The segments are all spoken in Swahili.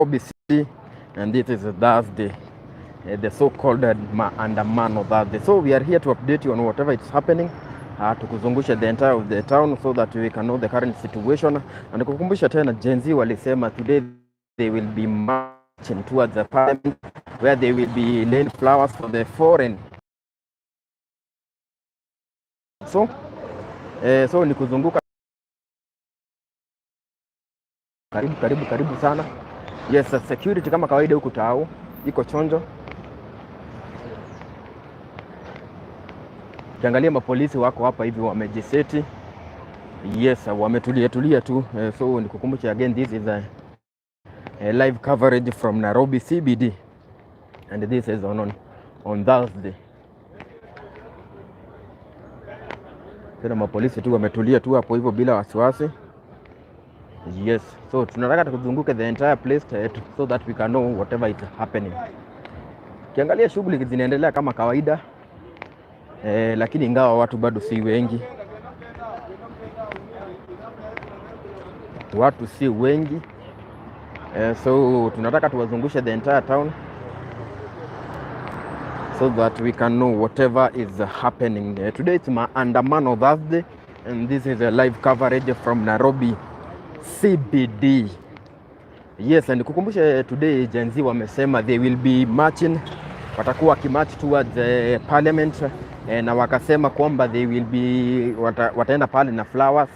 OBC, and this is Thursday, the so-called Maandamano Thursday. So we are here to update you on whatever is happening, tukuzungusha the entire of the town so that we can know the current situation. And kukumbusha tena Gen Z walisema today they will be marching towards the parliament where they will be laying flowers for the foreign. So ni kuzunguka karibu sana. Yes, security kama kawaida huku tao iko chonjo. Kiangalia mapolisi wako hapa hivi wamejiseti. Yes, wametulia tu. So nikukumbusha again, this is a live coverage from Nairobi CBD, and this is on Thursday. Tena mapolisi tu wametulia tu hapo hivyo bila wasiwasi. Yes, so tunataka tukuzunguke the entire place so that we can know whatever is happening. Kiangalia shughuli zinaendelea kama kawaida, lakini ingawa watu bado si wengi. So tunataka tuwazungushe the entire town so that we can know whatever is happening. Today it's Maandamano Thursday, and this is a live coverage from Nairobi CBD. Yes, and kukumbusha today Gen Z wamesema they will be marching, watakuwa kimarch towards parliament, na wakasema kwamba they will be wataenda pale na flowers,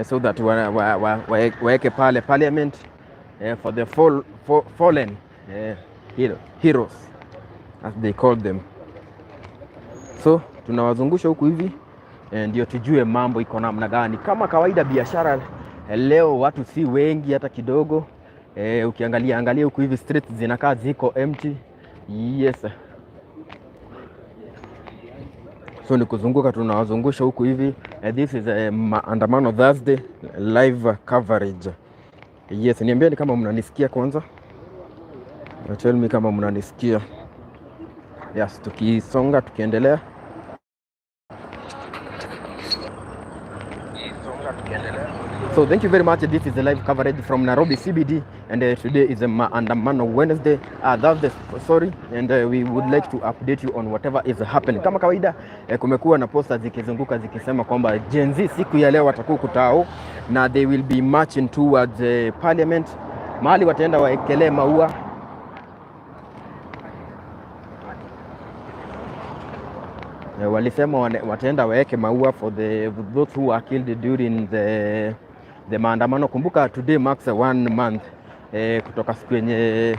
so that waeke pale parliament for the fallen heroes as they call them. So tunawazungusha huku hivi ndio tujue mambo iko namna gani. Kama kawaida biashara leo watu si wengi hata kidogo. Ukiangalia huku hivi streets zinakaa ziko empty. Yes. So ni kuzunguka tunawazungusha huku hivi. This is a Maandamano Thursday live coverage. Yes, niambieni kama mnanisikia kwanza. Tell me kama mnanisikia. Yes, tukisonga tukiendelea. So thank you very much. This is the live coverage from Nairobi CBD, and today is a Maandamano Wednesday. And we would like to update you on whatever is happening. Kama kawaida kumekuwa na posta zikizunguka zikisema kwamba Gen Z siku ya leo watakuwa kutao na they will be marching towards parliament. Mahali wataenda waekelee maua. Walisema wataenda waeke maua for those who are killed during the maandamano. Kumbuka today marks 1 month kutoka siku yenye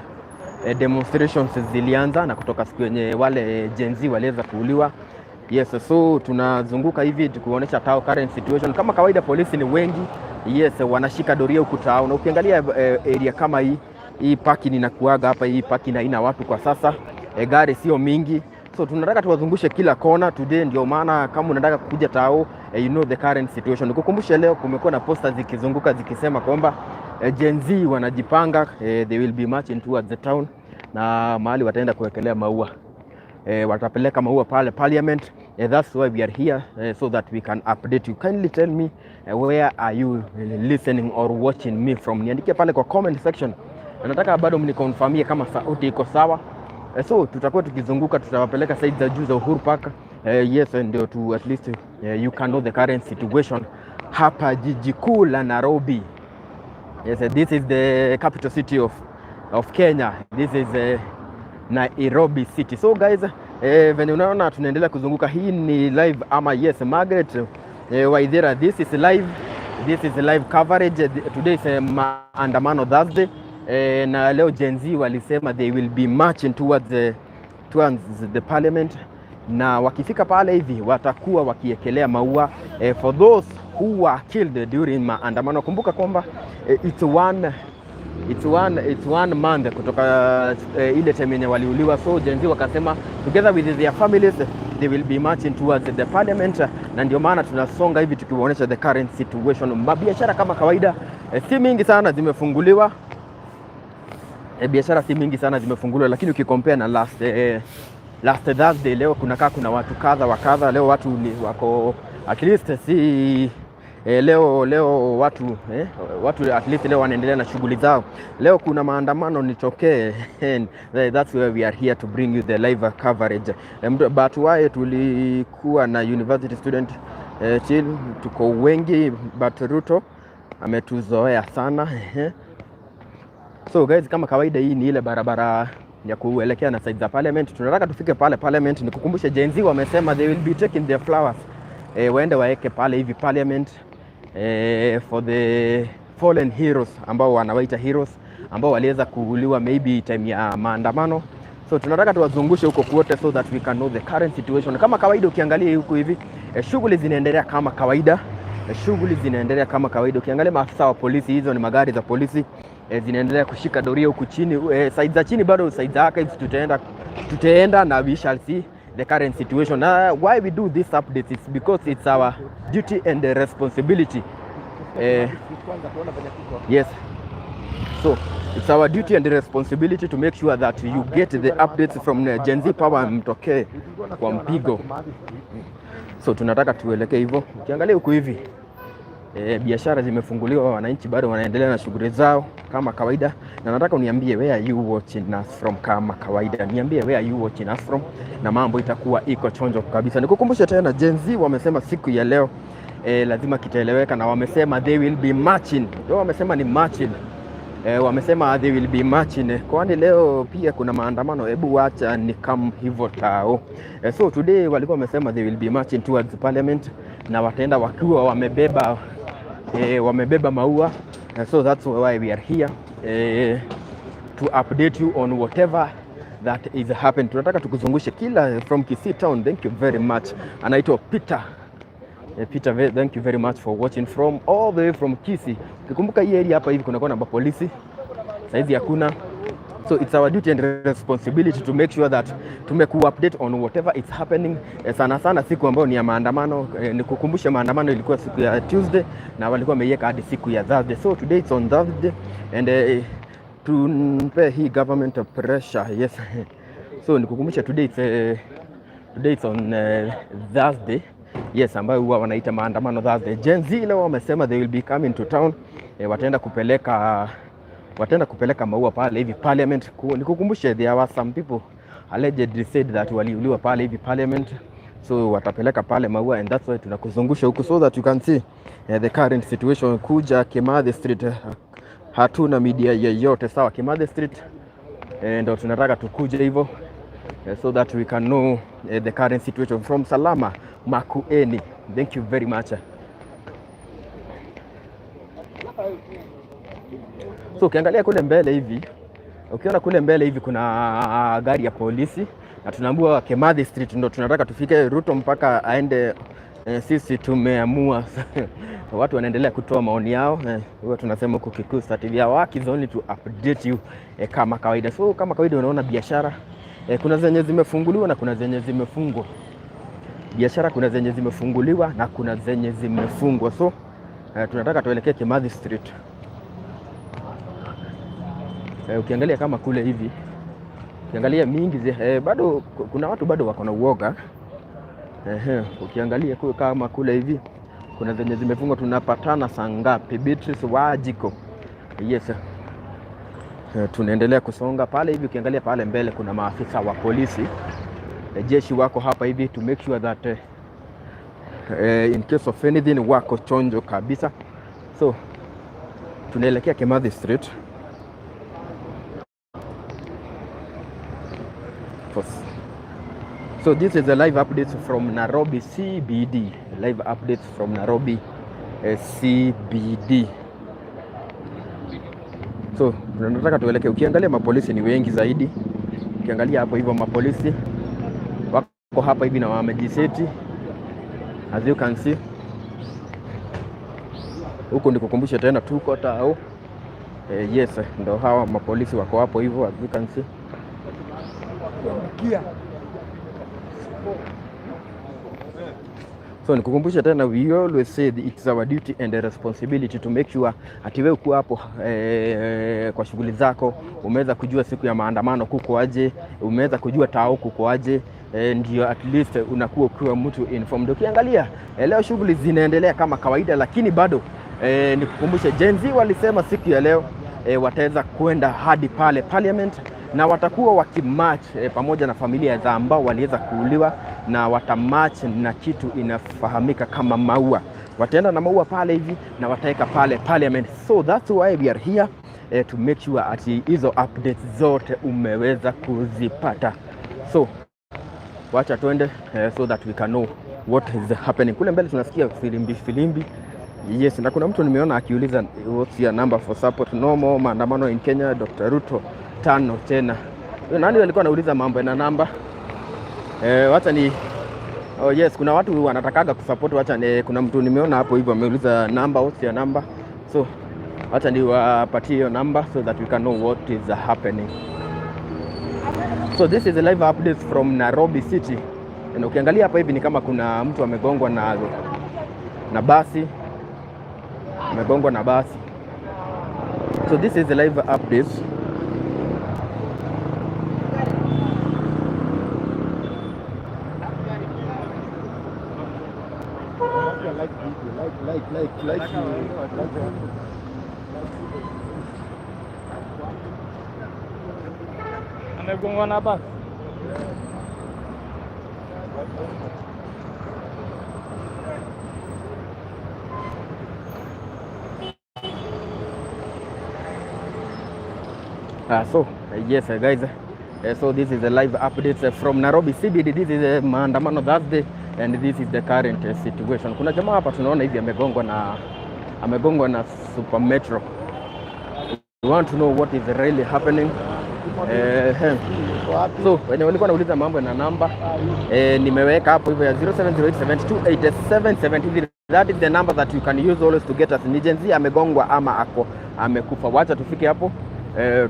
demonstrations zilianza na kutoka siku yenye wale Gen Z waliweza kuuliwa. Yes, so tunazunguka hivi kuonesha tao current situation. Kama kawaida polisi ni wengi. Yes, wanashika doria huku tao, na ukiangalia area kama hii parking inakuaga hapa, hii parking haina watu kwa sasa. Gari sio mingi. So tunataka tuwazungushe kila kona today, ndio maana kama unataka kuja tao you know the current situation. Kukumbusha leo kumekuwa na posters zikizunguka zikisema kwamba Gen Z wanajipanga, they will be marching towards the town, na mahali wataenda kuwekelea maua. Watapeleka maua pale parliament. That's why we are here, so that we can update you. Kindly tell me where are you listening or watching me from. Niandikie pale kwa comment section. Nataka bado mnikonfirmie kama sauti iko sawa. So tutakuwa tukizunguka, tutawapeleka side za juu za Uhuru Park. Yes, ndio to at least you can know the current situation hapa jiji kuu la Nairobi. Yes, this is the capital city of Kenya. This is Nairobi city. So guys, venye unaona tunaendelea kuzunguka, hii ni live ama yes Margaret Waithera, this is live coverage. Today is Maandamano Thursday. Na leo Gen Z walisema they will be marching towards the parliament, na wakifika pale hivi watakuwa wakiekelea maua for those who were killed during maandamano. Kumbuka kwamba it's one month kutoka ile time yenye waliuliwa. So Gen Z wakasema together with their families they will be marching towards the parliament, na ndio maana tunasonga hivi tukiwaonyesha the current situation. Mabiashara kama kawaida si mingi sana zimefunguliwa. Biashara si mingi sana zimefunguliwa, lakini ukikompare na last Thursday, leo kuna watu kadha wa kadha. Leo watu wako at least si Leo watu at least leo wanaendelea na shughuli zao. Leo kuna maandamano nitokee, and that's where we are here to bring you the live coverage. But why tulikuwa na university student chill, tuko wengi, but Ruto ametuzoea sana. So guys, kama kawaida, hii ni ile barabara ya kuelekea na side za parliament. Tunataka tufike pale parliament. Nikukumbushe, Gen Z wamesema they will be taking their flowers, waende waeke pale hivi parliament, for the fallen heroes, ambao wanawaita heroes, ambao waliweza kuuliwa maybe time ya maandamano. So tunataka tuwazungushe huko kwote so that we can know the current situation. Kama kawaida, ukiangalia huko hivi shughuli zinaendelea kama kawaida. Ukiangalia maafisa wa polisi, hizo ni magari za polisi, zinaendelea kushika doria huku chini. Side za chini bado, side za archives tutaenda na we shall see the current situation. Why we do this update is because it's our duty and responsibility. Yes. So it's our duty and responsibility to make sure that you get the updates from Gen Z Power mtokee kwa mpigo. So tunataka tuelekee hivyo. Ukiangalia huku hivi biashara zimefunguliwa, wananchi bado wanaendelea na shughuli zao kama kawaida. Na nataka uniambie where are you watching us from kama kawaida. Niambie where are you watching us from, na mambo itakuwa iko chonjo kabisa. Nikukumbushe tena, Gen Z wamesema siku ya leo lazima kitaeleweka, na wamesema they will be marching. Wamesema ni marching. Wamesema they will be marching. Kwani leo pia kuna maandamano? Hebu wacha ni kama hivyo tao. So today walikuwa wamesema they will be marching towards parliament, na wataenda wakiwa wamebeba maua. So that's why we are here to update you on whatever that is happening. Tunataka tukuzungushe kila from Kisii town. Thank you very much. Anaitwa Peter. Peter, thank you very much for watching from all the way from Kisii. Ukikumbuka hii area hapa hivi kuna namba polisi, saizi hakuna. So it's our duty and responsibility to make sure that tumekuupdate on whatever is happening. Sana siku ambayo ni ya maandamano. Nikukumbusha, maandamano ilikuwa siku ya Tuesday na walikuwa wameiweka hadi siku ya Thursday. So today it's on Thursday, and tunpe hii government pressure. Yes. So nikukumbusha, today it's on Thursday. Yes, ambayo huwa wanaita maandamano Thursday. Gen Z leo wamesema they will be coming to town. Wataenda kupeleka maua pale hivi parliament. Nikukumbushe, there were some people allegedly said that waliuliwa pale hivi parliament. So watapeleka pale maua, and that's why tunakuzungusha huku so that you can see the current situation. Kuja Kimathi Street, hatuna media yoyote. Sawa, Kimathi Street ndio tunataka tukuje hivyo so that we can know the current situation from Salama Makueni. Thank you very much. So ukiangalia kule mbele hivi, ukiona kule mbele hivi kuna gari ya polisi, na tunaambiwa Kimathi Street ndo tunataka tufike. Ruto mpaka aende, sisi tumeamua. Watu wanaendelea kutoa maoni yao. Huwa tunasema huko Kikuyu TV, our work is only to update you kama kawaida. So kama kawaida, unaona biashara kuna zenye zimefunguliwa na kuna zenye zimefungwa. Biashara kuna zenye zimefunguliwa na kuna zenye zimefungwa. So tunataka tuelekee Kimathi Street. Ukiangalia kama kule hivi, ukiangalia mingi bado kuna watu bado wako na uoga. Ukiangalia kama kule hivi kuna zenye zimefungwa. Tunapatana saa ngapi? Beatrice Wajiko. Yes. Tunaendelea kusonga pale hivi. Ukiangalia pale mbele kuna maafisa wa polisi, jeshi wako hapa hivi to make sure that in case of anything wako chonjo kabisa. So tunaelekea Kimathi Street. So this is a live updates from Nairobi CBD. Live updates from Nairobi CBD. So tunataka tuelekee. Ukiangalia mapolisi ni wengi zaidi. Ukiangalia hapo hivyo mapolisi wako hapa hivi na wamejiseti, as you can see. Huko ndiko kukumbusha tena tuko tao. Yes, ndo hawa mapolisi wako hapo hivyo, as you can see. So nikukumbusha tena, we always say it's our duty and a responsibility to make sure ati wewe uko hapo kwa shughuli zako. Umeweza kujua siku ya maandamano kuko aje, umeweza kujua tao kuko aje, ndio at least unakuwa ukiwa mtu informed. Ukiangalia leo shughuli zinaendelea kama kawaida, lakini bado nikukumbushe Gen Z walisema siku ya leo wataweza kwenda hadi pale Parliament na watakuwa wakimarch pamoja na familia za ambao waliweza kuuliwa, na watamarch na kitu inafahamika kama maua. Wataenda na maua pale hivi na wataweka pale Parliament. So that's why we are here to make sure ati hizo updates zote umeweza kuzipata. So wacha tuende so that we can know what is happening. Kule mbele tunasikia filimbi. Yes, na kuna mtu nimeona akiuliza what's your number for support normal maandamano in Kenya, Dr. Ruto 5 tena. Nani alikuwa anauliza mambo na namba? Wacha ni yes, kuna watu wanatakaga kusupport. Wacha kuna mtu nimeona hapo hivyo ameuliza number, what's your number? So wacha ni wapatie hiyo number so that we can know what is happening. So this is a live update from Nairobi City. Na ukiangalia hapa hivi ni kama kuna mtu amegongwa na basi. Amegongwa na basi. So this is the live update. Like amegongwa na basi. So yes guys, so this is a live update from Nairobi CBD. This is maandamano Thursday and this is the current situation. Kuna jamaa hapa tunaona hivi amegongwa na Super Metro. We want to know what is really happening. So wenye walikuwa nauliza mambo na namba nimeweka hapo hivyo ya 0708728770. That is the number that you can use always to get us. Ni Gen Z amegongwa ama amekufa. Wacha tufike hapo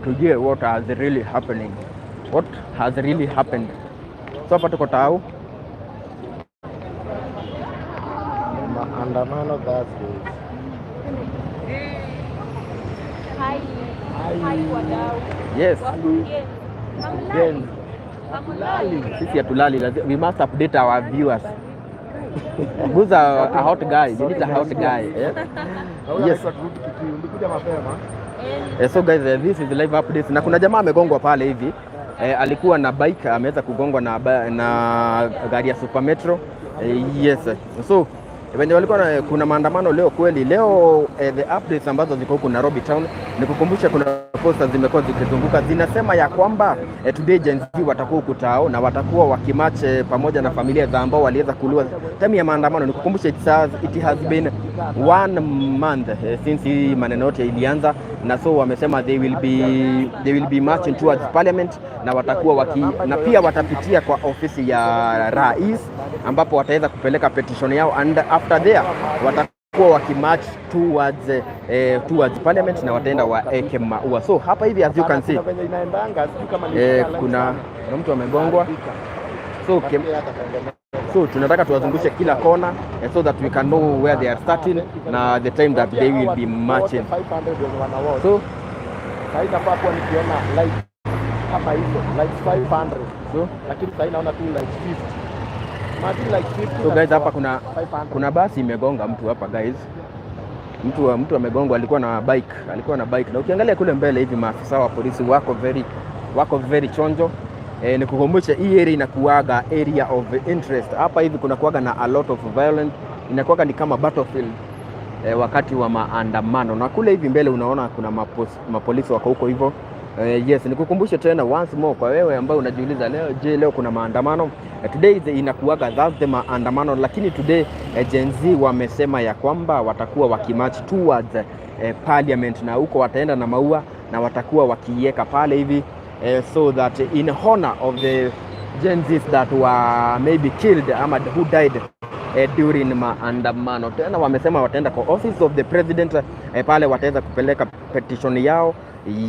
tujue what has really happening. What has really happened. So hapa tuko Tao. Maandamano Thursday. Hi wadau. Yes. Again. Sisi hatulali. We must update our viewers. Who's a hot guy? You need a hot guy. Yes. So guys, this is the live update. Na kuna jamaa amegongwa pale hivi. Alikuwa na bike, ameweza kugongwa na gari ya Super Metro. Yes. So wenye walikuwa kuna maandamano leo kweli. Leo the updates ambazo ziko huko Nairobi town, nikukumbusha kuna posters zimekuwa zikizunguka zinasema ya kwamba today Gen Z watakuwa huko Tao na watakuwa wakimarch pamoja na familia za ambao waliweza kuuliwa time ya maandamano. Nikukumbusha it has been 1 month since hii maneno yote ilianza, na so wamesema they will be marching towards Parliament na watakuwa na pia watapitia kwa ofisi ya rais ambapo wataweza kupeleka petition yao, and after there watakuwa wakimarch towards Parliament na wataenda waeke maua. So hapa hivi as you can see kuna mtu amegongwa. So tunataka tuwazungushe kila kona so that we can know where they are starting na the time that they will be marching. So haitafaa kuwa nikiona like kama hizo like 500. So lakini sasa naona tu like 50. So guys, hapa kuna basi imegonga mtu hapa guys. Mtu amegongwa, alikuwa na bike. Na ukiangalia kule mbele hivi maafisa wa polisi wako very chonjo. Nikukumbusha hii area inakuaga area of interest. Hapa hivi kuna kuaga na a lot of violence. Inakuaga ni kama battlefield wakati wa maandamano. Na kule hivi mbele unaona kuna mapolisi wako huko hivyo. Yes, nikukumbushe tena once more kwa wewe ambaye unajiuliza leo kuna maandamano. Today inakuaga Thursday maandamano, lakini today Gen Z wamesema ya kwamba watakuwa wakimarch towards Parliament na huko wataenda na maua na watakuwa wakiweka pale hivi so that in honor of the Gen Zs that were maybe killed ama who died during maandamano. Tena wamesema wataenda kwa office of the president pale wataweza kupeleka petition yao.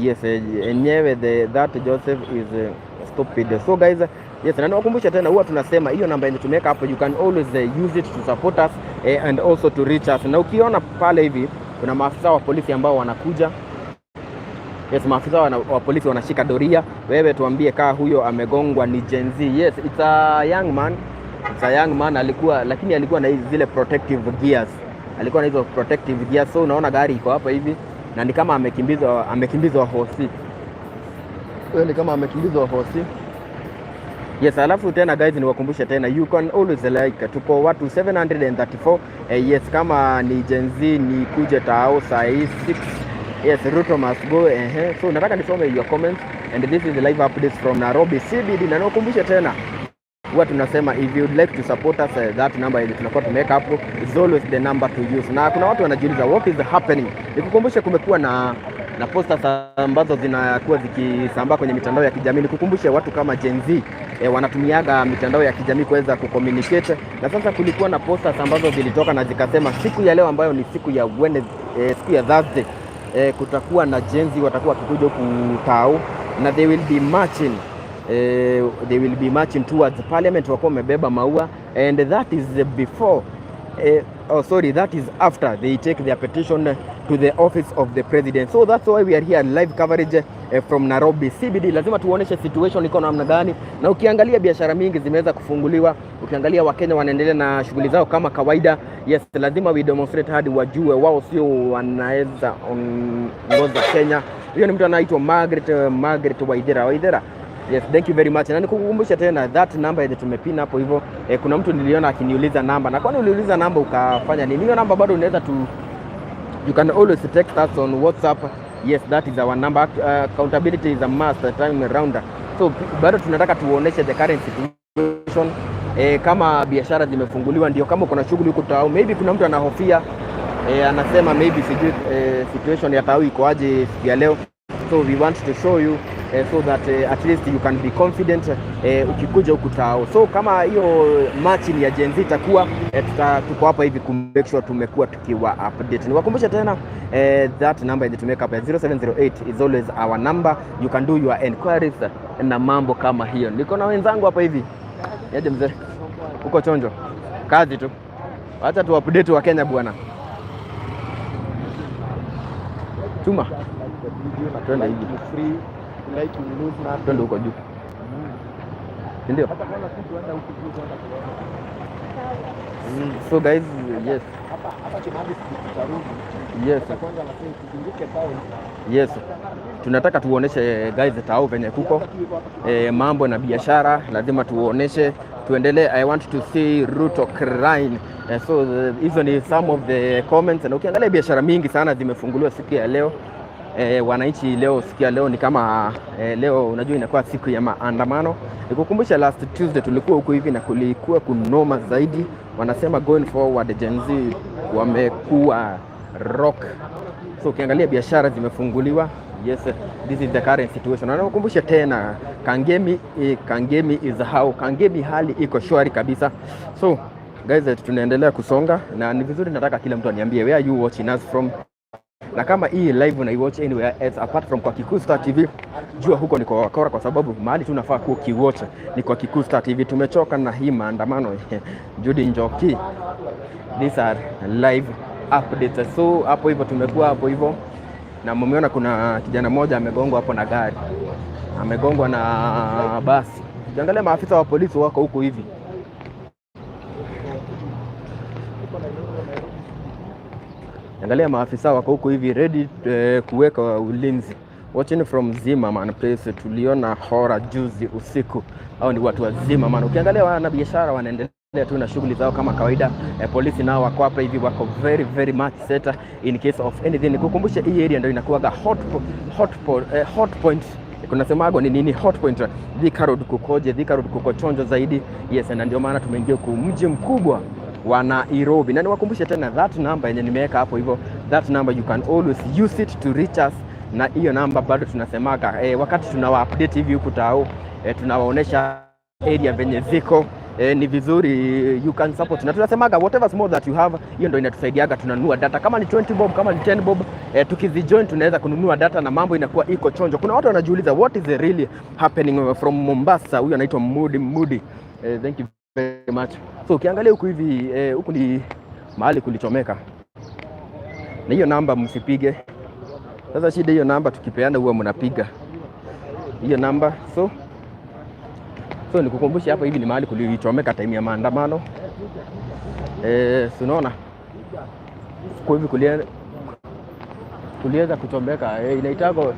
Yes, enyewe that Joseph is stupid. So guys, yes, na nakukumbusha tena huwa tunasema hiyo namba yenye tumeweka hapo, you can always use it to support us and also to reach us. Na ukiona pale hivi kuna maafisa wa polisi ambao wanakuja Yes, maafisa wa polisi wanashika doria. Wewe tuambie kaa huyo amegongwa ni Gen Z. Yes, it's a young man. It's a young man, lakini alikuwa na zile protective gears. Alikuwa na hizo protective gears. So unaona gari iko hapa hivi na ni kama amekimbizwa hosi. Wewe ni kama amekimbizwa hosi. Yes, alafu tena guys niwakumbushe tena, you can always like, tuko watu 734. Yes, kama ni Gen Z ni kuje tao saa hii 6. Yes, Ruto must go. So nataka nisome your comments and this is the live updates from Nairobi CBD. Na niwakumbushe tena, huwa tunasema if you would like to support us, that number ile tunakuwa tumeweka hapo is always the number to use. Na kuna watu wanajiuliza what is happening. Nikukumbushe kumekuwa na posters ambazo zinakuwa zikisambaa kwenye mitandao ya kijamii. Nikukumbushe watu kama Gen Z wanatumiaga mitandao ya kijamii kuweza kucommunicate, na sasa kulikuwa na posters ambazo zilitoka na zikasema siku ya leo ambayo ni siku ya Wednesday, siku ya Thursday, kutakuwa na Gen Z watakuwa wakikuja huku tao na they will be marching towards parliament, wako wamebeba maua, and that is before that is after they take their petition to the office of the president. So that's why we are here live coverage from Nairobi CBD. Lazima tuoneshe situation iko namna gani, na ukiangalia biashara mingi zimeweza kufunguliwa, ukiangalia Wakenya wanaendelea na shughuli zao kama kawaida. Yes, lazima we demonstrate hadi wajue wao sio wanaweza ongoza Kenya. Hiyo ni mtu anaitwa Margaret Waithera. Yes, thank you very much. Na nikukumbusha tena that number ile tumepina hapo hivyo. Kuna mtu niliona akiniuliza namba. Na kwani uliuliza namba ukafanya nini? Hiyo namba bado unaweza you can always text us on WhatsApp. Yes, that is our number. Accountability is a must time around. So bado tunataka tuoneshe the current situation. Kama biashara zimefunguliwa, ndio kama kuna shughuli huko tao, maybe kuna mtu anahofia anasema maybe sijui situation ya tao iko aje siku ya leo. So we want to show you so that at least you can be confident ukikuja huku tao. So kama hiyo matching ya Gen Z itakuwa tuko hapa hivi ku make sure tumekuwa tukiwa update. Niwakumbusha tena that number ile tumeka hapa 0708 is always our number. You can do your enquiries na mambo kama hiyo. Niko na wenzangu hapa hivi. Yaje mzee? Uko chonjo? Kazi tu. Acha tu update wa Kenya bwana. Tuma. Twende hivi. Twende huko juu. Ndio. So guys, yes. Yes. Tunataka tuoneshe guys tao venye kuko mambo na biashara, lazima tuoneshe, tuendelee. I want to see Ruto crying. So hizo ni some of the comments, na ukiangalia biashara mingi sana zimefunguliwa siku ya leo. Wananchi leo siku ya leo ni kama leo unajua inakuwa siku ya maandamano. Nikukumbusha last Tuesday tulikuwa huko hivi na kulikuwa kunoma zaidi. Wanasema going forward Gen Z wamekuwa rock. So ukiangalia biashara zimefunguliwa. Yes, this is the current situation. Na nikukumbusha tena Kangemi is how. Kangemi hali iko shwari kabisa. So guys, tunaendelea kusonga na ni vizuri, nataka kila mtu aniambie where you watching us from. Na kama hii live una watch anywhere else apart from kwa Kikuyu Star TV, jua huko ni kwa wakora, kwa sababu mahali tunafaa kuwa kiwatch ni kwa Kikuyu Star TV. Tumechoka na hii maandamano. Judy Njoki, these are live updates. So hapo hivyo tumekuwa hapo hivyo, na mmeona kuna kijana mmoja amegongwa hapo na gari, amegongwa na basi. Ukiangalia maafisa wa polisi wako huko hivi. Angalia maafisa wako huko hivi ready kuweka ulinzi. Watching from Zimmerman Place, tuliona horror juzi usiku. Hao ni watu wa Zimmerman. Ukiangalia wana biashara wanaendelea tu na shughuli zao kama kawaida. Polisi nao wako hapa hivi, wako very much set in case of anything. Nikukumbusha hii area ndio inakuwa hot point. Kuna semago ni nini hot point? Thika Road kukoje? Thika Road kuko chonjo zaidi. Yes, na ndio maana tumeingia kwa mji mkubwa wa Nairobi. Na niwakumbushe tena that number yenye nimeweka hapo hivyo, that number you can always use it to reach us. Na hiyo number bado tunasemaga wakati tunawa update hivi huku tao, tunawaonesha area venye ziko, ni vizuri you can support. Na tunasemaga whatever small that you have, hiyo ndio inatusaidiaga tunanunua data. Kama ni 20 bob, kama ni 10 bob, tukizijoin tunaweza kununua data na mambo inakuwa iko chonjo. Kuna watu wanajiuliza what is really happening from Mombasa. Huyu anaitwa Moody. Thank you very much. So ukiangalia huku hivi huku ni mahali kulichomeka. Na hiyo namba msipige. Sasa shida hiyo namba tukipeana huwa mnapiga hiyo namba. So nikukumbushe hapa hivi ni mahali kulichomeka time ya maandamano. Unaona kwa hivi kuliweza kuchomeka inaitwa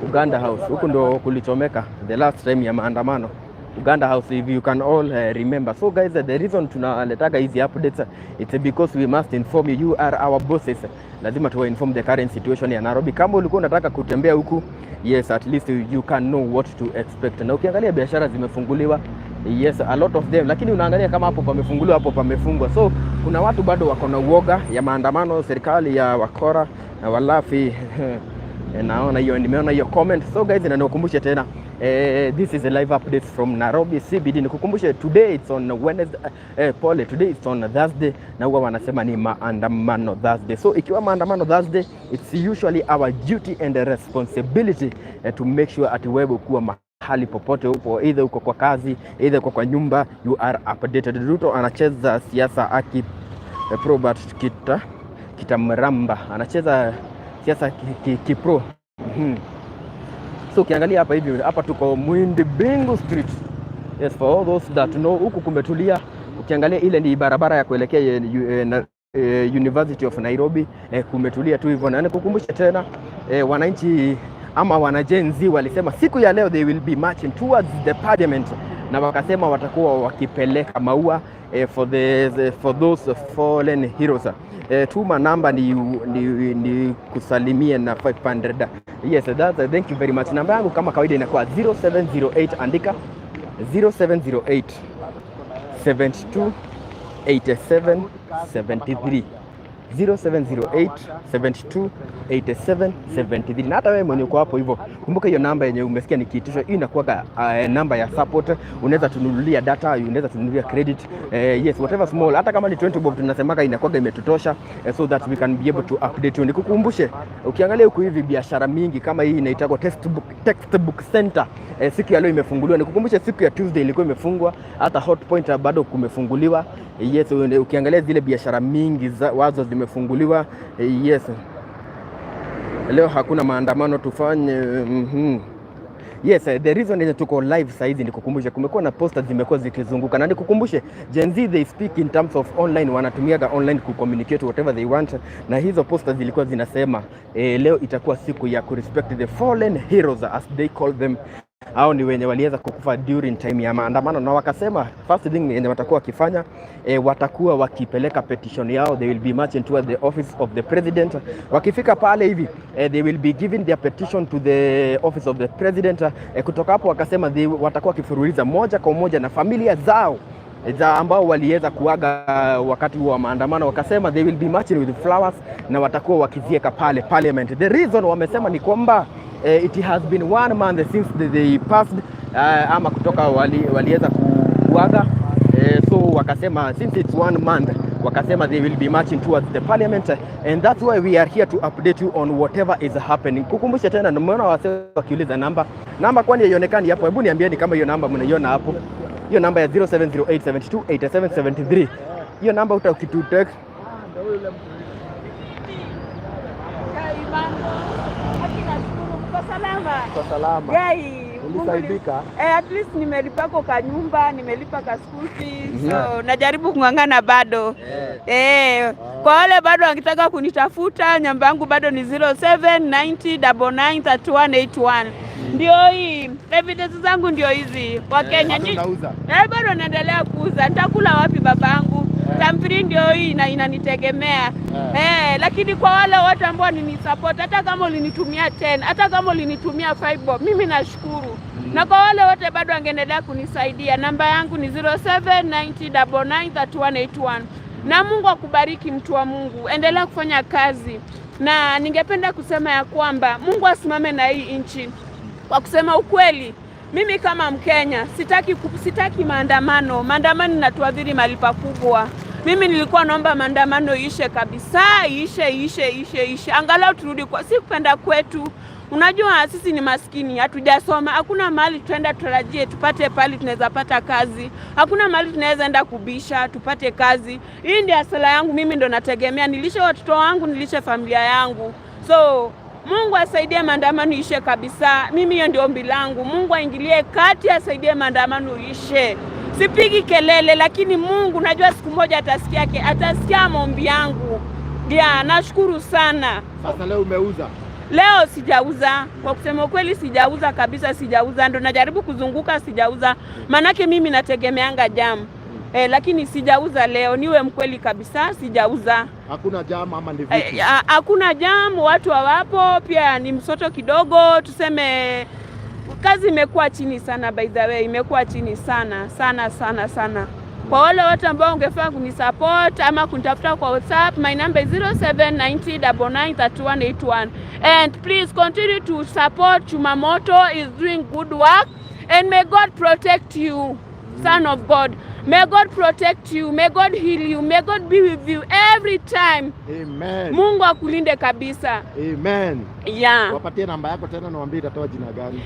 Uganda House. Huko ndo kulichomeka the last time ya maandamano, Uganda House, if you can all remember. So guys, the reason tunaletaga hizi updates it's because we must inform you, you are our bosses. Lazima tuwa inform the current situation ya Nairobi. Kama ulikuwa unataka kutembea huku, yes, at least you can know what to expect. Na ukiangalia biashara zimefunguliwa, yes, a lot of them, lakini unaangalia kama hapo pamefunguliwa, hapo pamefungwa. So kuna watu bado wako na uoga ya maandamano, serikali ya wakora na walafi. Naona hiyo, nimeona hiyo comment. So guys, na nikukumbushe tena, this is a live update from Nairobi CBD. Nikukumbushe today it's on Wednesday, today it's on Thursday, na huwa wanasema ni maandamano Thursday. So ikiwa maandamano Thursday, it's usually our duty and responsibility to make sure at wewe kuwa mahali popote upo, either uko kwa kazi, either uko kwa nyumba, you are updated. Ruto anacheza siasa aki Probert Kitamramba anacheza siasa kipro. So ukiangalia hapa hivi, hapa tuko Mwindi Bingu Street. Yes, for all those that know, huku kumetulia. Ukiangalia ile ni barabara ya kuelekea University of Nairobi, kumetulia tu hivyo. Na nikukumbusha tena, wananchi ama wanajenzi walisema siku ya leo they will be marching towards the parliament, na wakasema watakuwa wakipeleka maua for those fallen heroes. Tuma namba ni kusalimia na 500. Yes, that's thank you very much. Namba yangu kama kawaida inakuwa 0708, andika 0708 72 87 73 0708 72 87 73. Na hata wewe mwenye uko hapo hivyo, kumbuka hiyo namba yenye umesikia nikiitisha, hii inakuwa namba ya support. Unaweza tununulia data, unaweza tununulia credit, yes, whatever small, hata kama ni 20 bob tunasemaka inakuwa imetutosha, so that we can be able to update you. Nikukumbushe, ukiangalia huku hivi biashara mingi kama hii inaitwa textbook center, siku ya leo imefunguliwa. Nikukumbushe siku ya Tuesday ilikuwa imefungwa, hata Hot Point bado kumefunguliwa. Yes, ukiangalia zile biashara mingi wazo zimefunguliwa. Yes, leo hakuna maandamano tufanye. Yes, the reason is tuko live saizi nikukumbushe, kumekuwa na posters zimekuwa zikizunguka, na nikukumbushe Gen Z they speak in terms of online, wanatumiaga online ku communicate whatever they want, na hizo posters zilikuwa zinasema leo itakuwa siku ya ku respect the fallen heroes as they call them. Hao ni wenye waliweza kukufa during time ya maandamano, na wakasema first thing yenye watakuwa wakifanya, watakuwa wakipeleka petition yao, they will be marching towards the office of the president. Wakifika pale hivi, they will be giving their petition to the office of the president. Kutoka hapo wakasema watakuwa wakifuruliza moja kwa moja na familia zao za ambao waliweza kuaga wakati wa maandamano. Wakasema they will be marching with flowers na watakuwa wakizieka pale parliament. The reason wamesema ni kwamba it has been 1 month since they passed, ama kutoka waliweza kuaga, so wakasema since it's 1 month, wakasema they will be marching towards the parliament, and that's why we are here to update you on whatever is happening. Kukumbusha tena, nimeona wase wakiuliza namba kwani haionekani hapo. Hebu niambieni kama hiyo namba mnaiona hapo, hiyo namba ya 0708728773. hiyo namba utakitutext. Kwa salama. Ulisaidika? At least nimelipa kwa nyumba, nimelipa ka school fees. So najaribu kung'ang'ana bado. Kwa wale bado wangetaka kunitafuta, namba yangu bado ni 0790993181. Ndio hii. Evidence zangu ndio hizi. Wa Kenya bado naendelea kuuza. Nitakula wapi babangu? Tampiri ndio hii na inanitegemea. Lakini kwa wale wote ambao support, hata kama ulinitumia 10, hata kama ulinitumia 5 bob, mimi nashukuru. Na kwa wale wote bado wangeendelea kunisaidia, namba yangu ni 0790993181. Na Mungu akubariki mtu wa Mungu. Endelea kufanya kazi. Na ningependa kusema ya kwamba Mungu asimame na hii nchi. Kwa kusema ukweli, mimi kama Mkenya sitaki maandamano. Maandamano yanatuadhiri mahali pakubwa. Mimi nilikuwa naomba maandamano ishe kabisa, ishe. Angalau turudi kwa si kupenda kwetu. Unajua sisi ni maskini, hatujasoma. Hakuna mahali tuenda tutarajie tupate pale tunaweza pata kazi. Hakuna mahali tunaweza enda kubisha tupate kazi. Hii ndio asala yangu, mimi ndo nategemea nilishe watoto wangu, nilishe familia yangu. So Mungu asaidie maandamano ishe kabisa. Mimi hiyo ndio ombi langu. Mungu aingilie kati, asaidie maandamano ishe. Sipigi kelele, lakini Mungu najua siku moja atasikia maombi yangu. Ndia, nashukuru sana. Sasa leo umeuza? Leo sijauza. Kwa kusema ukweli sijauza kabisa, sijauza. Ndo najaribu kuzunguka, sijauza. Manake mimi nategemeanga jam. Lakini sijauza leo, niwe mkweli kabisa, sijauza. Hakuna jam ama ni vipi? Hakuna jam, watu hawapo, pia ni msoto kidogo, tuseme kazi imekuwa chini sana, by the way, imekuwa chini sana sana. Kwa wale watu ambao ungefaa kunisupport ama kunitafuta kwa WhatsApp, my number is 0790993181. And please continue to support Chuma Moto, is doing good work, and may God protect you, son of God. May God protect you, may God heal you, may God be with you every time. Amen. Mungu akulinde kabisa. Amen. Yeah. Wapatie namba yako tena na waambie itatoa jina gani?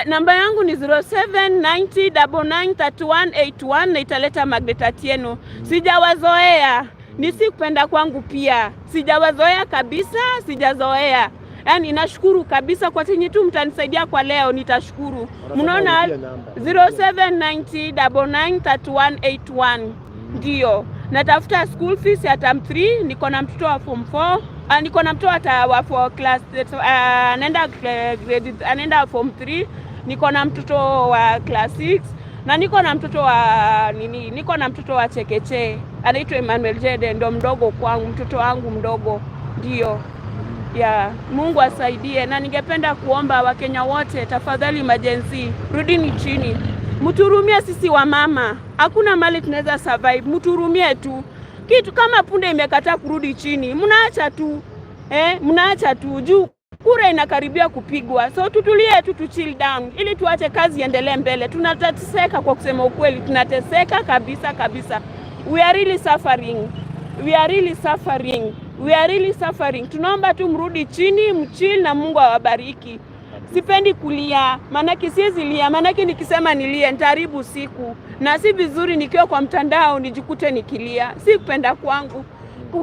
Namba yangu ni 0790993181 na italeta Margaret Atieno. Sijawazoea, ni si kupenda kwangu pia. Sijawazoea kabisa, sijazoea. Yaani nashukuru kabisa kwa tinyi tu mtanisaidia kwa leo, nitashukuru. Mnaona 0790993181. Ndio. Natafuta school fees ya term 3, niko na mtoto wa form 4. Niko na mtoto wa class anaenda form 3. Niko na mtoto wa class 6 na niko na mtoto wa chekeche. Anaitwa Emmanuel Jede, ndo mdogo kwangu, mtoto wangu mdogo. Ndio. Mungu asaidie, na ningependa kuomba Wakenya wote, tafadhali majenzi, rudini chini. Mturumie sisi wa mama. Hakuna mali tunaweza survive. Mturumie tu. Kitu kama punde imekataa kurudi chini, mnaacha tu. Mnaacha tu. Juu kura inakaribia kupigwa. So tutulie tu, chill down ili tuache kazi iendelee mbele. Tunateseka, kwa kusema ukweli, tunateseka kabisa. We are really suffering. Tunaomba tu mrudi chini, mchill na Mungu awabariki. Sipendi kulia, manake siwezi lia, manake nikisema nilie nitaharibu siku. Na si vizuri nikiwa kwa mtandao nijikute nikilia. Si kupenda kwangu.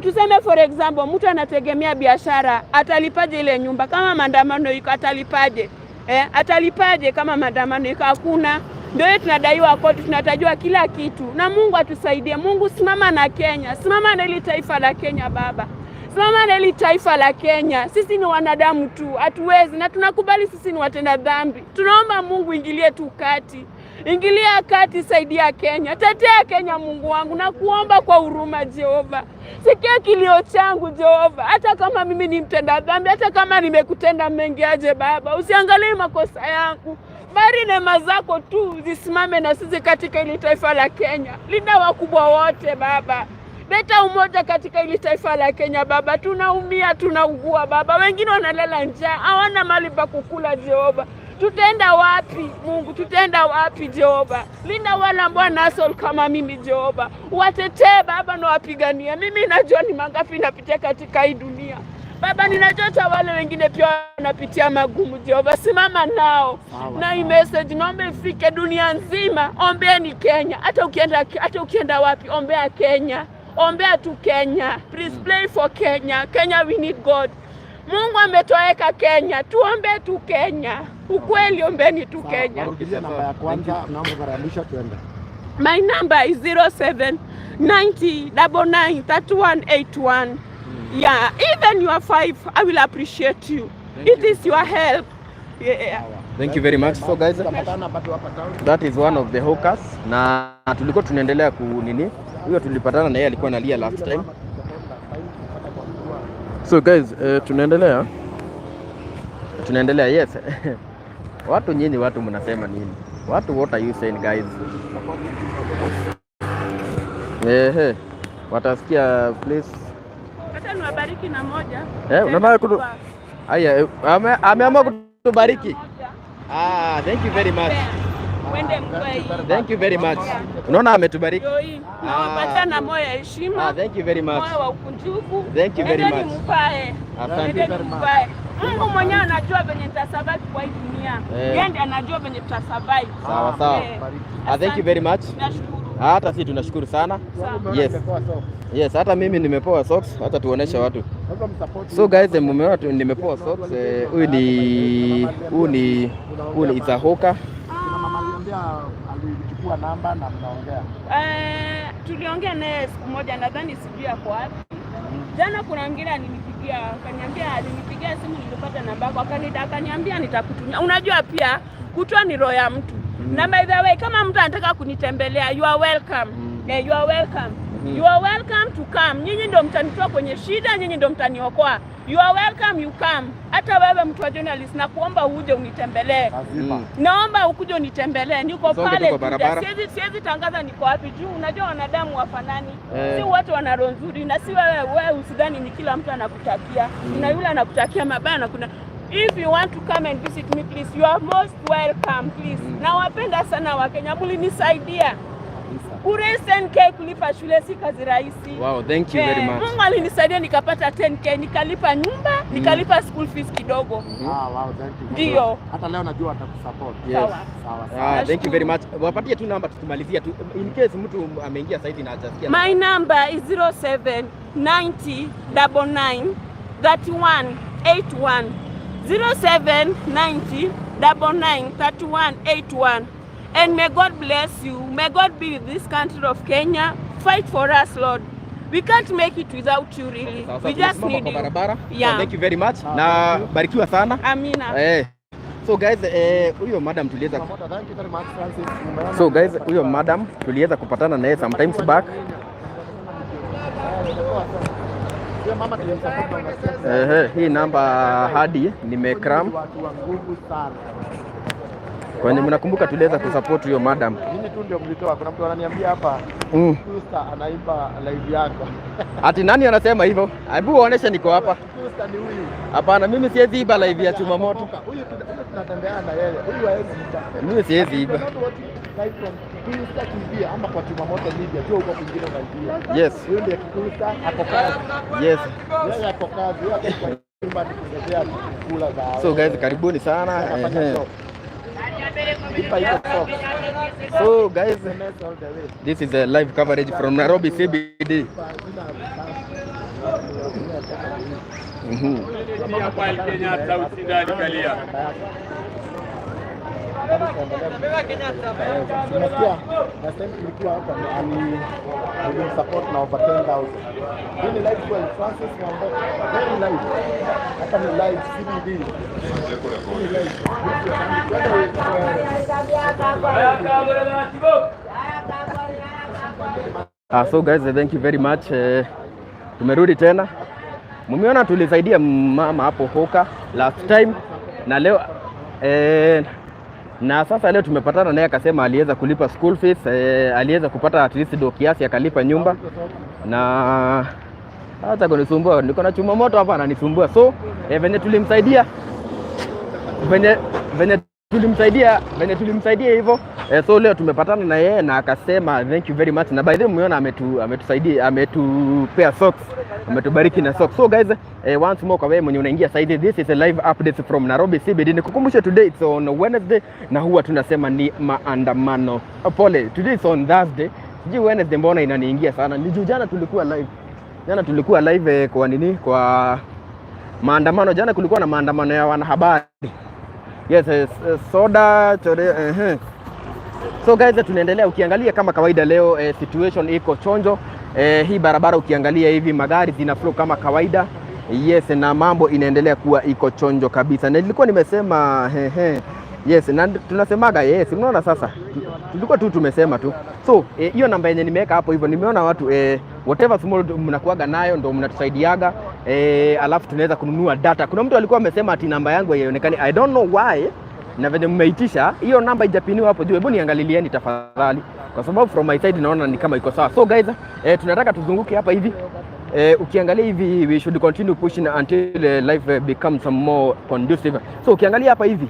Tuseme for example, mtu anategemea biashara, atalipaje ile nyumba kama maandamano iko, atalipaje? Atalipaje kama maandamano iko? Hakuna. Ndio tunadaiwa kodi, tunatajua kila kitu. Na Mungu atusaidie. Mungu, simama na Kenya. Simama na ile taifa la Kenya baba. Simama na ile taifa la Kenya. Sisi ni wanadamu tu, hatuwezi, na tunakubali sisi ni watenda dhambi. Tunaomba Mungu ingilie tu kati. Ingilia kati, saidia Kenya. Tetea Kenya Mungu wangu, na kuomba kwa huruma Jehova. Sikia kilio changu Jehova. Hata kama mimi ni mtenda dhambi, hata kama nimekutenda mengi aje baba, usiangalie makosa yangu. Bari neema zako tu zisimame na sisi katika ile taifa la Kenya. Linda wakubwa wote baba. Leta umoja katika ile taifa la Kenya baba. Tunaumia, tunaugua baba. Wengine wanalala njaa, hawana mali pa kukula Jehova. Tutaenda wapi Mungu? Tutaenda wapi Jehova? Linda wale ambao nasol kama mimi Jehova. Watetee baba na wapigania. Mimi najua ni mangapi napitia katika hii dunia. Baba, ninajua wale wengine pia wanapitia magumu Jehova. Simama nao. Na hii message naomba ifike dunia nzima. Ombeeni Kenya. Hata ukienda wapi, ombea Kenya. Ombea tu Kenya. Please pray for Kenya. Kenya, we need God. Mungu ametuweka Kenya. Tuombe tu Kenya. Ukweli, ombeni tu Kenya. Namba ya kwanza, naomba karamisha tuende. My number is 0790993181. Yeah, even you are 5, I will appreciate you. It is your help. Yeah. Thank you very much. So guys, that is one of the hawkers. Na tulikuwa tunaendelea huyo tulipatana na yeye alikuwa analia last time. So guys, tunaendelea yes. Watu nyinyi mnasema nini? What are you saying guys? Watasikia please. Hata niwabariki na moja. Unataka haya, ameamua kutubariki. Thank you very much. Thank you very much. Unaona ametubariki. Naomba na moyo ya heshima. Thank you very much. Moyo wa ukunjufu. Thank you very much. Asante. Mungu mwenyewe anajua venye nitasurvive kwa hii dunia. Yeye ndiye anajua venye tutasurvive. Sawa. Thank you very much. Nashukuru. Hata sisi tunashukuru sana. Yes. Yes, hata mimi nimepoa socks, hata tuoneshe watu. So guys, mumeona nimepoa socks. Huyu ni Isahoka. Alichukua namba na mnaongea. Tuliongea naye siku moja, nadhani sijui hapo wapi. Jana kuna mwingine alinipigia simu, nilipata namba yako, akaniambia nitakutumia. Unajua pia kutoa ni roho ya mtu. Na by the way, kama mtu anataka kunitembelea, you are welcome. You are welcome. You are welcome to come. Nyinyi ndio mtanitoa kwenye shida, nyinyi ndio mtaniokoa. You are welcome, you come. Hata wewe mtu wa journalist, na kuomba uje unitembelee. Naomba ukuje unitembelee. Niko pale. Siwezi tangaza niko wapi juu. Unajua wanadamu wafanani. Si watu wana roho nzuri, na si wewe usidhani ni kila mtu anakutakia. Kuna yule anakutakia mabaya na kuna if you want to come and visit me, please, you are most welcome, please. Na wapenda sana Wakenya, mlinisaidia. Kuraise 10K kulipa shule si kazi rahisi. Wow, thank you very much. Mungu alinisaidia nikapata 10K, nikalipa nyumba, nikalipa school fees kidogo. Wow, thank you. Ndio. Hata leo najua atakusupport. Yes. Sawa. Thank you very much. Wapatie tu namba tutumalizia tu. In case mtu ameingia site na hajasikia. My number is 0790993181. 0790993181. And may God bless you. May God be with this country of Kenya. Fight for us, Lord. We can't make it without you, really. We just need you. Yeah. Thank you very much. Na barikiwa sana. Amina. So guys, huyo madam tuliweza kupatana naye sometimes back. Hii namba hadi nimekram. Kwani mnakumbuka tuliweza kusupport huyo madam. Mimi tu ndio mlitoa. Kuna mtu ananiambia hapa Tusta anaimba live yako. Ati nani anasema hivyo? Hebu uoneshe niko hapa. Tusta ni huyu. Hapana, mimi siwezi iba live ya Chuma Moto. Huyu tunatembea na yeye. Huyu haezi iba. Mimi siwezi iba. Tusta kimbia ama kwa Chuma Moto media tu huko kwingine unaibia. Yes. Huyu ndiye Tusta hapo kazi. Yes. Yeye hapo kazi. Yeye hapo nyumba nikizea kula za. So guys, karibuni sana. So guys, this is a live coverage from Nairobi CBD. Support na over 10,000. Hii ni live kwa Francis Wambete. Very live. Hapa ni live CBD. So guys, thank you very much. Tumerudi tena. Mumeona tulisaidia mama hapo Hoka last time na leo na sasa leo tumepatana naye, akasema aliweza kulipa school fees, aliweza kupata at least do kiasi akalipa nyumba, na hata kunisumbua niko na Chuma Moto hapa ananisumbua. So venye tulimsaidia hivyo, so leo tumepatana na yeye na akasema thank you very much, na by the way umeona ametusaidia, ametupea socks, ametubariki na socks. So guys, once more kwa wewe mwenye unaingia sasa, this is a live update from Nairobi CBD. Nikukumbusha today it's on Wednesday na huwa tunasema ni maandamano. Pole, today is on Thursday. Sijui Wednesday mbona inaniingia sana. Ni jana tulikuwa live. Jana tulikuwa live kwa nini? Kwa maandamano. Jana kulikuwa na maandamano ya wanahabari. Yes, soda chore, So guys, tunaendelea. Ukiangalia kama kawaida leo situation iko chonjo. Hii barabara ukiangalia hivi magari zina flow kama kawaida. Yes, na mambo inaendelea kuwa iko chonjo kabisa. Na nilikuwa nimesema yes, na tunasemaga yes, unaona sasa. Tulikuwa tu tumesema tu. So hiyo namba yenye nimeweka hapo hivyo, nimeona watu whatever small mnakuaga nayo ndio mnatusaidiaga, alafu tunaweza kununua data. Kuna mtu alikuwa amesema ati namba yangu haionekani. I don't know why. Na venye mmeitisha hiyo namba ijapiniwa hapo juu. Hebu niangalieni tafadhali, kwa sababu from my side naona ni kama iko sawa. So guys, tunataka tuzunguke hapa hivi. Ukiangalia hivi we should continue pushing until life becomes some more conducive. So ukiangalia hapa hivi,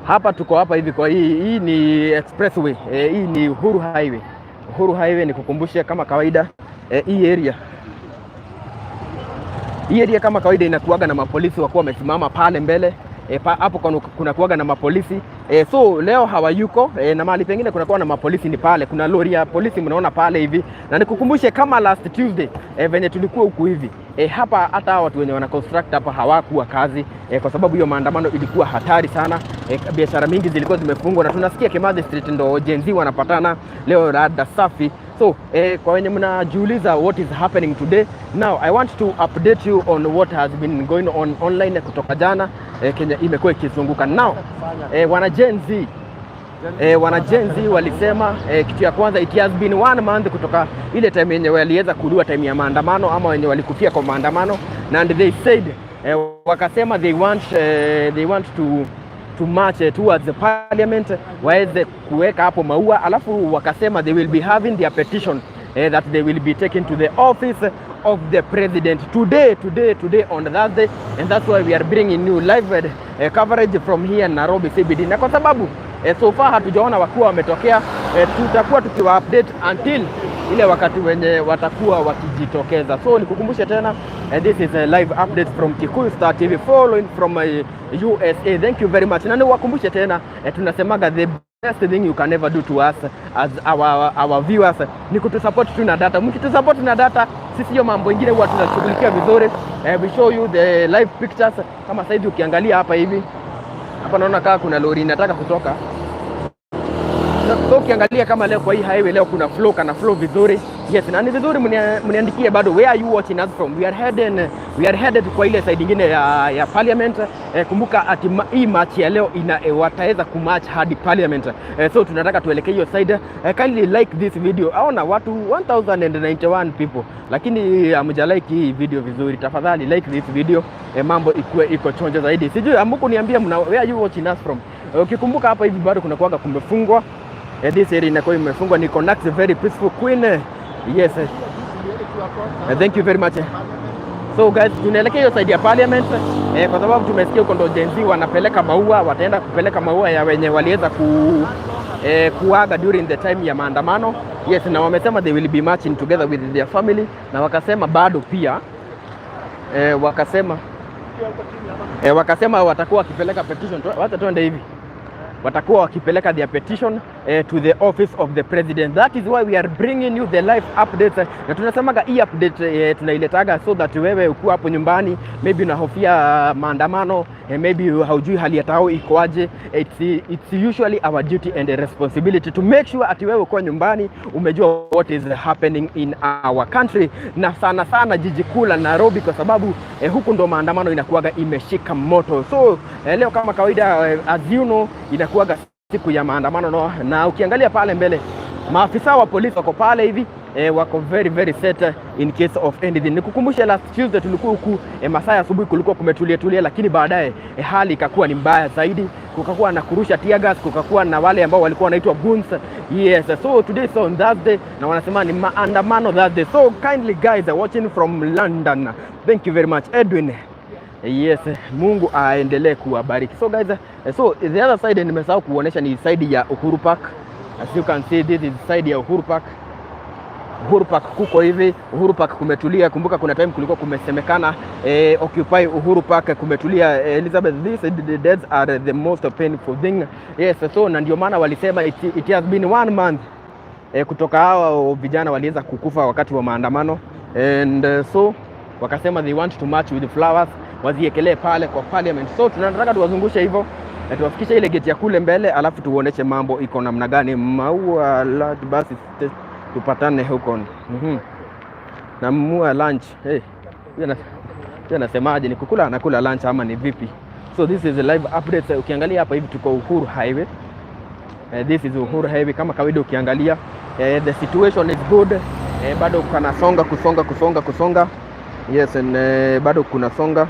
hapa tuko hapa hivi kwa hii ni expressway, hii ni Uhuru Highway. Uhuru Highway ni kukumbusha kama kawaida, hii area kama kawaida inakuaga na mapolisi wakuwa wamesimama pale mbele. hapo kuna kuwaga na mapolisi so leo hawayuko na mahali pengine kuna kuwa na mapolisi ni pale, kuna lori ya polisi mnaona pale hivi, na nikukumbushe kama last Tuesday venye tulikuwa huku hivi hapa, hata watu wenye wana construct hapa hawakuwa kazi kwa sababu hiyo maandamano ilikuwa hatari sana. Biashara mingi zilikuwa zimefungwa, na tunasikia Kimathi Street ndo Gen Z wanapatana leo rada safi. So kwa wenye mnajiuliza what is happening today, now I want to update you on what has been going on online kutoka jana Kenya imekuwa ikizunguka. Now wana Gen Z walisema kitu ya kwanza, it has been 1 month kutoka ile time yenye waliweza kudua time ya maandamano ama wenye walikufia kwa maandamano, and they said wakasema they want to march towards the parliament, waweze kuweka hapo maua, alafu wakasema they will be having their petition that they will be taken to the office of the president today on Thursday, and that's why we are bringing new live coverage from here Nairobi CBD. Na kwa sababu so far hatujaona wakuwa wametokea, tutakuwa tukiwa update until ile wakati wenye watakuwa wakijitokeza. So nikukumbushe tena, this is a live update from Kikuyu Star TV following from USA. Thank you very much. Na niwakumbushe tena, tunasemaga the best thing you can never do to us as our viewers ni kutusupport tu na data. Mkitusupport na data, sisi hiyo mambo ingine huwa tunashughulikia vizuri. We show you the live pictures. Kama sasa hivi ukiangalia hapa hivi, hapa naona kama kuna lori inataka kutoka. So ukiangalia kama leo kwa hii highway leo kuna flow vizuri. Yes, na ni vizuri mniandikie bado where are you watching us from. We are headed kwa ile side nyingine ya parliament. Kumbuka ati hii march ya leo wataweza kumarch hadi parliament. So tunataka tuelekee hiyo side. Kindly like this video. Aona watu 1091 people, lakini hamja like hii video vizuri. Tafadhali like this video. Mambo iko chonjo zaidi. Sijui amuko niambia where are you watching us from. Ukikumbuka hapa hivi bado kuna kuaga kumefungwa. This area inakuwa imefungwa. Ni connect very peaceful Queen. Yes. Thank you very much. So guys, tunaelekea hiyo side ya parliament kwa sababu tumesikia huko ndo Gen Z wanapeleka maua, wataenda kupeleka maua ya wenye waliweza kuaga during the time ya maandamano. Yes, na wamesema they will be marching together with their family, na wakasema bado pia wakasema watakuwa wakipeleka petition. Wacha tuende hivi. Watakuwa wakipeleka their petition to the office of the president. That is why we are bringing you the live updates. Na tunasemaga hii update tunailetaga so that wewe ukiwa hapo nyumbani, maybe unahofia maandamano, maybe haujui hali ya tao ikoaje, it's usually our duty and a responsibility to make sure ati wewe ukiwa nyumbani umejua what is happening in our country, na sana jiji kuu la Nairobi, kwa sababu huku ndo maandamano inakuwaga imeshika moto. So leo kama kawaida, as you know, inakuwaga siku ya maandamano no? Na ukiangalia pale mbele maafisa wa polisi wako pale hivi wako very set in case of anything. Nikukumbusha last Tuesday tulikuwa huku masaa ya asubuhi kulikuwa kumetulia, lakini baadaye hali ikakuwa ni mbaya zaidi. Kukakuwa na kurusha tear gas, kukakuwa na wale ambao walikuwa wanaitwa goons. Yes, so today is on Thursday na wanasema ni maandamano Thursday. So kindly guys are watching from London. Thank you very much Edwin. Yes, Mungu aendelee kuwabariki. So guys, so the other side nimesahau kuonesha ni side ya Uhuru Park. As you can see, this is side ya Uhuru Park. Uhuru Park kuko hivi, Uhuru Park kumetulia. Kumbuka kuna time kulikuwa kumesemekana occupy Uhuru Park, kumetulia. Elizabeth, these deaths are the most painful thing. Yes, so na ndio maana walisema it has been 1 month kutoka hao vijana waliweza kukufa wakati wa maandamano, and so wakasema they want to march with flowers, waziekelee pale kwa parliament. So tunataka tuwazungushe hivyo na tuwafikishe ile gate ya kule mbele, alafu tuoneshe mambo iko namna gani. Maua basi tupatane huko. Na mua lunch. Yeye anasemaje, ni kukula anakula lunch ama ni vipi? So this is a live update. Ukiangalia hapa hivi tuko Uhuru Highway. This is Uhuru Highway kama kawaida. Ukiangalia the situation is good. Bado kuna kusonga. Yes, and bado kuna songa.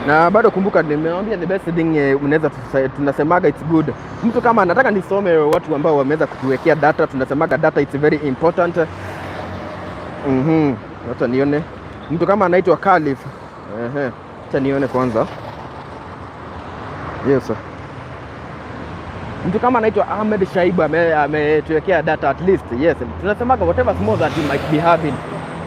Na bado kumbuka nimewaambia the best thing unaweza tunasemaga it's good. Mtu kama nataka nisome watu ambao wameweza kutuwekea data, tunasemaga data it's very important. Wacha nione. Mtu kama anaitwa Khalif. Acha nione kwanza. Yes sir. Mtu kama anaitwa Ahmed Shaibu ametuwekea data at least. Yes, tunasemaga whatever small that you might be having,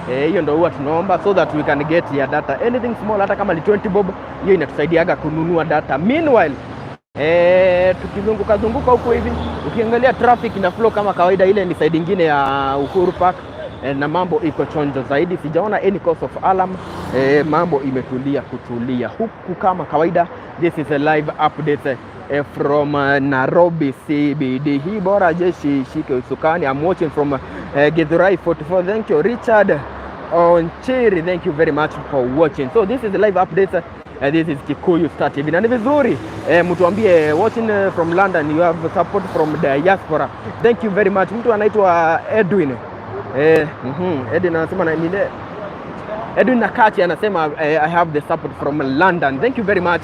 hiyo ndio huwa tunaomba so that we can get your data. Anything small, hata kama ni 20 bob, hiyo inatusaidiaga kununua data. Meanwhile tukizunguka huko hivi, ukiangalia traffic na flow kama kawaida, ile ni side nyingine ya Uhuru Park, na mambo iko chonjo zaidi. Sijaona any cause of alarm, mambo imetulia kutulia huku kama kawaida. This is a live update from Nairobi CBD. Hii bora jeshi shike usukani. I'm watching from Githurai 44. Thank you Richard Onchiri, thank you very much for watching. So this is the live update. This is Kikuyu Star TV. Na ni vizuri mtuambie watching from London, you have support from the diaspora. Thank you very much. Mtu anaitwa Edwin Edwin anasema Edwin Nakati anasema I have the support from London. Thank you very much.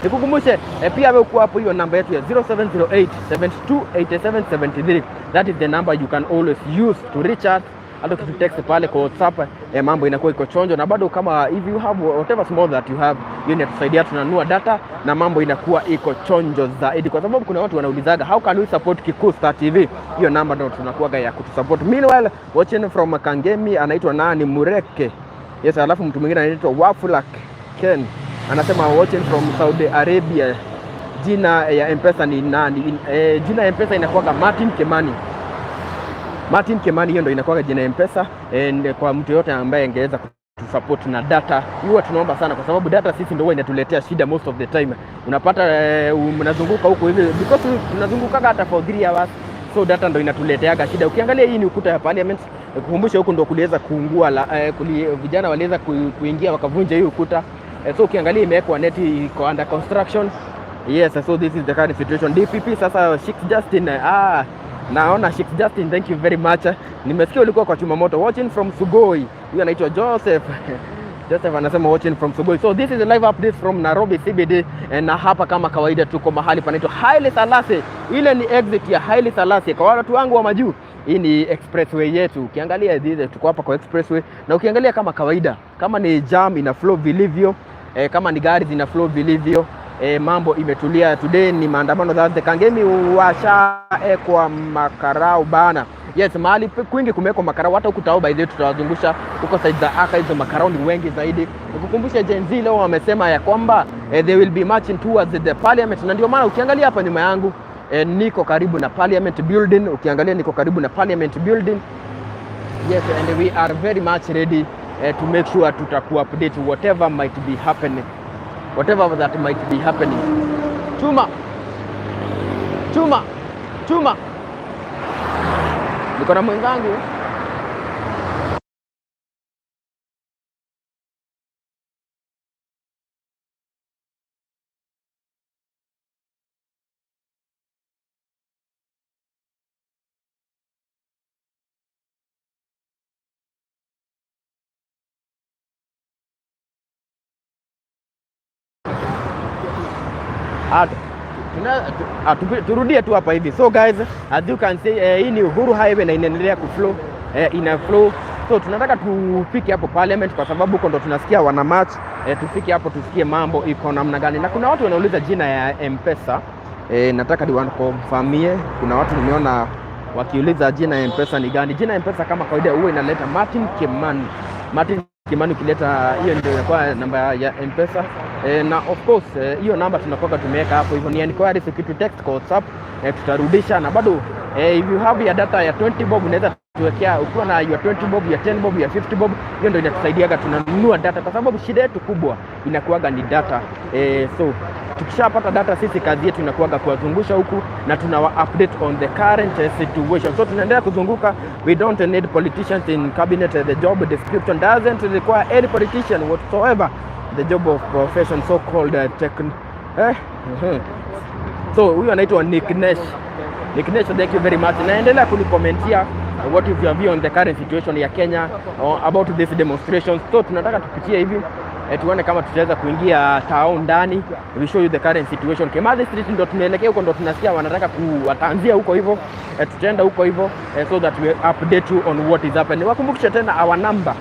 Nikukumbushe pia wewe uko hapo, hiyo namba yetu ya 0708728773. That is the number you can always use to reach us. Hata kitu text pale kwa WhatsApp, mambo inakuwa iko chonjo. Na bado kama if you have whatever small that you have, hiyo inatusaidia tunanunua data na mambo inakuwa iko chonjo zaidi, kwa sababu kuna watu wanaulizaga how can we support Kikuyu Star TV. Hiyo namba ndio tunakuaga ya kutusupport. Meanwhile watching from Kangemi anaitwa nani Mureke. Yes, alafu mtu mwingine anaitwa Wafula Ken anasema watching from Saudi Arabia. Jina ya M-Pesa ni nani? Jina ya M-Pesa inakuwa Martin Kimani. Martin Kimani, hiyo ndio inakuwa jina ya M-Pesa. Kwa mtu yote ambaye angeweza kutusupport na data, hiyo tunaomba sana, kwa sababu data sisi ndio inatuletea shida most of the time. Unapata mnazunguka huko hivi because tunazunguka hata for 3 hours. So data ndio inatuleteaga shida. Ukiangalia hii ni ukuta ya Parliament, kukumbusha huko ndio kuliweza kuungua, vijana waliweza kuingia wakavunja hiyo ukuta. So ukiangalia imewekwa neti, iko under construction. Yes, so this is the current situation. DPP sasa Sheikh Justin, naona Sheikh Justin, thank you very much. Nimesikia ulikuwa kwa Chumamoto watching from Sugoi. Huyu anaitwa Joseph. Joseph anasema watching from Sugoi. So this is a live update from Nairobi CBD, na hapa kama kawaida tuko mahali panaitwa Haile Selassie. Ile ni exit ya Haile Selassie. Kwa watu wangu wa majuu, hii ni expressway yetu. Ukiangalia tuko hapa kwa expressway, na ukiangalia kama kawaida, kama ni jam ina flow vilivyo, kama ni gari zina flow vilivyo. Mambo imetulia. Today ni maandamano za Kangemi kwa makarau bana. Yes, mahali kwingi kumeko makarau, hata huku Tao by the way tutawazungusha huko side za aka, hizo makarau ni wengi zaidi. Nikukumbusha Gen Z leo wamesema ya kwamba they will be marching towards the parliament, na ndio maana ukiangalia hapa nyuma yangu niko karibu na parliament building. Ukiangalia niko karibu na parliament building. Yes, and we are very much ready to make sure tutaku update whatever might be happening. Whatever that might be happening. Chuma. Niko na mwenzangu. Turudie tu hapa hivi. So guys, as you can see, hii ni Uhuru Highway na inaendelea kuflow, ina flow. So tunataka tufike hapo parliament, kwa sababu huko ndo tunasikia wana march. Tufike hapo tusikie mambo iko namna gani. Na kuna watu wanauliza jina ya M-Pesa. Nataka niwakonfirmie. Kuna watu nimeona wakiuliza jina ya M-Pesa ni gani. Jina ya M-Pesa kama kawaida huwa inaleta Martin Kimani. Martin Kimani, ukileta hiyo ndio inakuwa namba ya M-Pesa. Na of course hiyo namba tunakoga tumeweka hapo hivyo, ni inquiry security text kwa WhatsApp, tutarudisha. Na bado if you have your data ya 20 bob unaweza tuwekea, ukiwa na your 20 bob, ya 10 bob, ya 50 bob, hiyo ndio inatusaidiaga tunanunua data, kwa sababu shida yetu kubwa inakuaga ni data. So tukishapata data sisi kazi yetu inakuaga kuwazungusha huku na tunawa update on the current situation. So tunaendelea kuzunguka. We don't need politicians in cabinet. The job description doesn't require any politician whatsoever. The job of profession, so called So huyu anaitwa Nick Nash, thank you very much. Naendelea kunikomentia what is your view on the current situation ya Kenya about this demonstration. So tunataka tupitie hivi tuone kama tutaweza kuingia town ndani. We show you the current situation. Kimathi Street ndo tunaelekea huko, ndo tunasikia wanataka kuwatanzia huko hivyo. Tutaenda huko hivyo so that we update you on what is happening. Wakumbushe tena our number,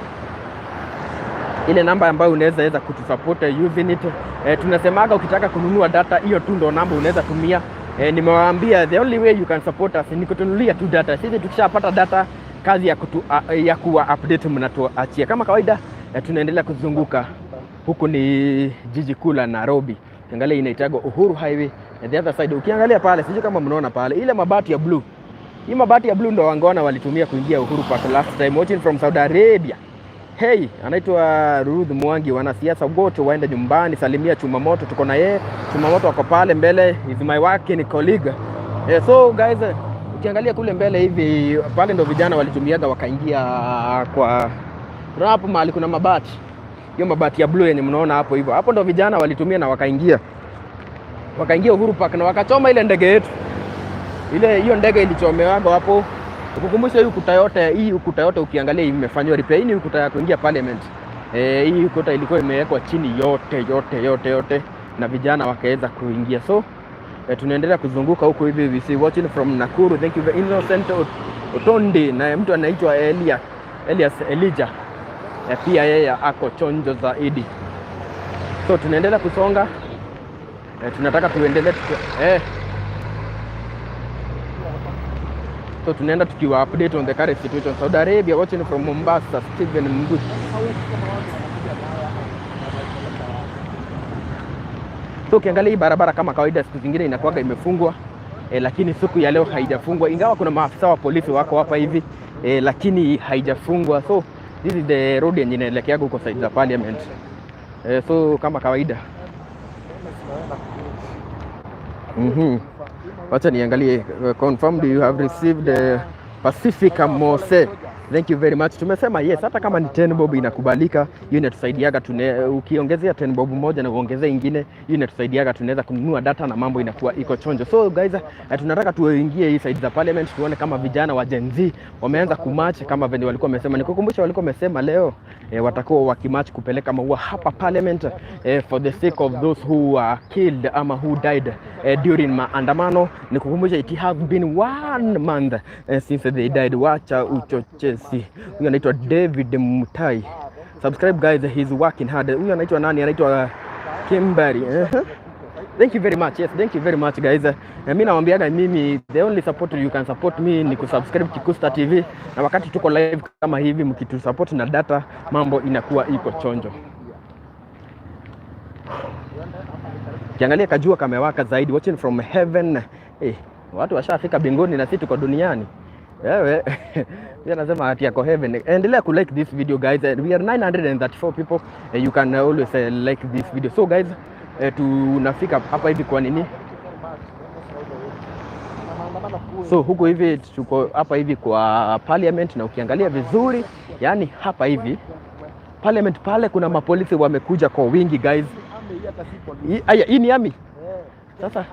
ile namba ambayo unaweza kutusupport using it. Tunasemaga ukitaka kununua data, hiyo tu ndo namba unaweza tumia. Nimewaambia the only way you can support us ni kutunulia tu data. Sisi tukishapata data kazi ya kuwa update mnatuachia. Kama kawaida tunaendelea kuzunguka. Huku ni jiji kuu la Nairobi. Ukiangalia inaitwa Uhuru Highway. The other side ukiangalia pale, sijui kama mnaona pale ile mabati ya blue. Hii mabati ya blue ndo wangona walitumia kuingia Uhuru Park last time. Watching from Saudi Arabia. Hey, anaitwa Ruth Mwangi. Wanasiasa wote waende nyumbani, salimia Chumamoto, tuko na yeye. Chumamoto wako pale mbele, is my working colleague. So guys, ukiangalia kule mbele hivi pale ndo vijana walitumiaga wakaingia kwa hapo mahali kuna mabati. Hiyo mabati ya blue yenye mnaona hapo hivyo. Hapo ndo vijana walitumia na wakaingia Uhuru Park na wakachoma ile ndege yetu. Hiyo ndege ilichomewaga hapo. Ukukumbusha hii ukuta yote ukiangalia imefanywa repair. Hii ni ukuta ya kuingia parliament. Hii ukuta ilikuwa imewekwa chini yote na vijana wakaweza kuingia. So tunaendelea kuzunguka huko hivi we see watching from Nakuru. Thank you very Innocent Otondi na mtu anaitwa Elias Elijah. Pia yeye ako chonjo zaidi. So tunaendelea kusonga. Tunataka tuendelee so tunaenda tukiwa update on the current situation. Saudi Arabia watching from Mombasa, Steven Mguti. So ukiangalia hii barabara kama kawaida siku zingine inakuwaga imefungwa, lakini siku ya leo haijafungwa, ingawa kuna maafisa wa polisi wako hapa hivi, lakini haijafungwa. So this is the road yenye inaelekea huko side za parliament. So kama kawaida wacha niangalie confirm do you have received Pacifica Mose. Thank you very much. Tumesema yes, hata kama ni 10 bob inakubalika, hiyo inatusaidiaga ukiongezea 10 bob moja na uongezea ingine, hiyo inatusaidiaga tunaweza kununua data na mambo inakuwa iko chonjo. So guys, tunataka tuingie hii side za parliament tuone kama vijana wa Gen Z wameanza kumarch kama vile walikuwa wamesema. Nikukumbusha walikuwa wamesema leo watakuwa wakimarch kupeleka maua hapa parliament for the sake of those who were killed ama who died during maandamano. Nikukumbusha it has been 1 month since they died. Wacha uchoche. Huyu anaitwa David Mutai. Subscribe guys, he's working hard. Huyu anaitwa nani? Anaitwa Kimberly. Thank you very much. Yes, thank you very much guys. Mimi nawaambiaga mimi the only support you can support me ni kusubscribe Kikusta TV, na wakati tuko live kama hivi mkitusupport na data mambo inakuwa iko chonjo. Kiangalia kajua kamewaka zaidi. Watching from heaven. Watu washafika mbinguni na sisi tuko duniani. Wewe anasema ati yako heaven. Endelea ku like this video guys. We are 934 people. You can always like this video. So guys, tunafika hapa hivi kwa nini? So huko hivi tuko hapa hivi kwa parliament, na ukiangalia vizuri, yani hapa hivi parliament pale kuna mapolisi wamekuja kwa wingi guys. Hii ni ami. Sasa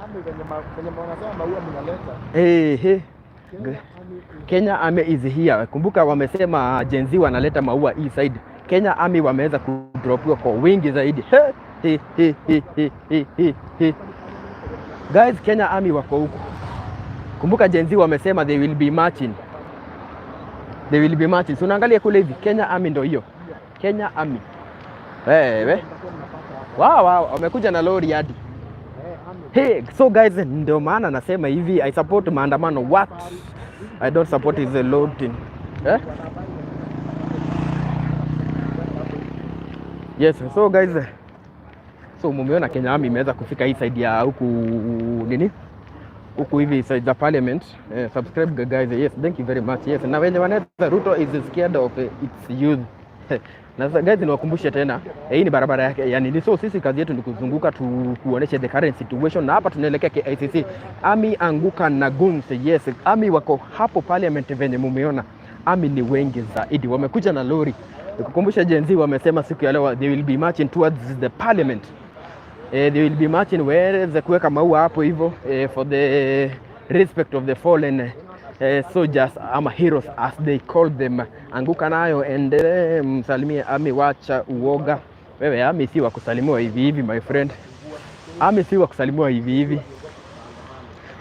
Kenya Army is here. Kumbuka wamesema Gen Z wanaleta maua hii side. Kenya Army wameweza kudropiwa kwa wingi zaidi. Guys, Kenya Army wako huko. Kumbuka Gen Z wamesema they will be marching. So unaangalia kule hivi Kenya Army ndio hiyo. Kenya Army. Wow, wamekuja na lori hadi. So guys, ndio maana nasema hivi I support maandamano. What I don't support is a loading. Yes, so guys, so mumeona Kenya Army imeweza kufika hii side ya huku nini? Huku hivi side the parliament. Subscribe guys. Yes, thank you very much. Yes, na wenye wanaweza Ruto is scared of its youth. Na guys, niwakumbushe tena hii ni barabara yake, yani so sisi kazi yetu ni kuzunguka kuonesha the current situation, na hapa tunaelekea KICC. Army anguka na guns. Yes, Army wako hapo parliament venye mumeona. Army ni wengi zaidi, wamekuja na lori. Nikukumbusha Gen Z wamesema siku ya leo they will be marching towards the parliament. They will be marching where the kuweka maua hapo hivyo for the respect of the fallen soldiers ama heroes as they call them. Anguka nayo endelee msalimie Army, wacha uoga. Wewe Army si wa kusalimiwa hivi hivi my friend. Army si wa kusalimiwa hivi hivi.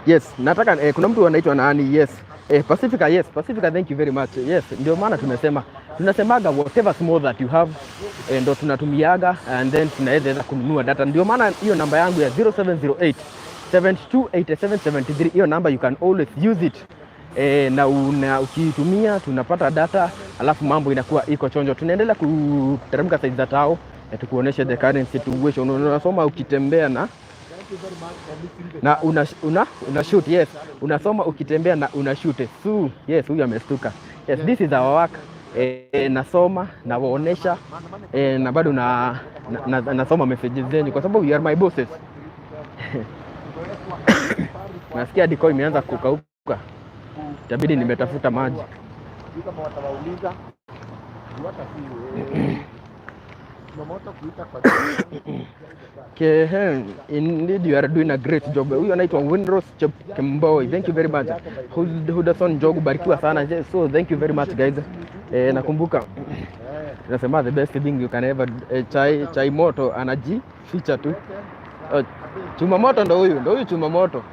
Yes, nataka kuna mtu anaitwa nani? Yes. Pacifica, yes, Pacifica, thank you very much. Yes, ndio maana tunasemaga whatever small that you have ndio tunatumiaga, and then tunaweza kununua data. Ndio maana hiyo namba yangu ya 0708 728773, hiyo namba you can always use it na ukitumia tunapata data, alafu mambo inakuwa iko chonjo. Tunaendelea kuteremka size za tao, tukuonesha the current situation. Unasoma ukitembea na una shoot. Yes, unasoma ukitembea na una shoot. So yes, huyu amestuka. Yes, this is our work. Nasoma na waonesha na bado nasoma messages zenyu kwa sababu you are my bosses. Nasikia diko imeanza kukauka. Itabidi nimetafuta maji. Kama watawauliza Okay, indeed you are doing a great job. Huyu anaitwa Windrose Chepkemboi. Thank you very much. Hudason Jogu, barikiwa sana. So thank you very much guys. Nakumbuka tunasema the best thing you can ever chai moto anaji feature tu. Chuma moto ndo huyu chuma moto.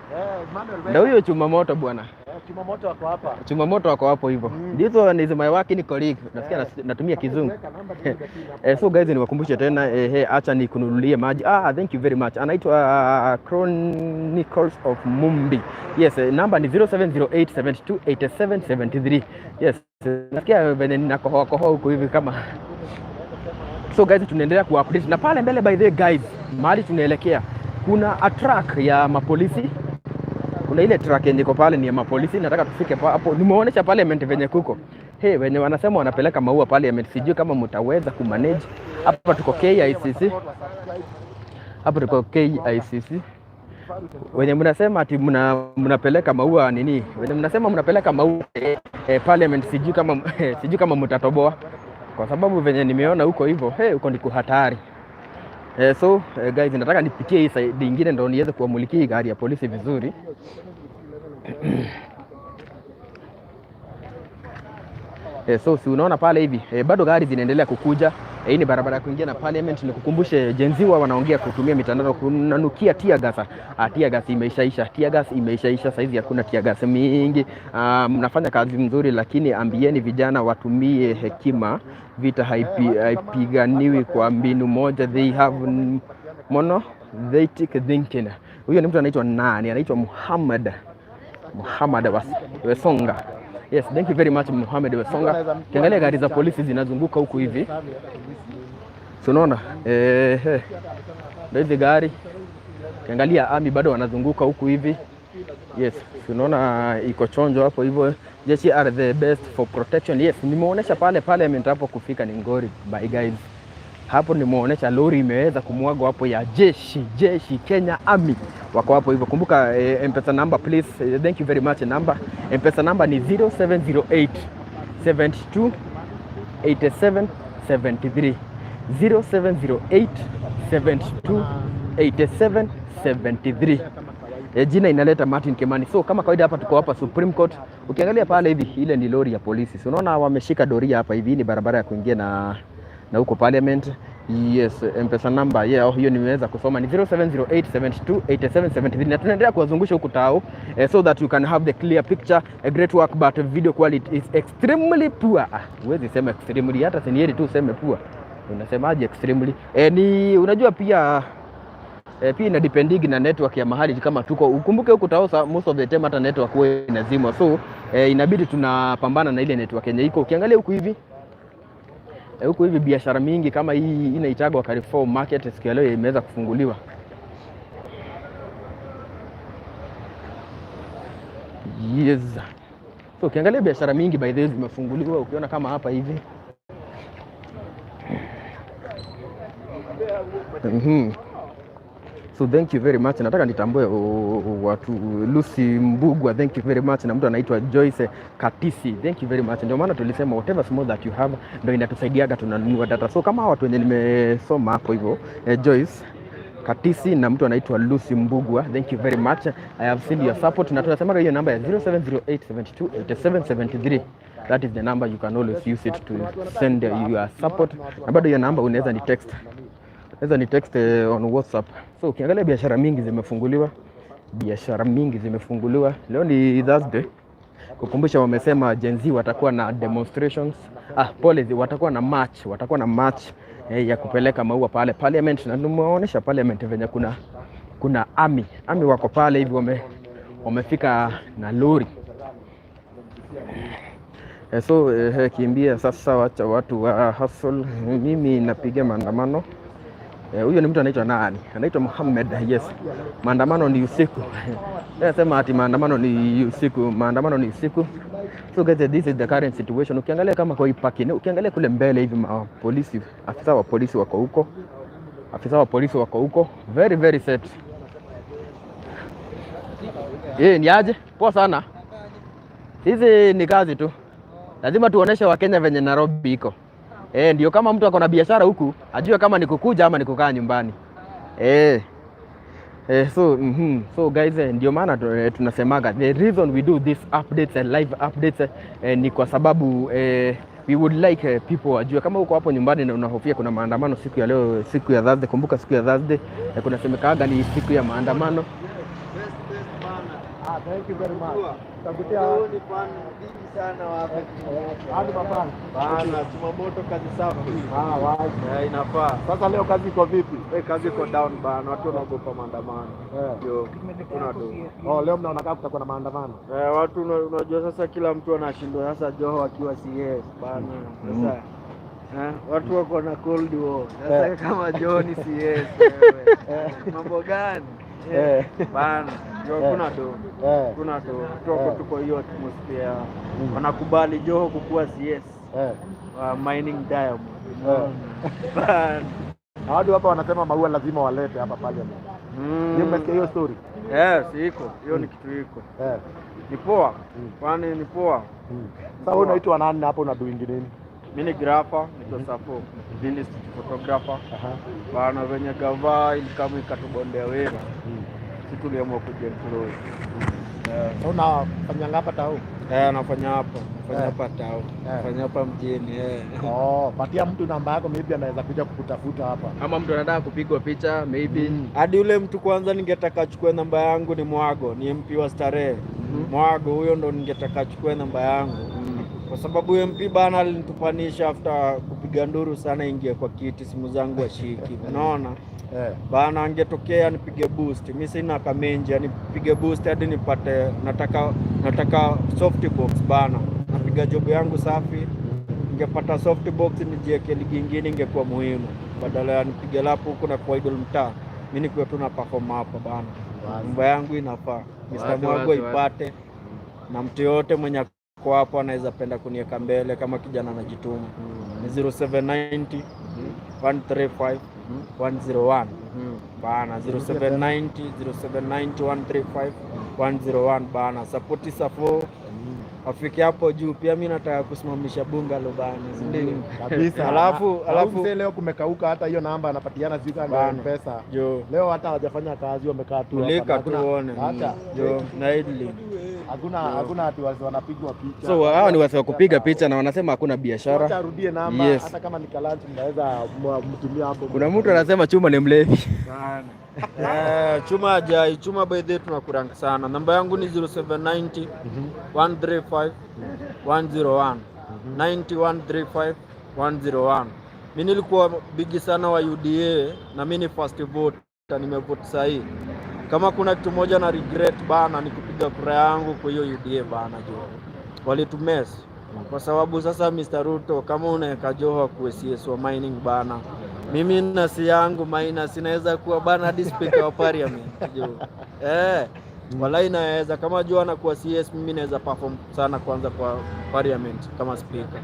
Ndo huyu chuma moto bwana. Chuma moto wako hapa. Chuma moto wako hapo hivyo. Ndizo ni my working colleague. Nasikia natumia kizungu. So guys niwakumbushe tena acha nikununulie maji. Thank you very much. Anaitwa Chronicles of Mumbi. Yes, number ni 0708728773. Yes. Nasikia venye ninakohoa huko hivi kama. So guys tunaendelea kuupdate na pale mbele by the guys. Mahali tunaelekea kuna a track ya mapolisi. Kuna ile track yenye iko pale ni ya mapolisi, nataka tufike hapo. Nimeonyesha parliament venye kuko. Wenye wanasema wanapeleka maua parliament, sijui kama mtaweza kumanage. Hapa tuko KICC. Wenye mnasema ati mnapeleka maua nini? Wenye mnasema mnapeleka maua parliament, sijui kama mtatoboa. Kwa sababu venye nimeona huko hivyo, huko ni kuhatari. So guys nataka nipitie hii side nyingine ndio niweze kuamulikia gari ya polisi vizuri. So si unaona pale hivi bado gari zinaendelea kukuja. Hii ni barabara ya kuingia na parliament. Nikukumbushe jenziwa wanaongea kutumia mitandao kunanukia tear gas. Tear gas imeishaisha. Saizi hakuna tear gas mingi. Mnafanya kazi nzuri lakini ambieni vijana watumie hekima. Vita haipiganiwi kwa mbinu moja. They have monotheistic thinking. Huyo ni mtu anaitwa nani? Anaitwa Muhammad Wesonga. Yes, thank you very much Muhammad Wesonga. Kiangalia gari za polisi zinazunguka huku hivi. Unaona? Ndio hizi gari. Kiangalia army bado wanazunguka huku hivi. Yes, unaona iko chonjo hapo hivyo. Jeshi are the best for protection. Yes, nimeonyesha pale parliament hapo kufika ni ngori by guys. Hapo nimeonyesha lori imeweza kumwagwa hapo ya jeshi Kenya Army wako hapo hivyo. Kumbuka M-Pesa number please. Thank you very much number. M-Pesa number ni 0708 72 87 73. 0708 72 87 73. Jina inaleta Martin Kimani. So kama kawaida hapa tuko hapa Supreme Court. Ukiangalia pale hivi ile ni lori ya polisi. So unaona wameshika doria hapa hivi, ni barabara ya kuingia na huko parliament. Yes, M-Pesa number hiyo nimeweza kusoma ni 0708728773. Na tunaendelea kuwazungusha huku tao so that you can have the clear picture. A great work but video quality is extremely poor. Huwezi sema extremely, hata sinieri tu useme poor. Unasemaje extremely? Ni unajua pia ina depending na network ya mahali kama tuko. Ukumbuke huko tao most of the time hata network wewe inazima. So inabidi tunapambana na ile network yenye iko. Ukiangalia huku hivi biashara mingi kama hii inaitagwa Carrefour Market siku leo imeweza kufunguliwa. Yes. So ukiangalia biashara mingi by the way zimefunguliwa, ukiona kama hapa hivi. So thank you very much. Nataka nitambue watu Lucy Mbugwa, thank you very much, na mtu anaitwa Joyce Katisi, thank you very much. Ndio maana tulisema whatever small that you have ndio inatusaidiaga tunanunua data. So kama watu wenye nimesoma hapo hivyo Joyce Katisi na mtu anaitwa Lucy Mbugwa, thank you very much. I have seen your support. Na tunasema hiyo namba ya 0708728773. That is the number, you can always use it to send your support. Na bado hiyo namba unaweza ni text. On WhatsApp. So ukiangalia biashara mingi zimefunguliwa. Leo ni Thursday. Kukumbusha wamesema Gen Z watakuwa na demonstrations. Watakuwa na march ya kupeleka maua pale parliament, na nimeonyesha parliament venye kuna army wako pale hivi wamefika na lori. So kimbia sasa, wacha watu wa hustle. Mimi napiga maandamano. Huyo ni mtu anaitwa nani? Anaitwa Muhammad. Yes. Maandamano ni usiku. Nasema ati maandamano ni usiku. Maandamano ni usiku. So guys, this is the current situation. Ukiangalia kama kwa hii parking, ukiangalia kule mbele hivi polisi, afisa wa polisi wako huko. Afisa wa polisi wako huko. Very very set. Ni aje? Poa sana. Hizi ni kazi tu. Lazima tuoneshe Wakenya venye Nairobi iko. Ndio kama mtu ako na biashara huku, ajue kama ni kukuja ama ni kukaa nyumbani. So guys, ndio maana tunasemaga the reason we do this updates and live updates ni kwa sababu we would like people wajue kama uko hapo nyumbani na unahofia kuna maandamano siku ya leo, siku ya Thursday. Kumbuka siku ya Thursday kuna semekaaga ni siku ya maandamano. Thank you very much. Takutia ni fan bigi sana wapi? Hadi mapana. Bana, tumamoto kazi safi. Wazi. Inafaa. Sasa leo kazi iko vipi? Kazi iko down bana. Watu wanaogopa maandamano. Ndio. Kuna do. Leo mnaona kama kutakuwa na maandamano. Watu unajua sasa kila mtu anashindwa sasa Joho akiwa CS bana. Sasa watu wako na cold war. Sasa kama Joho ni CS wewe. Mambo gani? Bana. Kuna do. Kuna do. Tuko hiyo atmosphere. Wanakubali Joho kukua CS. Mining diamond. Bana. Hadi hapa wanasema Maua lazima walete hapa parliament. Ni mmesikia hiyo story? Iko. Hiyo ni kitu iko. Ni poa. Kwani ni poa. Sasa wewe unaitwa nani hapo na doing nini? Mimi ni grapher, niko Sapo, ni photographer. Bana venye gava ilikama ikatubondea wewe. Sisi tuliamua kujiemploy. Unafanya ngapa tao? Nafanya hapa. Nafanya hapa tao. Nafanya hapa mjini. Patia mtu namba yako, maybe anaweza kuja kukutafuta hapa. Ama mtu anataka kupigwa picha maybe. Hadi ule mtu kwanza ningetaka achukue namba yangu ni Mwago, ni MP wa Starehe. Mwago huyo ndo ningetaka achukue namba yangu. Kwa sababu MP bana alinitupanisha after kupiga nduru sana ingie kwa kiti, simu zangu ashiki. Unaona? Bana angetokea nipige boost. Mimi sina kamenje, nipige boost hadi nipate nataka soft box bana. Napiga job yangu safi. Ningepata soft box nijieke ligi nyingine ingekuwa muhimu. Badala ya nipige lapo huko na kwa idol mtaa. Mimi nikiwa tu na perform hapa bana. Mambo yangu inafaa. Mr. Mwago ipate. Na mtu yote mwenye kwa hapo anaweza penda kuniweka mbele kama kijana anajituma. Ni 0790 135 101 bana. 0790 135 101 bana. Support Safo afike hapo juu. Pia mimi nataka kusimamisha bungalow bana, ndio kabisa. Alafu leo kumekauka, hata hiyo namba anapatiana zika pesa. Leo hata hawajafanya kazi, wamekaa tu hapa tuone. Hata na idling hakuna watu wanapigwa picha. So hao ni watu wa kupiga picha na wanasema hakuna biashara. Hata arudie namba. Hata kama ni kalanti mnaweza mtumia hapo. Kuna mtu anasema Chuma ni mlevi bana. Chuma ajai. Chuma by the way tunakurank sana. Namba yangu ni 0790 135 101 9135 101. Mimi nilikuwa bigi sana wa UDA na mimi ni first vote, nimevote sahi. Kama kuna kitu moja na regret bana ni kupiga kura yangu kwa hiyo UDA bana walitumess. Kwa sababu sasa Mr. Ruto kama unaweka Joho kwa CS wa mining bana, mimi na si yangu minus inaweza kuwa bana hadi speaker wa parliament wala inaweza kama Joho anakuwa CS, mimi naweza perform sana kwanza kwa parliament kama speaker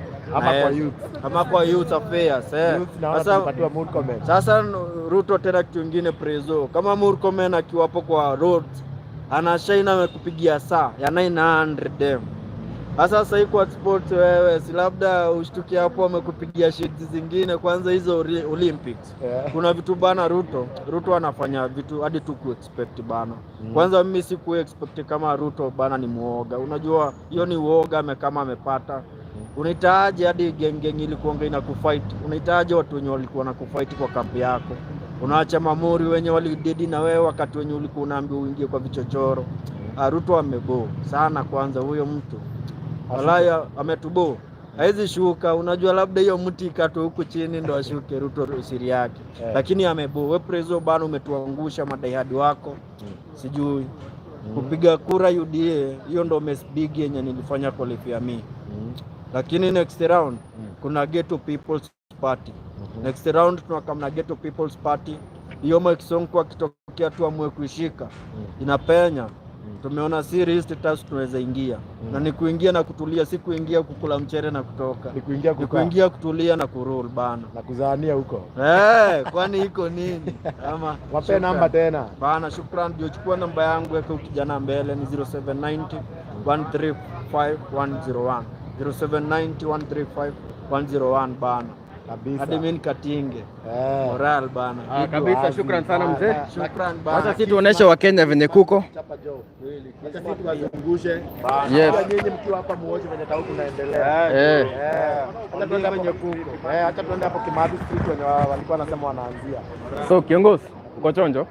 ama kwa youth affairs. Sasa Ruto tena kitu kingine prezo kama Murkomen akiwapo kwa roads anashaina amekupigia saa ya 900 dem. Sasa hii kwa sports wewe si labda ushtukie hapo amekupigia shit zingine kwanza hizo Olympics. Kuna vitu bana Ruto anafanya vitu hadi tu ku expect bana. Kwanza mimi siku expect kama Ruto bana ni muoga. Unajua hiyo ni uoga kama amepata. Unahitaji hadi gengeng ili kuongea na kufight. Unahitaji watu wenye walikuwa na kufight kwa kambi yako. Unaacha mamori wenye walidedi na wewe wakati wenye ulikuwa unaambiwa uingie kwa vichochoro. Ruto amebo sana kwanza huyo mtu. Walaya ametubo. Haizi shuka, unajua labda hiyo mti ikato huku chini ndo ashuke Ruto siri yake. Lakini amebo. Wewe prezo bana umetuangusha madai hadi wako. Sijui. kupiga kura UDA, hiyo ndo mess big yenye nilifanya qualify mimi. Lakini next round kuna Ghetto People's Party. Next round tunakamna Ghetto People's Party. Hiyo Mike Sonko akitokea tu amue kuishika inapenya. Tumeona series status tunaweza ingia. Na ni kuingia na kutulia, si kuingia kukula mchere na kutoka. Ni kuingia kuingia kutulia na kurule bana. Na kuzaania huko. Kwani iko nini? Ama wape namba tena. Bana, shukrani. Ndio chukua namba yangu weka ukijana mbele ni 0790 135 101. 0790 135 bana. Kabisa. Hadi mimi nikatinge. Moral bana. Kabisa, shukrani sana mzee. Shukrani bana. Acha sisi tuoneshe Wakenya venye kuko. Acha sisi tuwazungushe. Yes. Nyinyi mkiwa hapa muoje venye tauku tunaendelea. Acha tuende hapo kuko. Acha tuende hapo Kimathi Street wenye walikuwa wanasema wanaanzia. So kiongozi, uko chonjo?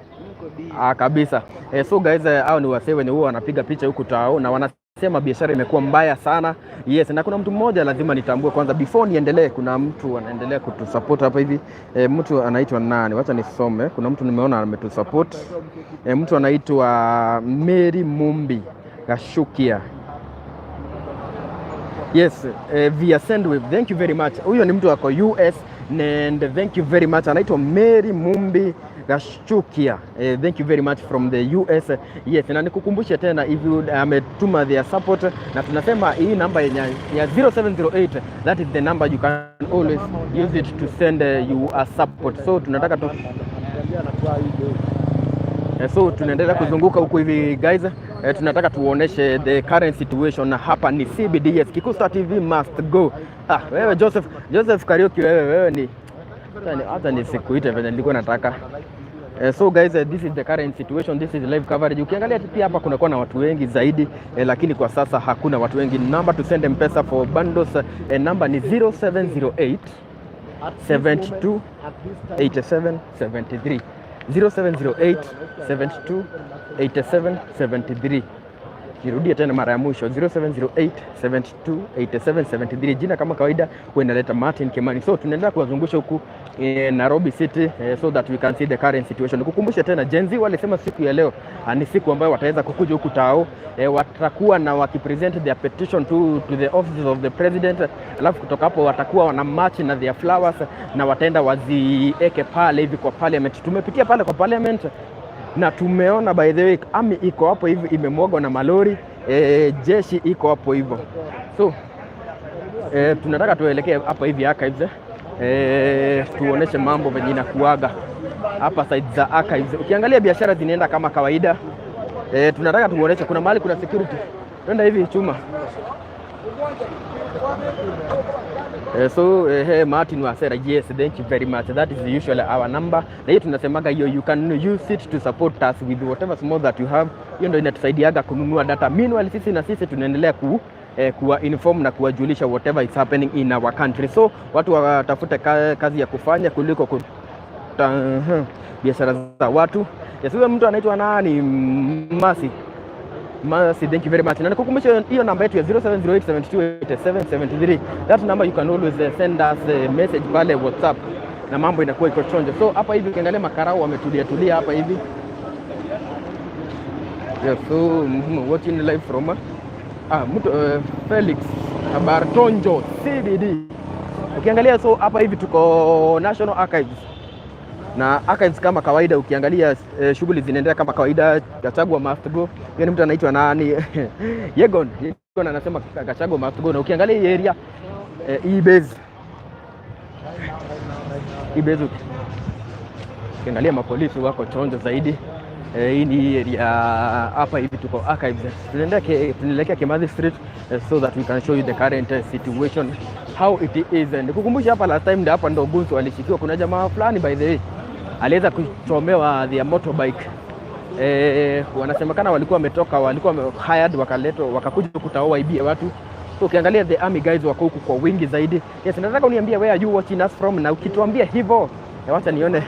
Kabisa. So guys, hao ni wasee wenye huwa wanapiga picha huku tao na wanasema biashara imekuwa mbaya sana. Yes, na kuna mtu mmoja lazima nitambue kwanza before niendelee. Kuna mtu anaendelea kutusupport hapa hivi. Mtu anaitwa nani? Wacha nisome. Kuna mtu nimeona ametusupport. Mtu anaitwa Mary Mumbi Gashukia. Yes, via Sendwave. Thank you very much. Huyo ni mtu wako US and thank you very much. Anaitwa Mary Mumbi Gashukia. Thank you very much from the US. Yes, na nikukumbushe tena if you ametuma their support na tunasema hii namba ya 0708, that is the number you can always use it to send you a support. So tunataka tu so tunaendelea kuzunguka huku hivi guys. Tunataka tuoneshe the current situation hapa ni CBDS. Kikusta TV must go. Wewe Joseph Kariuki, wewe ni hata nisikuite venye nilikuwa nataka. So guys, this is the current situation. This is live coverage. Ukiangalia pia hapa kunakuwa na watu wengi zaidi, lakini kwa sasa hakuna watu wengi. Number to send M-Pesa for bundles, number ni 0708 72 87 73. 0708 72 87 73. Nirudie tena mara ya mwisho 0708 72 87 73. Jina kama kawaida huendeleta Martin Kimani. So tunaendelea kuwazungusha huku Nairobi City so that we can see the current situation. Nikukumbushe tena Gen Z walisema siku ya leo ni siku ambayo wataweza kukuja huku tao, watakuwa na wakipresent their petition to the office of the president. Alafu kutoka hapo watakuwa wana march na their flowers na wataenda wazieke pale hivi kwa parliament. Tumepitia pale kwa parliament na tumeona by the way army iko hapo hivi imemwagwa na malori, jeshi iko hapo hivyo. So tunataka tuelekee hapa hivi archives, tuoneshe mambo venye inakuaga hapa side za archives. Ukiangalia biashara zinaenda kama kawaida. Tunataka tuoneshe kuna mahali kuna security. Twenda hivi chuma. So Martin Wasera, yes, thank you very much. That is usually our number. Na hiyo tunasemaga hiyo you can use it to support us with whatever small that you have. Hiyo ndio inatusaidiaga kununua data. Meanwhile sisi tunaendelea kuwa inform na kuwajulisha whatever is happening in our country. So watu watafute kazi ya kufanya kuliko biashara za watu. Yes, huyo mtu anaitwa nani? Mercy, thank you very much. Na nikukumbusha hiyo namba yetu ya 0708728773. That number you can always send us a message pale WhatsApp na mambo inakuwa iko chonjo. So hapa hivi ukiangalia makarao wametulia hapa hivi. Yes, so watching live from Felix Bartonjo CBD. Ukiangalia so hapa hivi tuko National Archives. Na archives kama kawaida ukiangalia shughuli zinaendelea kama kawaida. Gachagua must go. Yeye mtu anaitwa nani? Yegon anasema Gachagua must go. Na ukiangalia hii area base ukiangalia mapolisi wako chonjo zaidi. Hii ni area hapa hivi tuko archives. Tunaelekea Kimathi Street so that we can show you the current situation how it is. And kukumbusha hapa last time hapa ndo Gunsu alishikiwa. Kuna jamaa fulani by the way aliweza kuchomewa the motorbike. Wanasemekana walikuwa hired wakakuja kutaoa ibia watu. So ukiangalia the army guys wako huku kwa wingi zaidi. Yes, nataka uniambie where are you watching us from, na ukituambia hivyo wacha nione.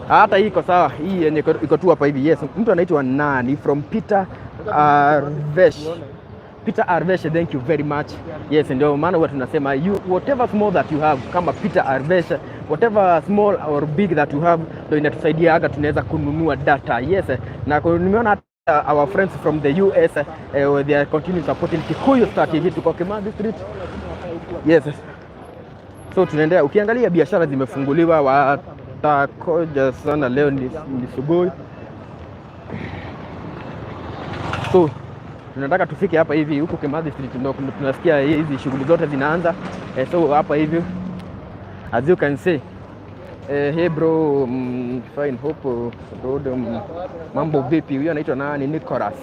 Hata hii iko sawa. Hii yenye iko tu hapa hivi. Yes, mtu anaitwa nani from Peter Arvesh, thank you very much. Yes, ndio maana huwa tunasema whatever small that you have kama Peter Arvesh whatever small or big that you have, ndio inatusaidia hata tunaweza kununua data. Yes, na nimeona hata our friends from the US they are continue supporting Kikuyu Star TV. Tuko Kimathi Street. Yes, so tunaendelea. Ukiangalia biashara zimefunguliwa, watakoja sana leo ni asubuhi. So tunataka tufike hapa hivi huko Kimathi Street, ndio tunasikia hizi shughuli zote zinaanza. So hapa hivi as you can see, hey bro, fine hope road, mambo vipi? Huyo anaitwa nani? Nicholas.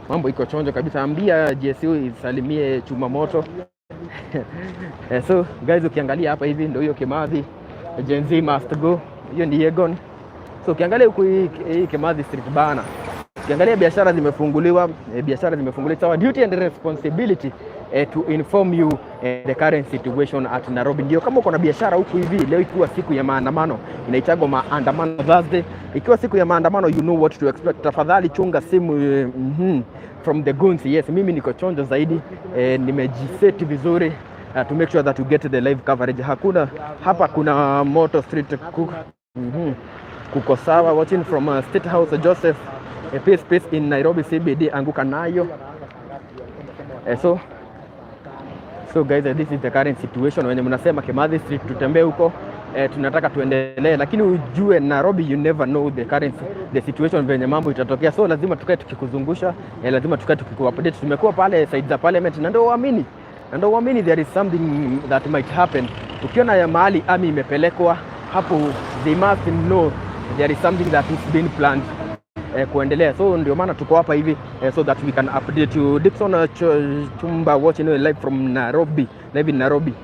Mambo iko chonjo kabisa, ambia GSU isalimie chuma moto. So guys, ukiangalia hapa hivi ndio hiyo Kimathi, Gen Z must go. Hiyo ni Yegon. So ukiangalia huko hii Kimathi Street bana, ukiangalia biashara zimefunguliwa, It's our duty and responsibility to inform you the current situation at Nairobi. Ndio kama uko na biashara huku hivi, leo ikiwa siku ya maandamano, inaitagwa maandamano Thursday. Ikiwa siku ya maandamano, you know what to expect. Tafadhali chunga simu from the goons. Yes, mimi niko chonjo zaidi, nimejiseti vizuri to make sure that you get the live coverage. Hakuna hapa, kuna Moto Street kuko sawa. Watching from State House, Joseph, peace in Nairobi CBD, anguka nayo. So guys, this is the current situation. Wenye mnasema Kimathi Street tutembee huko, tunataka tuendelee, lakini ujue Nairobi, you never know the situation venye mambo itatokea. So lazima tukae tukikuzungusha, lazima tukae tukikuupdate. Tumekuwa pale side za parliament, na ndio uamini there is something that might happen. Ukiona ya mahali army imepelekwa hapo, they must know there is something that is being planned kuendelea. So ndio maana tuko hapa hivi, so that we can update you. Dickson Chumba watching live from Nairobi, live in Nairobi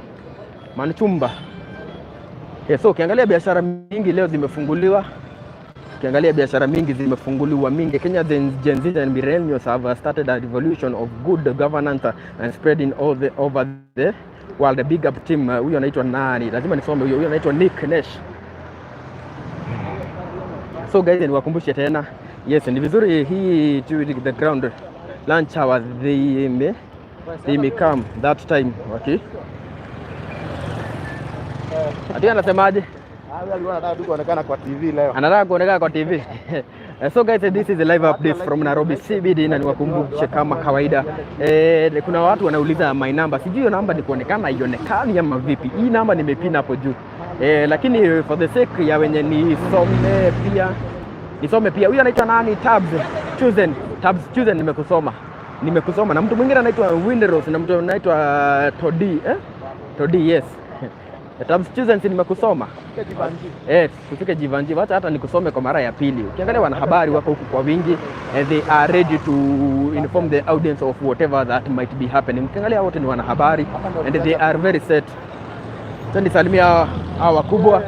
Chumba. So ukiangalia biashara mingi leo zimefunguliwa, mingi. Kenya Gen Z and millennials have started a revolution of good governance and spreading over the world. The big up team. Huyo anaitwa nani? Lazima nisome huyo anaitwa Nick Nash. So guys, niwakumbushe tena, yes, ni vizuri hii to the ground lunch hours they may come that time. Okay, ati anasemaje? Anataka kuonekana kwa TV leo. Anataka kuonekana kwa TV. So guys, this is the live update from Nairobi CBD, na niwakumbushe kama kawaida, kuna watu wanauliza my number. Sijui hiyo namba ni kuonekana ionekani ama vipi. Hii namba nimepina hapo juu. Lakini for the sake ya wenye nisome pia. Huyu anaitwa nani? Tabs Chosen, nimekusoma. Na mtu mwingine anaitwa Winderos, na mtu anaitwa Todi, yes. Tabs Chosen, nimekusoma. Kufika Jivanji. Wacha hata nikusome kwa mara ya pili. Ukiangalia wanahabari wako huku kwa wingi, they are ready to inform the audience of whatever that might be happening. Ukiangalia wote ni wanahabari and they are very set. Sasa salimia hao wakubwa.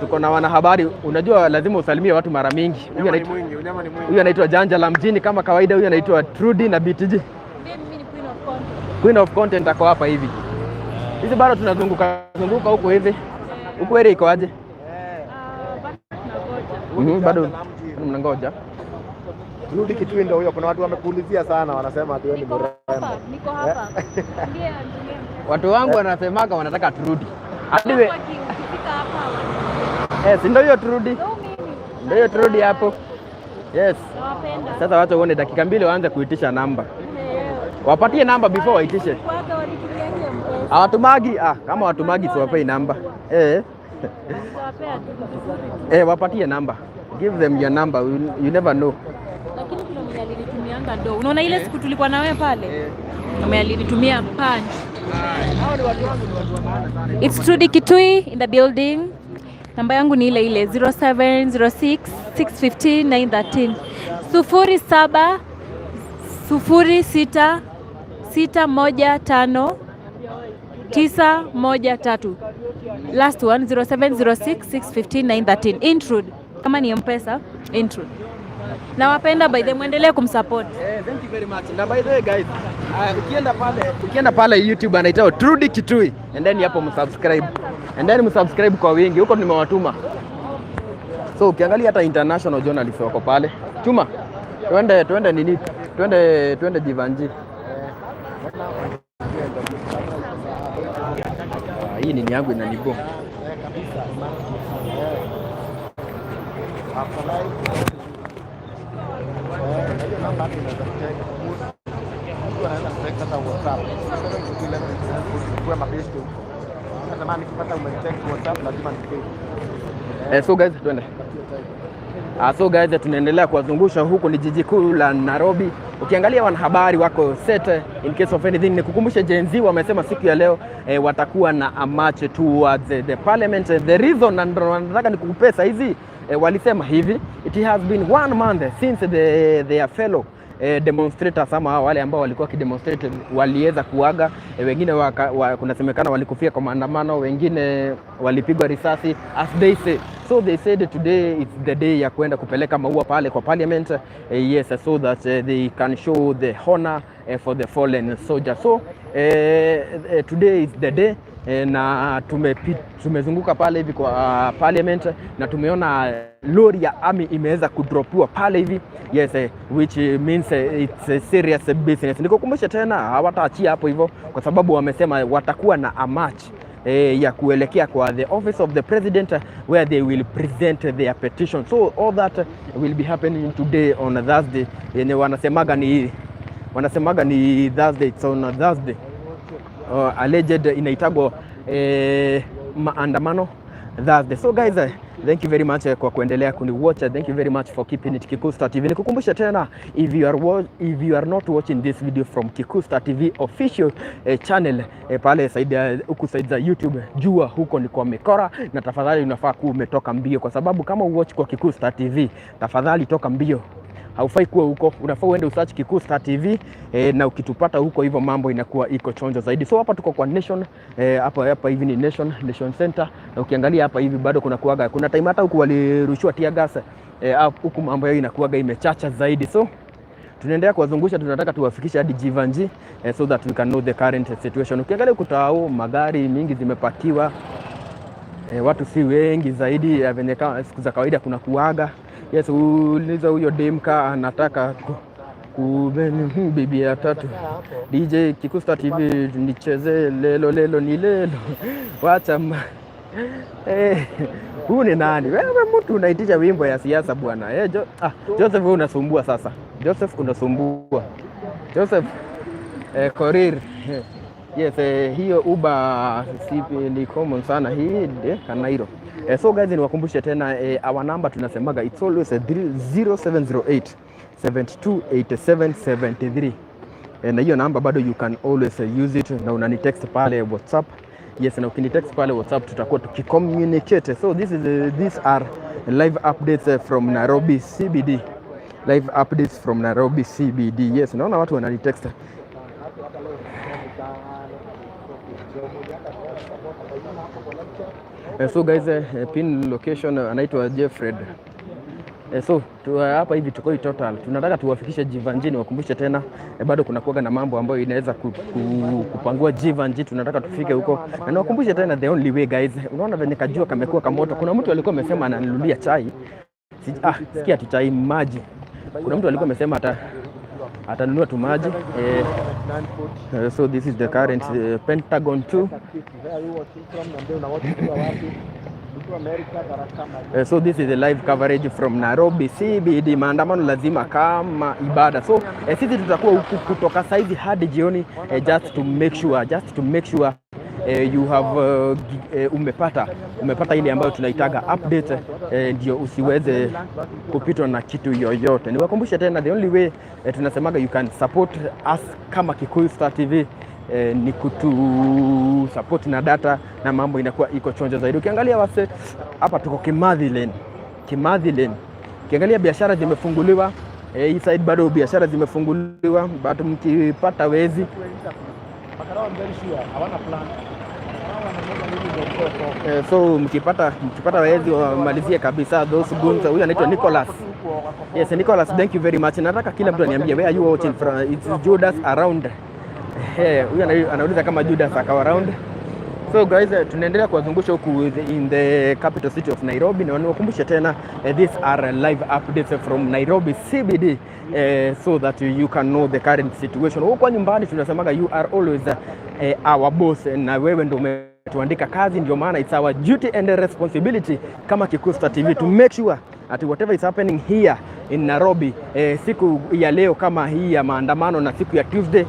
Tuko na wanahabari, unajua lazima usalimie watu mara mingi. Huyu anaitwa Janja la mjini kama kawaida. Huyu anaitwa Trudy na BTG. Queen of content ako hapa hivi. Hizi bado tunazunguka huko hivi. Huko area iko aje? Bado mnangoja. Rudi Kitui ndio huyo. Kuna watu wamekuulizia sana, wanasema ati wewe ni mrembo. Niko hapa. Ndio. Watu wangu wanasemaga wanataka turudi. Hadi wewe ndio hiyo turudi. Ndio hiyo turudi hapo. Yes. Sasa watu waone dakika mbili waanze kuitisha namba. Wapatie namba before waitishe. Hawatumagi, kama watumagi siwapei namba. Wapatie namba. Give them your number. You never know. Lakini kuna mwenye alinitumia ndo. Unaona ile siku tulikuwa na wewe pale? Mwenye alinitumia punch. It's Trudy Kitui in the building. Namba yangu ni ile 0706 615 913. 07 06 615 913. Last one 0706 615 913. Intrude. Kama ni M-Pesa, intrude. Nawapenda, by the muendelee kumsupport. Thank you very much. Na by the way guys, ukienda pale YouTube anaitwa Trudy Kitui, and then hapo msubscribe. And then msubscribe kwa wingi. Huko nimewatuma. So ukiangalia hata international journalists wako pale. Chuma. Twende nini? Twende Jivanji. Hii nini yangu inanibo. So guys, tuende. So guys, tunaendelea kuwazungusha huku ni jiji kuu la Nairobi. Ukiangalia wanahabari wako set in case of anything. Nikukumbushe Gen Z wamesema siku ya leo watakuwa na a march towards the parliament. The reason nataka nikukupesa hizi walisema hivi, it has been 1 month since their fellow demonstrators ama wale ambao walikuwa kidemonstrate waliweza kuaga. Wengine kunasemekana walikufia kwa maandamano, wengine walipigwa risasi as they say. So they said today is the day ya kwenda kupeleka maua pale kwa parliament, yes, so that they can show the honor for the fallen soldiers. So today is the day. Na tumezunguka pale hivi kwa parliament na tumeona lori ya army imeweza kudropiwa pale hivi, yes, which means it's a serious business. Nikukumbusha tena hawataachia hapo hivyo, kwa sababu wamesema watakuwa na a march ya kuelekea kwa the office of the president where they will present their petition. So all that will be happening today on Thursday. Wanasemaga ni Thursday, it's on Thursday. Alleged inaitagwa maandamano Thursday. So guys, thank you very much kwa kuendelea kuniwatch. Thank you very much for keeping it Kikuyu Star TV. Nikukumbusha tena, if you are not watching this video from Kikuyu Star TV official channel pale huku side za YouTube, jua huko ni kwa mikora, na tafadhali unafaa kuwa umetoka mbio, kwa sababu kama uwatch kwa Kikuyu Star TV, tafadhali toka mbio. Haufai kuwa huko, unafaa uende usearch Kikuyu Star TV na ukitupata huko hivyo mambo inakuwa iko chonjo zaidi. So hapa tuko kwa Nation, hapa hivi ni Nation Center, na ukiangalia hapa hivi bado kuna time hata huku walirushwa tear gas, huku mambo yao inakuaga imechacha zaidi. So tunaendelea kuwazungusha, tunataka tuwafikishe hadi Jivanji so that we can know the current situation. Ukiangalia kutao magari mingi zimepakiwa, watu si wengi zaidi venye siku za kawaida kuna kuaga. Yes, uliza huyo demka anataka bibi ya tatu. DJ Kikuyu Star TV nicheze lelo ni lelo. Wacha huu ni nani? Wewe mtu unaitisha wimbo ya siasa bwana. Joseph wewe unasumbua sasa. Joseph unasumbua. Joseph Korir. Yes, hiyo Uber ni common sana hii Kanairo. So guys, niwakumbushe tena our number tunasemaga it's always 0708 728773. Na hiyo number bado you can always use it, na unani text pale WhatsApp. Yes, na ukini text pale WhatsApp tutakuwa tukicommunicate. So these are live updates from Nairobi CBD. Live updates from Nairobi CBD. Yes, naona watu wanani text. So guys, pin location anaitwa Jeffred. So hapa hivi tuko total. Tunataka tuwafikishe Jivanji. Wakumbushe tena bado kuna kuaga na mambo ambayo inaweza kupangua Jivanji. Tunataka tufike huko. Na wakumbushe tena the only way guys. Unaona venye kajua kamekuwa kamoto. Kuna mtu alikuwa amesema ananunulia chai. Sikia tu chai maji. Kuna mtu alikuwa amesema atanunua tu maji. So this is the current Pentagon 2. So this is the live coverage from Nairobi CBD. Maandamano lazima kama ibada. So sisi tutakuwa huku kutoka saizi hadi jioni, just to make sure you have umepata ile ambayo tunaitaga update, ndio usiweze kupitwa na kitu yoyote. Niwakumbushe tena the only way tunasemaga you can support us kama Kikuyu Star TV ni kutu support na data, na mambo inakuwa iko chonjo zaidi. Ukiangalia wase hapa tuko Kimathi Lane. Ukiangalia biashara zimefunguliwa, hii side bado biashara zimefunguliwa, bado mkipata wezi so mkipata wezi wamalizie kabisa those guns. Huyu anaitwa Nicholas. Yes, Nicholas, thank you very much. Nataka kila mtu aniambie where are you watching from? It's Judas around. Huyu anauliza kama Judas akawa around. So guys, tunaendelea kuwazungusha huku in the capital city of Nairobi, na niwakumbushe tena these are live updates from Nairobi CBD, so that you can know the current situation. Huko nyumbani tunasemaga you are always our boss, na wewe ndio umetuandika kazi, ndio maana it's our duty and responsibility kama Kikuyu Star TV to make sure ati whatever is happening here in Nairobi siku ya leo kama hii ya maandamano na siku ya Tuesday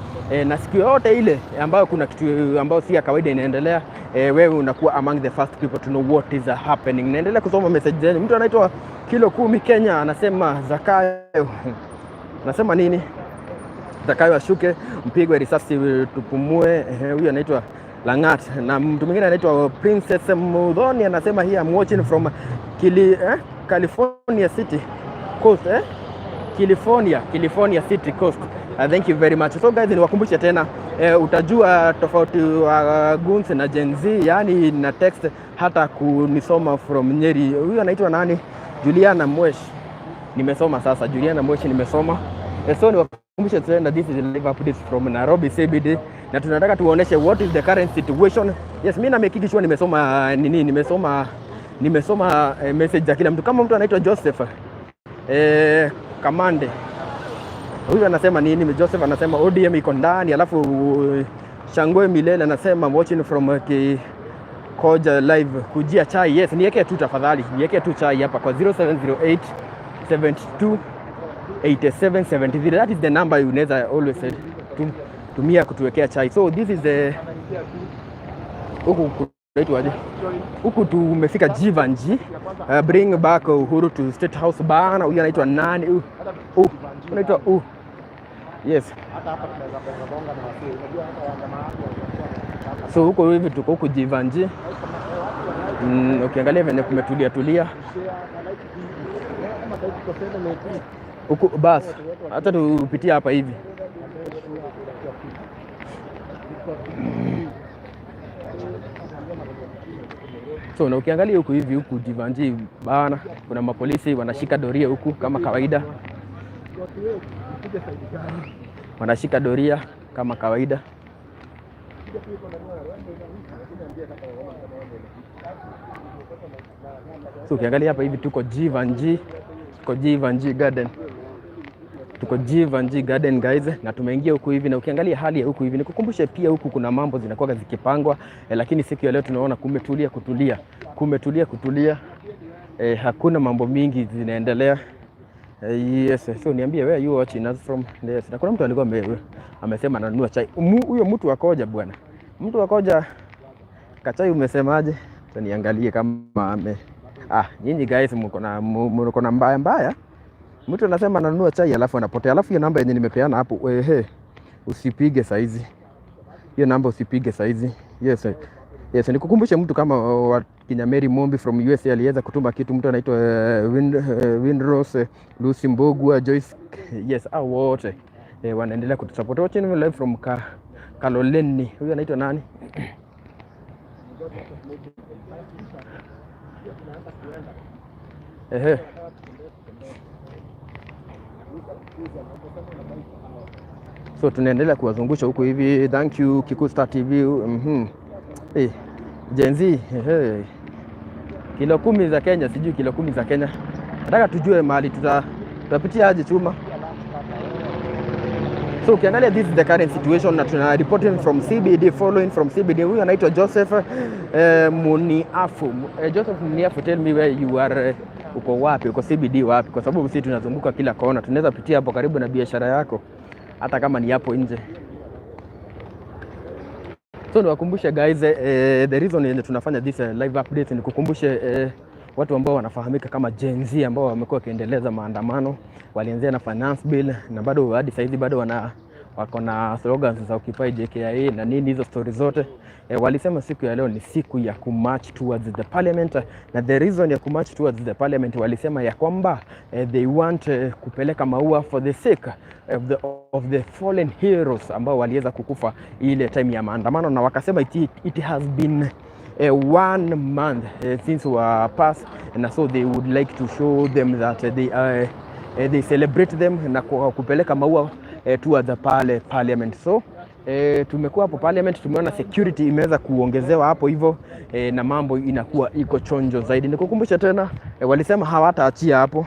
na siku yote ile ambayo kuna kitu ambayo si ya kawaida inaendelea, wewe unakuwa among the first people to know what is happening. Naendelea kusoma message zenu. Mtu anaitwa Kilo 10 Kenya anasema Zakayo anasema nini? Zakayo ashuke, mpigwe risasi tupumue. Huyu anaitwa Langat. Na mtu mwingine anaitwa Princess Mudhoni anasema here I'm watching from California City Coast California City Coast. Thank you very much. So guys, niwakumbushe tena utajua tofauti wa Guns na Gen Z, yani na text hata kunisoma from Nyeri. Huyu anaitwa nani? Juliana Mwesh. Nimesoma sasa Juliana Mwesh nimesoma. So niwakumbushe tena, this is live updates from Nairobi CBD na tunataka tuoneshe what is the current situation. Yes, mimi namekiki sure nimesoma nini, nimesoma message za kila mtu. Kama mtu anaitwa Joseph Kamande, huyu anasema nini? Joseph anasema ODM iko ndani. Alafu Shangwe Milele anasema watching from Koja live kujia chai. Yes, niweke tu tafadhali, niweke tu chai hapa kwa 0708 72 87 73. That is the number you unaweza always tumia kutuwekea chai. So this is the huku tumefika Jivanji, bring back Uhuru to State House bana. Huyu anaitwa nani? Anaitwa yes. So huko hivi tuko huku Jivanji. Ukiangalia venye kumetulia huku, basi hata tupitia hapa hivi. So na ukiangalia huku hivi huku Jivanji bana, kuna mapolisi wanashika doria huku kama kawaida. Wanashika doria kama kawaida. So ukiangalia hapa hivi tuko Jivanji, Garden. Tuko Jivanji Garden guys, na tumeingia huku hivi. Na ukiangalia hali ya huku hivi, nikukumbushe pia huku kuna mambo zinakuwa zikipangwa, lakini siku ya leo tunaona kumetulia. Hakuna mambo mingi zinaendelea. Yes, so niambie where you watching us from? Yes, na kuna mtu alikuwa amesema ananunua chai. Huyo mtu akoja bwana. Mtu akoja kachai umesemaje? Sasa niangalie kama nyinyi guys mko na mbaya. Mtu anasema ananunua chai alafu anapotea. Alafu hiyo namba yenye nimepeana hapo, usipige saizi. Hiyo namba usipige saizi. Yes, nikukumbushe mtu kama wa Kinyameri Mombi from USA aliweza kutuma kitu. Mtu anaitwa Windrose, Lucy Mbogua, Joyce. Yes, wote wanaendelea kutusupport. Watching live from Kaloleni. Huyu anaitwa nani? So tunaendelea kuwazungusha huko hivi. Thank you Kiku Star TV. Gen Z, kilo 10 za Kenya, sijui kilo 10 za Kenya. Nataka tujue mahali tutapitia aje chuma. So ukiangalia this is the current situation na tuna reporting from CBD, following from CBD. Huyu anaitwa Joseph Muniafu. Joseph Muniafu, tell me where you are. Uko wapi? Uko CBD wapi? Kwa sababu sisi tunazunguka kila kona. Tunaweza pitia hapo karibu na biashara yako hata kama ni hapo nje. So niwakumbushe guys, the reason yenye tunafanya this live update ni kukumbushe watu ambao wanafahamika kama Gen Z ambao wamekuwa kiendeleza maandamano. Walianzia na finance bill na bado hadi saizi bado wako na slogans za Occupy JKIA na nini hizo story zote. Walisema siku ya leo ni siku ya kumarch towards the parliament, na the reason ya kumarch towards the parliament walisema ya kwamba they want kupeleka maua for the sake of the fallen heroes ambao waliweza kukufa ile time ya maandamano, na wakasema it has been 1 month since we passed, and so they would like to show them that they celebrate them na kupeleka maua towards the parliament. So tumekuwa hapo parliament, tumeona security imeweza kuongezewa hapo hivyo, na mambo inakuwa iko chonjo zaidi. Nikukumbusha tena, walisema hawataachia hapo.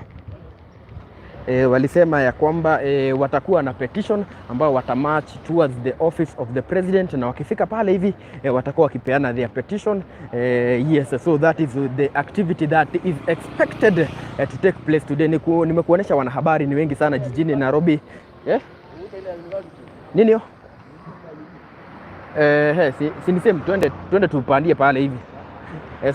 walisema ya kwamba watakuwa na petition ambao watamarch towards the office of the president, na wakifika pale hivi watakuwa wakipeana their petition. Yes, so that is the activity that is expected to take place today. Nimekuonesha wanahabari ni wengi sana jijini Nairobi. Nini yo? Si niseme twende tupandie pale hivi.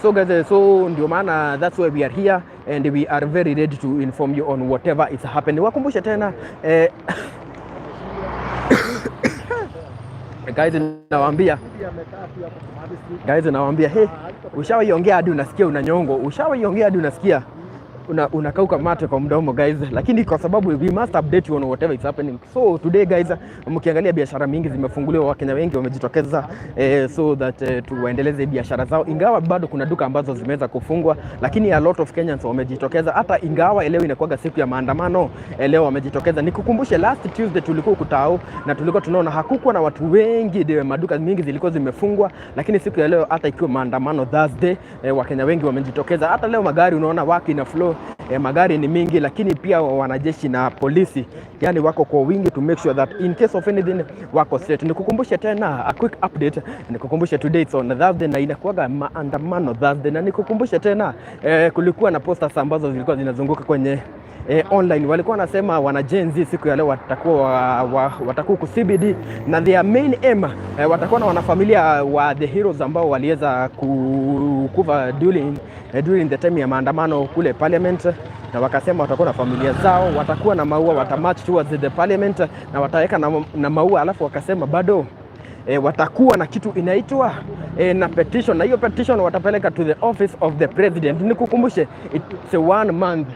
So guys, so ndio maana that's why we are here and we are very ready to inform you on whatever is happening. Wakumbushe tena guys nawaambia hey, ushawaiongea hadi unasikia unanyongo, ushawaiongea hadi unasikia unakauka mate kwa mdomo guys, lakini kwa sababu we must update you on whatever is happening. So today guys, mkiangalia biashara mingi zimefunguliwa, Wakenya wengi wamejitokeza so that tuendeleze biashara zao, ingawa bado kuna duka ambazo zimeweza kufungwa, lakini a lot of Kenyans wamejitokeza, hata ingawa leo inakuwa siku ya maandamano, leo wamejitokeza. Nikukumbushe last Tuesday tulikuwa kutao na tulikuwa tunaona hakukuwa na watu wengi, maduka mingi zilikuwa zimefungwa, lakini siku ya leo hata ikiwa maandamano Thursday, Wakenya wengi wamejitokeza. Hata leo magari unaona waki na flow, magari ni mingi, lakini pia wanajeshi na polisi yani wako kwa wingi to make sure that in case of anything wako set. Nikukumbushe tena a quick update, nikukumbushe today it's on Thursday na inakuwa maandamano Thursday, na nikukumbushe tena kulikuwa na posters ambazo zilikuwa zinazunguka kwenye online. Walikuwa wanasema wana Gen Z siku ya leo watakuwa ku CBD na their main aim watakuwa na wanafamilia wa the heroes ambao waliweza kufa during the time ya maandamano kule parliament, na wakasema watakuwa na familia zao, watakuwa na maua, watamarch towards the parliament na wataweka na maua, alafu wakasema bado watakuwa na kitu inaitwa na petition, na hiyo petition watapeleka to the office of the president. Nikukumbushe it's 1 month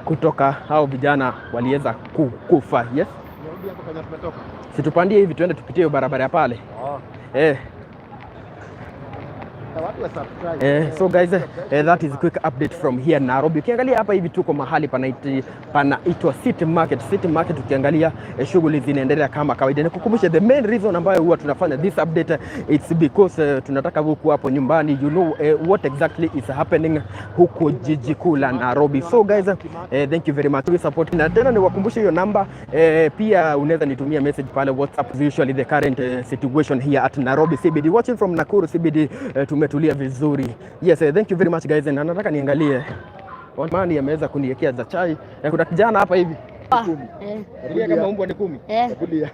kutoka hao vijana waliweza kufa. Yes, situpandie hivi tuende tupitie barabara ya pale. So guys, that is a quick update from here Nairobi. Ukiangalia hapa hivi tuko mahali panaitwa City Market. City Market ukiangalia shughuli zinaendelea kama kawaida. Nikukumbushe the main reason ambayo huwa tunafanya this update it's because tunataka huku hapo nyumbani you know what exactly is happening huko jiji kuu la Nairobi. So guys, thank you very much for support. Na tena niwakumbushe hiyo namba, pia unaweza nitumia message pale WhatsApp, usually the current situation here at Nairobi CBD. Watching from Nakuru CBD, tumetulia vizuri. Yes, thank you very much guys. Na nataka niangalie Mani ameweza kuniwekea za chai. Kuna kijana hapa hivi 10. Kama umbwa ni 10. Kulia.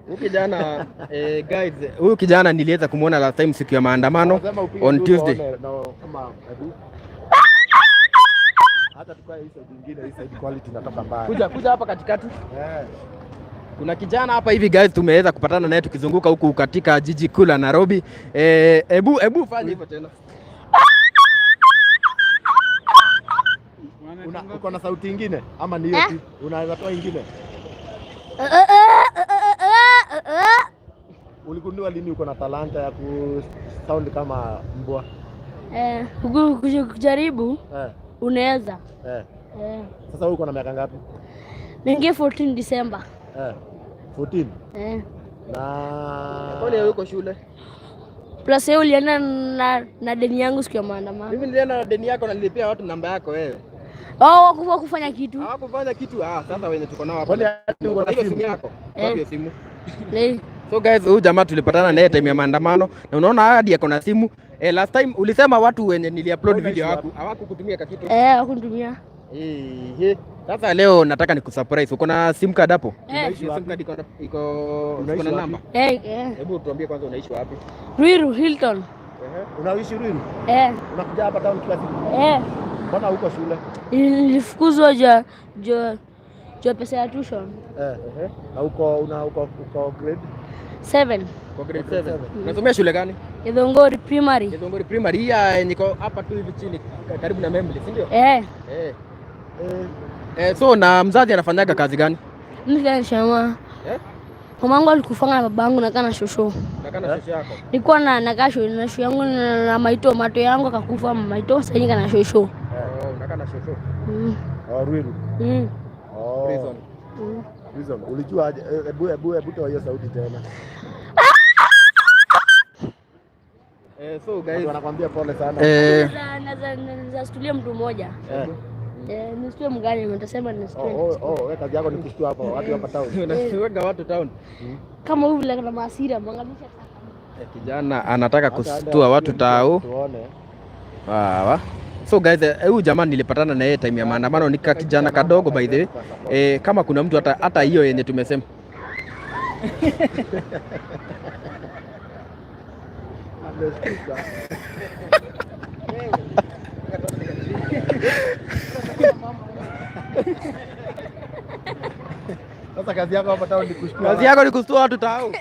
Huyu kijana guys, huyu kijana niliweza kumuona last time siku ya maandamano on Tuesday. Hata tukae hizo nyingine, hizo quality inatoka mbaya. Kuja hapa katikati. Kuna kijana hapa hivi guys, tumeweza kupatana naye tukizunguka huku katika jiji kuu la Nairobi. Ebu fanya hivyo tena. Uko na sauti nyingine ama ni hiyo tu? Unaweza toa nyingine? Uligundua lini uko na talanta ya ku sound kama mbwa? Kujaribu. Unaweza. Sasa wewe uko na miaka ngapi? Ningie 14 December. 14. Na kwani yuko shule? Plus yeye ulienda na deni yangu siku ya maandamano. Mimi nilienda na deni yako na nilipia watu namba yako wewe. Hawakufanya kitu. Hawakufanya kitu. Sasa wenye tuko nao hapa. Kwani uko na simu yako? Wapi simu? So guys, huyu jamaa tulipatana naye time ya maandamano na unaona hadi yako na simu. Last time ulisema watu wenye niliupload video hawakukutumia kitu. Hawakunitumia. Sasa leo nataka nikusurprise. Uko na SIM card hapo? SIM card iko na namba? Hebu tuambie kwanza unaishi wapi? Ruiru Hilton. Unaishi Ruiru? Unakuja hapa town kila siku? Mbona huko shule? Nilifukuzwa jo pesa ya tuition. Na uko grade 7. Kwa grade 7. Unasomea shule gani? Githunguri Primary. Githunguri Primary. Niko hapa tu hivi chini karibu na Membley, si ndio? So na mzazi anafanyaga kazi gani? Mimi kana shama. Mamangu alikufanga na babangu na kana shosho. Na kana shosho yako? Nilikuwa na kasho na shosho yangu na maito yangu akakufa maito sasa kana shosho. Na kana shosho. Ruiru. Prison. Prison. Ulijua aje? Hebu toa hiyo sauti tena. So guys, wanakuambia pole sana. Naweza stulia mtu mmoja. Nisitue mgani nitasema nisitue. Wewe kazi yako ni kustua hapo watu hapa town. Unasiweka watu town. Kama huyu vile kuna maasira mwangalisha. Kijana anataka kustua watu tao. Tuone. Wawa. So guys, huyu jamaa nilipatana na yeye time ya maandamano, nika kijana kadogo by the way. Kama kuna mtu hata hiyo yenye tumesema. Sasa kazi yako hapa town ni kustua. Kazi yako ni kustua watu tao.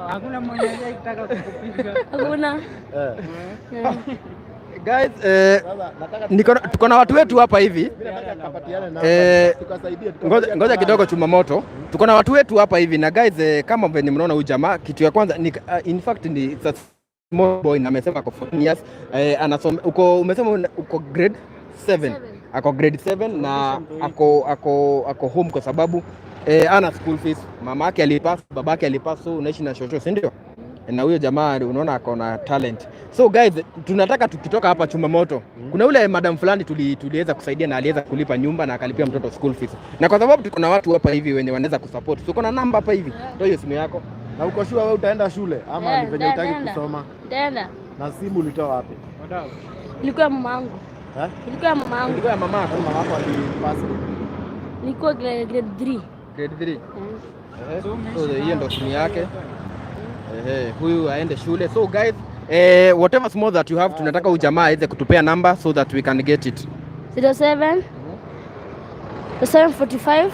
Hakuna mmoja anayetaka kukupiga. Hakuna. Guys, tuko na watu wetu hapa hivi. Ngoja kidogo chuma moto. Tuko na watu wetu hapa hivi na guys, kama venye mnaona huyu jamaa, kitu ya kwanza ni in fact ni small boy na amesema ako 14 years. Anasoma umesema uko grade 7. Ako grade 7 na ako home kwa sababu ana school fees. Mama yake alipass, baba yake alipass, so unaishi na shosho, si ndio? Na huyo jamaa unaona ako na talent. So guys, tunataka tukitoka hapa chuma moto. Kuna ule madam fulani tuliweza kusaidia na aliweza kulipa nyumba na akalipia mtoto school fees. Na kwa sababu tuko na watu hapa hivi wenye wanaweza kusupport. Tuko na namba hapa hivi. Ndio hiyo simu yako. Na uko sure wewe utaenda shule ama ni venye unataka kusoma? Nitaenda. Na simu ulitoa wapi? Ilikuwa mama yangu. Ilikuwa mama yangu. Ilikuwa mama yako. Mama yako alipass. Ilikuwa grade 3. Grade 3. So hiyo ndio simu yake. Huyu aende shule. So guys, whatever small that you have, tunataka ujamaa aweze kutupea number so that we can get it. 07 745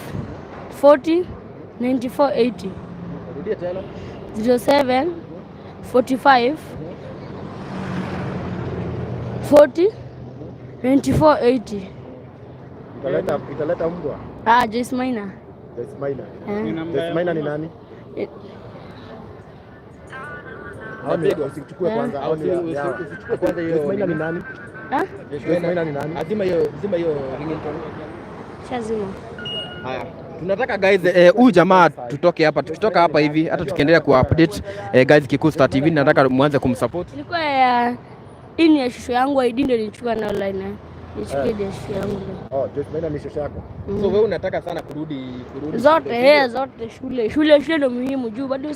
40 94 80. Rudia tena. 07 45 40 94 80. Italeta mbwa. Joyce Maina. Joyce Maina. Joyce Maina ni nani? Usichukue kwanza. Usichukue kwanza hiyo. Joyce Maina ni nani? Joyce Maina ni nani? Azima hiyo ringtone. Shazima. Haya. Tunataka guys, huyu jamaa tutoke hapa. Tukitoka hapa hivi hata tukiendelea ku update guys, Kikuyu Star TV nataka muanze kumsupport. Ilikuwa ini ya shosho yangu ID ndio nilichukua na online. Nichukue shosho yangu. Joyce Maina ni shosho yako. So wewe unataka sana kurudi zote shule ndio muhimu juu bado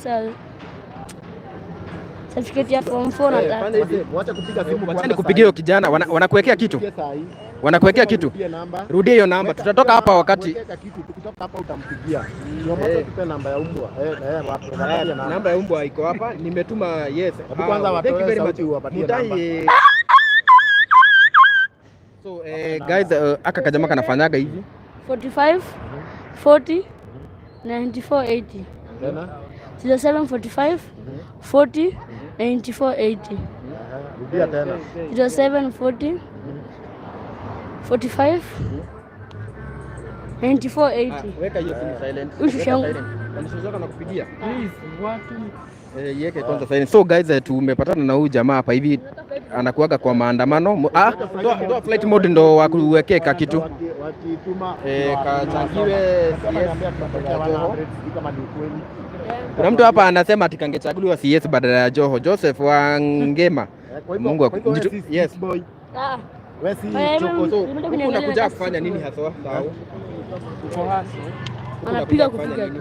certificate ya form 4 na wacha kupiga simu kwanza. Wacha kupigia hiyo kijana, wanakuwekea kitu. Wanakuwekea kitu. Rudia hiyo namba. Tutatoka hapa wakati tukitoka hapa utampigia. Ndio maana tupe namba ya umbwa. Namba ya umbwa iko hapa. Nimetuma yes. Kwanza watoe sauti uwapatie namba. So guys, aka kajamaa kanafanyaga hivi 45 40 94 80. Tena 0745 40 94 80. Rudia tena 0740 45 94 80. Weka hiyo simu silent. Ushushoka na kupigia. Please, watu Yeke kwanza silent. So guys, tumepatana na huyu jamaa hapa hivi anakuaga kwa maandamano. Toa flight mode ndo wakuwekea ka kitu. Wakituma kachangiwe kuna mtu hapa anasema ati kangechaguliwa CS badala ya Joho. Joseph Wangema. Mungu akubariki. Yes boy. Wewe si choko. Unakuja kufanya nini haswa? Anapiga kupiga. Wewe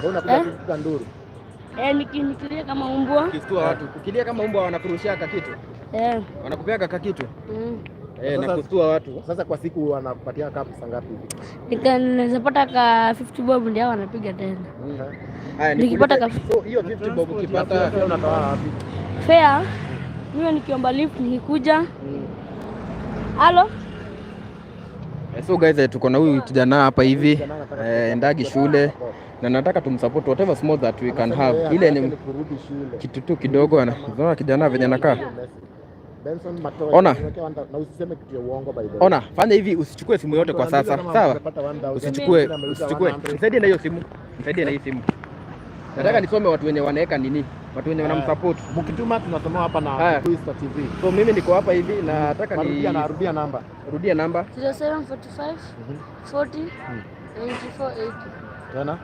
unakuja kupiga nduru. Nikilia kama umbwa. Ukistua watu. Ukilia kama umbwa wanakurushia kitu. Wanakupeaga kitu. Na kustua watu. Sasa kwa siku wanakupatia pesa ngapi hivi? Naweza pata ka 50 bob ndio wanapiga tena. Nikipata ka hiyo 50 bob ukipata unatoa wapi? Fare. Mimi nikiomba lift nikikuja. Halo? So guys, tuko na huyu kijana hapa hivi endagi shule na nataka tumsupport whatever small that we can have. Ile ni kitu tu kidogo anaona kijana venye anakaa. Ona. Na usiseme kitu ya uongo by the way. Ona, fanya hivi, usichukue simu yote kwa sasa. Sawa? Usichukue. Nisaidie na hiyo simu. Nisaidie na hii simu. Nataka nisome watu wenye wanaweka nini? Watu wenye wanamsupport. Mkituma tunasoma hapa na Kikuyu Star TV. So mimi niko hapa hivi na nataka rudia namba. Rudia namba. 0745 40 94 80. Tena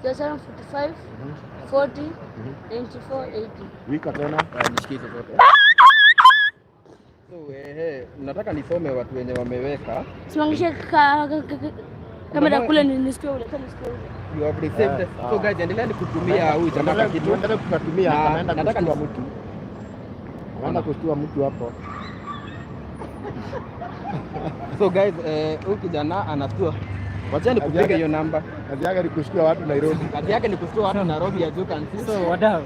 0745 40 94 80. Wika tena. Nishikize zote. So nataka nisome watu wenye wameweka. Simamishe kamera kule nisikie ule. You have received. So guys, endeleeni kutumia huyu jamaa kitu. Tuendelee kutumia, anaenda kushtua mtu. Anaenda kushtua mtu hapo. So guys, huyu kijana anastua. Wachani kupiga hiyo namba. Kazi yake ni kushtua watu Nairobi. Kazi yake ni kushtua watu Nairobi, as you can see. So wadau,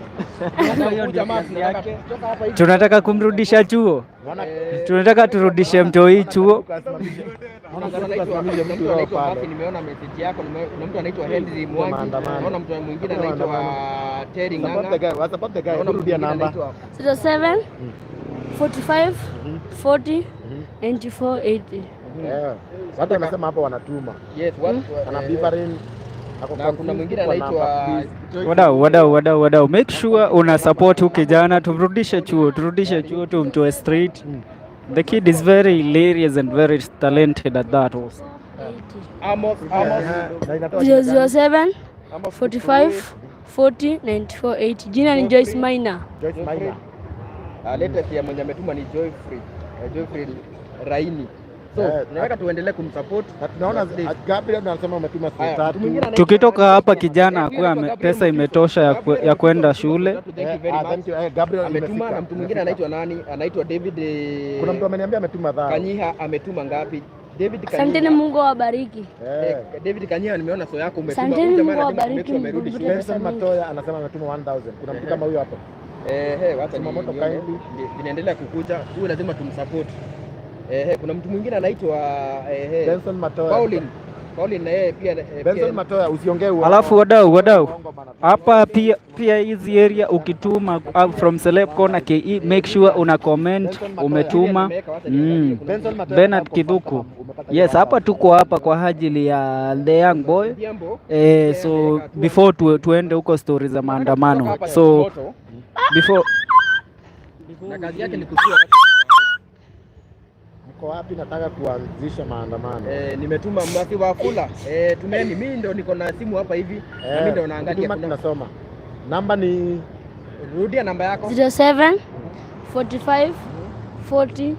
Hiyo ndio kazi yake. tunataka kumrudisha chuo, tunataka turudishe mtoi chuo. Nimeona message yako, kuna mtu anaitwa Henry Mwangi, naona mtu mwingine anaitwa Terry Nganga. Support the guy. Rudia namba 07 45 40 94 80. Watu wanasema hapa wanatuma. Yes, watu Anabibarin. Na kuna mwingine anaitwa Wadau, make sure una support huyu kijana, turudishe chuo, tumtoe street. The kid is very hilarious and very talented at that also. Amos 007 45 40 94 80. Jina ni Joyce Maina. Joyce Maina. Latest ya mwenye ametuma ni Joyfrey Raini. So tunataka tuendelee kumsupport. Tunaona Gabriel anasema umetuma saa 3. Tukitoka hapa kijana akuwa pesa imetosha ya kwenda shule. Gabriel ametuma, na mtu mwingine anaitwa nani? Anaitwa David. Kuna mtu ameniambia ametuma dhao. Kanyiha ametuma ngapi? David Kanyiha. Asanteni, Mungu awabariki. David Kanyiha, nimeona so yako umetuma. Asanteni, Mungu awabariki. Benson Matoya anasema ametuma 1000. Kuna mtu kama huyo hapo. Wacha moto kindly. Vinaendelea kukuja. Huyu lazima tumsupport. Kuna mtu mwingine anaitwa Benson Matoya. Pauline na yeye pia Benson Matoya, usiongee uongo. Alafu wadau hapa pia hizi area ukituma from Celeb Corner KE, make sure una comment umetuma. Bernard Kidhuku. Yes, hapa tuko hapa kwa ajili ya the young boy. So before tuende huko stories za maandamano. So before na kazi yake ni kushua Mko wapi? Nataka kuanzisha maandamano. Nimetuma Mwathi Wafula. Tumeni, mimi ndo niko na simu hapa hivi. Na mimi ndo naangalia kuna tunasoma. Namba ni rudia namba yako. 07 45 40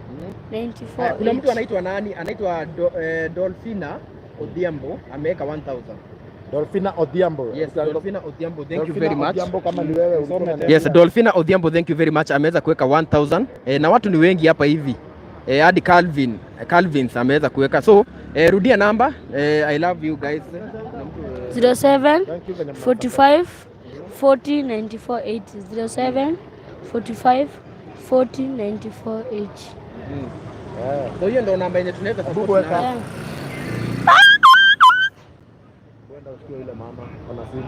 94. Kuna mtu anaitwa nani? Anaitwa Dolphina Odhiambo, ameweka 1000. Dolphina Odhiambo. Yes, Dolphina Odhiambo, thank you very much. Odhiambo kama ni wewe usome. Yes, Dolphina Odhiambo, thank you very much. Ameweza kuweka 1000. Na watu ni wengi hapa hivi. Hadi Calvin ameweza kuweka. So rudia namba. I love you guys. 07 45 40 94 80. 07 45 40 94 80. So hiyo ndio namba yenye tunaweza support. Yule mama ana simu.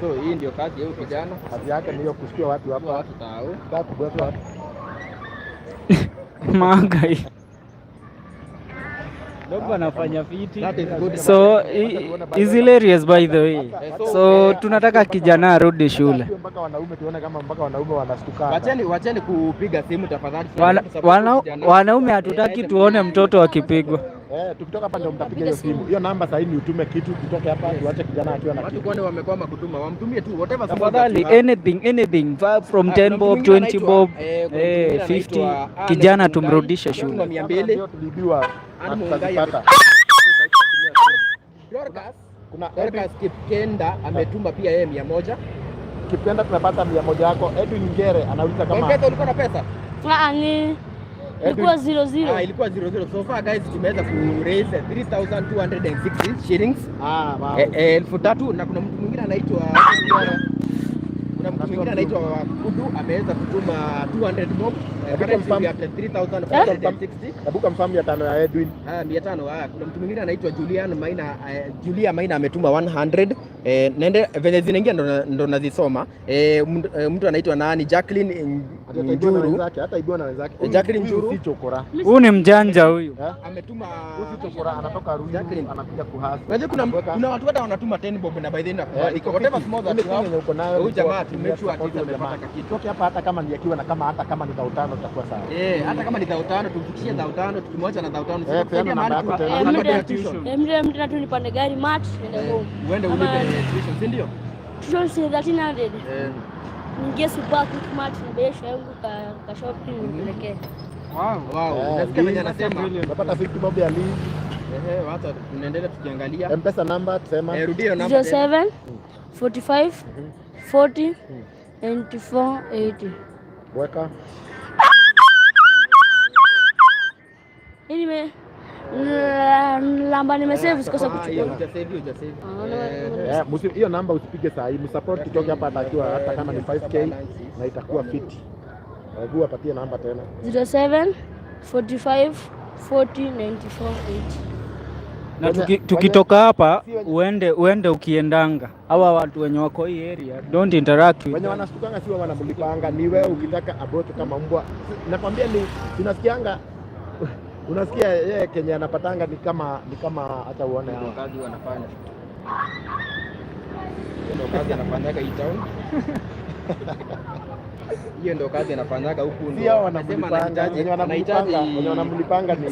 So hii ndio kazi ya kijana. Kazi yake ni hiyo kusikia watu hapa. Watu tao. Kubweka watu. Magai. Dogo anafanya fiti. So is hilarious by the way. So tunataka kijana arudi shule. Mpaka wanaume tuone kama mpaka wanaume wanashtuka. Wacheni kupiga simu tafadhali. Wanaume hatutaki tuone mtoto akipigwa. Tukitoka hapa ndio mtapiga hiyo simu. Hiyo namba sasa hivi utume kitu kutoka hapa tuache kijana akiwa na kitu. Watu kwani wamekwama kutuma, wamtumie tu whatever. Tafadhali anything from 10 bob 20 bob 50 kijana tumrudishe shule. 200 tulibiwa tutapata. Dorcas Kipkenda ametuma pia yeye 100. Kipkenda tunapata 100 yako. Edwin Ngere anauliza kama pesa ulikuwa na pesa? Ilikuwa 00. Ilikuwa 00. So far guys tumeweza ku raise 3260 shillings. Wow. 1000 na kuna mtu mwingine anaitwa Kudu ameweza kutuma 200 bob. After 3460. Nabuka mfamu ya 5 ya Edwin. 500. Kuna mtu mwingine anaitwa Julia Maina ametuma 100. Nende venye zinaingia ndo nazisoma. Mtu anaitwa nani? Jacqueline Njuru. Hata ibua na wenzake. Jacqueline Njuru. Si chokora. Huyu ni mjanja huyu. Ametuma Si chokora, anatoka Rui, anakuja kuhasa. Unajua kuna watu hata wanatuma 10 bob na by the end Iko whatever small that you have. uko nayo. Huyu jamaa tumechua ati amepata kitu. Toki hapa hata kama nikiwa na hata kama ni 5,000 tutakuwa sawa. Hata kama ni 5,000 tumfikishie 5,000 tukimwacha na 5,000 peana namba yako tena. Mtu tu nipande gari mat nenda home. Uende ulipe tuition, si ndio? Tuition si 1300. Ningie super quick mat na besho yangu ka shopping nipelekee. Wow. Nasikia venye anasema Unapata 50 bob ya leave. Hata tunaendelea tukiangalia. M-Pesa namba tusema. Rudio namba 07 45 40 94 80. Weka. Nime namba nimesave sikosa kuchukua. Hiyo namba usipige saa hii. Msupport kitoke hapa atakiwa hata kama ni 5k na itakuwa fit. Hebu apatie namba tena. 07 45 40 94 80. Na tukitoka hapa uende ukiendanga. Hawa watu wenye wako hii area don't interact with. Wenye wanashtukanga si wanamlipanga, ni wewe ukitaka abote kama mbwa. Nakwambia ni tunasikianga unasikia yeye Kenya anapatanga ni kama hata uone hao kazi wanafanya. Ndio kazi anafanyaga hii town. Hiyo ndio kazi anafanyaga huku ndio. Sio wanamlipanga, wenye wanamlipanga ni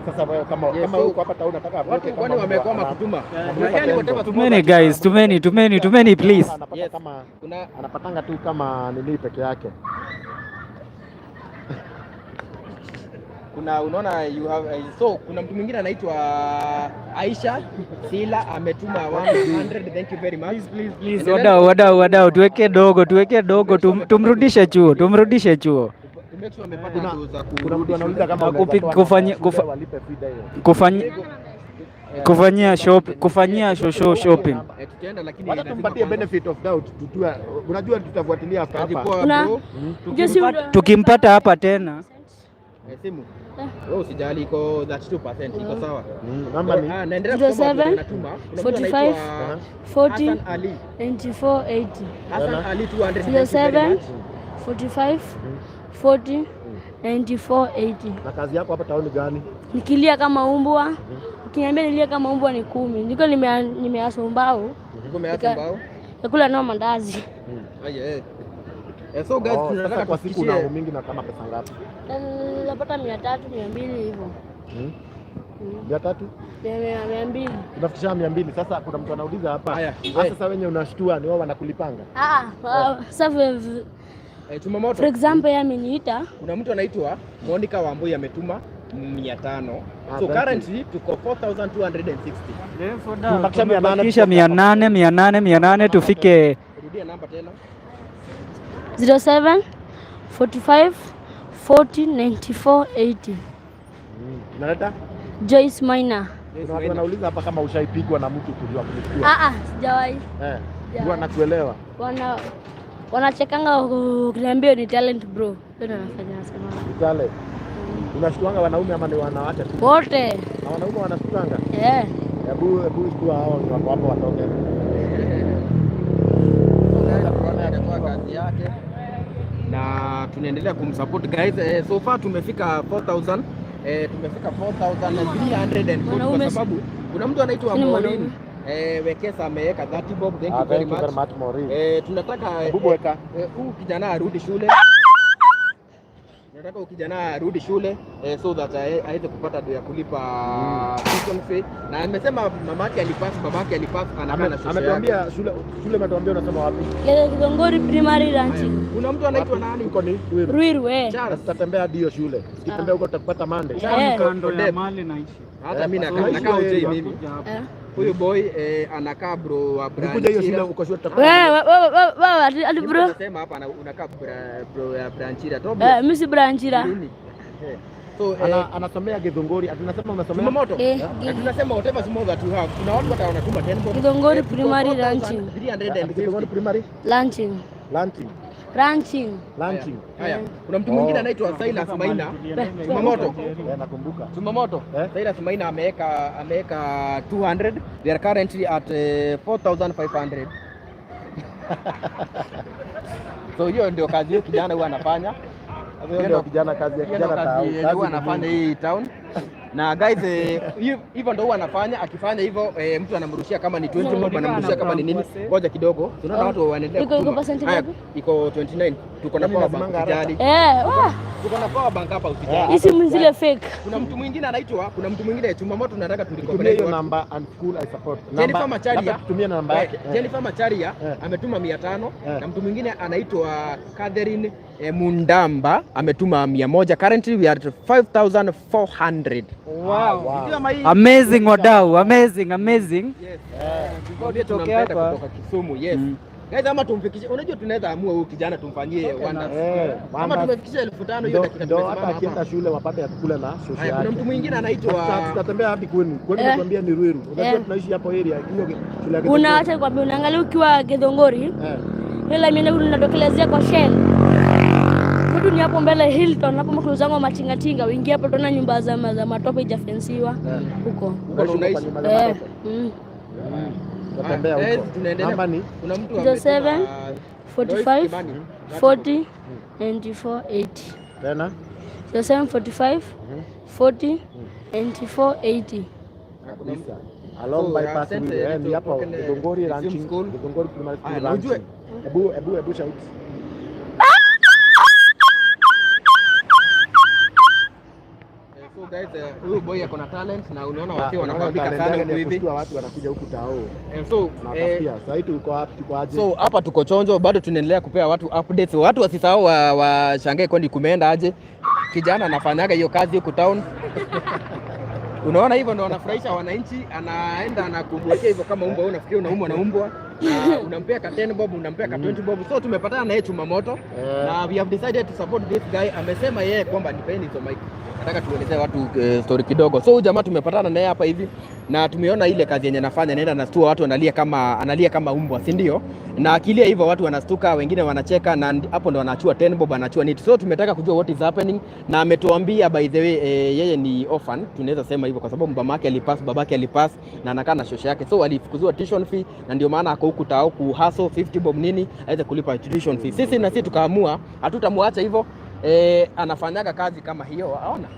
sasa kama huko hapa town unataka abote kama kwani wamekuwa makutuma. Tumeni please. Anapata kama anapatanga tu kama nini peke yake. Unaona you have so kuna mtu mwingine anaitwa Aisha Sila ametuma 100. Thank you very much. Please. Wadau tuweke dogo tumrudishe chuo. Kuna mtu anauliza kama kufanyia shopping. Tutaenda lakini wacha tumpatie benefit of doubt tutua. Unajua tutafuatilia hapa. Tukimpata hapa tena. Simu. Wewe usijali iko 32% iko sawa. Namba ni naendelea kusoma 45 40 94 80. Hassan Ali 200. 07 45 40 94 80. Na kazi yako hapa taoni gani? Nikilia kama umbwa. Ukiniambia nilia kama umbwa ni 10. Niko nimeasa mbao. Nakula nao mandazi. So guys, tunataka kwa siku na mingi na kama pesa ngapi? Napata 300 200 hivyo. 300? 200. Tunafikisha 200. Sasa kuna mtu anauliza hapa. Sasa wenye unashtua ni wao wanakulipanga? Sasa for example ameniita. Kuna mtu anaitwa Monica Wambui ametuma 500. So currently tuko 4260. Kisha 800 tufike. Rudia namba tena. 07 45 40 94 80. Naleta? Joyce Maina. Kuna watu wanauliza hapa kama ushaipigwa na mtu kujua kulipua. Sijawahi. Ndio anakuelewa. Wanachekanga ukiniambia ni talent bro. Ndio nafanya sana. Talent. Unashtuanga wanaume ama ni wanawake tu? Wote. Na wanaume wanashtuanga? Hebu shtua hao ni wako hapo watoke. Kazi yake na tunaendelea kumsupport guys. So far tumefika 4,000 4,340 kwa sababu kuna mtu anaitwa Maureen Wekesa ameweka 30 bob. Thank you very much Maureen. Tunataka huyu kijana arudi shule. Nataka ukijana arudi shule so that aweze kupata do ya kulipa tuition fee. Na amesema mamake alipass, babake alipass, anakaa na shule. Ametuambia shule ametuambia unasema wapi? Kidongori Primary Ranching. Kuna mtu anaitwa nani? Uko ni Ruiru tutatembea hadi hiyo shule. Ukitembea huko utakupata mande. Kando ya mali naishi. Hata mimi nakaa uje mimi. Huyu boy anakaa bro wa branch. Ukija hiyo shule uko shule wewe bro. Unasema hapa unakaa bro ya branchira. Mimi si branchira. So anasomea Githunguri. Tunasema unasomea moto. Tunasema whatever small that you have. Kuna watu wanatuma 10 bob. Githunguri Primary Ranching. 300 Githunguri Primary Ranching. Ranching. Haya. Kuna mtu mwingine anaitwa Silas Maina. Tumamoto. Nakumbuka. Tumamoto. Silas Maina ameweka 200. They are currently at 4,500. So hiyo ndio kazi hiyo kijana huwa anafanya. Ndio kijana kazi ya kijana huwa anafanya hii town. Na guys hivyo ndio huwa anafanya. Akifanya hivyo mtu anamrushia kama ni 20 bob, anamrushia kama ni nini. Ngoja kidogo. Tunaona watu wanaendelea kutuma. Iko 29. Tuko na power bank kijali. Tuko na power bank hapa usijali. Hizi zile fake. Kuna mtu mwingine anaitwa, Tumamoto tunataka tulikomea hiyo namba and school I support. Jennifer Macharia. Tutumie namba yake. Jennifer Macharia ametuma 500 na mtu mwingine anaitwa Catherine Mundamba ametuma 100. Currently we are at 5,400. Wow. Amazing wadau, amazing. Yes. Tunampenda kutoka Kisumu. Yes. Guys, ama tumfikishe, unajua tunaweza amua huyu kijana tumfanyie wonders. Kama tumefikisha 5,000 hiyo dakika tumesimama hapa. Hata akienda shule wapate ya kukula na social yake. Kuna mtu mwingine anaitwa tutatembea hadi kwenu. Kwani nakwambia ni Ruiru. Unajua tunaishi hapo area hiyo shule yake. Unaacha kwambia unaangalia ukiwa Githongori. Hela mimi ninadokelezea kwa Shell. Mtu ni hapo mbele Hilton, hapo mkuu zangu matingatinga, uingia hapo tunaona nyumba za matope hajafensiwa huko. Tunaishi. Tutembea huko. Namba ni kuna mtu 07 45 40 94 80. Tena 07 45 40 94 80. kabisa. Along bypass ni hapo Githongori ranching, Githongori primary school ranching. Ebu shout. So guys, huyu boy ako na talent na unaona watu wanapambika sana huku hivi. Watu wanakuja huku tao. So sasa hivi tuko aje? So hapa tuko chonjo, bado tunaendelea kupea watu updates. Watu wasisahau washangae kwani kumeenda aje. Kijana anafanyaga hiyo kazi huku town. Unaona hivyo ndio wanafurahisha wananchi, anaenda anakumwekea hivyo kama umbwa, unafikiria unaumwa na umbwa na unampea ka 10 bob, unampea ka 20 bob. So tumepatana na yeye Tumamoto na we have decided to support this guy. Amesema yeye kwamba nipeni hizo mic. Nataka tuelezee watu story kidogo. So huyu jamaa tumepatana naye hapa hivi na tumeona ile kazi yenye anafanya, naenda na stua watu analia kama umbwa, si ndio? Na akilia hivyo watu wanastuka, wengine wanacheka na hapo ndo anachua 10 bob, anachua niti. So tumetaka kujua what is happening na ametuambia by the way yeye ni orphan, tunaweza sema hivyo kwa sababu mamake alipass, babake alipass na anakaa na shosha yake. So alifukuzwa tuition fee na ndio maana ako huku tao ku hustle 50 bob nini aweze kulipa tuition fee. Sisi tukaamua hatutamwacha hivyo. Anafanyaga kazi kama hiyo, aona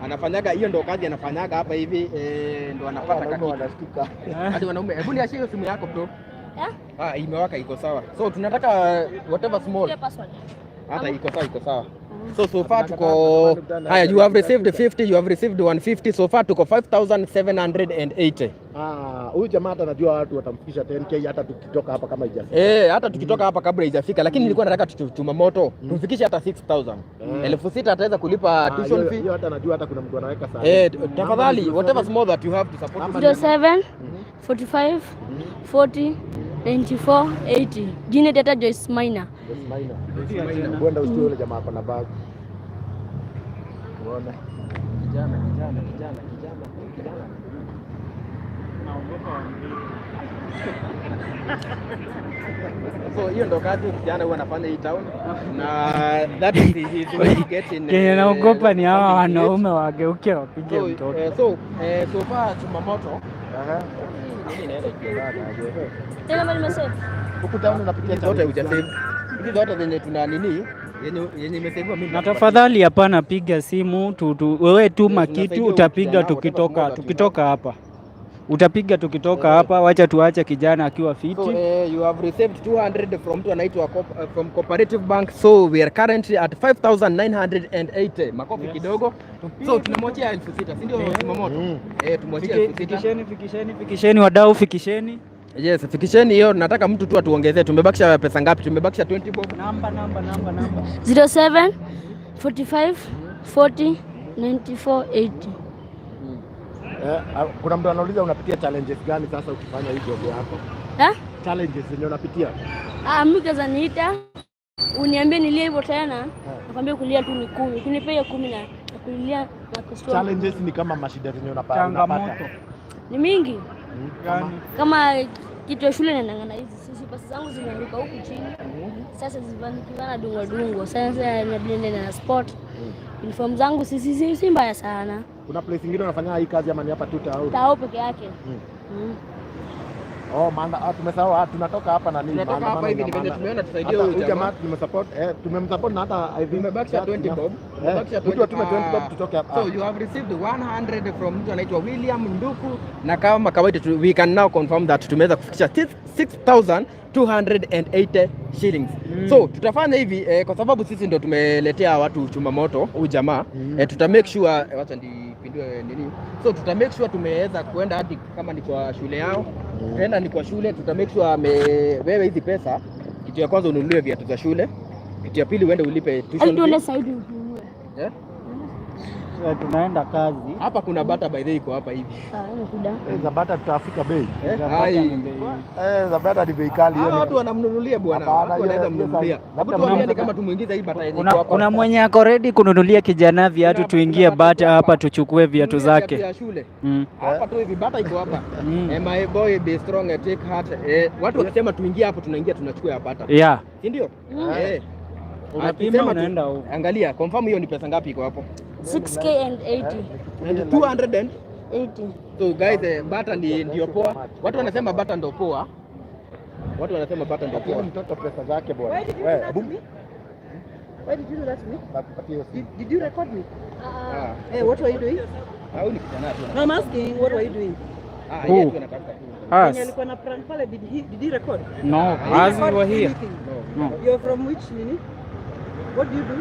anafanyaga hiyo, ndo kazi anafanyaga hapa hivi, ndo anapata kakika hadi wanaume. Hebu niachie hiyo simu yako bro. Imewaka, iko sawa. So tunataka whatever small, hata iko sawa. So far tuko haya, you have received 50, you have received 150, so far tuko 5,780. Huyu jamaa hata najua watu watamfikisha 10k hata tukitoka hapa kama haijafika. Hata tukitoka hapa kabla haijafika, lakini nilikuwa nataka Tumamoto tumfikishe hata 6,000. 6,000 ataweza kulipa tuition fee. Hiyo hata najua hata kuna mtu anaweka sana. Tafadhali whatever small that you have to support. 07 45 40 94 80. Jina data Joyce Maina. Kwenda usikie yule jamaa ako na bag. Unaona? Kijana. So hiyo ndo kazi kijana huwa anafanya hii town na that is his way to get in. Kile naogopa ni hawa wanaume wageuke wapige mtoto. So far Tumamoto. Tena mali msave. Huku town unapitia zote hujasave. Hizi zote zenye tuna nini? Yenye imesaidiwa mimi. Na tafadhali hapana piga simu wewe tuma kitu utapiga tukitoka hapa. Utapiga tukitoka hapa, wacha tuache kijana akiwa fiti. So you have received 200 from mtu anaitwa from Cooperative Bank. So we are currently at 5,980. Makofi kidogo. So tunamwachia 6,000, si ndio Tumamoto? Tumwachia 6,000. Fikisheni wadau, fikisheni. Yes, fikisheni hiyo. Nataka mtu tu atuongezee. Tumebakisha pesa ngapi? Tumebakisha 20 bob. Namba 07 45 40 94 80. Kuna mtu anauliza unapitia challenges gani sasa ukifanya hii job yako? Challenges zenye unapitia? Mimi kaza niita uniambie nilie hivyo tena, nakwambia kulia tu ni 10. Ukinipea 10 na kulia na kusoma. Challenges ni kama mashida zenye unapata. Changamoto ni mingi. Kama kitu ya shule naendanga hizi. Sisi pesa zangu zimeanguka huku chini. Sasa zivanikiwa dungo. Sasa niende na sport. Uniform zangu si mbaya sana. Kuna place nyingine unafanya hii kazi ama ni hapa tu Tao peke yake? Oh, tumesahau tunatoka hapa na nini? Tunatoka hapa hivi ndio tumeona tusaidie huyu jamaa. Tumemsupport na hata imebakisha 20 bob. Imebakisha 20 bob tutoke hapa. So you have received 100 from mtu anaitwa William Nduku, na kama kawaida we can now confirm that tumeweza kufikisha 6,280 shillings. So tutafanya hivi kwa sababu sisi ndio tumeletea watu chuma moto huyu jamaa. Tuta make sure wacha ndipindue nini. So tuta make sure tumeweza kuenda hadi kama ni kwa shule yao. Tena ni kwa shule, tuta make sure wewe hizi pesa, kitu ya kwanza ununulie viatu za shule, kitu ya pili uende ulipe tuition fee. Tunaenda kazi. Hapa kuna bata by the way iko hapa hivi. Za bata tutafika bei. Za bata ni bei kali. Watu wanamnunulia bwana. Watu wanaweza mnunulia. Hebu tuambiane kama tumuingiza hii bata yenyewe hapa. Kuna mwenye ako ready kununulia kijana viatu, tuingie bata hapa tuchukue viatu zake. Ya shule. Hapa tu hivi bata iko hapa. My boy be strong, take heart. Watu wakisema tuingie hapo tunaingia tunachukua ya bata. Yeah. Si ndio? Unapima unaenda huko. Angalia, confirm hiyo ni pesa ngapi iko hapo? 6K and 80. And 280. So guys, bata ndio poa. Watu wanasema bata ndio poa. Watu wanasema bata ndio poa. Mtoto pesa zake bwana. Why did you do that to me? Did you record me? Hey, what were you doing? Au ni kijana tu. No, I'm asking, what were you doing? Yeye tu anatafuta tu. When alikuwa na prank pale, did he record? No, as we were here. No. You're from which nini? What do you do?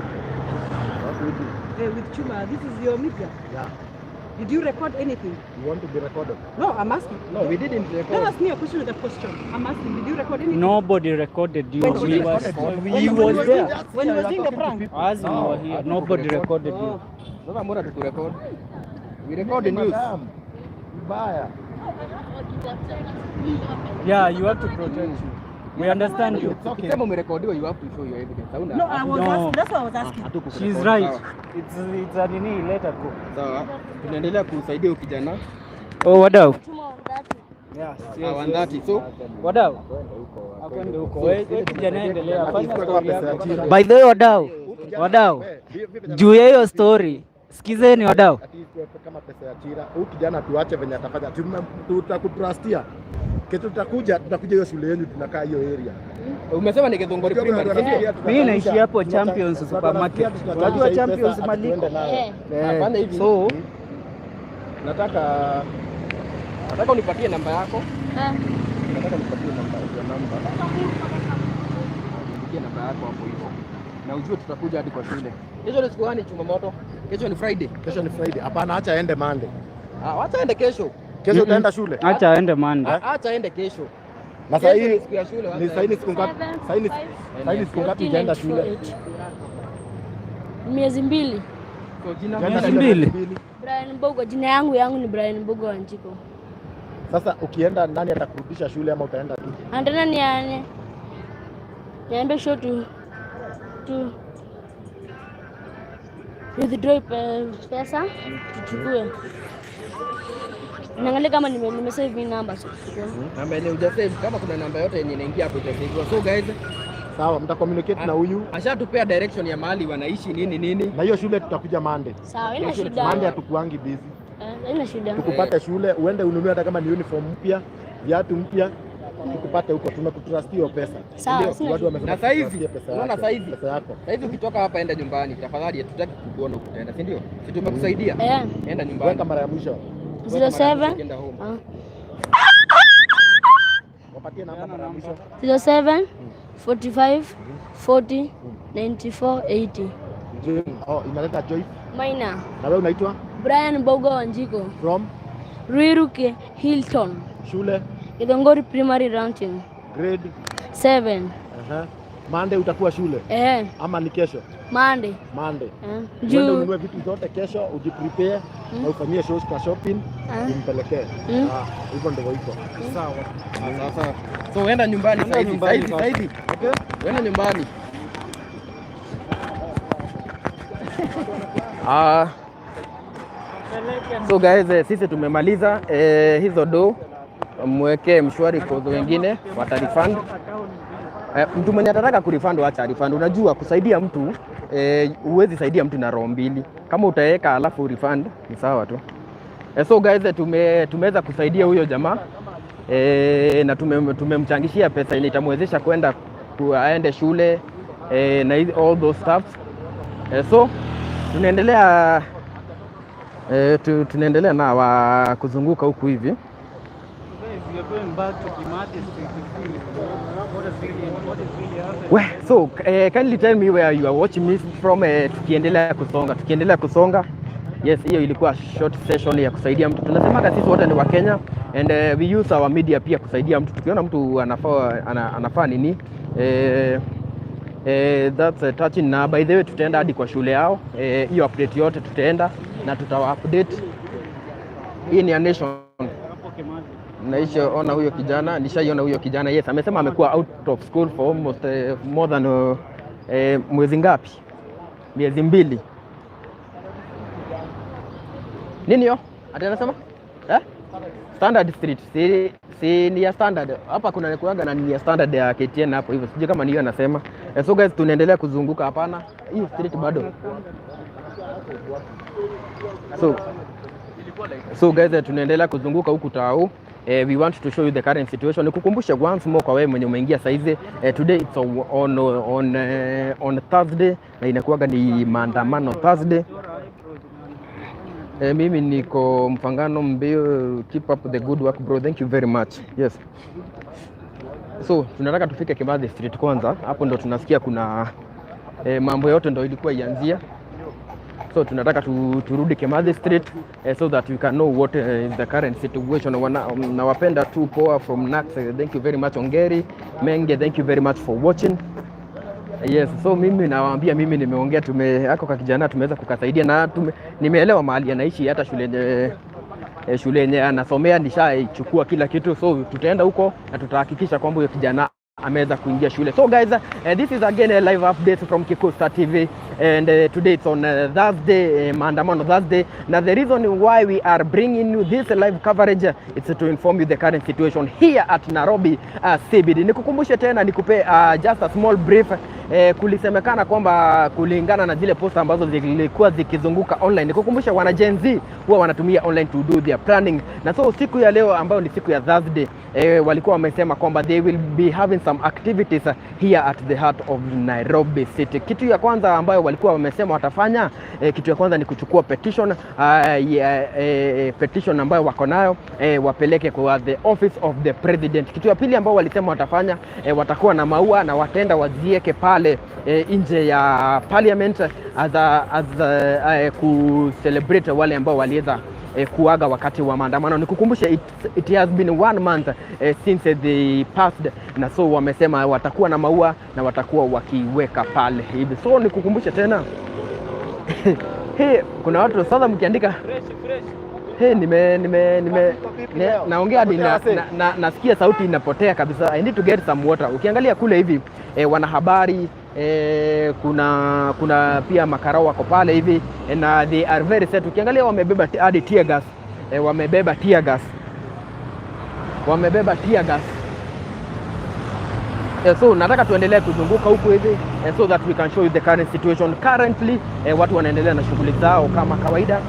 With Chuma, this is your media. Yeah. Did you record anything? You want to be recorded? No, I'm asking. No, we didn't record. Don't ask me a question with a question. I'm asking, did you record anything? Nobody recorded you. When He was there. When you were doing the prank? As we were here, nobody recorded you. Sasa mbona tukurecord? We record the news. Mbaya. Yeah, you have to protect you. We understand you. Ukisema umerekodiwa, you have to show your evidence. Hauna? No, I was asking. That's what I was asking. She's right. It's a nini, let her go. Sawa. Tunaendelea kusaidia ukijana. Oh, wadau. Yes, 130. So Wadau. Akwende huko. Wewe kijana endelea. Fanya story yako. By the way, wadau. Juu ya hiyo story, sikizeni wadau. Kama pesa ya chira, huyu kijana tuache venye atafanya. Tutakutrustia. Kesho tutakuja hiyo shule yenu, tunakaa hiyo area. Umesema ni Githunguri Primary. Mimi naishi hapo Champions Supermarket. Unajua Champions Maliko. Hapana hivi. So nataka unipatie namba yako. Nataka unipatie namba yako hapo hivyo. Na ujue tutakuja hadi kwa shule. Kesho ni siku gani Chumamoto? Kesho ni Friday. Kesho ni Friday. Hapana, acha aende Monday. Acha aende kesho. Kesho utaenda shule? Acha aende Monday. Acha aende kesho. Na sasa hii siku ya shule. Sasa hii siku ngapi? Sasa hii siku ngapi unaenda shule? Miezi 2. Kwa jina Miezi 2. Brian Mbogo, jina yangu ni Brian Mbogo Wanjiko. Sasa ukienda nani atakurudisha shule ama utaenda tu? Andana niambie show tu withdraw pesa tuchukue. Naangalia kama nimesave namba sasa. Namba ile hujasave, kama kuna namba yote yenye inaingia hapo itasave. So guys, sawa, mta communicate na huyu. Ashatupea direction ya mahali wanaishi nini. Na hiyo shule tutakuja Monday. Sawa, ina shida. Monday hatukuangi busy. Ina shida. Tukupate shule, uende ununue hata kama ni uniform mpya, viatu mpya. Tukupate huko, tunakutrust hiyo pesa. Ndio watu wamesema. Na sasa hivi, unaona pesa yako. Sasa hivi ukitoka hapa enda nyumbani, tafadhali hatutaki kukuona huko tena, si ndio? Si tumekusaidia? Enda nyumbani. Weka mara ya mwisho. 07 wapatie namba mara ya mwisho. 07 45 40 94 80. Inaleta Joy. Maina. Na wewe unaitwa? Brian Mbogo Wanjiko. From? Ruiruke Hilton. Shule? Githunguri Primary Ranting. Grade? 7. Monday utakuwa shule? Ama ni kesho? Monday. Uende ununue vitu zote kesho, ujiprepare na ufanyie shopping, umpelekee. Hivyo ndio iko. Sawa. Sasa so uenda nyumbani sasa hivi. Okay? Uenda nyumbani. So guys, sisi tumemaliza hizo do mweke mshwari kwa wengine watarefund. Mtu mwenye atataka kurefund acha refund. Unajua kusaidia mtu huwezi saidia mtu na roho mbili. Kama utaweka alafu refund ni sawa tu. So guys, tumeweza kusaidia huyo jamaa na tumemchangishia pesa ile itamwezesha kwenda aende shule na all those stuff. So tunaendelea na kuzunguka huku hivi. So kindly tell me where you are watching me from. Tukiendelea kusonga. Yes, hiyo ilikuwa short session ya kusaidia mtu. Tunasema sisi wote ni wa Kenya and we use our media pia kusaidia mtu. Tukiona mtu anafaa nini that's touching. Na by the way tutaenda hadi kwa shule yao. Hiyo update yote tutaenda na tutawa update. Hii ni a nation. Naisha huyo kijana, nishaiona huyo kijana. Yes, amesema amekuwa out of school for almost more than mwezi ngapi? Miezi 2. Nini yo? Ati anasema? Standard Street. Si ni ya Standard. Hapa kuna kuaga na ni ya Standard ya KTN hapo hivyo. Sijui kama niyo anasema. So guys, tunaendelea kuzunguka hapana. Hii street bado. So guys, tunaendelea kuzunguka huku tao. We want to show you the current situation. Nikukumbusha once more kwa wewe mwenye umeingia saizi. Today it's on Thursday na inakuwaga ni maandamano Thursday. Mimi niko Mpangano Mbio. Keep up the good work bro. Thank you very much. Yes. So tunataka tufike Kimathi Street kwanza. Hapo ndo tunasikia kuna mambo yote ndo ilikuwa ianzia. So tunataka turudi Kimathi Street so that we can know what is the current situation. Nawapenda tu poa from Nax. Thank you very much Ongeri Menge. Thank you very much for watching. Yes, so mimi nawaambia mimi nimeongea ako kwa kijana tumeweza kukasaidia na nimeelewa mahali anaishi hata shule yenye anasomea nishaichukua kila kitu. So tutaenda huko na tutahakikisha kwamba huyo kijana ameweza kuingia shule. So guys, this is again a live update from Kikuyu Star TV and today it's on Thursday, maandamano Thursday. Now the reason why we are bringing you this live coverage is to inform you the current situation here at Nairobi CBD. Nikukumbushe tena nikupe just a small brief. Kulisemekana kwamba kulingana na zile posta ambazo zilikuwa zikizunguka online. Nikukumbusha wana Gen Z huwa wanatumia online to do their planning. Na so siku ya leo ambayo ni siku ya Thursday walikuwa wamesema kwamba they will be having some activities here at the heart of Nairobi City. Kitu ya kwanza ambayo walikuwa wamesema watafanya, kitu ya kwanza ni kuchukua petition petition ambayo wako nayo wapeleke kwa the office of the president. Kitu ya pili ambayo walisema watafanya, watakuwa na maua na wataenda wazieke pale nje ya parliament as ku celebrate wale ambao waliweza kuaga wakati wa maandamano. Nikukumbushe it has been 1 month since they passed, na so wamesema watakuwa na maua na watakuwa wakiweka pale hivi. So nikukumbushe tena kuna watu sasa mkiandika naongea hadi nasikia sauti inapotea kabisa. I need to get some water. Ukiangalia kule hivi wanahabari kuna pia makarao wako pale hivi na they are very set. Ukiangalia wamebeba hadi tear gas. Wamebeba tear gas. So nataka tuendelee kuzunguka huku hivi so that we can show you the current situation. Currently watu wanaendelea na shughuli zao kama kawaida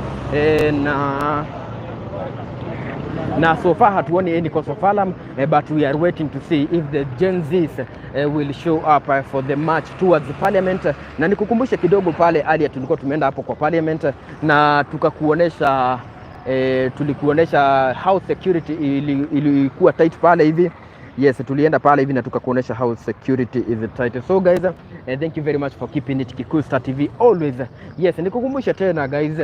na so far hatuoni any cause of alarm, but we are waiting to see if the Gen Zs will show up for the march towards the parliament. Na nikukumbushe kidogo pale alia tulikuwa tumeenda hapo kwa parliament na tukakuonesha tulikuonesha how security ilikuwa tight pale hivi. Yes, tulienda pale hivi na tukakuonesha how security is tight. So guys, thank you very much for keeping it Kikuyu Star TV always. Yes, nikukumbushe tena guys,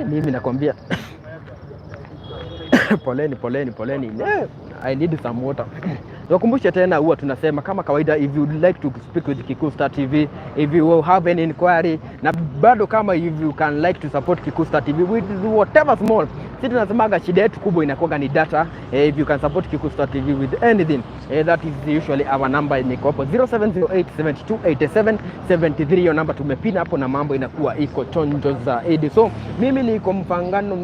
mimi nakwambia poleni. I need some water. Nakumbusha tena huwa tunasema kama kawaida, if you would like to speak with Kikuyu Star TV, if you will have any inquiry, na bado kama if you can like to support Kikuyu Star TV with whatever small, Sisi tunasemaga shida yetu kubwa inakuwa ni data. If you can support Kikusta TV with anything, that is usually our number. Ni hapo 0708728773. Hiyo namba tumepina hapo na mambo inakuwa iko chonjo zaidi. So mimi niko Mfangano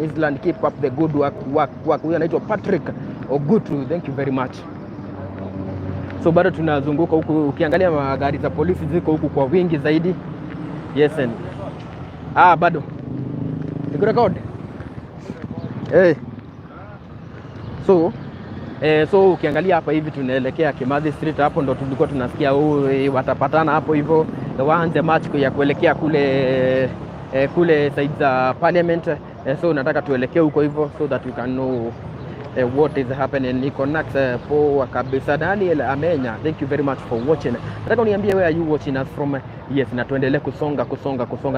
Island, keep up the good work. Huyu anaitwa Patrick Ogutu, thank you very much. So bado tunazunguka huku, ukiangalia magari za polisi ziko huku kwa wingi zaidi. Yes and bado niko record. So ukiangalia hapa hivi tunaelekea Kimathi Street, hapo ndo tulikuwa tunasikia watapatana hapo hivyo waanze match ya kuelekea kule side za Parliament. So nataka tuelekee huko hivyo so that we can know what is happening. Niko Nax poa kabisa. Daniel Amenya, thank you very much for watching. Nataka uniambie where are you watching us from? Yes, na tuendelee kusonga.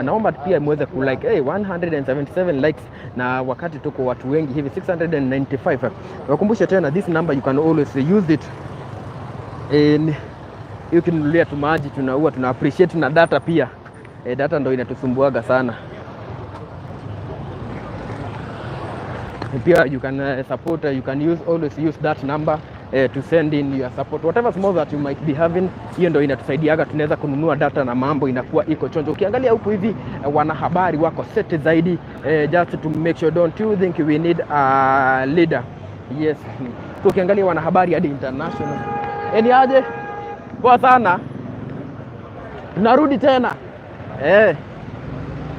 Naomba pia muweze ku like 177 likes, na wakati tuko watu wengi hivi 695. Wakumbushe tena this number you can always use it in you can nulia tu maji, tuna appreciate na data pia. Data ndo inatusumbuaga sana. Pia you can support, you can always use that number to send in your support whatever small that you might be having. Hiyo ndio inatusaidiaga, tunaweza kununua data na mambo inakuwa iko chonjo. Ukiangalia huku hivi wanahabari wako set zaidi, just to make sure, don't you think we need a leader? Yes. So ukiangalia wanahabari hadi international. Ni aje? Poa sana. Tunarudi tena.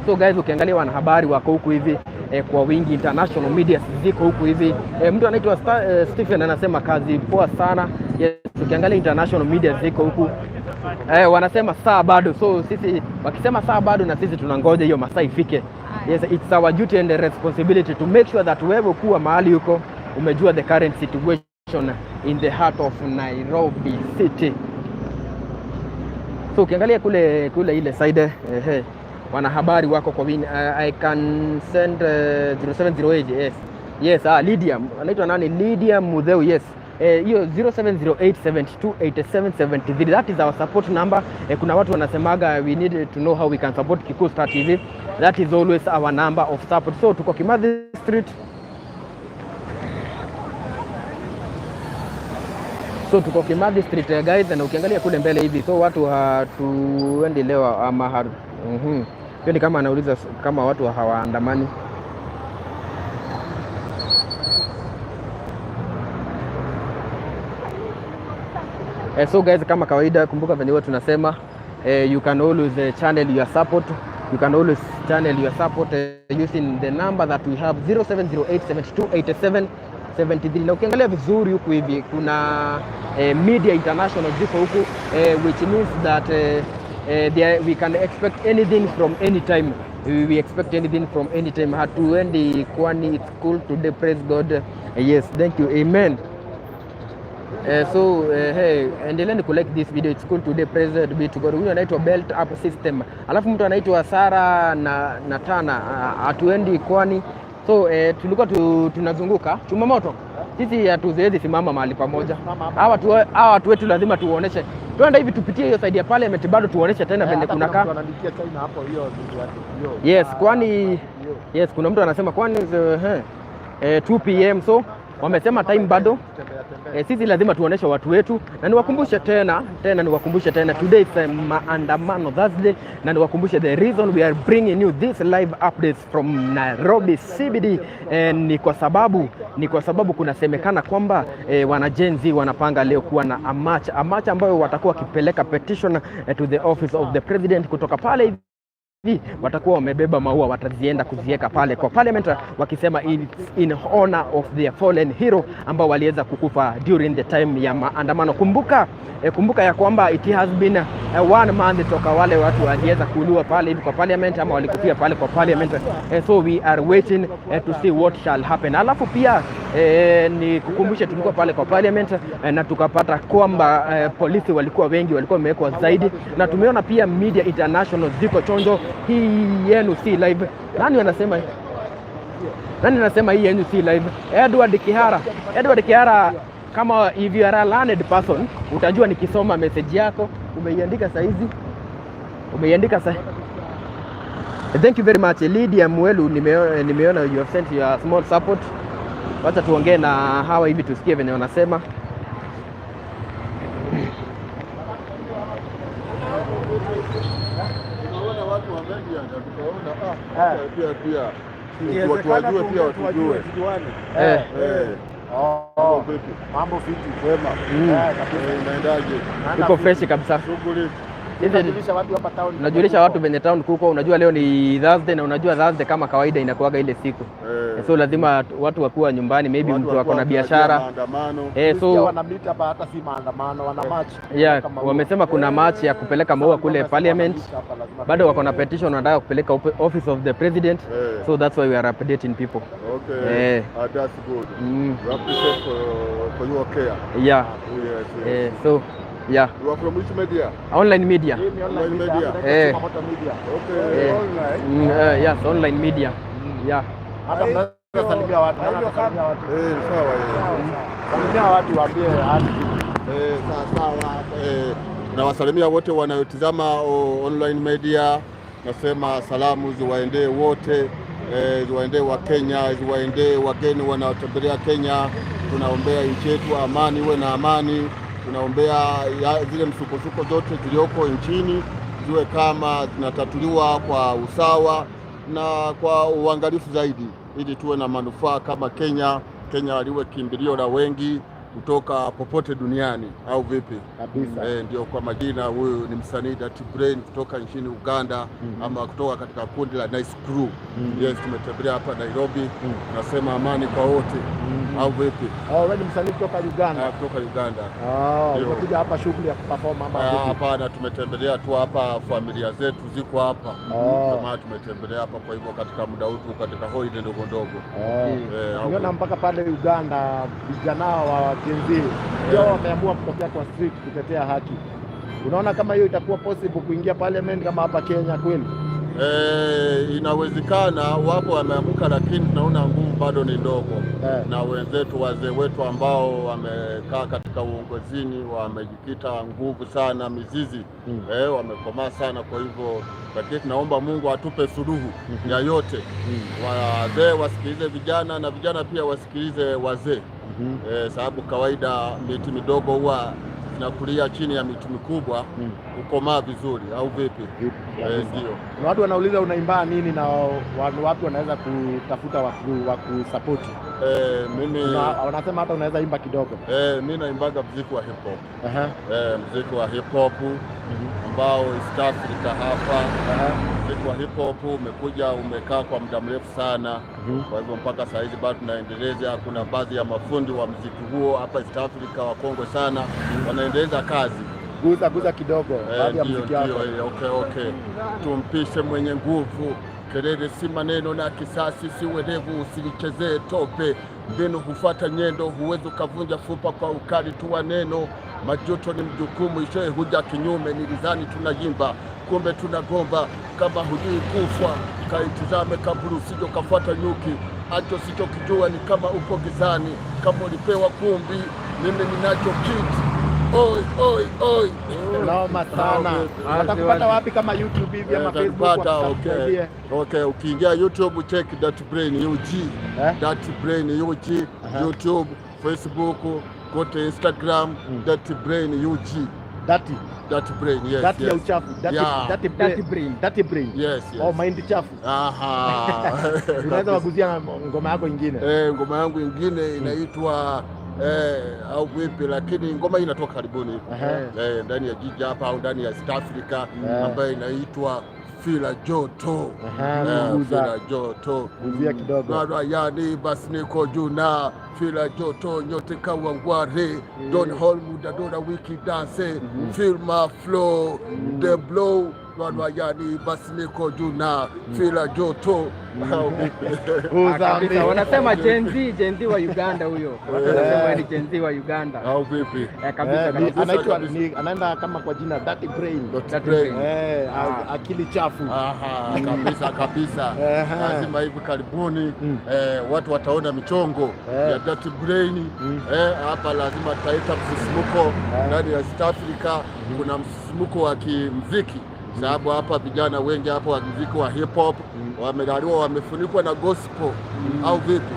So guys, ukiangalia wanahabari wako huku hivi kwa wingi, international media ziko huku hivi. Mtu anaitwa Stephen anasema kazi poa sana. Yes, ukiangalia international media ziko huku. Wanasema saa bado. So sisi wakisema saa bado, na sisi tunangoja hiyo masaa ifike. Yes, it's our duty and responsibility to make sure that wewe kuwa mahali huko umejua the current situation in the heart of Nairobi city. So ukiangalia kule ile side wanahabari wako kwa win. I can send 0708. Yes, Lydia anaitwa nani? Lydia Mudheu. Yes, hiyo 0708728773, that is our support number. Kuna watu wanasemaga we need to know how we can support Kikusta TV. That is always our number of support. So tuko Kimathi Street. Guys, na ukiangalia kule mbele hivi, so watu hatuendi leo ama hiyo ni kama anauliza kama watu hawaandamani. So guys, kama kawaida, kumbuka venye wewe tunasema you can always channel your support. You can always channel your support using the number that we have 0708728773. Na ukiangalia vizuri huku hivi kuna media international ziko huku, which means that we can expect anything from any time. We expect anything from any time. Hatuendi kwani it's cool today, praise God. Yes, thank you, amen. So hey, endeleeni ku like this video. It's cool today, praise be to God. Huyu anaitwa Belt Up System, alafu mtu anaitwa Sara na Tana. Hatuendi kwani. So tulikuwa tunazunguka chuma moto. Sisi hatuwezi simama mahali pamoja. Hawa watu wetu lazima tuoneshe. Twende hivi tupitie hiyo side ya Parliament, bado tuoneshe tena venye kunakaa. Tunaandikia China hapo hiyo. Yes, kwani yes, kuna mtu anasema kwani 2 PM, so wamesema time bado. Sisi lazima tuoneshe watu wetu, na niwakumbushe tena today is maandamano Thursday, na niwakumbushe the reason we are bringing you this live updates from Nairobi CBD. Ni kwa sababu kunasemekana kwamba wanajenzi wanapanga leo kuwa na a march ambayo watakuwa wakipeleka petition to the office of the president. Kutoka pale watakuwa wamebeba maua, watazienda kuziweka pale kwa Parliament, wakisema in honor of their fallen hero ambao waliweza kukufa during the time ya maandamano. Kumbuka ya kwamba it has been 1 month toka wale watu waliweza kuuliwa pale kwa Parliament, ama walikufia pale kwa Parliament. So we are waiting to see what shall happen. Alafu pia ni kukumbusha, tulikuwa pale kwa Parliament na tukapata kwamba polisi walikuwa wengi, walikuwa wamewekwa zaidi, na tumeona pia media international ziko chonjo. Hii yenu si live. Nani anasema hii yenu si live? Edward Kihara, kama if you are a learned person utajua nikisoma message yako umeiandika saizi. Thank you very much. Lydia Mwelu, nimeona you have sent your small support. Wacha tuongee na hawa hivi tusikie venye wanasema. Tunaona watu wa media na tukaona pia watu wajue pia watujue. Mambo fiti kwema. Unaendaje? Uko fresh kabisa. Shughuli. Unajulisha watu venye town kuko, unajua leo ni Thursday na unajua Thursday kama kawaida inakuwaga ile siku. So lazima watu wakuwa nyumbani, maybe mtu wako na biashara. So wanamita hata si maandamano, wana march. Yeah, wamesema kuna march ya kupeleka maua kule parliament. Bado wako na petition wanataka kupeleka office of the president. So that's why we are updating people. Okay. That's good. We appreciate for your care. Yeah. Yes. So yeah. You are from which media? Online media. Online media. Okay. Online. Yes, online media. Yeah. Hata mnasalimia watu. Sawa. Salimia watu waambie sawa. Nawasalimia wote wanayotizama online media. Nasema salamu ziwaendee wote, ziwaendee wa Kenya, ziwaendee wageni wanaotembelea Kenya. Tunaombea nchi yetu amani, iwe na amani. Tunaombea zile msukosuko zote zilioko nchini ziwe kama zinatatuliwa kwa usawa na kwa uangalifu zaidi, ili tuwe na manufaa kama Kenya. Kenya liwe kimbilio la wengi kutoka popote duniani, au vipi? Kabisa. Ndio kwa majina, huyu ni msanii Dirty Brain kutoka nchini Uganda, ama kutoka katika kundi la Nice Crew. Yes, tumetembelea hapa Nairobi. Nasema amani kwa wote, au vipi? Wewe ni msanii kutoka Uganda? Kutoka Uganda. Umekuja hapa shughuli ya kuperform ama vipi? Hapana, tumetembelea tu hapa, familia zetu ziko hapa. Kama tumetembelea hapa, kwa hivyo katika muda huu katika holiday ndogo ndogo. Unaona mpaka pale Uganda vijana wa Gen Z ndio wameamua kutokea kwa street kutetea haki. Unaona kama hiyo itakuwa possible kuingia parliament kama hapa Kenya kweli? Inawezekana, wapo wameamuka, lakini tunaona nguvu bado ni ndogo. Na wenzetu, wazee wetu ambao wamekaa katika uongozini wamejikita nguvu sana, mizizi wamekomaa sana. Kwa hivyo lakini tunaomba Mungu atupe suluhu ya yote. Wazee wasikilize vijana na vijana pia wasikilize wazee. Sababu kawaida miti midogo huwa inakulia chini ya miti mikubwa ukomaa vizuri, au vipi? Ndio. Na watu wanauliza unaimba nini na watu wanaweza kutafuta wa kusupport. Mimi wanasema hata unaweza imba kidogo. Mimi naimbaga muziki wa hip hop. Muziki wa hip hop ambao East Africa hapa. Muziki wa hip hop umekuja umekaa kwa muda mrefu sana. Kwa hivyo mpaka sasa hivi bado tunaendeleza. Kuna baadhi ya mafundi wa muziki huo hapa East Africa wakongwe sana, wanaendeleza kazi. Guza kidogo baadhi ya muziki wako. Okay. Tumpishe mwenye nguvu, kelele si maneno na kisasi si werevu, usilichezee tope. Mbinu hufuata nyendo, huwezi ukavunja fupa kwa ukali tu wa neno. Majuto ni mjukumu, ishoe huja kinyume. Nilizani tunajimba, kumbe tunagomba. Kama hujui kufa, kaitizame kaburi, usije ukafuata nyuki. Acho sichokijua ni kama upo gizani, kama ulipewa kumbi, mimi ninacho kiti. Oi. Noma sana. Watakupata wapi kama YouTube hivi ama Facebook? Okay, ukiingia YouTube check Dirty Brain UG. Dirty Brain UG, YouTube, Facebook, kote Instagram, Dirty Brain UG. Dirty Brain, yes. Dirty ya uchafu. Dirty Brain. Yes. Mind chafu. Unaweza waguzia ngoma yako nyingine? Ngoma yangu nyingine inaitwa au vipi, lakini ngoma hii inatoka karibuni ndani ya jiji hapa au ndani ya East Africa, ambayo inaitwa Fila Joto. Fila Joto. Uzia kidogo. Yani basi niko juna Fila Joto nyote kawangware. Don't hold muda dona wiki dance. Feel my flow. The blow. Yani basi niko juna Fila Joto. Wanasema Gen Z wa Uganda huyo. Wanasema ni Gen Z wa Uganda. Au vipi? Kabisa. Anaitwa anaenda kama kwa jina Dirty Brain. Akili chafu. Kabisa. Lazima hivi karibuni watu wataona michongo ya Dirty Brain. Hapa lazima tutaita msisimuko ndani ya East Africa. Kuna msisimuko wa kimuziki sababu hapa vijana wengi hapa wa muziki wa hip hop wamedaliwa, wamefunikwa na gospel au vipi?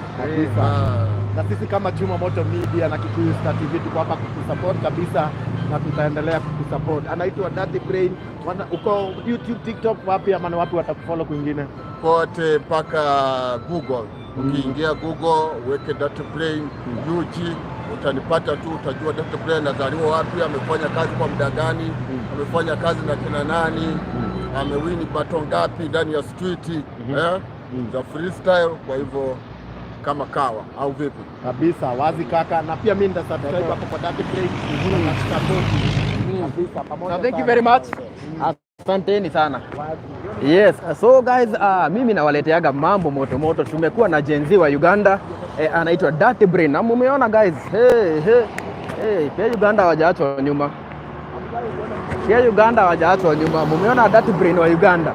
Na sisi kama Chuma Moto Media na Kikuyu Star TV tuko hapa kukusupport kabisa na tutaendelea kukusupport. Anaitwa Dirty Brain. Uko YouTube, TikTok, wapi ama wapi watakufollow kwingine? Kote mpaka Google. Ukiingia Google weke Dirty Brain UG utanipata tu, utajua Dirty Brain anazaliwa wapi, amefanya kazi kwa muda gani, amefanya kazi na kina nani, amewini baton ngapi ndani ya street za freestyle. Kwa hivyo kama kawa au vipi? Kabisa, wazi kaka, na pia mimi nitasubscribe hapo kwa Dirty Brain na support kabisa pamoja. Thank you very much. Asanteni sana. Yes, so guys, mimi nawaleteaga mambo moto moto. Tumekuwa na Gen Z wa Uganda anaitwa Dirty Brain. Na mumeona guys, pia Uganda hawajaachwa nyuma. Mumeona Dirty Brain wa Uganda.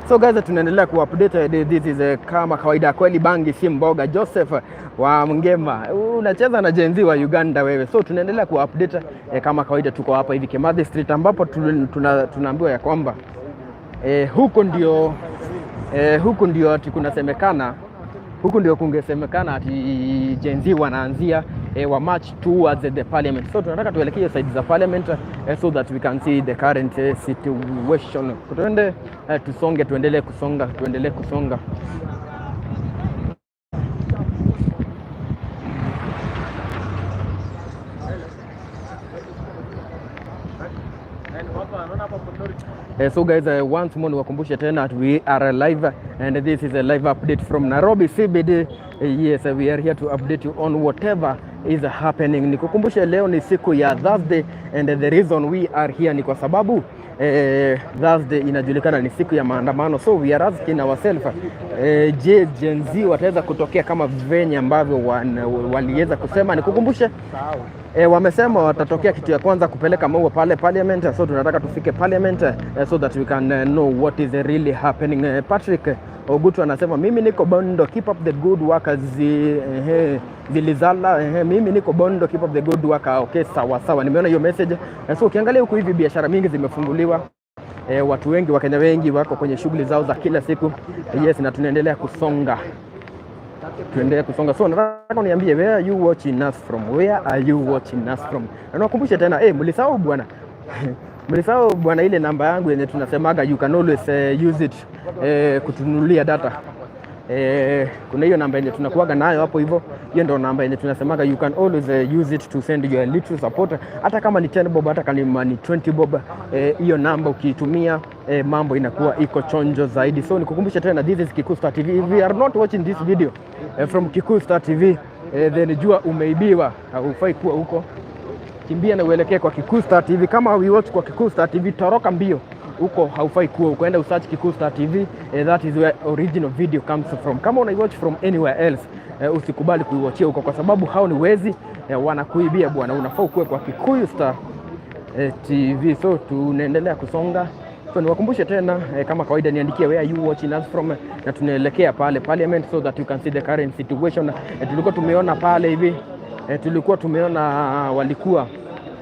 So guys, tunaendelea kuupdate. This is kama kawaida kweli, bangi si mboga. Joseph wa Mngema, unacheza na Gen Z wa Uganda wewe. So tunaendelea kuupdate kama kawaida, tuko hapa hivi Kimathi Street ambapo tunaambiwa ya kwamba huku ndio ati kunasemekana, huku ndio kungesemekana ati Gen Z wanaanzia wa march towards the parliament. So tunataka tuelekee side za parliament so that we can see the current situation. Tuendelee kusonga. So guys, once more niwakumbushe tena we are live and this is a live update from Nairobi CBD. Yes, we are here to update you on whatever is happening. Nikukumbushe leo ni siku ya Thursday and the reason we are here ni kwa sababu Thursday inajulikana ni siku ya maandamano. So we are asking ourselves, je, Gen Z wataweza kutokea kama venye ambavyo waliweza kusema? Nikukumbushe wamesema watatokea kitu ya kwanza kupeleka maua pale parliament. So tunataka tufike parliament so that we can know what is really happening. Patrick Ogutu anasema mimi niko Bondo, keep up the good work. Zilizala mimi niko Bondo, keep up the good work. Okay, sawa. Nimeona hiyo message. So ukiangalia huku hivi biashara mingi zimefunguliwa. Watu wengi, Wakenya wengi wako kwenye shughuli zao za kila siku. Yes, na tunaendelea kusonga. So nataka uniambie, where are you watching us from? Na nakukumbusha tena, mlisahau bwana ile namba yangu yenye tunasemaga you can always use it kutunulia data. Kuna hiyo namba yenye tunakuaga nayo hapo hivyo. Hiyo ndio namba yenye tunasemaga you can always use it to send your little support. Hata kama ni 10 bob, hata kama ni 20 bob, hiyo namba ukiitumia mambo inakuwa iko chonjo zaidi. So nikukumbusha tena, this is Kikuyu Star TV. If you are not watching this video from Kikuyu Star TV, then jua umeibiwa. Hufai kuwa huko. Kimbia na uelekee kwa Kikuyu Star TV. Kama we watch kwa Kikuyu Star TV, toroka mbio huko, haufai kuwa huko. Enda usearch Kikuyu Star TV, that is where original video comes from. Kama una watch from anywhere else, usikubali kuiwatchia huko kwa sababu hao ni wezi, wanakuibia bwana. Unafaa kuwa kwa Kikuyu Star TV. So tunaendelea kusonga. So niwakumbushe tena kama kawaida, niandikie where you watching us from, na tunaelekea pale parliament so that you can see the current situation. Tulikuwa tumeona pale hivi,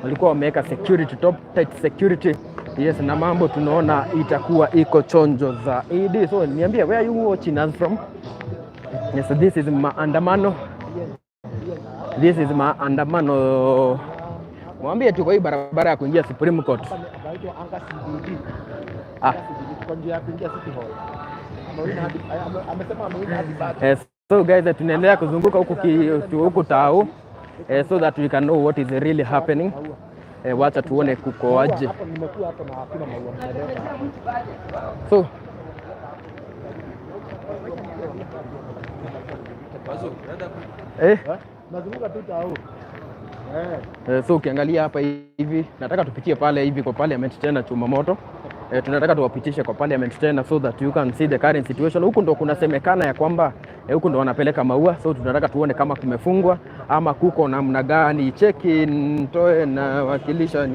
walikuwa wameweka security, top tight security. Yes, na mambo tunaona itakuwa iko chonjo zaidi. So niambie where you watching us from. Yes, this is maandamano. Mwambie tuko hii barabara ya kuingia Supreme Court. So guys, tunaendelea kuzunguka huku tao so that we can know what is really happening. Wacha tuone kuko aje. So nazunguka tu tao. So ukiangalia hapa hivi, nataka tupitie pale hivi kwa parliament tena Chuma Moto. Tunataka tuwapitishe kwa parliament tena so that you can see the current situation. Huku ndo kunasemekana ya kwamba huku ndo wanapeleka maua. So tunataka tuone kama kumefungwa ama kuko namna gani. Cheki nitoe na wakilisha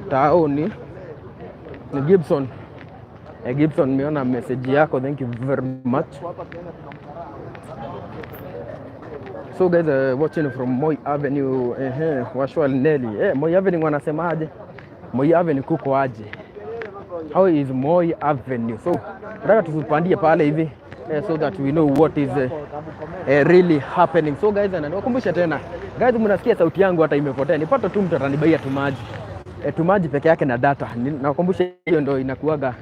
taoni ni Gibson. Gibson, nimeona message yako, thank you very much. So guys, watching from Moi Avenue, Washwal Nelly. Moi Avenue wanasemaje? Moi Avenue kuko aje? how is Moi Avenue. So nataka tupandie pale hivi so that we know what is really happening. So guys, nakukumbusha tena guys, mnasikia sauti yangu hata imepotea, nipata tu mtu atanibaia tumaji tumaji peke yake na data. Nakukumbusha hiyo ndio inakuaga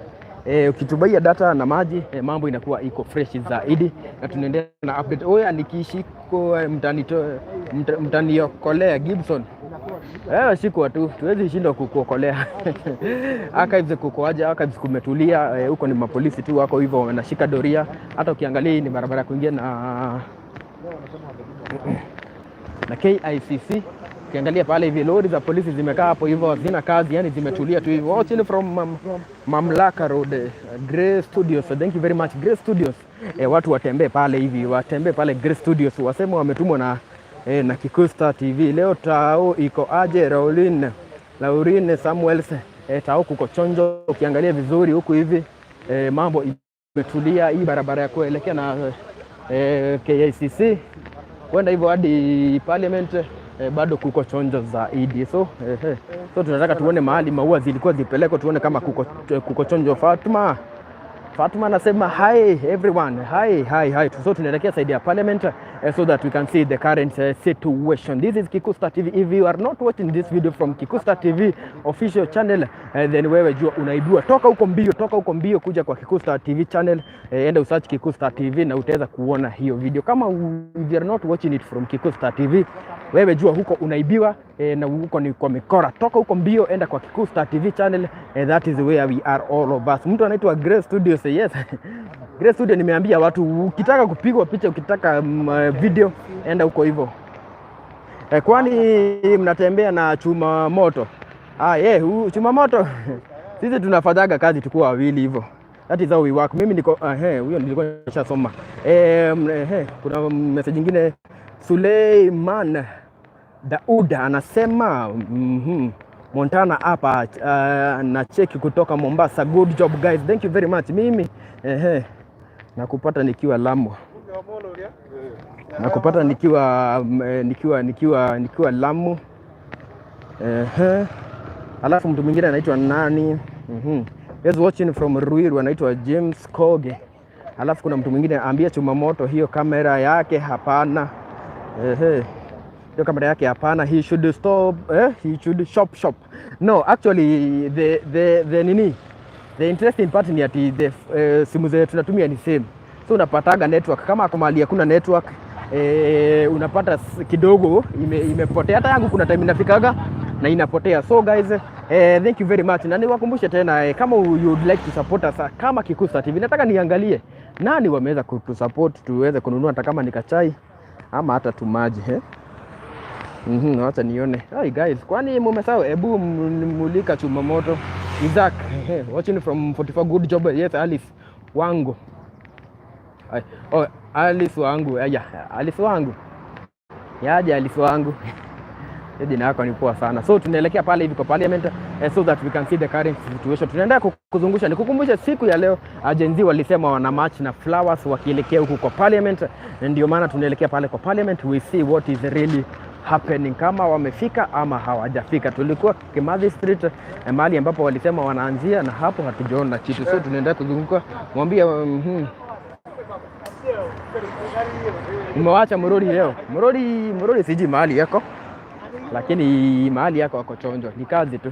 ukitubaia data na maji mambo inakuwa iko fresh zaidi, na tunaendelea na update. Oya nikishiko mtaniokolea Gibson. Shikwa tu, tuwezi shindwa kukuokolea. Archives kukoaje? Archives kumetulia, huko ni mapolisi tu wako hivyo wanashika doria. Hata ukiangalia ni barabara kuingia na KICC. Ukiangalia pale hivi lori za polisi zimekaa hapo hivyo hazina kazi, yani zimetulia tu hivyo. Watching from Mamlaka Road, Grey Studios. Thank you very much Grey Studios. Watu watembee pale hivi, watembee pale Grey Studios. Wasema wametumwa na Kikusta TV. Leo tao iko aje Laurine Samuels. Tao kuko chonjo, ukiangalia vizuri huku hivi mambo imetulia. Hii barabara ya kuelekea na KICC kwenda hivyo hadi Parliament bado kuko chonjo zaidi. So tunataka tuone mahali maua zilikuwa zipeleko, tuone kama kuko chonjo. Fatuma anasema hi everyone, hi. So tunaelekea side ya Parliament so that we can see the current situation. This is Kikusta TV. If you are not watching this video from Kikusta TV official channel, then wewe jua unaibiwa. Toka huko mbio kuja kwa Kikusta TV channel, enda usearch Kikusta TV na utaweza kuona hiyo video. Kama if you are not watching it from Kikusta TV, wewe jua huko unaibiwa na huko ni kwa mikora. Toka huko mbio, enda kwa Kikusta TV channel, that is where we are all of us. Mtu anaitwa Grey Studios. Yes. Grey Studio nimeambia watu ukitaka kupigwa picha, ukitaka video, enda huko hivyo. Kwani mnatembea na chuma moto? Chuma moto. Sisi tunafanyaga kazi tukiwa wawili hivyo. That is how we work. Mimi niko huyo nilikuwa nishasoma. Kuna message nyingine. Suleiman Dauda anasema Montana hapa na cheki kutoka Mombasa. Good job guys. Thank you very much. Mimi nakupata nikiwa Lamu. Nakupata nikiwa Lamu. Alafu mtu mwingine anaitwa nani? Yes, watching from Ruiru anaitwa James Koge. Alafu kuna mtu mwingine ambia chuma moto hiyo kamera yake hapana. Hiyo kamera yake hapana. He should stop. He should shop. No, actually the interesting part ni ati simu zetu tunatumia ni same. So unapataga network kama kwa mahali hakuna network unapata kidogo imepotea. Hata yangu kuna time inafikaga na inapotea. So guys, thank you very much. Na niwakumbushe tena kama you would like to support us kama Kikusta TV, nataka niangalie nani wameweza kutusupport tuweze kununua hata kama nikachai ama hata tumaji. Wacha nione. Hi guys, kwani mumesahau? Hebu mulika chuma moto. Isaac, watching from 44. Good job. Yes, Alice wangu. Alice wangu. Alice wangu. Yaje Alice wangu. Jina yako ni poa sana. So tunaelekea pale hivi kwa Parliament so that we can see the current situation. Tunaenda kuzungusha. Nikukumbusha siku ya leo Gen-Z walisema wana march na flowers wakielekea huko kwa Parliament. Ndio maana tunaelekea pale kwa Parliament. We see what is really happening, kama wamefika ama hawajafika. Tulikuwa Kimathi Street mahali ambapo walisema wanaanzia, na hapo hatujaona kitu. So tunaendelea kuzunguka. Mwambie Nimewaacha Murori leo. Murori siji mahali yako, lakini mahali yako wako chonjo. Ni kazi tu.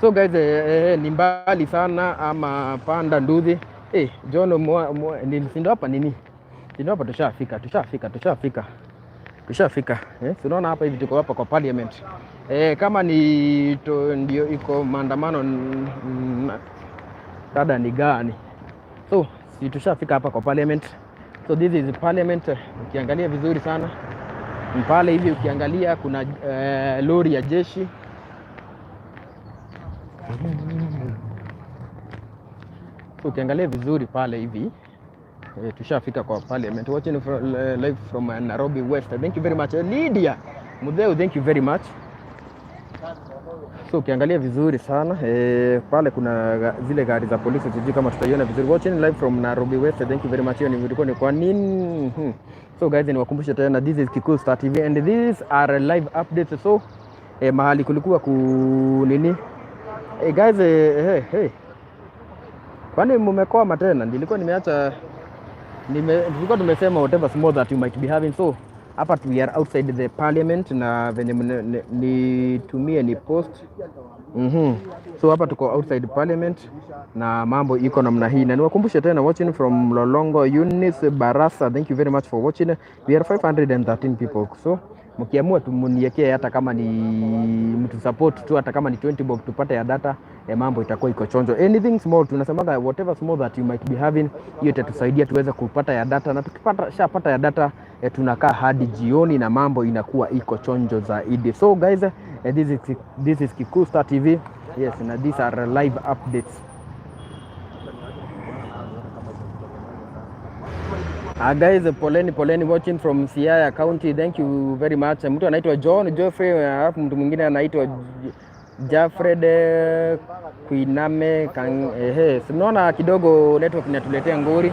So guys, ni mbali sana ama panda nduthi. John nilisindo hapa nini? Ndio hapa tushafika. Tunaona hapa hivi tuko hapa kwa Parliament. Kama ni ndio iko maandamano dada ni gani? So si tushafika hapa kwa Parliament. So this is Parliament. Ukiangalia vizuri sana pale hivi, ukiangalia kuna lori ya jeshi. So ukiangalia vizuri pale hivi tushafika kwa Parliament. Watching live from Nairobi West. Thank you very much Lydia Mudheu, thank you very much. So ukiangalia vizuri sana pale kuna zile gari za polisi, sijui kama tutaiona vizuri. Watching live from Nairobi West. Thank you very much. Hiyo ni kwa nini? So guys, niwakumbushe tena, this is Kikusta TV and these are live updates. So mahali kulikuwa nini. Guys, hey. Kwani mmekoma tena? Nilikuwa nimeacha tulikuwa tumesema whatever small that you might be having. So hapa we are outside the parliament na venye nitumie ni post. So hapa tuko outside parliament na mambo iko namna hii, na niwakumbushe tena, watching from Lolongo, Eunice Barasa, thank you very much for watching. We are 513 people, so mkiamua tumuniekee hata kama ni mtu support tu, hata kama ni 20 bob tupate ya data, mambo itakuwa iko chonjo. Anything small, tunasemaga whatever small that you might be having, hiyo itatusaidia tuweze kupata ya data, na tukipata ya data tunakaa hadi jioni na mambo inakuwa iko chonjo zaidi. So guys, this is Kikuyu Star TV. Yes, na these are live updates. Guys, poleni watching from Siaya County. Thank you very much. Mtu anaitwa John Geoffrey, alafu mtu mwingine anaitwa Jafred Kuiname Sinaona kidogo network inatuletea ngori.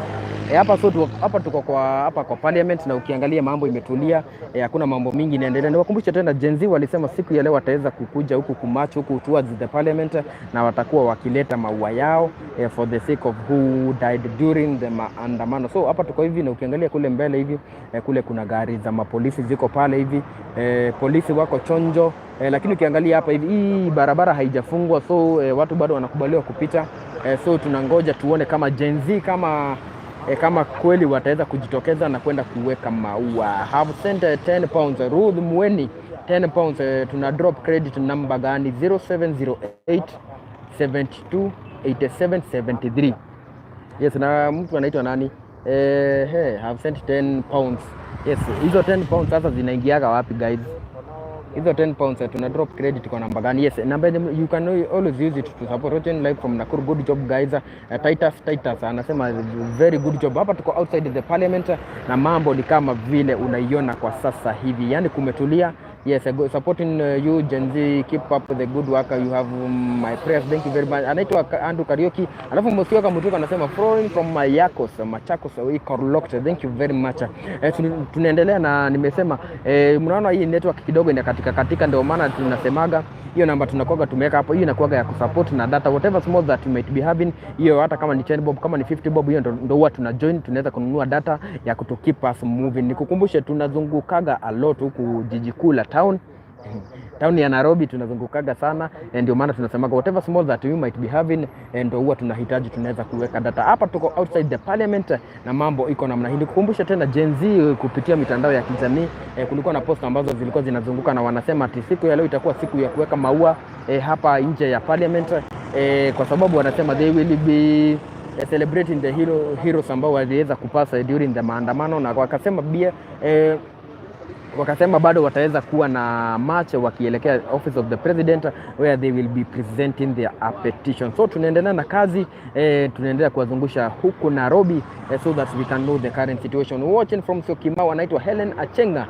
Hapa tuko kwa parliament, na ukiangalia mambo imetulia, hakuna mambo mingi inaendelea. Niwakumbushe tena, Gen Z walisema siku ya leo wataweza kukuja huku kumarch huku towards the parliament, na watakuwa wakileta maua yao for the sake of who died during the maandamano. So hapa tuko hivi, na ukiangalia kule mbele hivi kule kuna gari za mapolisi ziko pale hivi, polisi wako chonjo. Lakini ukiangalia hapa hivi hii barabara haijafungwa, so watu bado wanakubaliwa kupita. So tunangoja tuone kama Gen Z kama kweli wataweza kujitokeza na kwenda kuweka maua. Have sent 10 pounds. Ruth Mweni 10 pounds. Tuna drop credit number gani? 0708 72 87 73. Yes, na mtu anaitwa nani? Have sent 10 pounds. Yes, hizo 10 pounds sasa zinaingiaga wapi guys? Hizo 10 pounds tuna drop credit kwa namba gani? Yes, number you can always use it to support watching live from Nakuru. Good job guys. Titus anasema very good job. Hapa tuko outside the parliament na mambo ni kama vile unaiona kwa sasa hivi, yani kumetulia. Yes, supporting you Gen Z, keep up the good work, you have my prayers, thank you very much. Anaitwa Andrew Karaoke, alafu Mosioka Mutuka anasema flowing from Machakos we locked, thank you very much. Tunaendelea na nimesema mnaona hii network kidogo ina katika, ndio maana tunasemaga hiyo namba tunakuaga tumeweka hapo, hiyo inakuaga ya kusupport na data whatever small that you might be having. Hiyo hata kama ni 10 bob, kama ni 50 bob, hiyo ndio huwa tuna join, tunaweza kununua data ya keep us moving. Nikukumbushe tunazungukaga a lot huku jiji kuu la town ya Nairobi, tunazungukaga sana, ndio maana tunasemaga whatever small that you might be having, ndio huwa tunahitaji, tunaweza kuweka data. Hapa tuko outside the parliament na mambo iko namna hii. Nikukumbusha tena Gen Z, kupitia mitandao ya kijamii kulikuwa na post ambazo zilikuwa zinazunguka na wanasema ati siku ya leo itakuwa siku ya kuweka maua hapa nje ya parliament, kwa sababu wanasema they will be celebrating the heroes ambao waliweza kupasa during the maandamano, na wakasema bado wataweza kuwa na march wakielekea office of the president where they will be presenting their petition. So tunaendelea na kazi, tunaendelea kuwazungusha huku Nairobi so that we can know the current situation. Watching from Syokimau anaitwa Helen Achenga.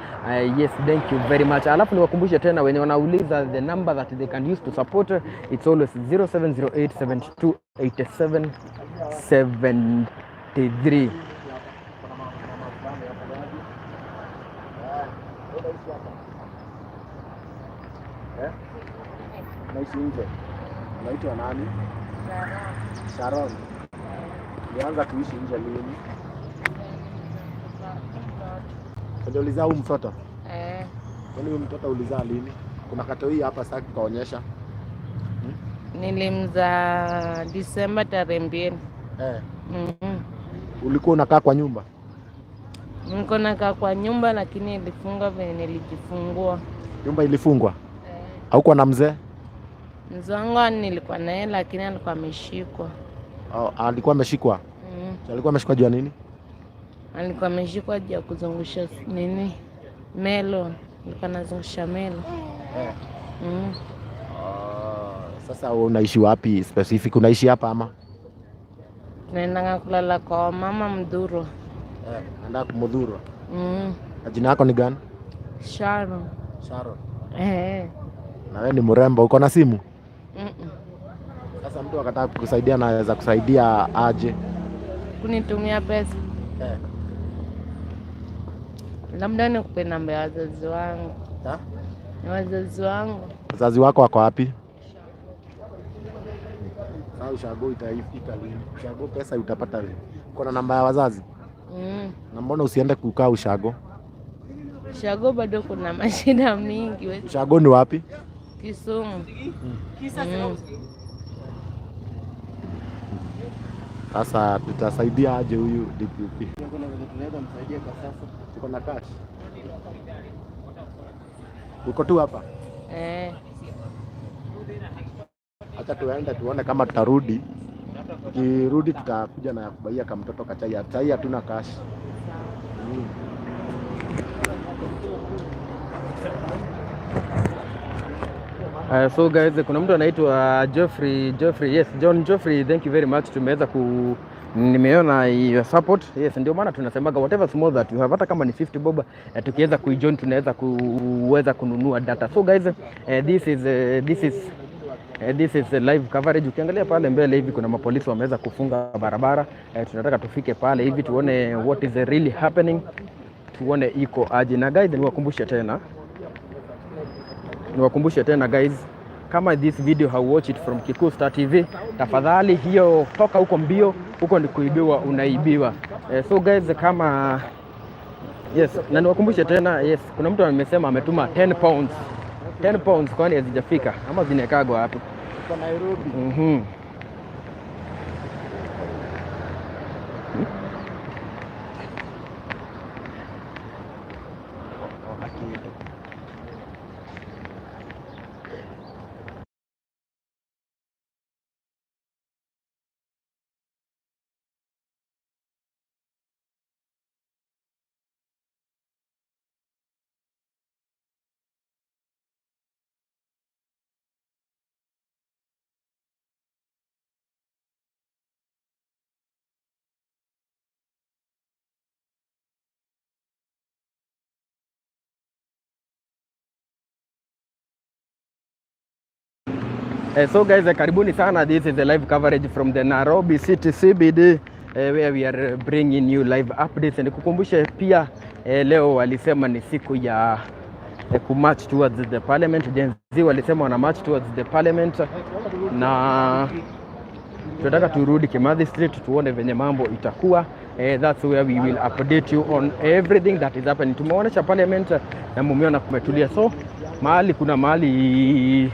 Yes, thank you very much. Alafu niwakumbushe tena wenye wanauliza the number that they can use to support, it's always 0708 72 87 73. Naishi nje. Unaitwa nani? Sharon. Ulianza kuishi nje lini? Ndio ulizaa huyu mtoto? Kwani huyu mtoto ulizaa lini? Kuna katoi hapa sasa kaonyesha. Nilimzaa Disemba tarehe 2. Ulikuwa unakaa kwa nyumba? Nilikuwa nakaa kwa nyumba lakini ilifunga venye nilijifungua. Nyumba ilifungwa? Haukuwa na mzee? Mzee wangu nilikuwa naye lakini alikuwa ameshikwa. Alikuwa ameshikwa? Alikuwa ameshikwa juu ya nini? Alikuwa ameshikwa juu ya kuzungusha nini? Melo. Alikuwa anazungusha melo. Sasa unaishi wapi specific? Unaishi hapa ama? Naenda kulala kwa mama Mdhuro. Anda kumudhuro. Jina lako ni gani? Sharon. Na wewe ni mrembo, uko na simu? Sasa mtu akataka kukusaidia anaweza kusaidia aje? Kunitumia pesa. Labda nikupe namba ya wazazi wangu. Ni wazazi wangu. Wazazi wako wako wapi? Ushago itaifika lini? Ushago pesa utapata lini? Uko na namba ya wazazi? Na mbona usiende kukaa ushago? Ushago bado kuna mashida mingi. Ushago ni wapi? Kisumu. Sasa tutasaidia aje huyu DPP? Tunaweza msaidia kwa sasa. Tuko na cash. Uko tu hapa? Acha tuende tuone kama tutarudi. Tukirudi tutakuja na kubaia kama mtoto kachai. Chai hatuna cash. So guys, kuna mtu anaitwa Geoffrey. Yes, John Geoffrey, thank you very much. Tumeweza nimeona your support. Yes, ndio maana tunasemaga whatever small that you have, hata kama ni 50 bob, tukiweza kujoin tunaweza kuweza kununua data. So guys, this is live coverage. Ukiangalia pale mbele hivi kuna mapolisi wameweza kufunga barabara. Tunataka tufike pale hivi tuone what is really happening. Tuone iko aje. Na guys, niwakumbushe tena guys, kama this video how watch it from Kikuyu Star TV, tafadhali hiyo toka huko mbio, huko ni kuibiwa, unaibiwa. So guys, kama yes, na niwakumbushe tena, yes, kuna mtu amesema ametuma 10 pounds, kwani hazijafika ama zinekagwa wapi? Kwa Nairobi. So guys, karibuni sana. This is the live coverage from the Nairobi City CBD, where we are bringing you live updates. And kukumbushe pia leo walisema ni siku ya kumarch towards the parliament. Gen Z walisema wana march towards the parliament, na tunataka turudi Kimathi Street tuone venye mambo itakuwa. That's where we will update you on everything that is happening. Tumeonyesha parliament na mumeona kumetulia, so kuna mahali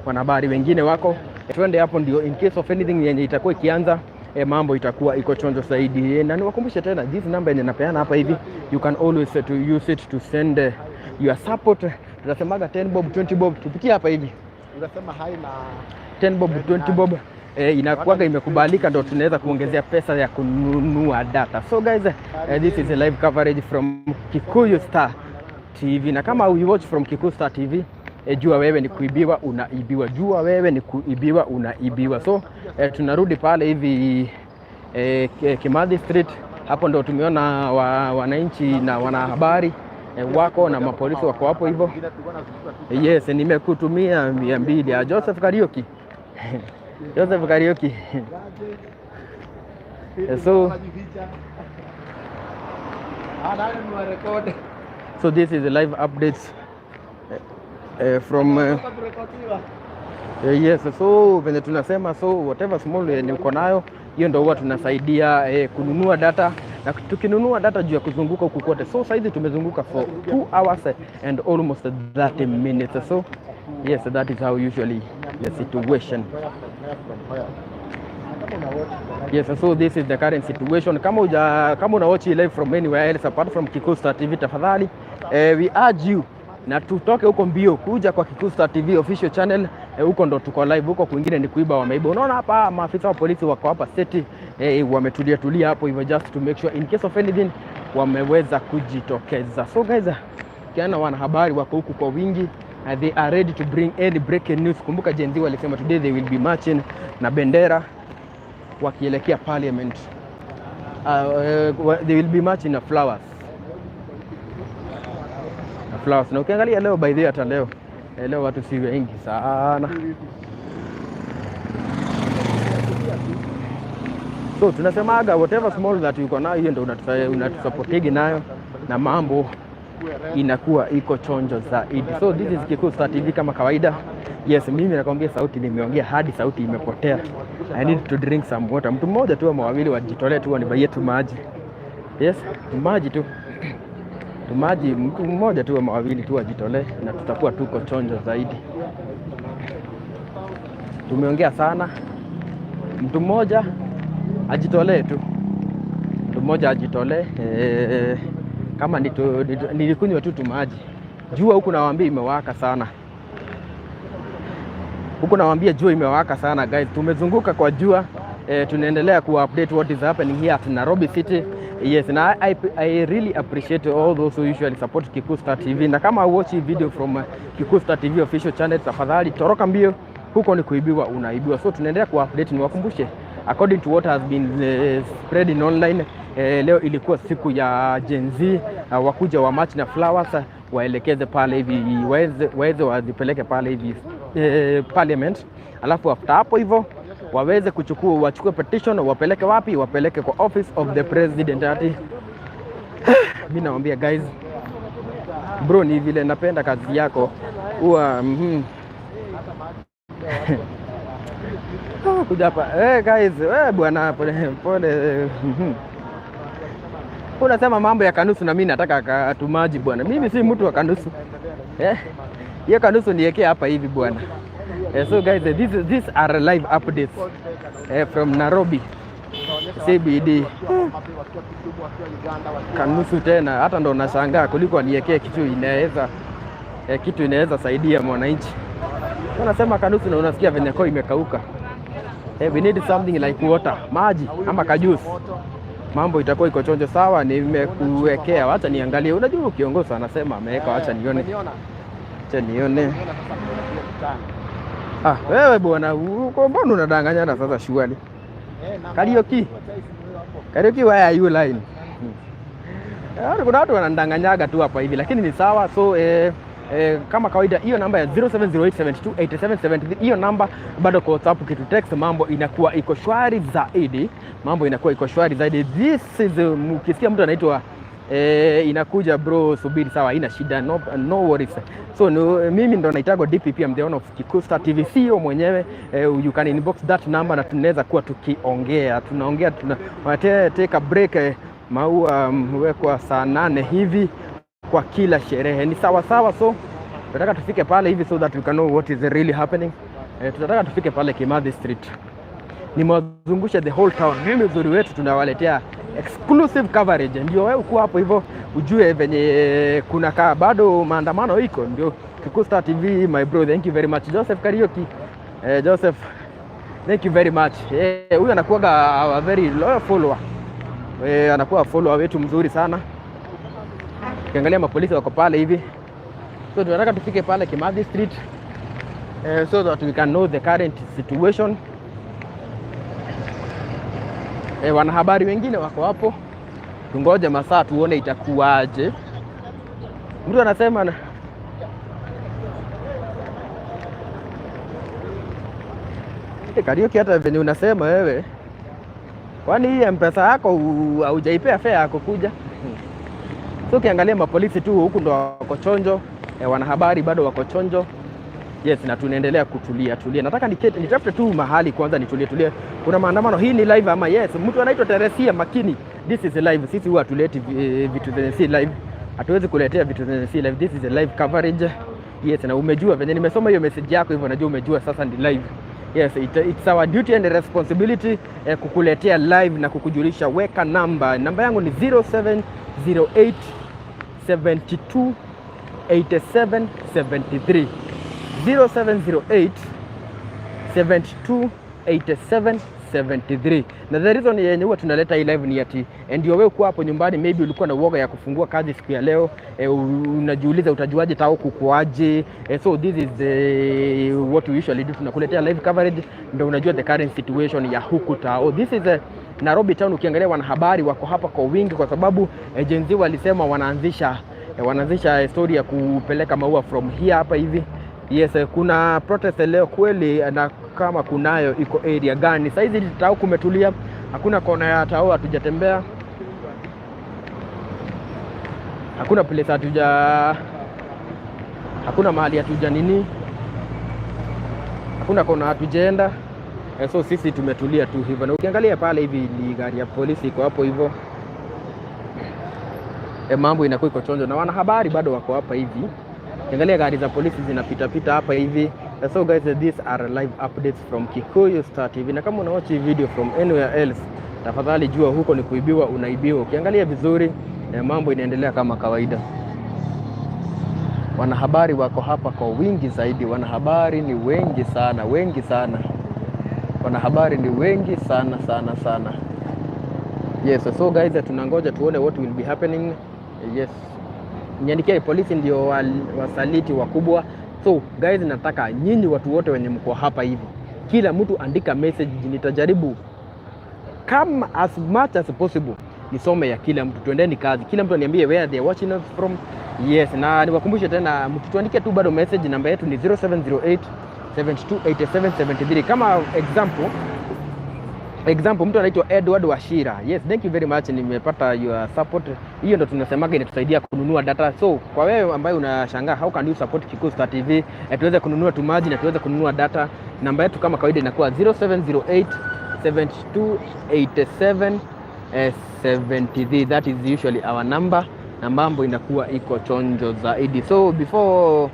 wanahabari wengine wako, twende hapo ndio in case of anything yenye itakuwa ikianza, mambo itakuwa iko chonjo zaidi. Na niwakumbushe tena, this number yenye napeana hapa hivi, you can always to use it to send your support. Tunasemaga 10 bob 20 bob, tupitie hapa hivi, unasema hai na 10 bob 20 bob inakuwaga imekubalika, ndio tunaweza kuongezea pesa ya kununua data. So guys, this is a live coverage from Kikuyu Star TV, na kama you watch from Kikuyu Star TV, jua wewe ni kuibiwa unaibiwa, jua wewe ni kuibiwa unaibiwa. So tunarudi pale hivi Kimathi Street, hapo ndo tumeona wananchi na wanahabari wako na mapolisi wako hapo hivyo. Yes, nimekutumia 200 ya Joseph Kariuki. So this is the live updates from yes. So venye tunasema, so whatever small ni uko nayo, hiyo ndio huwa tunasaidia kununua data, na tukinunua data juu ya kuzunguka huku kote. So saizi tumezunguka for 2 hours and almost 30 minutes. So yes, that is how usually the situation. Yes, so this is the current situation. Kama una watch live from anywhere else apart from Kikuyu Star TV, tafadhali we urge you na tutoke huko mbio kuja kwa Kikuyu Star TV official channel. Huko ndo tuko live, huko kwingine ni kuiba, wameiba. Unaona hapa maafisa wa polisi wako hapa seti, wametulia hapo hivyo just to make sure in case of anything wameweza kujitokeza. So guys, kiana wanahabari wako huku kwa wingi, they are ready to bring any breaking news. Kumbuka Gen Z walisema today they will be marching na bendera wakielekea parliament. They will be marching na flowers. Na ukiangalia leo, by the way, hata leo watu si wengi sana. So tunasemaga whatever small that you got now, hiyo ndio unatusupportigi nayo, na mambo inakuwa iko chonjo zaidi. So this is Kikuyu Star TV kama kawaida. Yes, mimi nakwambia sauti nimeongea hadi sauti imepotea. I need to drink some water. Mtu mmoja tu ama wawili wajitolee tu wanibaie tu maji. Yes, maji tu. Maji, mtu mmoja tu ama wawili tu wajitolee na tutakuwa tuko chonjo zaidi. Tumeongea sana. Mtu mmoja ajitolee tu. Mtu mmoja ajitolee. Kama nilikunywa tu maji. Jua huku nawaambia imewaka sana. Huku nawaambia jua imewaka sana guys. Tumezunguka kwa jua. Tunaendelea ku-update what is happening here at Nairobi City. Yes, and I really appreciate all those who usually support Kikuyu Star TV. Na kama watch video from Kikuyu Star TV official channel, tafadhali toroka mbio, huko ni kuibiwa unaibiwa. So tunaendelea ku-update, niwakumbushe according to what has been spreading online. Leo ilikuwa siku ya Gen Z, wakuja wa march na flowers waelekeze pale hivi, waweze wazipeleke pale hivi parliament. Alafu after hapo hivyo waweze wachukue petition wapeleke wapi? Wapeleke kwa office of the president. Ati mimi naambia guys, bro, ni vile napenda kazi yako huwa kuja hapa guys, bwana pole. Unasema mambo ya kanusu na mimi nataka katumaji bwana. Mimi si mtu wa kanusu. Hiyo kanusu niwekee hapa hivi bwana. So guys, these are live updates from Nairobi CBD. Kanusu tena, hata ndo nashangaa kuliko niwekee kitu inaweza saidia mwananchi. Unasema kanusu na unasikia venye koo imekauka. We need something like water, maji ama kajusi. Mambo itakuwa iko chonjo. Sawa, nimekuwekea, acha niangalie. Unajua kiongozi anasema ameweka, acha nione. Wewe bwana, uko mbona unadanganyana sasa shughuli? Karaoke why are you lying? Kuna watu wanadanganyaga tu hapa hivi, lakini ni sawa. So kama kawaida hiyo namba ya 0708728773 hiyo namba bado kwa WhatsApp kitu text, mambo inakuwa iko shwari zaidi. This is mkisikia mtu anaitwa inakuja bro, subiri sawa, haina shida, no worries. So mimi ndo naitagwa DPP, I'm the owner of Kikuyu Star TV, CEO mwenyewe. You can inbox that number na tunaweza kuwa tunaongea take a break. Maua mwekwa saa 8 hivi kwa kila sherehe, ni sawa. So tunataka tufike pale hivi so that we can know what is really happening. Tunataka tufike pale Kimathi Street, ni mwazungusha the whole town. Mimi uzuri wetu tunawaletea exclusive coverage, ndio wewe uko hapo hivyo ujue venye kuna bado maandamano iko. Ndio Kikuyu Star TV, my bro, thank you very much. Joseph Karaoke, Joseph, thank you very much. Huyu anakuwa a very loyal follower, anakuwa follower wetu mzuri sana. Ukiangalia mapolisi wako pale hivi, so tunataka tufike pale Kimathi Street so that we can know the current situation. Wanahabari wengine wako hapo, tungoje masaa tuone itakuwaje. Mtu anasema Karaoke, hata venye unasema wewe, kwani hii M-Pesa yako haujaipea fare yako kuja? So ukiangalia mapolisi tu huku ndo wako chonjo, wanahabari bado wako chonjo. Yes, na tunaendelea kutulia. Nataka nitafute tu mahali kwanza nitulie. Kuna maandamano, hii ni live ama? Yes, mtu anaitwa Teresia Makini. This is live. Sisi huwa tuleti vitu zenye si live. Hatuwezi kuletea vitu zenye si live. This is a live coverage. Yes, na umejua venye nimesoma hiyo message yako hivyo, najua umejua sasa ni live. Yes, it's our duty and responsibility kukuletea live na kukujulisha. Weka namba yangu ni 0708 72 87 73 0708 72 87 73. Na the reason yenye huwa tunaleta hii live ni ati ndio wewe uko hapo nyumbani, maybe ulikuwa na uoga ya kufungua kazi siku ya leo, unajiuliza utajuaje tao kukuaje. So this is what we usually do, tunakuletea live coverage ndio unajua the current situation ya huku tao. This is Nairobi town. Ukiangalia wanahabari wako hapa kwa wingi kwa sababu Gen Z walisema wanaanzisha story ya kupeleka maua from here hapa hivi. Yes, kuna protest leo kweli, na kama kunayo iko area gani? Sasa hizi tao kumetulia, hakuna kona ya tao hatujatembea. hakuna place hakuna mahali hatuja nini, hakuna kona hatujaenda. So sisi tumetulia tu hivyo, na ukiangalia pale hivi ni gari ya polisi iko hapo hivyo. Mambo inakuwa iko chonjo na wanahabari bado wako hapa hivi. Ukiangalia gari za polisi zinapita hapa hivi. So guys, these are live updates from Kikuyu Star TV. Na kama unawatch video from anywhere else, tafadhali jua huko ni kuibiwa, unaibiwa. Ukiangalia vizuri, mambo inaendelea kama kawaida. Wanahabari wako hapa kwa wingi zaidi. Wanahabari ni wengi sana, wanahabari ni wengi sana. Yes, so guys, tunangoja tuone what will be happening. Yes, Nyandikia polisi ndio wasaliti wakubwa. So guys, nataka nyinyi watu wote wenye mko hapa hivi, kila mtu andika message. Nitajaribu kama as much as possible nisome ya kila mtu. Tuendeni kazi, kila mtu aniambie where they are watching us from. Yes, na niwakumbushe tena, mtuandikie tu bado message. Namba yetu ni 0708 728773. Kama example mtu anaitwa Edward Washira. Yes, thank you very much, nimepata your support. Hiyo ndo tunasemaga inatusaidia kununua data. So kwa wewe ambaye unashangaa how can you support Kikuyu Star TV, tuweze kununua tumaji na tuweze kununua data, namba yetu kama kawaida inakuwa 0708 728773. That is usually our number, na mambo inakuwa iko chonjo zaidi. So before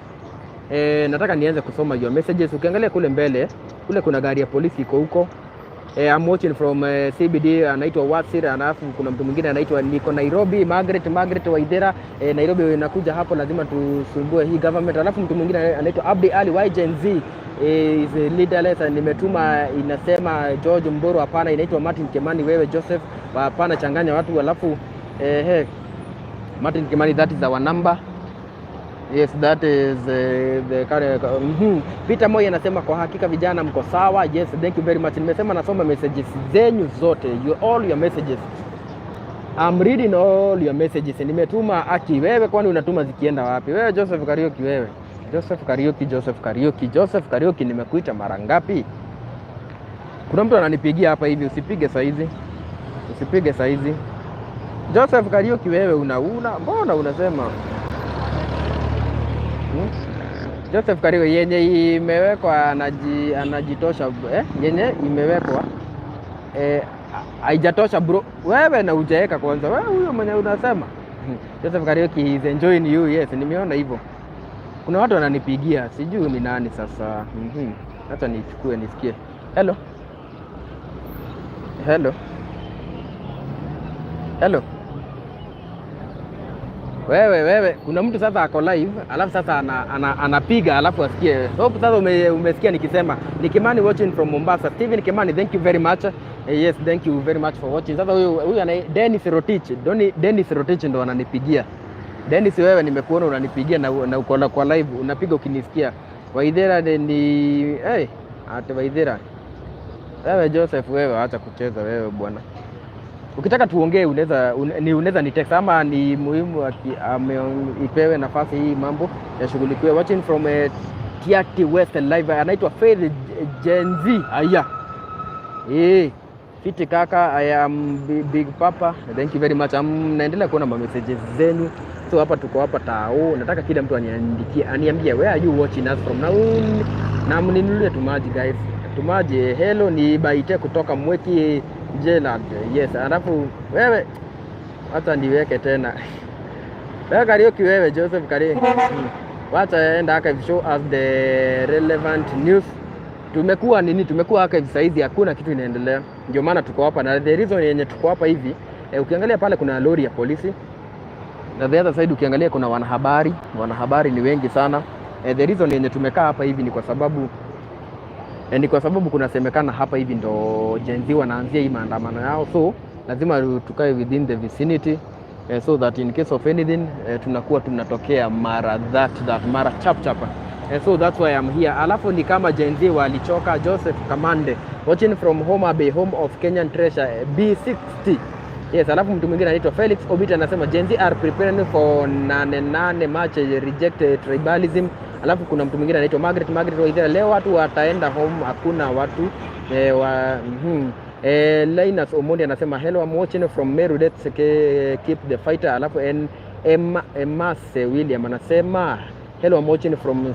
nataka nianze kusoma your messages. Ukiangalia kule mbele kule kuna gari ya polisi iko huko. I'm watching from CBD, anaitwa Wasir, alafu kuna mtu mwingine anaitwa niko Nairobi, Margaret Waithera. Nairobi inakuja hapo, lazima tusumbue hii government. Alafu mtu mwingine anaitwa Abdi Ali YGNZ is leaderless, nimetuma inasema George Mboro, hapana, inaitwa Martin Kimani, wewe Joseph, hapana, changanya watu. Alafu Martin Kimani, that is our number. Yes, that is the Peter Moy anasema kwa hakika vijana mko sawa. Yes, thank you very much. Nimesema nasoma messages zenyu zote, all your messages. I'm reading all your messages. Nimetuma aki, wewe kwani unatuma zikienda wapi? Wewe Joseph Kariuki, wewe Joseph Kariuki, nimekuita mara ngapi? Kuna mtu ananipigia hapa hivi, usipige saizi. Joseph Kariuki, wewe mbona unasema Joseph Kariuki yenye imewekwa anajitosha, yenye imewekwa haijatosha bro. Wewe na hujaeka kwanza. Wewe huyo mwenye unasema Joseph Kariuki is enjoying you. Yes, nimeona hivyo. Kuna watu wananipigia, sijui ni nani sasa. Hata nichukue nisikie. Hello. Wewe kuna mtu sasa ako live, alafu sasa anapiga, alafu asikie. So sasa umesikia nikisema ni Kimani watching from Mombasa. Steven Kimani, thank you very much. Yes, thank you very much for watching. Sasa huyu ana Dennis Rotich ndo ananipigia. Dennis, wewe nimekuona unanipigia na uko kwa live, unapiga ukinisikia. Waithera ni Waithera. Wewe Joseph, wewe acha kucheza wewe bwana. Ukitaka tuongee unaweza ni text, ama ni muhimu ipewe nafasi hii mambo yashughulikiwe. Watching from Tiati West live, anaitwa Faith Gen Z. Aya. Fiti kaka, I am Big Papa. Thank you very much. Naendelea kuona messages zenu. So hapa tuko hapa tao. Nataka kila mtu aniambie where are you watching us from now. Na mninulie tumaji guys. Tumaji, hello, ni Baite kutoka Mweki Jelad. Yes, alafu wewe hata niweke tena. Wewe Kariuki, wewe Joseph Kariuki. Wacha enda archive, show us the relevant news. Tumekuwa archive saizi, hakuna kitu inaendelea. Ndio maana tuko hapa, na the reason yenye tuko hapa hivi, ukiangalia pale kuna lori ya polisi. Na the other side ukiangalia kuna wanahabari ni wengi sana. The reason yenye tumekaa hapa hivi ni kwa sababu kunasemekana hapa hivi ndo Gen Z wanaanzia hii maandamano yao. So lazima tukae within the vicinity so that in case of anything tunakuwa tunatokea mara mara chap. So that's why I'm here. Alafu ni kama Gen Z walichoka. Joseph Kamande watching from Homa Bay, home of Kenyan Treasure B60. Yes, alafu mtu mwingine anaitwa Felix Obita anasema Gen Z are preparing for 8 March, reject tribalism. Alafu kuna mtu mwingine anaitwa Margaret Waithera, leo watu wataenda home, hakuna watu Linus Omondi anasema hello, I'm watching from Meru, let's keep the fighter. Alafu Emase William anasema hello, I'm watching from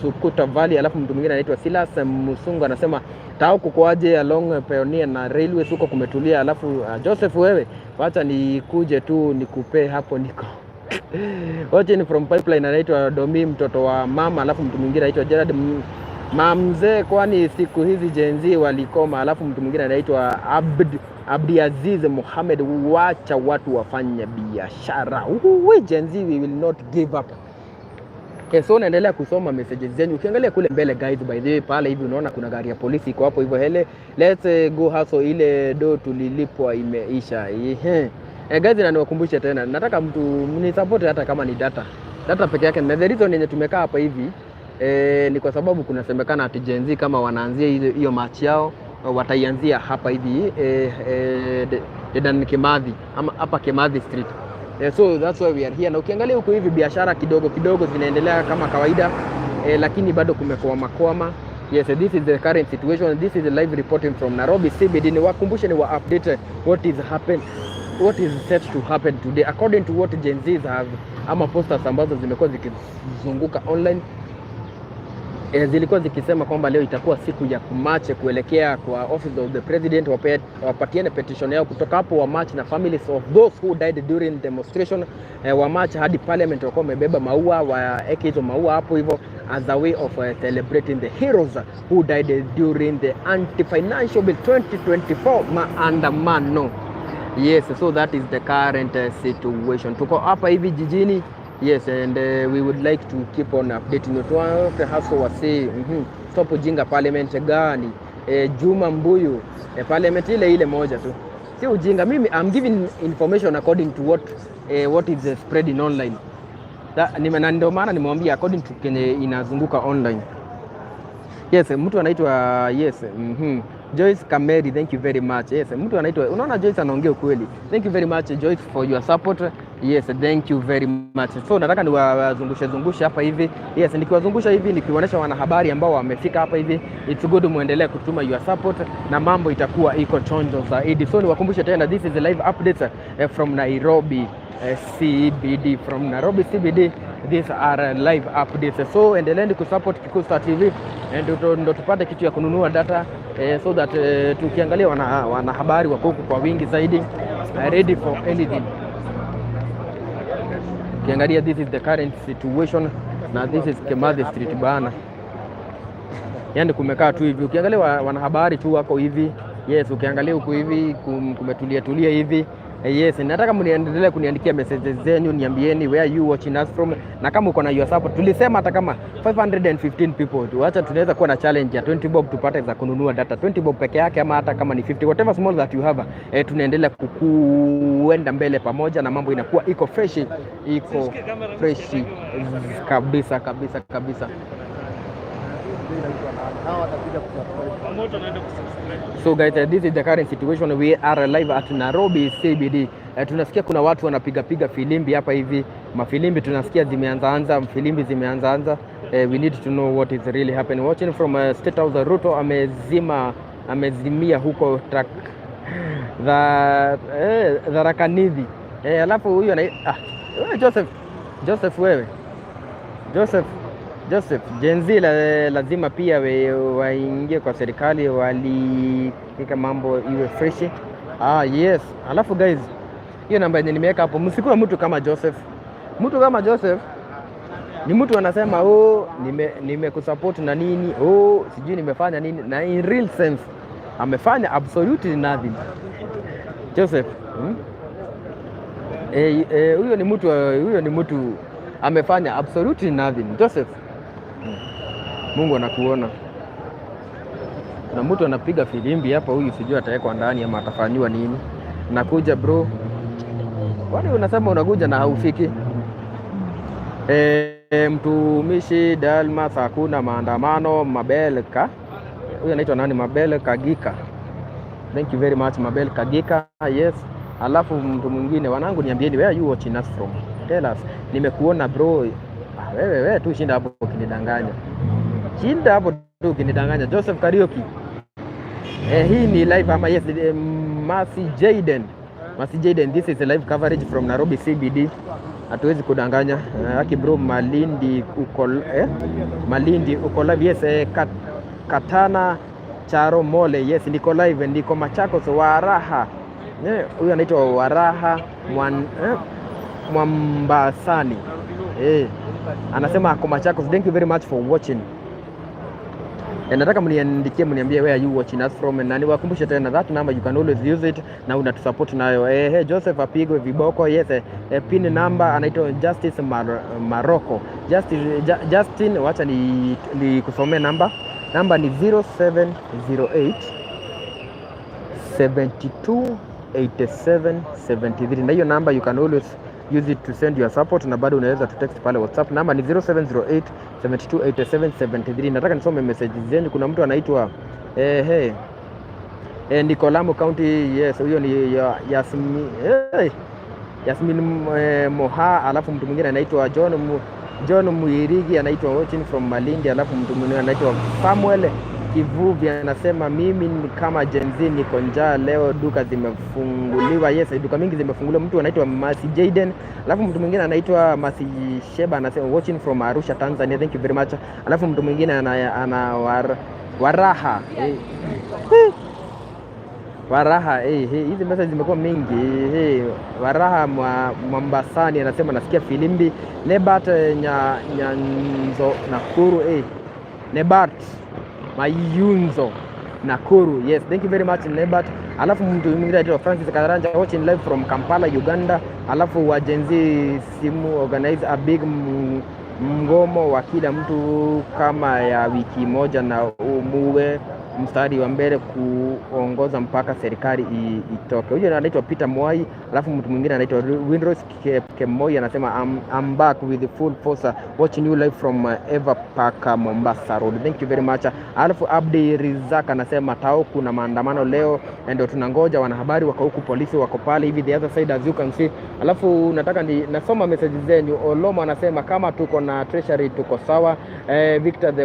Sukuta Valley. Alafu mtu mwingine anaitwa Silas Musungu anasema tao kukoaje along Pioneer na Railways huko kumetulia. Alafu Joseph, wewe wacha nikuje tu nikupe hapo niko watching from Pipeline anaitwa Domi mtoto wa mama. Alafu mtu mwingine anaitwa Gerard Mamzee, kwani siku hizi Gen Z walikoma. Alafu mtu mwingine anaitwa Abdiaziz Mohamed, wacha watu wafanye biashara. Gen Z, we will not give up. So naendelea kusoma messages zenyu. Ukiangalia kule mbele guys, by the way pale hivi unaona kuna gari ya polisi iko hapo hivyo. Hele, let's go hustle, ile do tulilipwa imeisha. Guys, na niwakumbushe tena, nataka mtu mnisupport hata kama ni data peke yake. Na the reason yenye tumekaa hapa hivi ni kwa sababu kunasemekana ati Gen Z kama wanaanzia hiyo match yao wataianzia hapa hivi Dedan Kimathi ama hapa Kimathi Street. So that's why we are here. Na ukiangalia huko hivi biashara kidogo zinaendelea kama kawaida, lakini bado kumekwama. Yes, this is the current situation. This is the live reporting from Nairobi CBD. Ni wakumbushe, ni wa update what is set to happen today according to what Gen Zs have ama posters ambazo zimekuwa zikizunguka online. Zilikuwa zikisema kwamba leo itakuwa siku ya kumarch kuelekea kwa office of the president, wapatiane petition yao kutoka hapo wa march na families of those who died during demonstration, wa march hadi parliament, wako wamebeba maua, waeke hizo maua hapo hivyo as a way of celebrating the heroes who died during the anti-financial bill 2024 maandamano. Yes, so that is the current situation. Tuko hapa hivi jijini. Yes, and we would like to keep on updating you. Tuanze hasa wasi stop ujinga parliament gani? Juma Mbuyu parliament ile moja tu. Si ujinga. Mimi I'm giving information according to what is spreading online. Ndio maana nimwambia according to kenye inazunguka online. Yes, mtu anaitwa Joyce Kameri, thank you very much. Yes, mtu anaitwa, unaona Joyce anaongea kweli. Thank you very much Joyce for your support. Yes, thank you very much. So nataka niwazungushe hapa hivi. Yes, nikiwazungusha hivi nikiwaonesha wanahabari ambao wamefika hapa hivi. It's good muendelee kutuma your support na mambo itakuwa iko chonjo zaidi. So niwakumbushe tena, this is the live updates from Nairobi CBD. From Nairobi CBD, these are live updates. So endeleeni kusupport Kikuyu Star TV ndo tupate kitu ya kununua data so that tukiangalia wanahabari wako huku kwa wingi zaidi, ready for anything. Ukiangalia this is the current situation na this is Kimathi Street bana. Yaani kumekaa tu hivi. Ukiangalia wanahabari tu wako hivi. Yes, ukiangalia huku hivi kumetulia hivi. Yes, nataka mniendelee kuniandikia messages zenyu, niambieni where you watching us from, na kama uko na your support. Tulisema hata kama 515 people tuacha, tunaweza kuwa na challenge ya 20 bob tupate za kununua data 20 bob peke yake, ama hata kama ni 50 whatever small that you have. Tunaendelea kuenda mbele pamoja na mambo inakuwa iko fresh kabisa. So guys, this is the current situation. We are live at Nairobi CBD. Tunasikia kuna watu wanapiga filimbi hapa hivi. Mafilimbi tunasikia filimbi zimeanza. We need to know what is really happening. Watching from State House, Ruto amezimia huko Tharaka Nithi. Alafu huyo Joseph Gen Z lazima pia waingie kwa serikali, walikika mambo iwe fresh. Yes. Alafu guys, hiyo namba yenye nimeweka hapo, msikuwe mtu kama Joseph. Mtu kama Joseph ni mtu anasema nimekusupport na nini, sijui nimefanya nini, na in real sense amefanya absolutely nothing. Joseph huyo ni mtu amefanya absolutely nothing. Joseph, Mungu anakuona. Na mtu anapiga filimbi hapa, huyu sijui atawekwa ndani ama atafanywa nini. Nakuja bro. Kwani unasema unakuja na haufiki? Mtumishi Dalmas, hakuna maandamano. Mabelka, huyu anaitwa nani? Mabel Kagika. Thank you very much Mabel Kagika. Yes. Alafu mtu mwingine, wanangu niambieni where you watching us from? Tell us. Nimekuona bro. Wewe tu shinda hapo ukinidanganya. Joseph Kariuki. Hii ni live ama yes, Mercy Jaden. Masi Jaden, this is a live coverage from Nairobi CBD. Hatuwezi kudanganya. Aki bro, Malindi uko live. Yes, Katana Charo Mole. Yes, niko live, niko Machakos Waraha. Huyu anaitwa Waraha Mwambasani. Anasema ako Machakos. Thank you very much for watching. Nataka mniandikie, mniambie where you watching us from, na niwakumbushe tena that number you can always use it na unatusupport nayo. Joseph apigwe viboko. Yes, pin number anaitwa Justice Maroko. Justin, wacha ni kusomea namba ni 0708 72 87 73, na hiyo namba you can always use it to send your support, na bado unaweza tu text pale WhatsApp. Namba ni 0708 72 87 73. Nataka nisome message zenu. Kuna mtu anaitwa Nicolamo County. Yes, huyo ni Yasmin Moha. Alafu mtu mwingine anaitwa John Muirigi, anaitwa watching from Malindi. Alafu mtu mwingine anaitwa Samuel Kivuvi, anasema mimi kama Gen Z niko njaa leo, duka zimefunguliwa. Yes, duka mingi zimefunguliwa. Mtu anaitwa Masi Jaden. Alafu mtu mwingine anaitwa Masi Sheba, anasema watching from Arusha, Tanzania. Thank you very much. Alafu mtu mwingine ana Waraha. Waraha, hizi message zimekuwa mingi. Waraha Mwambasani anasema nasikia filimbi. Nebat Nyanzo Nakuru. Nebat Mayunzo Nakuru. Yes, thank you very much Nebat. Alafu mtu mwingine anaitwa Francis Karanja watching live from Kampala, Uganda. Alafu wa Gen Z simu organize a big mgomo wa kila mtu kama ya wiki moja, na umuwe mstari wa mbele kuongoza mpaka serikali itoke. Huyo anaitwa Peter Mwai. Alafu mtu mwingine anaitwa Windrose Kemoi, anasema I'm back with the full force watching you live from Eva Park Mombasa Road. Thank you very much. Alafu Abdi Rizak anasema Tao kuna maandamano leo, ndio tunangoja wanahabari wako huku, polisi wako pale hivi the other side as you can see. Alafu nataka nasoma message zenu. Olomo anasema kama tuko na treasury tuko sawa. Victor the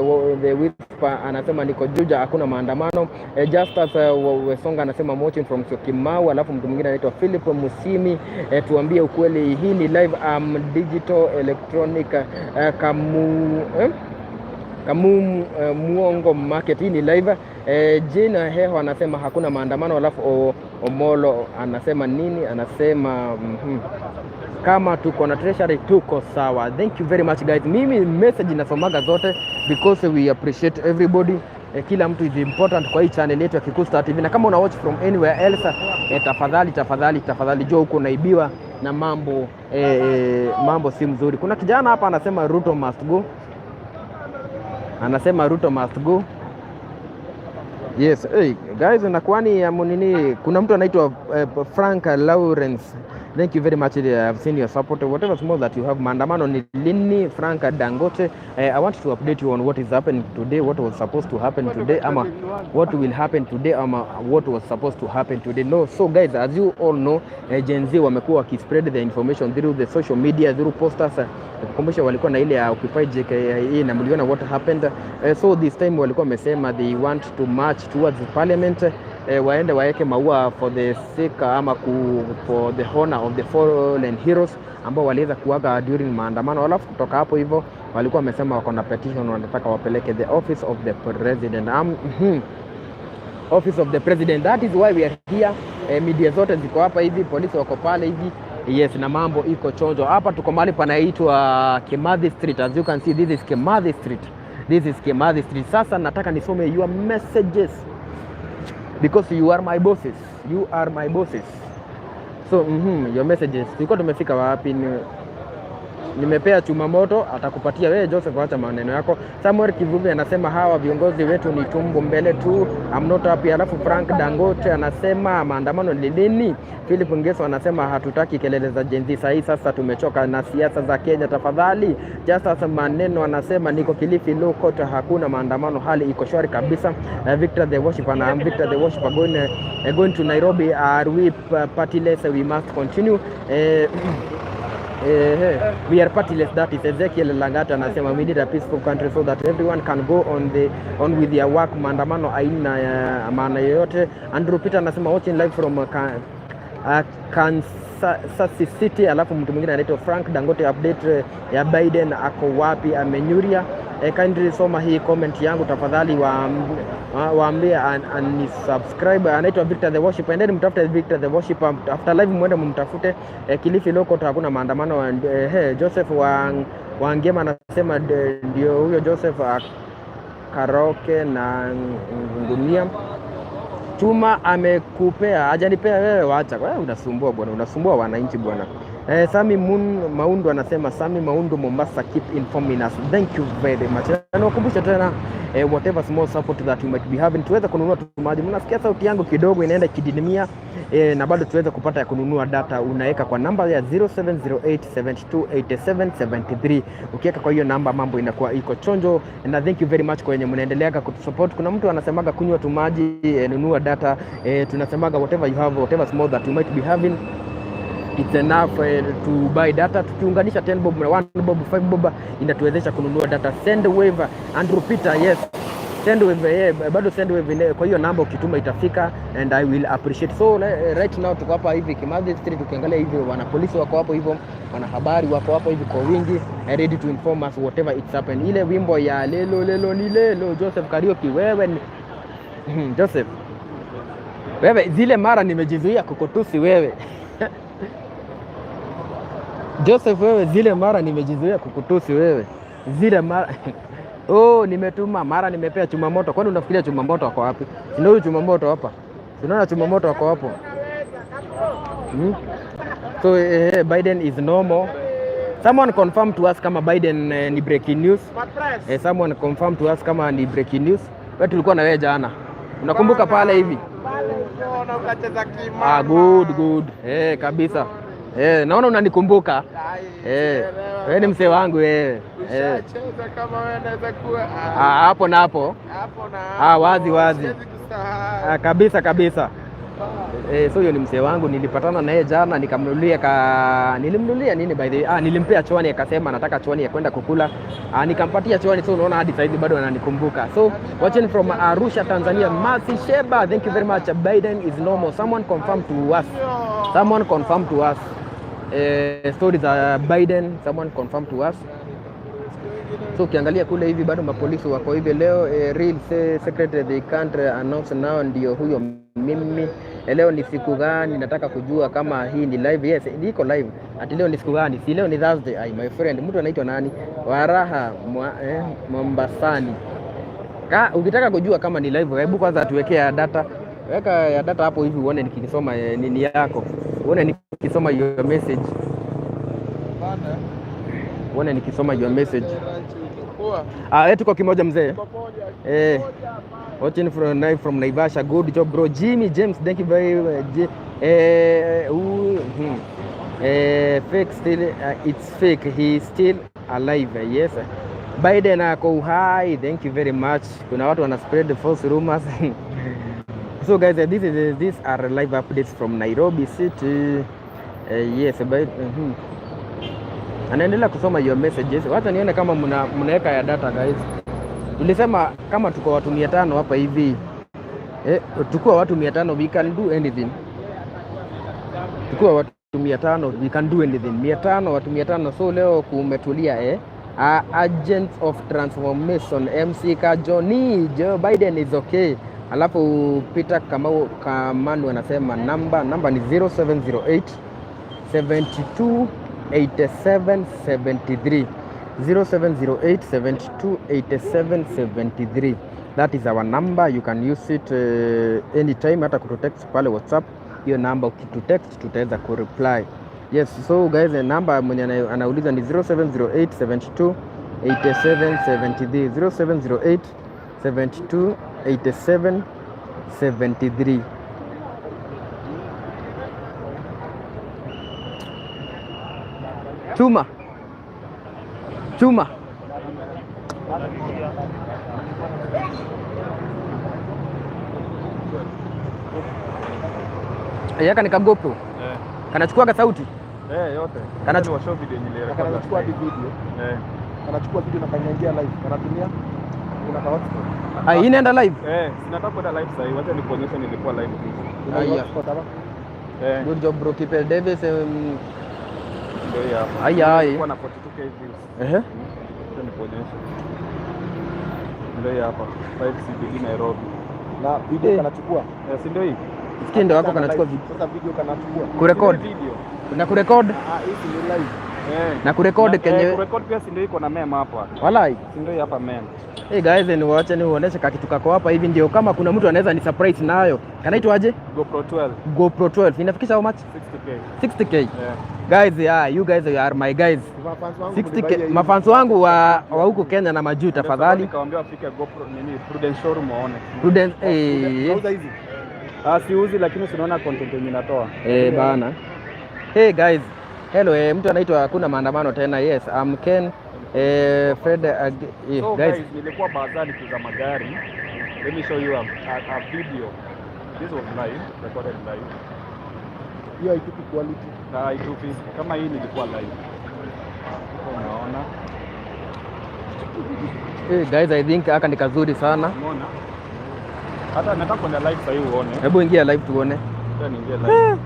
Whisper anasema niko Juja hakuna maandamano. Justus Wesonga anasema watching from Syokimau. Alafu mtu mwingine anaitwa Philip Musimi, tuambie ukweli, hii ni live digital electronic muongo market, hii ni live. Jina Heho anasema hakuna maandamano. Alafu Omolo anasema nini? Anasema kama tuko na treasury tuko sawa. Thank you very much guys. Mimi message nasomaga zote because we appreciate everybody. Kila mtu is important kwa hii channel yetu ya Kikuyu Star TV, na kama una watch from anywhere else, tafadhali jua huko naibiwa na mambo si mzuri. Kuna kijana hapa anasema Ruto must go. Yes, guys, unakwani ya nini? Kuna mtu anaitwa Frank Lawrence. Thank you very much. I've seen your support. Whatever small that you have. Maandamano ni lini? Frank Dangote. I want to update you on what is happening today, what was supposed to happen today, ama what will happen today, ama what was supposed to happen today. No, so guys, as you all know, Gen Z wamekuwa wakispread the information through the social media, through posters. Kukumbusha walikuwa na ile ya Occupy JKIA na mliona what happened. So this time walikuwa wamesema they want to march towards the parliament. Waende waeke maua for the sake ama for the honor of the fallen heroes ambao waliweza kuaga during maandamano. Alafu kutoka hapo hivyo walikuwa wamesema wako na petition wanataka wapeleke the office of the president. Office of the president, that is why we are here. Media zote ziko hapa hivi, polisi wako pale hivi. Yes, na mambo iko chonjo. Hapa tuko mahali panaitwa Kimathi Street. As you can see, this is Kimathi Street. Sasa nataka nisome your messages because you are my bosses. So your messages. Tulikuwa tumefika wapi? Nimepea chuma moto, atakupatia wewe Joseph, acha maneno yako. Samuel Kivuvi anasema hawa viongozi wetu ni tumbo mbele tu, I'm not happy. Alafu Frank Dangote anasema maandamano ni lini? Philip Ngeso anasema hatutaki kelele za Gen Z sahi, sasa tumechoka na siasa za Kenya tafadhali. Justus Maneno anasema niko Kilifi low court, hakuna maandamano, hali iko shwari kabisa. Victor the Worshipper going to Nairobi, are we partyless? We must continue. We are partyless, that is Ezekiel Langata anasema we need a peaceful country so that everyone can go on with their work. Maandamano aina maana yoyote. Andrew Peter anasema watching live from Kansas City, alafu mtu mwingine anaitwa Frank Dangote, update ya Biden ako wapi, amenyuria. Kindly soma hii comment yangu tafadhali, waambie ani subscribe. Anaitwa Victor the Worship, endeni mtafute Victor the Worship after live, mwende mumtafute. Kilifi loko hakuna maandamano. Joseph Wangema anasema ndio huyo Joseph Karoke na Ngunia. Chuma amekupea, hajanipea wewe, wacha. Wewe unasumbua bwana, unasumbua wananchi bwana. Sami Maundu anasema, Sami Maundu Mombasa, keep informing us. Thank you very much. Na wakumbusha tena whatever small support that you might be having, tuweza kununua tumaji. Mnasikia sauti yangu kidogo inaenda kidinimia, na bado tuweza kupata ya kununua data. Unaweka kwa namba ya 0708728773. Ukiweka kwa hiyo namba mambo inakuwa iko chonjo. Na thank you very much kwa wenye mnaendeleaga kutusupport. Kuna mtu anasemaga kunywa tumaji, nunua data. Tunasemaga whatever you have, whatever small that you might be having, it's enough to buy data. Tukiunganisha 10 bob, 1 bob, 5 bob inatuwezesha kununua data. Sendwave, Andrew Peter, yes. Sendwave, bado Sendwave kwa hiyo namba ukituma itafika, and I will appreciate. So right now tuko hapa hivi Kimathi Street, ukiangalia hivi wana polisi wako hapo hivyo, wanahabari wako hapo hivi kwa wingi, ready to inform us whatever it's happened. Ile wimbo ya lelo ni lelo, Joseph Kariuki, wewe ni Joseph, wewe zile mara nimejizuia kukutusi wewe Joseph, wewe zile mara nimejizuia kukutusi wewe. Zile mara nimetuma mara nimepea chuma moto. Kwani unafikiria chuma moto wako wapi? Ndio huyu chuma moto hapa. Unaona chuma moto wako hapo. So Biden is normal. Someone confirm to us kama Biden ni breaking news. Someone confirm to us kama ni breaking news. Wewe tulikuwa na wewe jana. Unakumbuka pale hivi? Unaona ukacheza kimama. Good. Kabisa. Naona unanikumbuka. Wewe ni mzee wangu wewe. Ushacheza kama wewe unaweza kuwa hapo na hapo. Wazi. Kabisa. So hiyo ni mzee wangu, nilipatana na yeye jana, nilimnunulia nini by the way? Nilimpea chwani, akasema nataka chwani ya kwenda kukula. Nikampatia chwani, so unaona hadi sasa bado ananikumbuka. So watching from Arusha, Tanzania, Masi Sheba, thank you very much. Biden is normal. Someone confirm to us. Stories za Biden, someone confirm to us. So ukiangalia kule hivi bado mapolisi wako hivi leo. Real secretary they can't announce now, ndio huyo mimi. Leo ni siku gani? Nataka kujua kama hii ni live. Yes, iko live. Ati leo ni siku gani? Si leo ni Thursday. My friend, mtu anaitwa nani? Waraha Mombasani. Ukitaka kujua kama ni live, hebu kwanza tuwekea data. Weka ya data hapo hivi uone nikisoma nini yako. Uone nikisoma your message. Uone nikisoma your message. Tuko kimoja mzee. Watching from Naivasha. Good job bro. Jimmy James, thank you very much. Fake still, it's fake. He is still alive. Yes. Biden ako uhai. Thank you very much. Kuna watu wana spread false rumors. So guys, these are live updates from Nairobi City. Yes, Biden. Anaendelea kusoma your messages. Wacha nione kama mnaweka ya data guys. Tulisema kama tuko watu 500 hapa hivi. Tukiwa watu 500 we can do anything. Tukiwa watu 500 we can do anything. 500 watu 500, so leo kumetulia agents of transformation MC Kajoni, Joe Biden is okay. Alafu Peter Kamanu anasema namba ni 0708 72 8773 0708728773. That is our number. You can use it anytime, hata kututext pale WhatsApp. Hiyo namba ukitutext tutaweza kureply. Yes, so guys, the number mwenye anauliza ni 0708728773 0708728773. Chuma. Yaka ni kagopo. Kanachukua sauti? Yote. Kanachukua video yenyewe. Kanachukua video. Kanachukua video na kanyangia live. Kanatumia kuna hotspot. Hii inaenda live? Sinataka kwenda live sasa. Wacha nikuonyeshe nilikuwa live. Good job bro. Kipe Davis Ndio hapa. ai. Kwa na 42k views. Ndio nikuonyesha. Ndio hapa. 5 CBD Nairobi. Na video kanachukua. Si ndio hii? Sikia ndio hapo kanachukua video. Sasa video kanachukua. Kurecord. Na kurecord. Hii ni live. Na kurecord kenye. Kurecord pia si ndio iko na meme hapa. Walai. Si ndio hapa meme. Hey guys, niwaache niuoneshe kakitu kako hapa hivi, ndio kama kuna mtu anaweza ni surprise nayo. Kanaitwa aje? GoPro 12. GoPro 12. Inafikisha how much? 60k. 60k. Guys, you guys are my guys. 60k. Mafans wangu wa huko Kenya na majuu tafadhali. Nikawaambia afike GoPro nini Prudence showroom waone. Prudence hizi. Siuzi lakini tunaona content yenye natoa. Bana. Hey guys. Hello, mtu anaitwa hakuna maandamano tena. Yes, I'm Ken. Fred, so guys, nilikuwa bazari kuuza magari. Let me show you a video. This was live, recorded live. Hiyo haitupi quality. Haitupi. Kama hii nilikuwa live. Unaona? Guys, I think aka ni kazuri sana. Unaona? Hata nataka kwenda live sasa hivi uone. Hebu ingia live tuone. Sasa niingie live.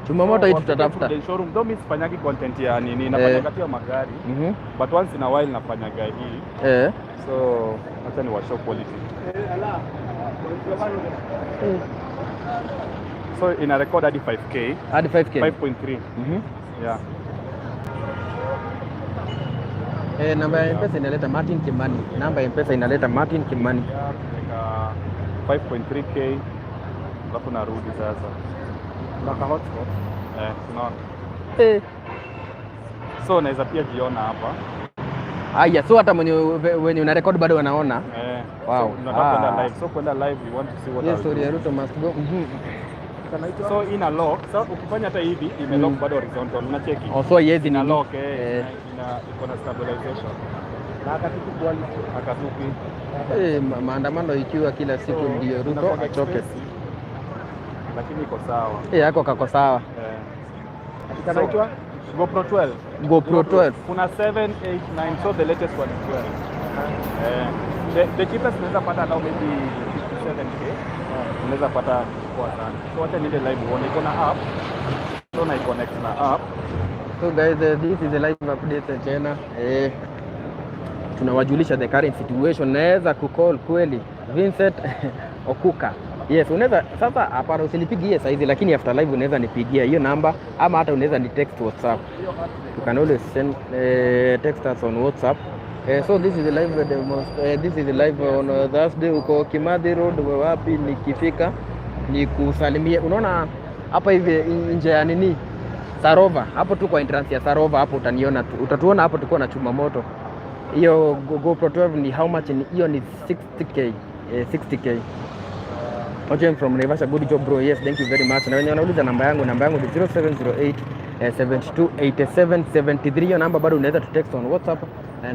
Chumamoto hii tutatafuta. Showroom though mimi sifanyagi content ya nini, nafanya kati ya magari. But once in a while nafanyaga hii. So acha ni washow quality. So ina record hadi 5k. Hadi 5k. 5.3. Yeah. Namba ya M-Pesa inaleta Martin Kimani. Namba ya M-Pesa inaleta Martin Kimani. 5.3k. Alafu narudi sasa. Mpaka hotspot. Tunaona. So naweza pia jiona hapa. Aya, so hata when una record bado wanaona. Wow. So nataka kwenda live. So kwenda live you want to see what yes, sorry, Ruto must go. So ina lock. So ukifanya hata hivi ime lock bado horizontal. Unacheki. So yes, ina lock iko na stabilization. Na akatupi quality. Akatupi. Maandamano ikiwa kila siku ndio Ruto achoke. Lakini iko sawa. Yako kako sawa. Kanaitwa GoPro 12. GoPro 12. Kuna 7, 8, 9. So the latest one is 12. The cheapest unaweza pata now maybe 57k. Unaweza pata kwa sana. So hata niende live uone iko na app. So na connect na app. So guys, this is the live update tena. Tunawajulisha the current situation. Naweza kucall kweli Vincent Okuka. Yes, unaweza sasa hapana usinipigie saa hizi, lakini after live unaweza nipigia hiyo namba, ama hata unaweza ni text WhatsApp. You can always send text us on WhatsApp. So this is the live this is the live on Thursday uko Kimathi Road. Wapi nikifika nikusalimie. Unaona hapa hivi nje ya nini? Sarova. Hapo tu kwa entrance ya Sarova hapo utaniona tu. Utatuona hapo tuko na chuma moto. Hiyo GoPro 12 ni how much? Hiyo ni 60k. 60k. Ojem from Naivasha, good job bro. Yes, thank you very much. Na wenye wanauliza namba yangu ni 0708 728773. Hiyo namba bado unaweza tu text on WhatsApp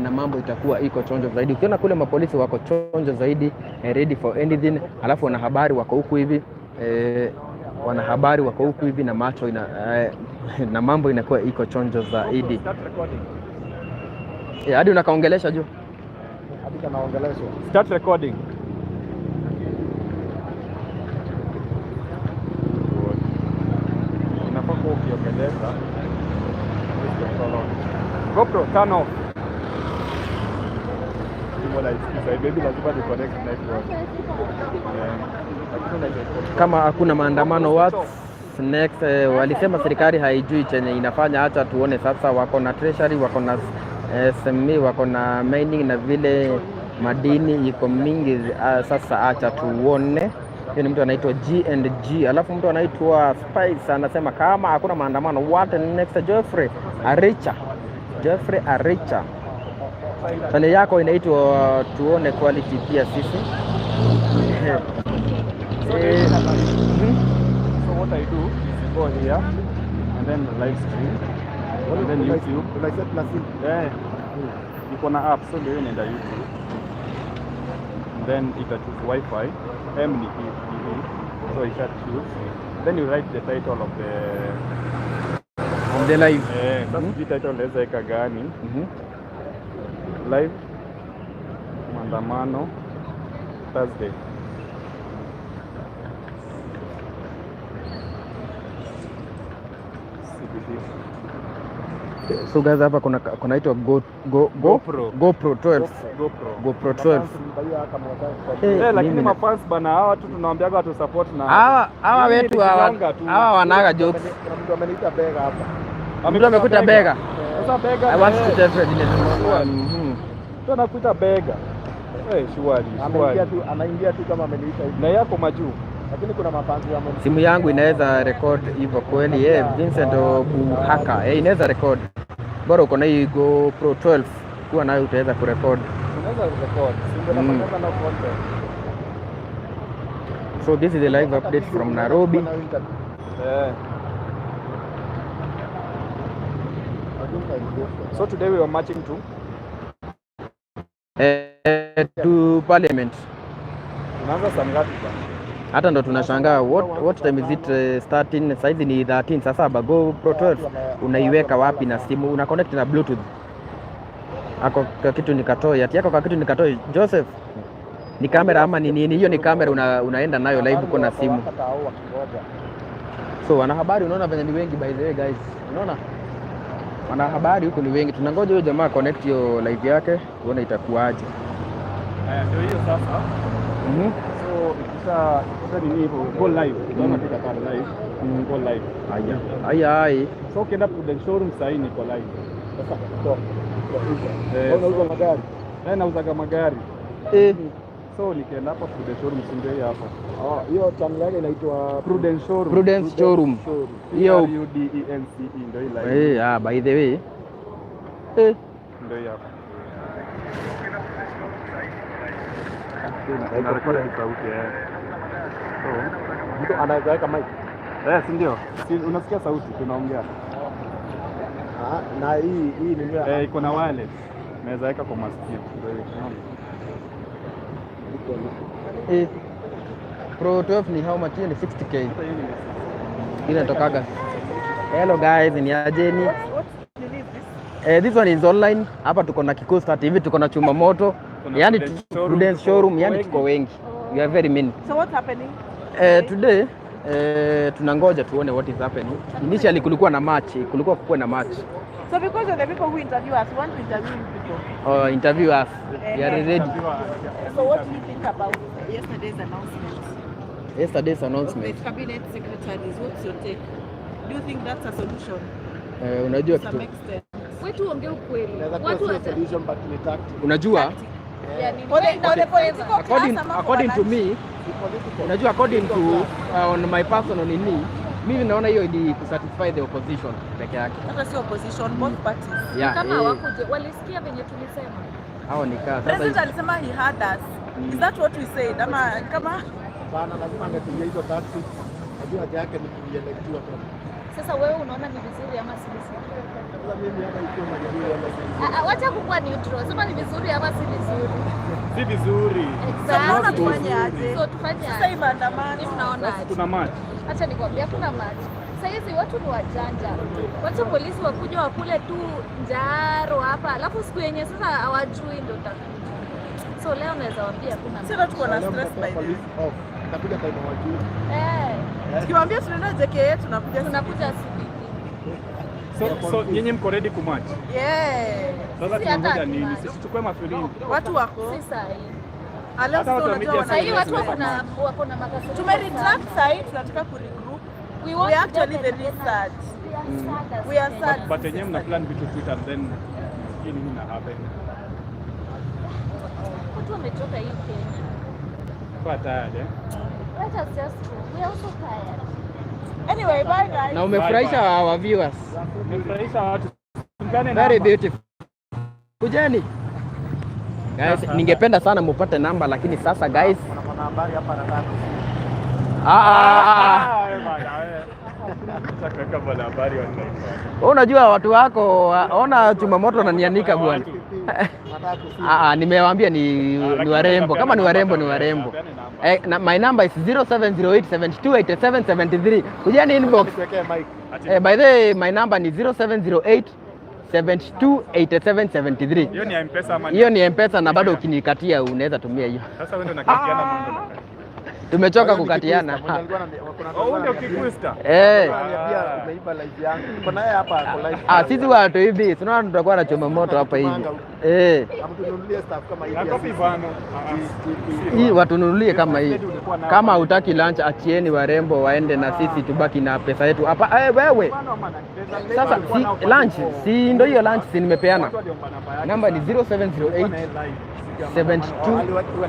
na mambo itakuwa iko chonjo zaidi. Ukiona kule mapolisi wako chonjo zaidi, ready for anything, alafu wanahabari wako huku hivi, wanahabari wako huku hivi na macho na mambo inakuwa iko chonjo zaidi. Hadi unakaongelesha juu. Hadi kanaongelesha. Start recording. Ukiongeleza GoPro turn off. Kama hakuna maandamano what's next? Walisema serikali haijui chenye inafanya, acha tuone sasa. Wako na treasury, wako na SME, wako na mining na vile madini iko mingi. Sasa acha tuone. Hiyo ni mtu anaitwa G&G. Alafu mtu anaitwa Spice anasema kama hakuna maandamano what next? Jeffrey Aricha. Pale yako inaitwa tuone quality pia sisi. So what I do is go here and then live stream and then YouTube. Iko na app, so ndio inaenda YouTube. Then ita choose Wi-Fi. M ni TV, so you should choose. Then you write the title of the live. Sasa the title unaweza weka gani? Live maandamano Thursday. So guys, hapa kuna itwa GoPro 12. GoPro 12. Lakini mafans bana hawa watu tunawaambiaga watu support na hawa wetu hawa wanaga jokes. Kuna mtu ameniita bega hapa. Mtu amekuita bega. Sasa bega. I want to tell you Mtu anakuita bega. Shwari. Anaingia tu kama ameniita hivi. Na yako majuu. Lakini kuna mapanzi ya simu yangu inaweza record hivyo kweli. Vincent Buhaka inaweza record. Bora uko na hii GoPro 12 kuwa nayo utaweza kurecord. Unaweza record. Simba na content. So this is the live update from Nairobi. So today we were marching to Parliament. Unaanza saa ngapi bwana? Hata ndo tunashangaa what time is it starting? Saizi ni 13 saa 7. GoPro 12 unaiweka wapi na simu? Una connect na Bluetooth. Ako kitu nikatoe. Ati yako kitu nikatoe. Joseph. Ni kamera ama ni nini? Hiyo ni kamera unaenda nayo live uko na simu. So wanahabari unaona venye ni wengi by the way guys. Unaona? Wanahabari huko ni wengi. Tunangoja huyo jamaa connect hiyo live yake tuone itakuaje. Ndio hiyo sasa. So ikisha nini hivyo go live. Kama tutaka live, go live. Haya. So ukienda Prudence showroom sasa ni go live. Sasa unauza magari. Nauza magari. So nikienda hapa Prudence showroom ndio hapa. Hiyo channel yake inaitwa Prudence showroom. Hiyo UDENCE ndio ile. By the way. Ndio hapa. Na record sauti So mtu anaweza weka mic. Si ndio? Si unasikia sauti tunaongea. Na hii ni iko na wireless. Naweza weka kwa masikio. Pro 12 ni how much? Ni 60k. Ile natokaga. Hello guys, ni ajeni. This one is online. Hapa tuko na Kikosta TV, tuko na Chuma Moto. Yani Prudence showroom, yani tuko wengi. We are very many. So what's happening? Today tunangoja tuone what is happening. Initially kulikuwa na match. So because of the people who interview us, want to interview people. Interview us. We are ready. So what do you think about yesterday's announcement? With cabinet secretaries, what's your take? Do you think that's a solution? Unajua kitu. Wewe tuongee ukweli. Watu wa solution but ni tactic. Unajua? According to me, unajua according to on my personal mimi naona hiyo ni kusatisfy the opposition peke yake. Hata si opposition, both parties. Kama hawakuje walisikia venye tulisema. Hao ni kaza. President alisema he heard us. Is that what we said? Ama kama bana lazima angetumia hizo tactics. Najua haja yake ni kuelektiwa tu. Sasa wewe unaona ni vizuri ama si vizuri? Mimi hapa ikiwa najua wacha kukuwa neutral. Sema ni vizuri ama si vizuri? Si vizuri. Sasa tufanye aje? So tufanye aje? Sasa hii maandamano tunaona aje? Kuna match. Acha nikwambie kuna match. Sasa hizi watu ni wajanja. Wacha polisi wakuja wakule tu njaro hapa. Alafu siku yenye sasa hawajui ndio takuja. So leo naweza waambia kuna match. Sasa tuko na stress by the way. Takuja time hawajui. Tukiwaambia tunaenda JKA tunakuja CBD. So nyinyi mko ready kumatch? Sasa tunangoja nini? Sisi tukue mafilimbi. Watu wako. Si sahi. Sasa hivi watu wako na makasoro. Tumeretract sasa tunataka kuregroup. We actually the research. We are sad. But yenyewe mna plan vitu Twitter then nini na happen? Watu wamechoka hii Kenya. Kwa tayari. Let us just go. We are also tired. Anyway, bye guys. Na umefurahisha our viewers. Umefurahisha watu. Very beautiful. Kujeni. Guys, ningependa sana mupate namba lakini sasa guys. Kuna habari hapa nataka. Unajua watu wako, ona Chuma Moto ananianika bwana. Nimewaambia ni warembo. Kama ni warembo ni warembo. My number is 0708728773. Kujeni inbox. By the way, my number ni 0708728773. Hiyo ni M-Pesa ama? Hiyo ni M-Pesa na bado ukinikatia unaweza tumia hiyo. Sasa wewe ndio unakatiana mambo. Tumechoka kukatiana. Ndio Kikuista. Ananiambia umeiba live yangu. Uko naye hapa kwa live. Sisi watu hivi, tunaona tutakuwa na choma moto hapa hivi. Amtununulie staff kama hivi. Yakopi vano. Hii watununulie kama hii. Kama hutaki lunch, achieni warembo waende na sisi tubaki na pesa yetu. Hapa wewe. Sasa si lunch, si ndio hiyo lunch si nimepeana. Namba ni 0708 72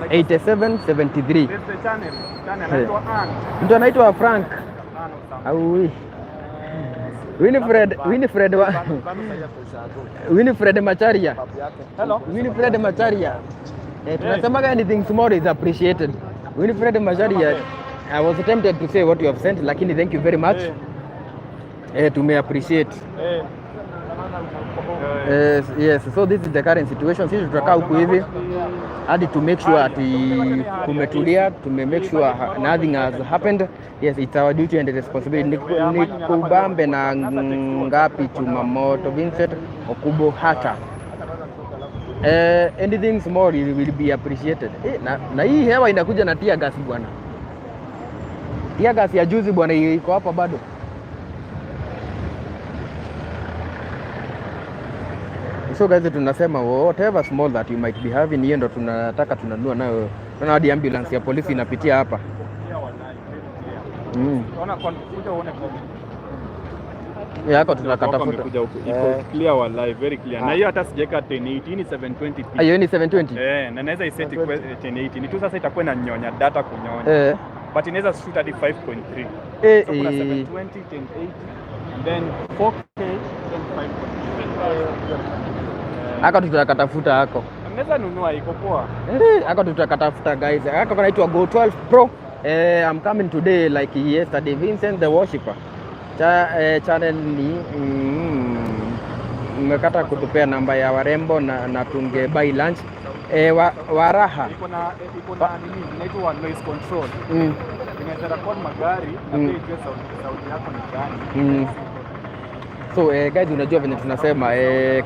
87 73. Mtu anaitwa Frank au Winifred Macharia. Hello. Winifred Macharia. Tunasemaga anything small is appreciated. Winifred Macharia, I was tempted to say what you have sent, lakini thank you very much. Tume appreciate. Yes, so this is the current situation. Sisi tutakaa huku hivi hadi to make sure ati kumetulia, tume make sure nothing has happened. Yes, it's our duty and responsibility. Ni kubambe na ngapi chuma moto Vincent Okubo hata. Anything small will be appreciated. Na hii hewa inakuja na tear gas bwana. Tear gas ya juzi bwana iko hapa bado. So guys, tunasema whatever small that you might be having, hiyo ndo tunataka tunanunua nayo. Tuna hadi ambulance ya polisi inapitia hapa. Yako tunakatafuta. Iko clear wa live, very clear. Na hiyo hata sijeka 1080 ni 720p. Hiyo ni 720. Na naweza iseti 1080. Ni tu sasa itakuwa na nyonya data kunyonya. But inaweza shoot hadi 5.3. So kuna 720, 1080 and then 4K and 5.3. Haka tutakatafuta hako. Unaweza nunua iko poa. Haka tutakatafuta guys. Haka kanaitwa Go 12 Pro. I'm coming today like yesterday. Vincent the Worshipper. Channel ni mmekata kutupea namba ya warembo na tunge buy lunch. Waraha. Iko na nini? Inaitwa noise control. Inaweza record magari na pia ijue sauti yako ni gani. So guys, unajua venye tunasema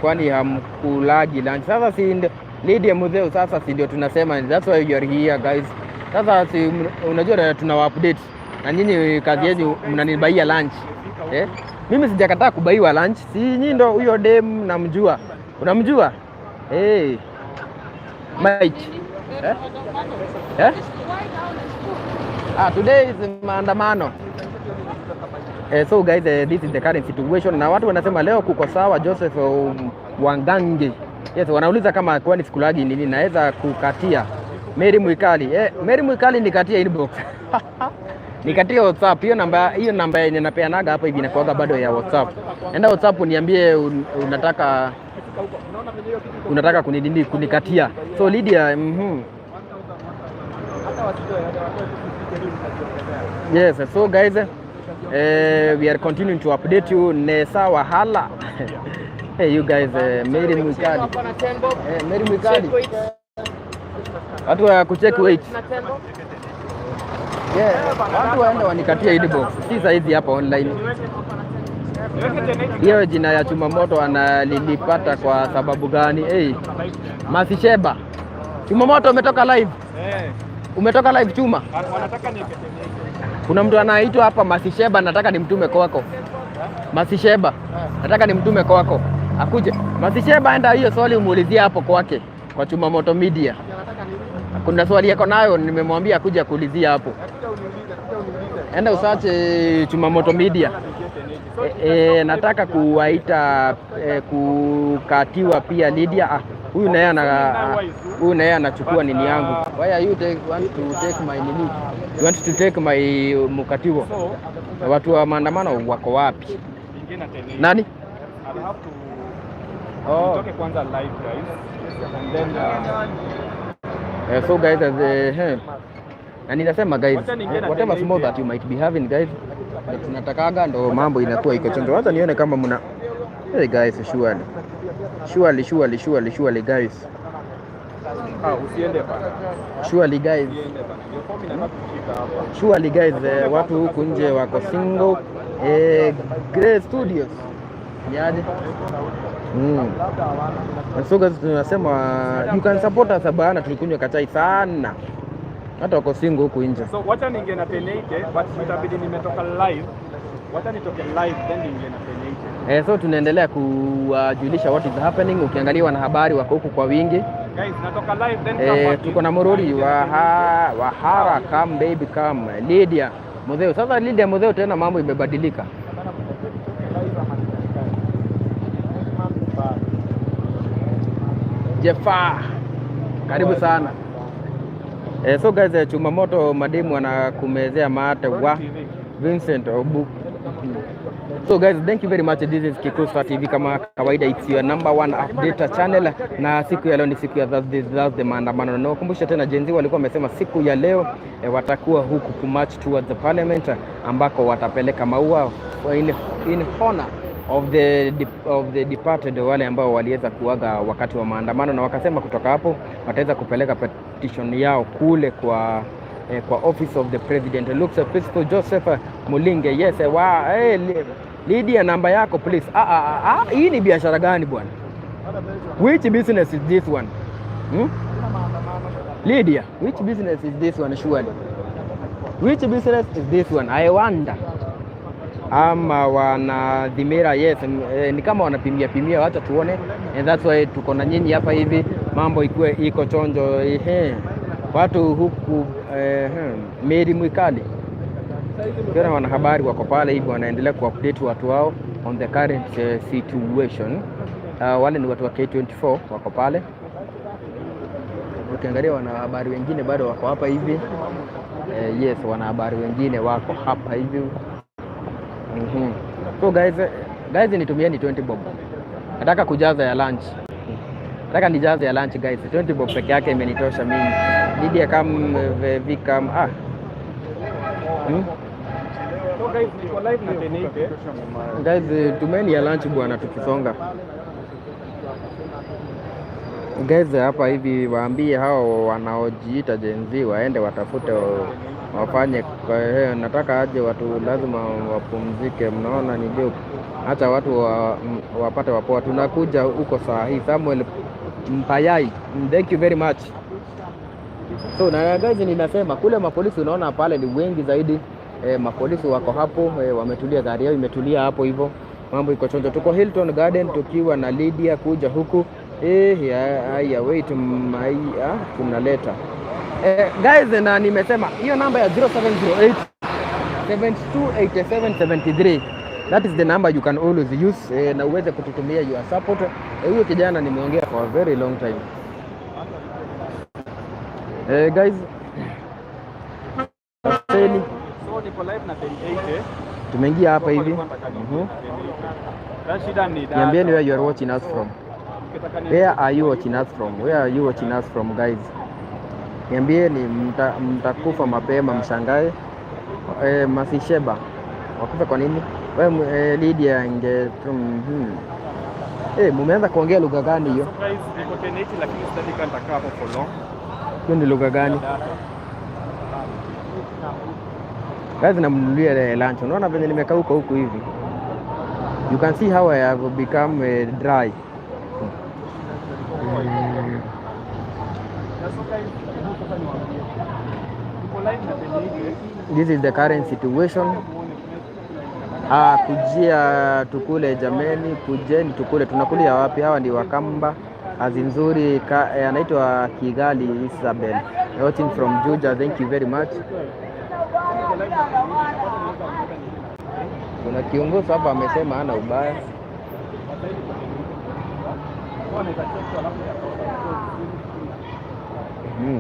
kwani hamkulagi lunch. Sasa si Lydia Mudheu, sasa si ndio tunasema that's why you are here guys. Sasa si unajua tuna update na nyinyi kazi yenu mnanibaia lunch. Mimi sijakataa kubaiwa lunch. Si nyinyi ndio huyo dem namjua. Unamjua? Mike. Today is maandamano. So guys, this is the current situation. Na watu wanasema leo kuko sawa. Joseph Wangangi. Yes, wanauliza kama kwani sikulagi nini naweza kukatia. Mary Mwikali. Mary Mwikali nikatia inbox. Nikatia WhatsApp. Hiyo namba yenye napeanaga hapa hivi inakuaga bado ya WhatsApp. Enda WhatsApp uniambie unataka kunikatia. So Lydia, Yes, so guys, we are continuing to update you. Nesa Wahala. Hey you guys, Mary Mwikali. Mary Mwikali. Watu wa kucheck weight. Watu waenda wanikatia inbox. Si saizi hapa online. Hiyo jina ya chuma moto analilipata kwa sababu gani? Masisheba. Chuma moto umetoka live. Umetoka live chuma. Wanataka ni kuna mtu anaitwa hapa Masisheba, nataka nimtume kwako. Masisheba, nataka nimtume kwako. Akuje. Masisheba, enda hiyo swali umuulizie hapo kwake kwa Chuma Moto Media. Kuna swali yako nayo nimemwambia akuje kuulizia hapo. Enda usache Chuma Moto Media. Nataka kuwaita kukatiwa pia Lydia. Huyu naye anachukua nini yangu. Why are you want to take my nini? You want to take my mukatiwo. Watu wa maandamano wako wapi? Nani? I'll have to toke kwanza live guys and then so guys na ninasema guys whatever small that you might be having guys tunatakaga ndo mambo inakuwa iko chonjo. Hata nione kama mna guys surely guys. Usiende bana. Surely guys, watu huku nje wako single. Grey Studios. Yaje? So guys, tunasema you can support us bana, tulikunywa kachai sana. hata wako single huku nje. So wacha ninge na 1080 but itabidi nimetoka live. Wacha nitoke live then ninge na 1080. So tunaendelea kujulisha what is happening. Ukiangalia wanahabari wako huku kwa wingi. Guys, natoka live then tuko na Mururi Wahara, come baby come. Lydia Mutheu. Sasa Lydia Mutheu tena mambo imebadilika. Jefa, karibu sana. So guys, chuma moto mademu anakumezea mate wa Vincent Obu. So guys, thank you very much. This is Kikusa TV kama kawaida, it's your number one update channel, na siku ya leo ni siku ya Thursday maandamano. Na kukumbusha tena Gen Z walikuwa wamesema siku ya leo watakuwa huku kumarch towards the parliament, ambako watapeleka maua in honor of the departed, wale ambao waliweza kuaga wakati wa maandamano, na wakasema kutoka hapo wataweza kupeleka petition yao kule kwa office of the president. Looks peaceful. Joseph Mulinge, yes. Lydia, namba yako please. Hii ni biashara gani bwana? Which business is this one? Lydia, which business is this one surely? Which business is this one? I wonder. Ama wanadhimira, yes, ni kama wanapimia, wacha tuone, and that's why tuko na nyinyi hapa hivi, mambo iko chonjo. Watu huku Mary Mwikali, kuna wanahabari wako pale hivi wanaendelea kuupdate watu wao on the current situation. Wale ni watu wa K24 wako pale. Ukiangalia wanahabari wengine bado wako hapa hivi. Yes, wanahabari wengine wako hapa hivi. So guys, nitumieni 20 bob. Nataka kujaza ya lunch. Nataka nijaze ya lunch guys. 20 bob peke yake imenitosha mimi. Lydia come come. So guys, niko live na 1080. Guys, tumeni ya lunch bwana tukisonga. Guys, hapa hivi waambie hao wanaojiita Gen Z waende watafute wafanye. Nataka aje watu lazima wapumzike, mnaona ni joke. Hata watu wapate wapoa. Tunakuja huko saa hii. Samuel Mpayai, thank you very much. So na guys, ninasema kule mapolisi unaona pale ni wengi zaidi. Mapolisi wako hapo, wametulia, gari yao imetulia hapo hivyo. Mambo iko chonjo. Tuko Hilton Garden tukiwa na Lydia kuja huku. Haya wait tunaleta. Guys, na nimesema hiyo namba ya 0708 728773. That is the number you can always use, na uweze kututumia your support. Huyo kijana nimeongea for a very long time. Guys, so niko live na 1080. Tumeingia hapa hivi. Niambieni where you are watching us from. Where are you watching us from? Where are you watching us from guys? Niambieni, mtakufa mapema mshangae. Masisheba wakufa kwa nini? Wewe Lydia mumeanza kuongea lugha gani hiyo? Guys, niko 1080 lakini sitaki nitakaa hapo for long. Hiyo ni lugha gani? Guys, namnunulia lunch. Unaona venye nimekaa huko hivi. You can see how I have become dry. This is the current situation. Kujia tukule jameni, kujeni tukule. Tunakulia wapi? Hawa ni Wakamba. Azi nzuri anaitwa Kigali Isabel. Watching from Juja, thank you very much. Kuna kiongozi hapa amesema hana ubaya.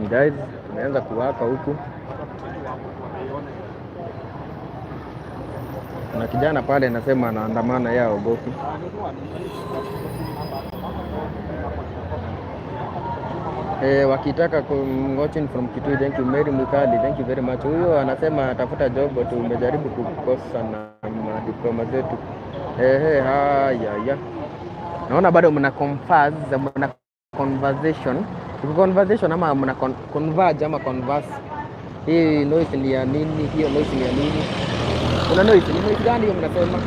Guys, tumeanza kuwaka huku. Kuna kijana pale anasema anaandamana yeye haogopi. Wakitaka watching from Kitui, thank you. Mary Mukali, thank you very much. Huyo anasema atafuta job, tumejaribu kukosa na diploma zetu. Haya. Naona bado mna conversation ama mna converge ama converse. Hii noise ni ya nini? Hiyo noise ni ya nini? Kuna noise, ni noise gani hiyo mnasema?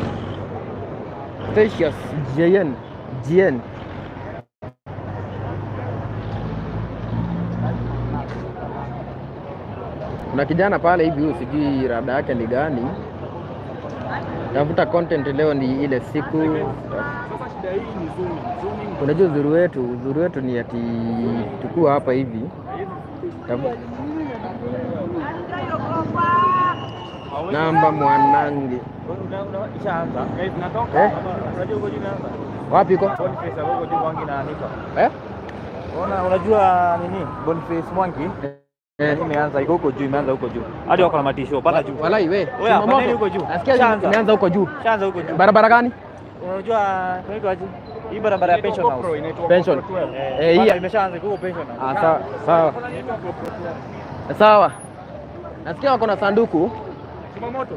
Precious GN. Kuna kijana pale hivi sijui rada yake ni gani. Tafuta content leo ni ile siku. Sasa shida hii ni zooming. Unajua uzuri wetu ni ati tukua hapa hivi. Namba mwanangi. Ishaanza. Guys, natoka. Unajua uko juu naanza. Wapi iko? Boniface hapo juu Mwangi na Anika. Unajua nini? Boniface Mwangi. Imeanza iko huko juu, imeanza huko juu. Hadi wako na matisho panda juu. Walai wewe. Wewe huko juu. Nasikia imeanza huko juu. Shaanza huko juu. Barabara gani? Unajua tunaitwa aje? Hii barabara ya Pension House. Pension. Hii imeshaanza huko Pension House. Sawa. Nasikia wako na sanduku. Moto.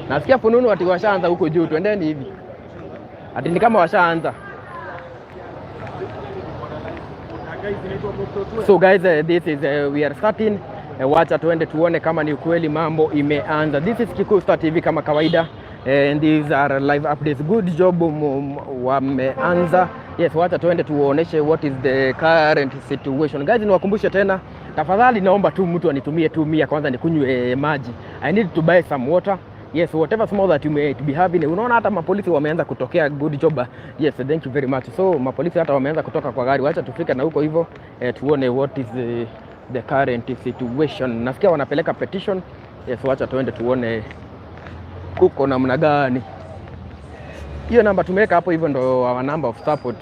Nasikia fununu ati washaanza huko juu. Twendeni hivi. Ati ni kama washaanza. So guys, this is we are starting. Wacha tuende tuone kama ni ukweli mambo imeanza. This is Kikuyu Star TV kama kawaida. And these are live updates. Good job wameanza. Yes, wacha tuende tuoneshe what is the current situation. Guys, niwakumbushe tena, tafadhali naomba tu mtu anitumie tu 100 kwanza nikunywe maji. I need to buy some water. Yes, whatever small that you may be having. Unaona hata mapolisi wameanza kutokea. Good job. Yes, thank you very much. So mapolisi hata wameanza kutoka kwa gari. Wacha tufike na huko hivyo tuone what is the current situation. Nasikia wanapeleka petition. Yes, wacha tuende tuone kuko namna gani. Hiyo namba tumeweka hapo hivyo ndo our number of support.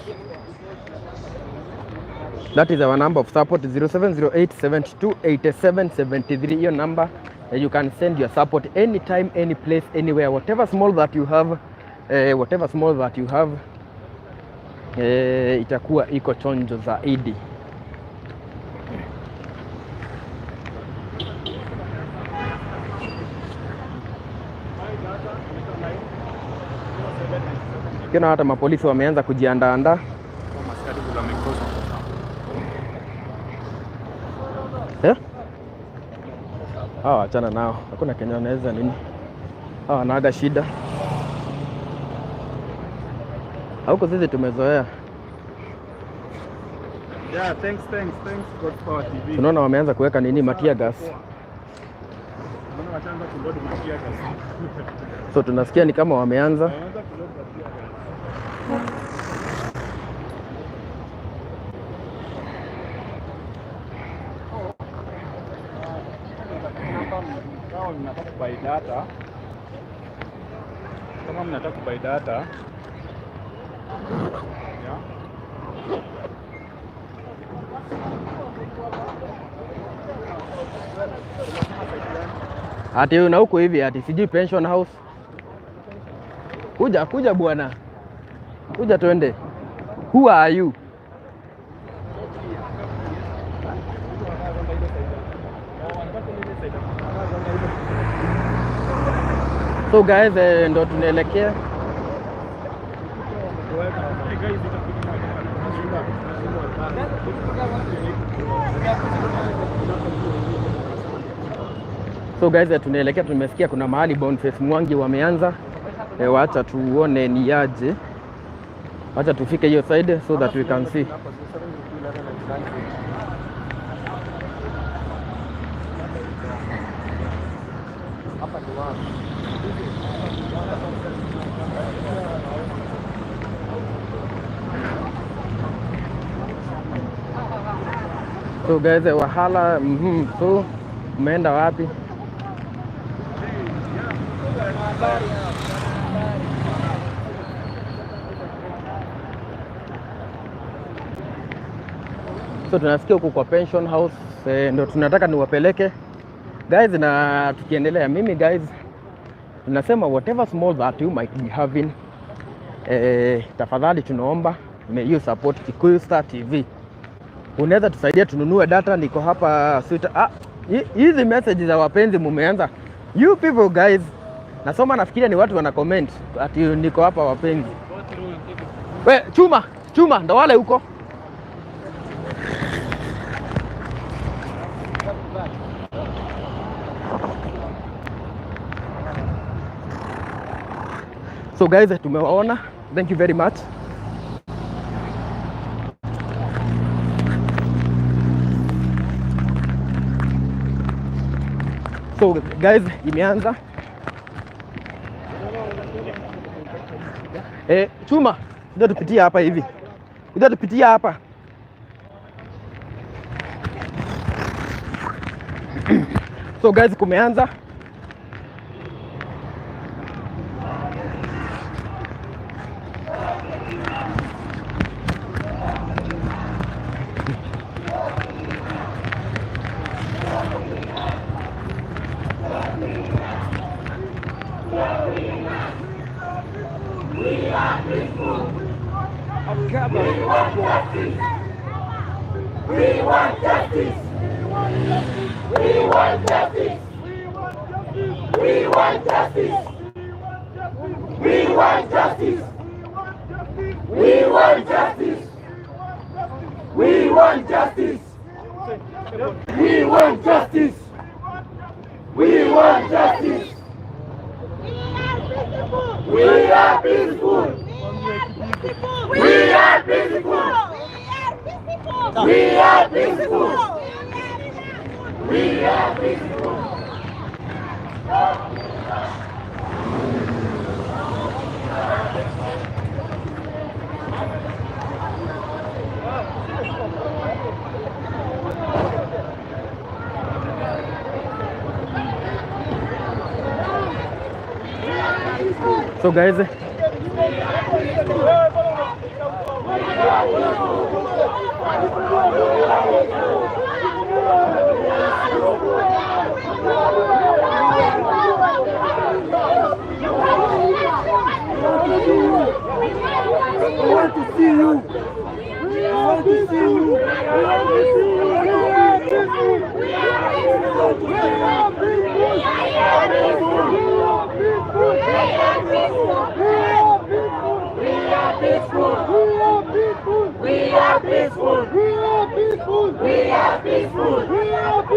That is our number of support 0708728773. Hiyo number you can send your support anytime, any place, anywhere, whatever small that you have, itakuwa iko chonjo zaidi. Kina hata mapolisi wameanza kujiandaandaa. Achana nao. Hakuna Kenya wanaweza nini. Wanaaga shida. Huko sisi tumezoea. Yeah, thanks God Power TV. Tunaona wameanza kuweka nini matia gas. Mbona wachaanza kuload matia gas? So tunasikia ni kama wameanza. Kama mnataka kubuy data, yeah. Ati una huko hivi ati sijui Pension House. Kuja bwana. Kuja twende. Who are you? So guys, ndo tunaelekea. So guys, tunaelekea, tumesikia kuna mahali Boniface Mwangi wameanza. Wacha tuone ni aje. Wacha tufike hiyo side so that we can see. So guys, wahala so umeenda wapi? So tunasikia huko kwa Pension House ndo tunataka niwapeleke guys, na tukiendelea mimi guys tunasema whatever small that you might be having, tafadhali tunaomba may you support Kikuyu Star TV. Unaweza tusaidia tununue data. Niko hapa Twitter. Hizi message za wapenzi mumeanza. You people guys, nasoma nafikiria ni watu wana comment ati niko hapa wapenzi. We chuma ndo wale huko. So guys, tumewaona. Thank you very much. So guys, imeanza. Chuma, ndio tupitia hapa hivi. Ndio tupitia hapa. So guys, kumeanza. We want justice. We want justice. We want justice. We want justice. We want justice. We want justice. We want justice. We want justice. We are peaceful. We are peaceful. We are peaceful. We are peaceful. So guys, I want to see you. I want to see you. I want to see you.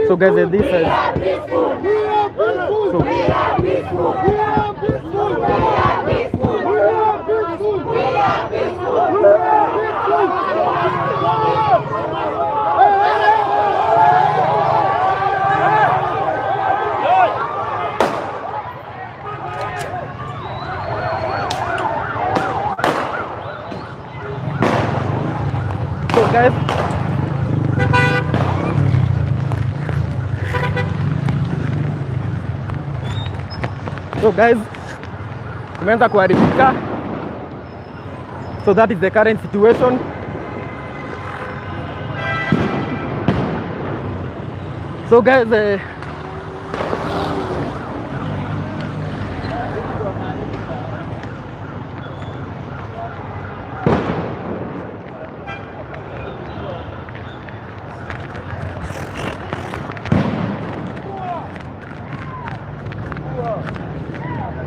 so guys, this is guys. So guys, tumeanza kuharibika. So that is the current situation. So guys,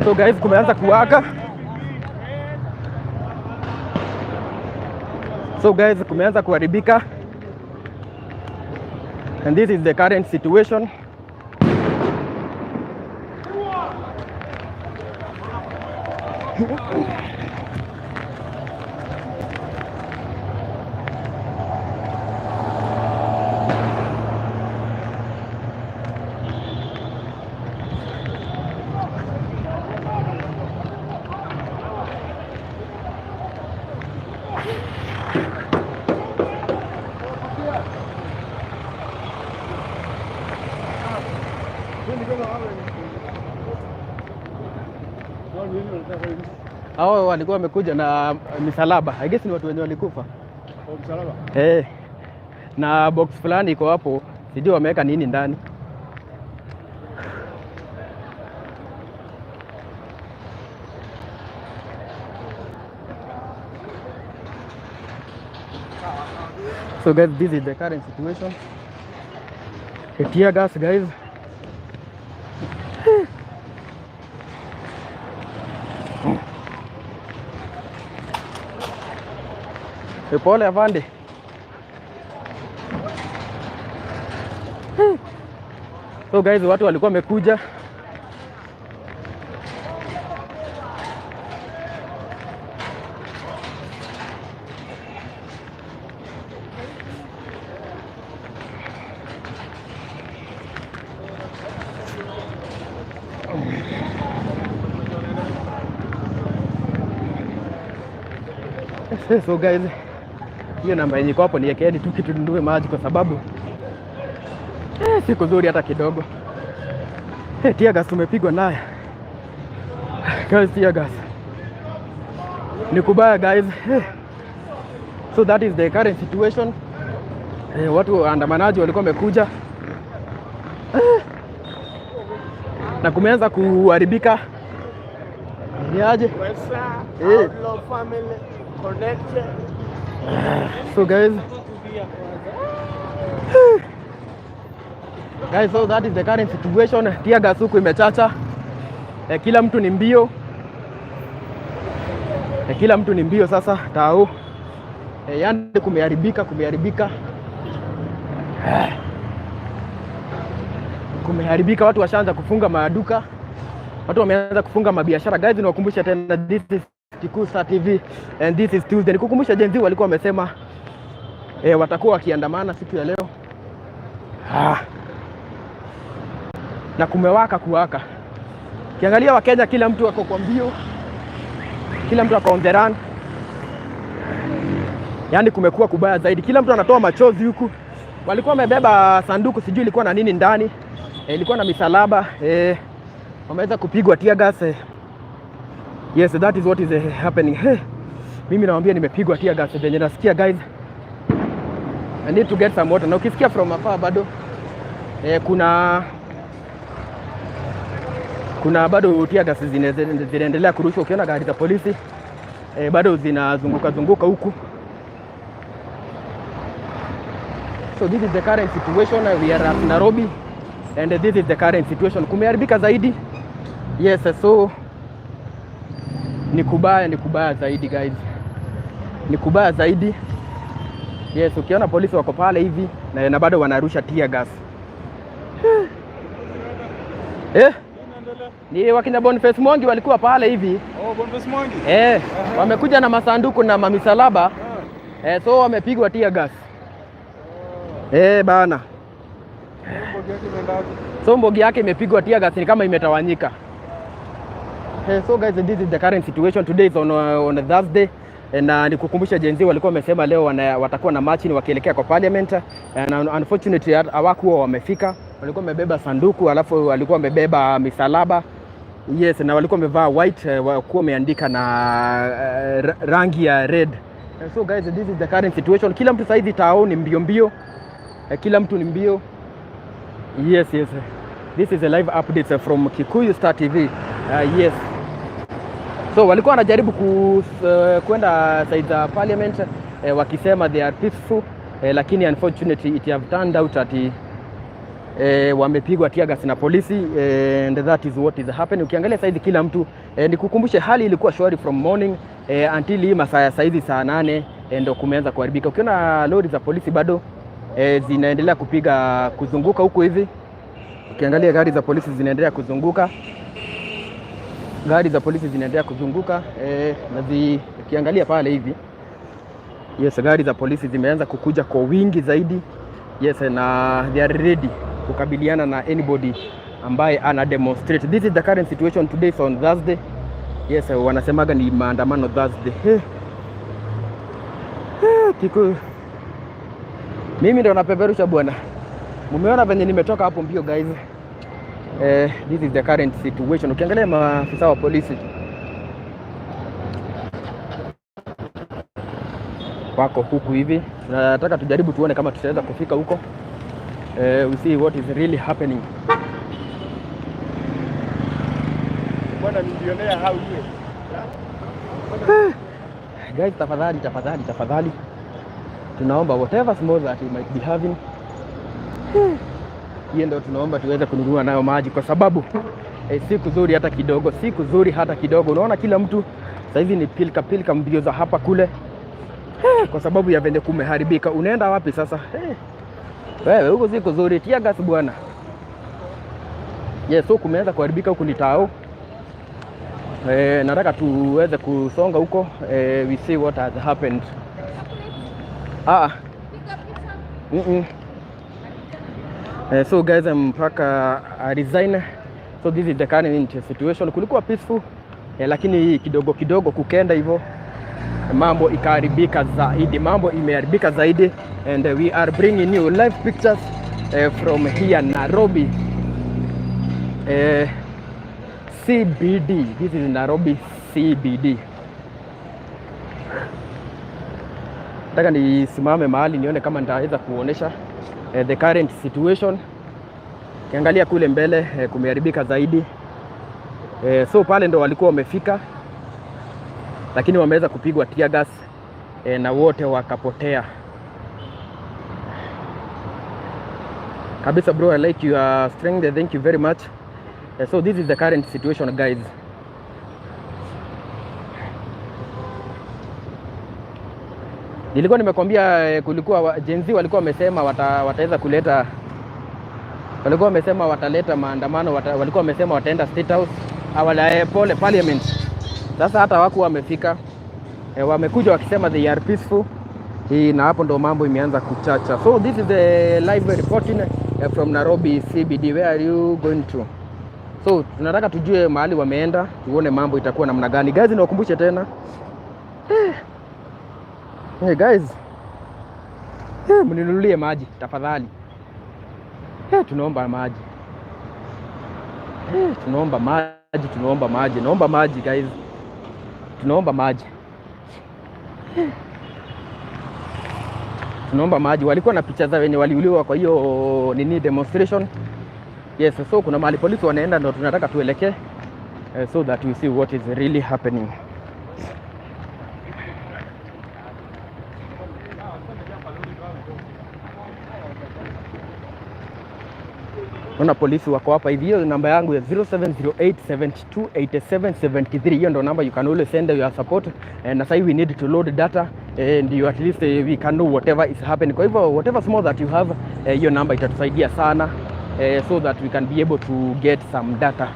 so guys, kumeanza kuwaka. So guys, kumeanza kuharibika. And this is the current situation. Hao walikuwa wamekuja na misalaba. I guess ni watu wenye walikufa. Msalaba? Na box fulani iko hapo. Sijui wameweka nini ndani. So guys, this is the current situation. A tear gas, guys. Pole afande. So guys, watu walikuwa wamekuja. So guys, hiyo namba yenye iko hapo niwekeeni tu kitu nunue maji kwa sababu siku nzuri hata kidogo. Tear gas tumepigwa naye. Guys, tear gas. Ni kubaya guys. So that is the current situation. Watu waandamanaji walikuwa wamekuja na kumeanza kuharibika. Ni aje? So guys, so that is the current situation. Tear gas huku imechacha. Kila mtu ni mbio. Kila mtu ni mbio sasa tao. Yaani kumeharibika. Kumeharibika, watu washaanza kufunga maduka. Watu wameanza kufunga mabiashara. Guys, niwakumbusha tena, this is Kikuyu Star TV and this is Tuesday. Nikukumbusha Gen Z walikuwa wamesema watakuwa wakiandamana siku ya leo. Na kumewaka kuwaka. Kiangalia Wakenya, kila mtu wako kwa mbio. Kila mtu ako on the run. Yaani kumekuwa kubaya zaidi. Kila mtu anatoa machozi huku. Walikuwa wamebeba sanduku, sijui ilikuwa na nini ndani. Ilikuwa na misalaba. Wameweza kupigwa tear gas. Yes, that is what is happening. Mimi nawaambia nimepigwa tear gas. Venye nasikia guys, I need to get some water. Na ukisikia from afar bado kuna bado tear gas zinaendelea kurushwa. Ukiona gari za polisi bado zinazunguka huku. So this is the current situation. We are at Nairobi and this is the current situation. Kumeharibika zaidi. Yes, so ni kubaya zaidi guys. Ni kubaya zaidi. Yes, ukiona polisi wako pale hivi na bado wanarusha tear gas. Ni wakina Boniface Mwangi walikuwa pale hivi. Boniface Mwangi? Wamekuja na masanduku na mamisalaba. So wamepigwa tear gas. Bana. So mbogi yake imepigwa tear gas, ni kama imetawanyika. So guys, this is the current situation. Today is on a Thursday. Na nikukumbusha Gen Z walikuwa wamesema leo watakuwa na march wakielekea kwa parliament. And unfortunately hawakuwa wamefika. Walikuwa wamebeba sanduku, alafu walikuwa wamebeba misalaba. Yes, na walikuwa wamevaa white, walikuwa wameandika na rangi ya red. So guys, this is the current situation. Kila mtu saizi tao ni mbio. Kila mtu ni mbio. Yes. This is a live update from Kikuyu Star TV. Yes. So walikuwa wanajaribu kwenda side za parliament wakisema they are peaceful, lakini unfortunately it have turned out that wamepigwa tear gas na polisi, and that is what is happening. Ukiangalia saizi kila mtu, nikukumbushe hali ilikuwa shwari from morning until hii masaa saizi saa 8 ndio kumeanza kuharibika. Ukiona lori za polisi bado zinaendelea kuzunguka huko hivi. Ukiangalia gari za polisi zinaendelea kuzunguka. Na ukiangalia pale hivi. Yes, gari za polisi zimeanza kukuja kwa wingi zaidi. Yes, na they are ready kukabiliana na anybody ambaye ana demonstrate. This is the current situation. Today is on Thursday. Yes, wanasemaga ni maandamano Thursday. Kikuyu. Mimi ndo napeperusha bwana. Mumeona venye nimetoka hapo mbio guys. This is the current situation. Ukiangalia maafisa wa polisi wako huku hivi. Tunataka tujaribu tuone kama tutaweza kufika huko. We see what is really happening. Bwana milionea how you? Guys, tafadhali. Tunaomba whatever small that we might be having. Hiyo ndio tunaomba tuweze kununua nayo maji kwa sababu siku nzuri hata kidogo. Unaona kila mtu sasa hivi ni pilika mbio za hapa kule. Kwa sababu ya vende kumeharibika. Unaenda wapi sasa? Wewe huko siku nzuri tear gas bwana. Yes, so kumeanza kuharibika huku ni tao. Nataka tuweze kusonga huko. We see what has happened. So guys, mpaka resign. So this is the current situation. Kulikuwa peaceful, lakini kidogo kukenda hivyo. mambo ikaharibika zaidi, mambo imeharibika zaidi, and we are bringing you live pictures from here Nairobi CBD. This is Nairobi CBD. Nataka nisimame mahali nione kama nitaweza kuonesha the current situation. Kiangalia kule mbele kumeharibika zaidi. So pale ndo walikuwa wamefika, lakini wameweza kupigwa tear gas na wote wakapotea kabisa. Bro, I like your strength, thank you very much. So this is the current situation guys. Nilikuwa nimekwambia kulikuwa Gen Z walikuwa wamesema wataweza kuleta, walikuwa wamesema wataleta maandamano, walikuwa wamesema wataenda State House pole Parliament. Sasa hata wako wamefika, wamekuja wakisema they are peaceful, na hapo ndo mambo imeanza kuchacha. So this is the live reporting from Nairobi CBD. Where are you going to? So tunataka tujue mahali wameenda, tuone mambo itakuwa namna gani. Guys, niwakumbushe tena. Hey guys. Mninunulie maji tafadhali. Tunaomba maji. Tunaomba maji, tunaomba maji. Naomba maji guys. Tunaomba maji. Tunaomba maji. Walikuwa na picha za wenye waliuliwa kwa hiyo nini demonstration. Yes, so kuna mahali polisi wanaenda, ndo tunataka tuelekee so that we see what is really happening. Kuna polisi wako hapa hivi. Hiyo namba yangu ya 0708728773. Hiyo ndo namba you can always send your support. And sasa we need to load data and you at least we can know whatever is happening. Kwa hivyo whatever small that you have, hiyo namba itatusaidia sana so that we can be able to get some data.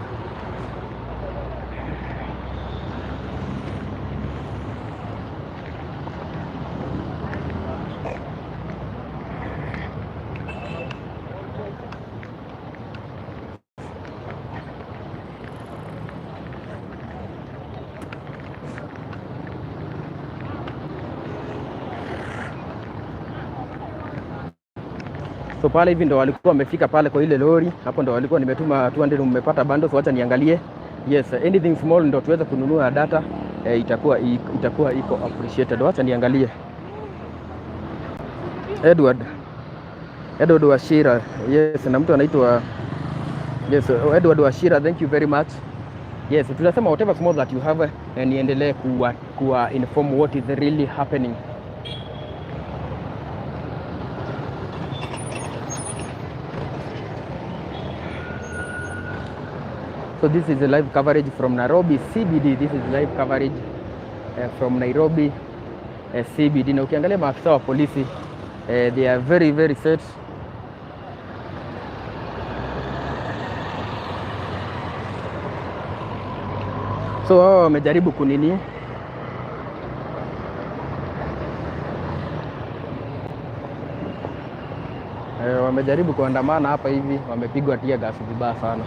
So pale hivi ndo walikuwa wamefika pale kwa ile lori. Hapo ndo walikuwa nimetuma 200 mmepata bundles, wacha niangalie. Yes, anything small ndo tuweza kununua data, itakuwa iko appreciated. Wacha niangalie. Edward Washira. Yes, na mtu anaitwa Edward Washira, thank you very much. Yes, tunasema whatever small that you have, niendelee kuwa inform what is really happening. So this is a live coverage from Nairobi CBD. This is live coverage from Nairobi CBD. Na ukiangalia maafisa wa polisi, they are very very set. So wao wamejaribu kunini, wamejaribu kuandamana hapa hivi, wamepigwa tear gas vibaya sana.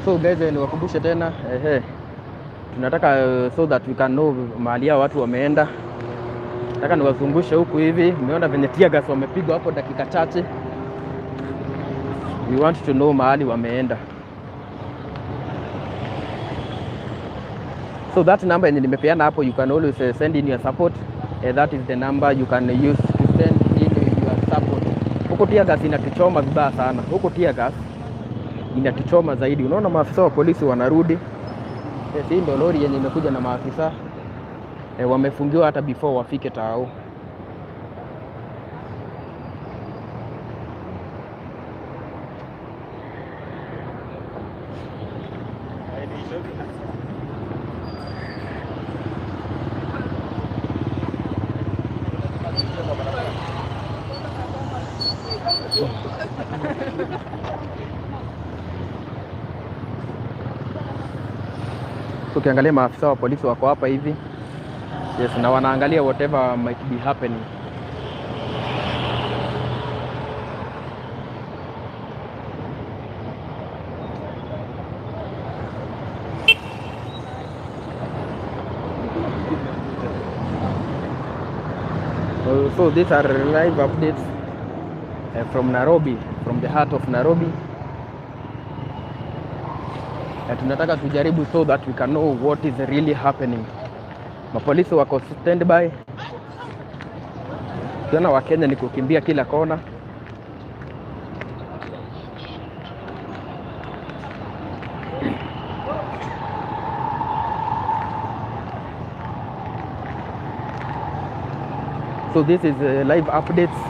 So guys, niwakumbushe tena tunataka so that we can know mahali ya watu wameenda. Nataka niwazungushe huku hivi. Umeona venye tear gas wamepigwa hapo dakika chache. We want to know mahali wameenda. So that number yenye nimepeana hapo, you can always send in your support. That is the number you can use to send in your support. Huko tear gas inatuchoma vibaya sana. Huko tear gas inatuchoma zaidi. Unaona maafisa wa polisi wanarudi. Hii ndo lori yenye imekuja na maafisa. Wamefungiwa hata before wafike tao. Ukiangalia maafisa wa polisi wako hapa hivi. Yes, na wanaangalia whatever might be happening. So these are live updates from Nairobi, from the heart of Nairobi. Tunataka tujaribu so that we can know what is really happening. Mapolisi wako standby. Tuna Wakenya ni kukimbia kila kona. So this is live updates.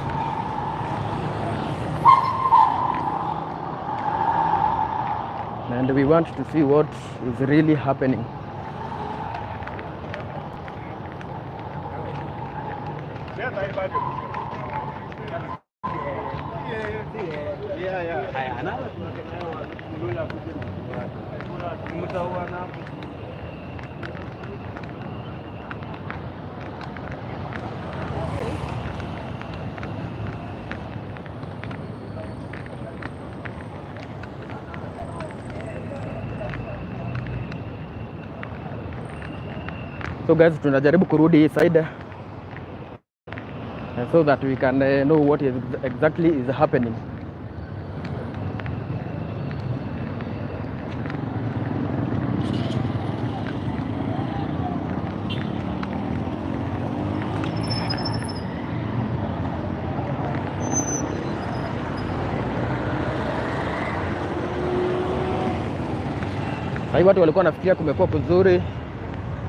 And we want to see what is really happening. So guys, tunajaribu kurudi hii side so that we can know what is exactly is happening. Sasa watu walikuwa nafikiria kumekuwa kuzuri.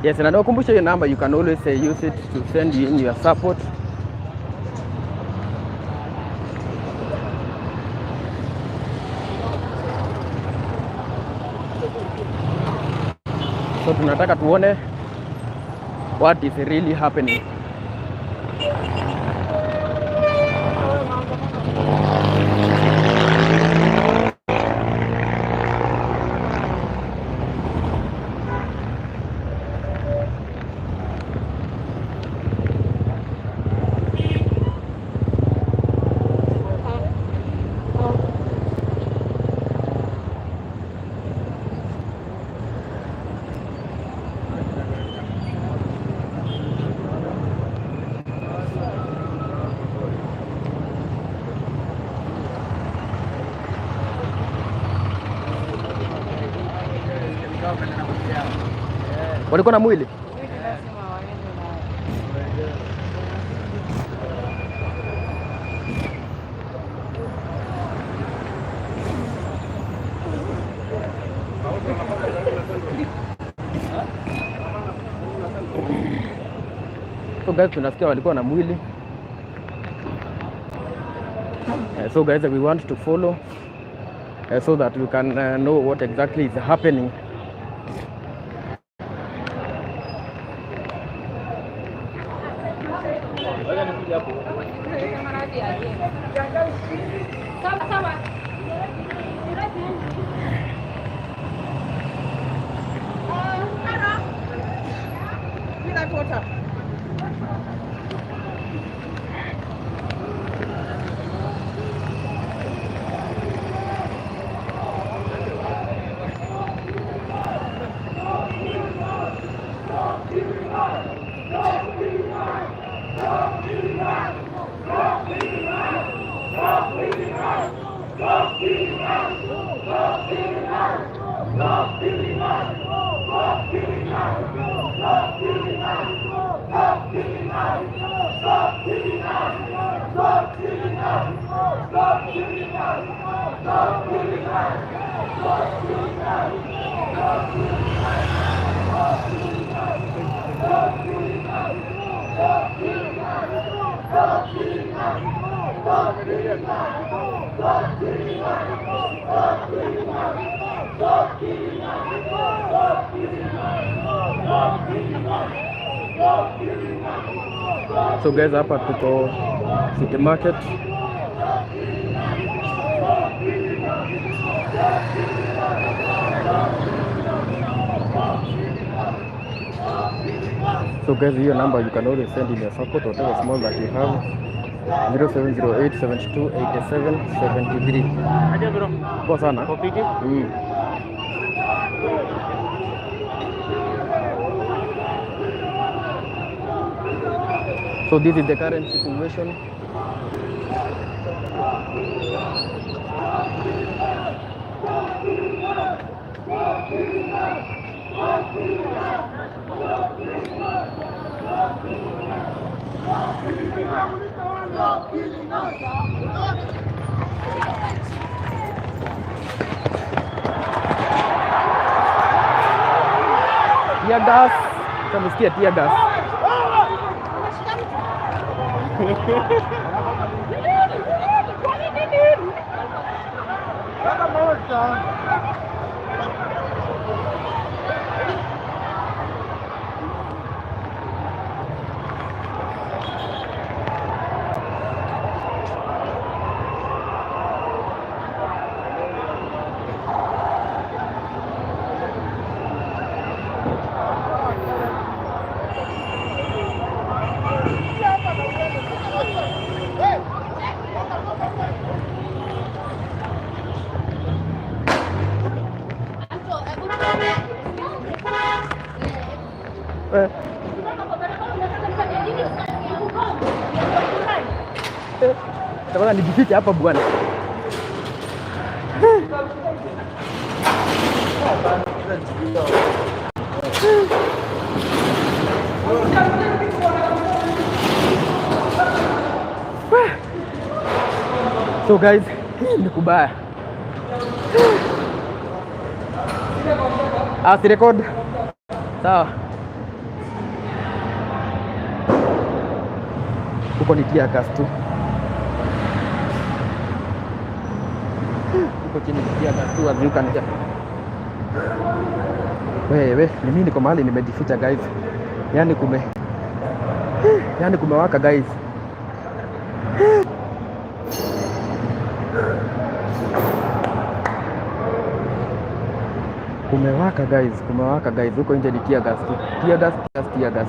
Yes, na nakukumbusha hiyo number, you can always use it to send in your support. So tunataka tuone what is really happening. Walikuwa na mwili. So guys, tunasikia walikuwa na mwili. So guys, we want to follow so that we can know what exactly is happening. So guys, hapa tuko City Market. So guys, hiyo number you can always send in your support whatever small that you have. 0708 72 87 73. Aje bro. Poa sana. So this is the current situation. Tear gas. Tumesikia tear gas. Tafadhali nijifiche hapa bwana. So guys, ni kubaya. Si record. Sawa. Huko ni tear gas tu. Huko chini ni tear gas tu azuka nje. Wewe, ni mimi niko mahali nimejificha guys. Yaani kumewaka guys. Kumewaka guys. Huko nje ni tear gas tu. Tear gas.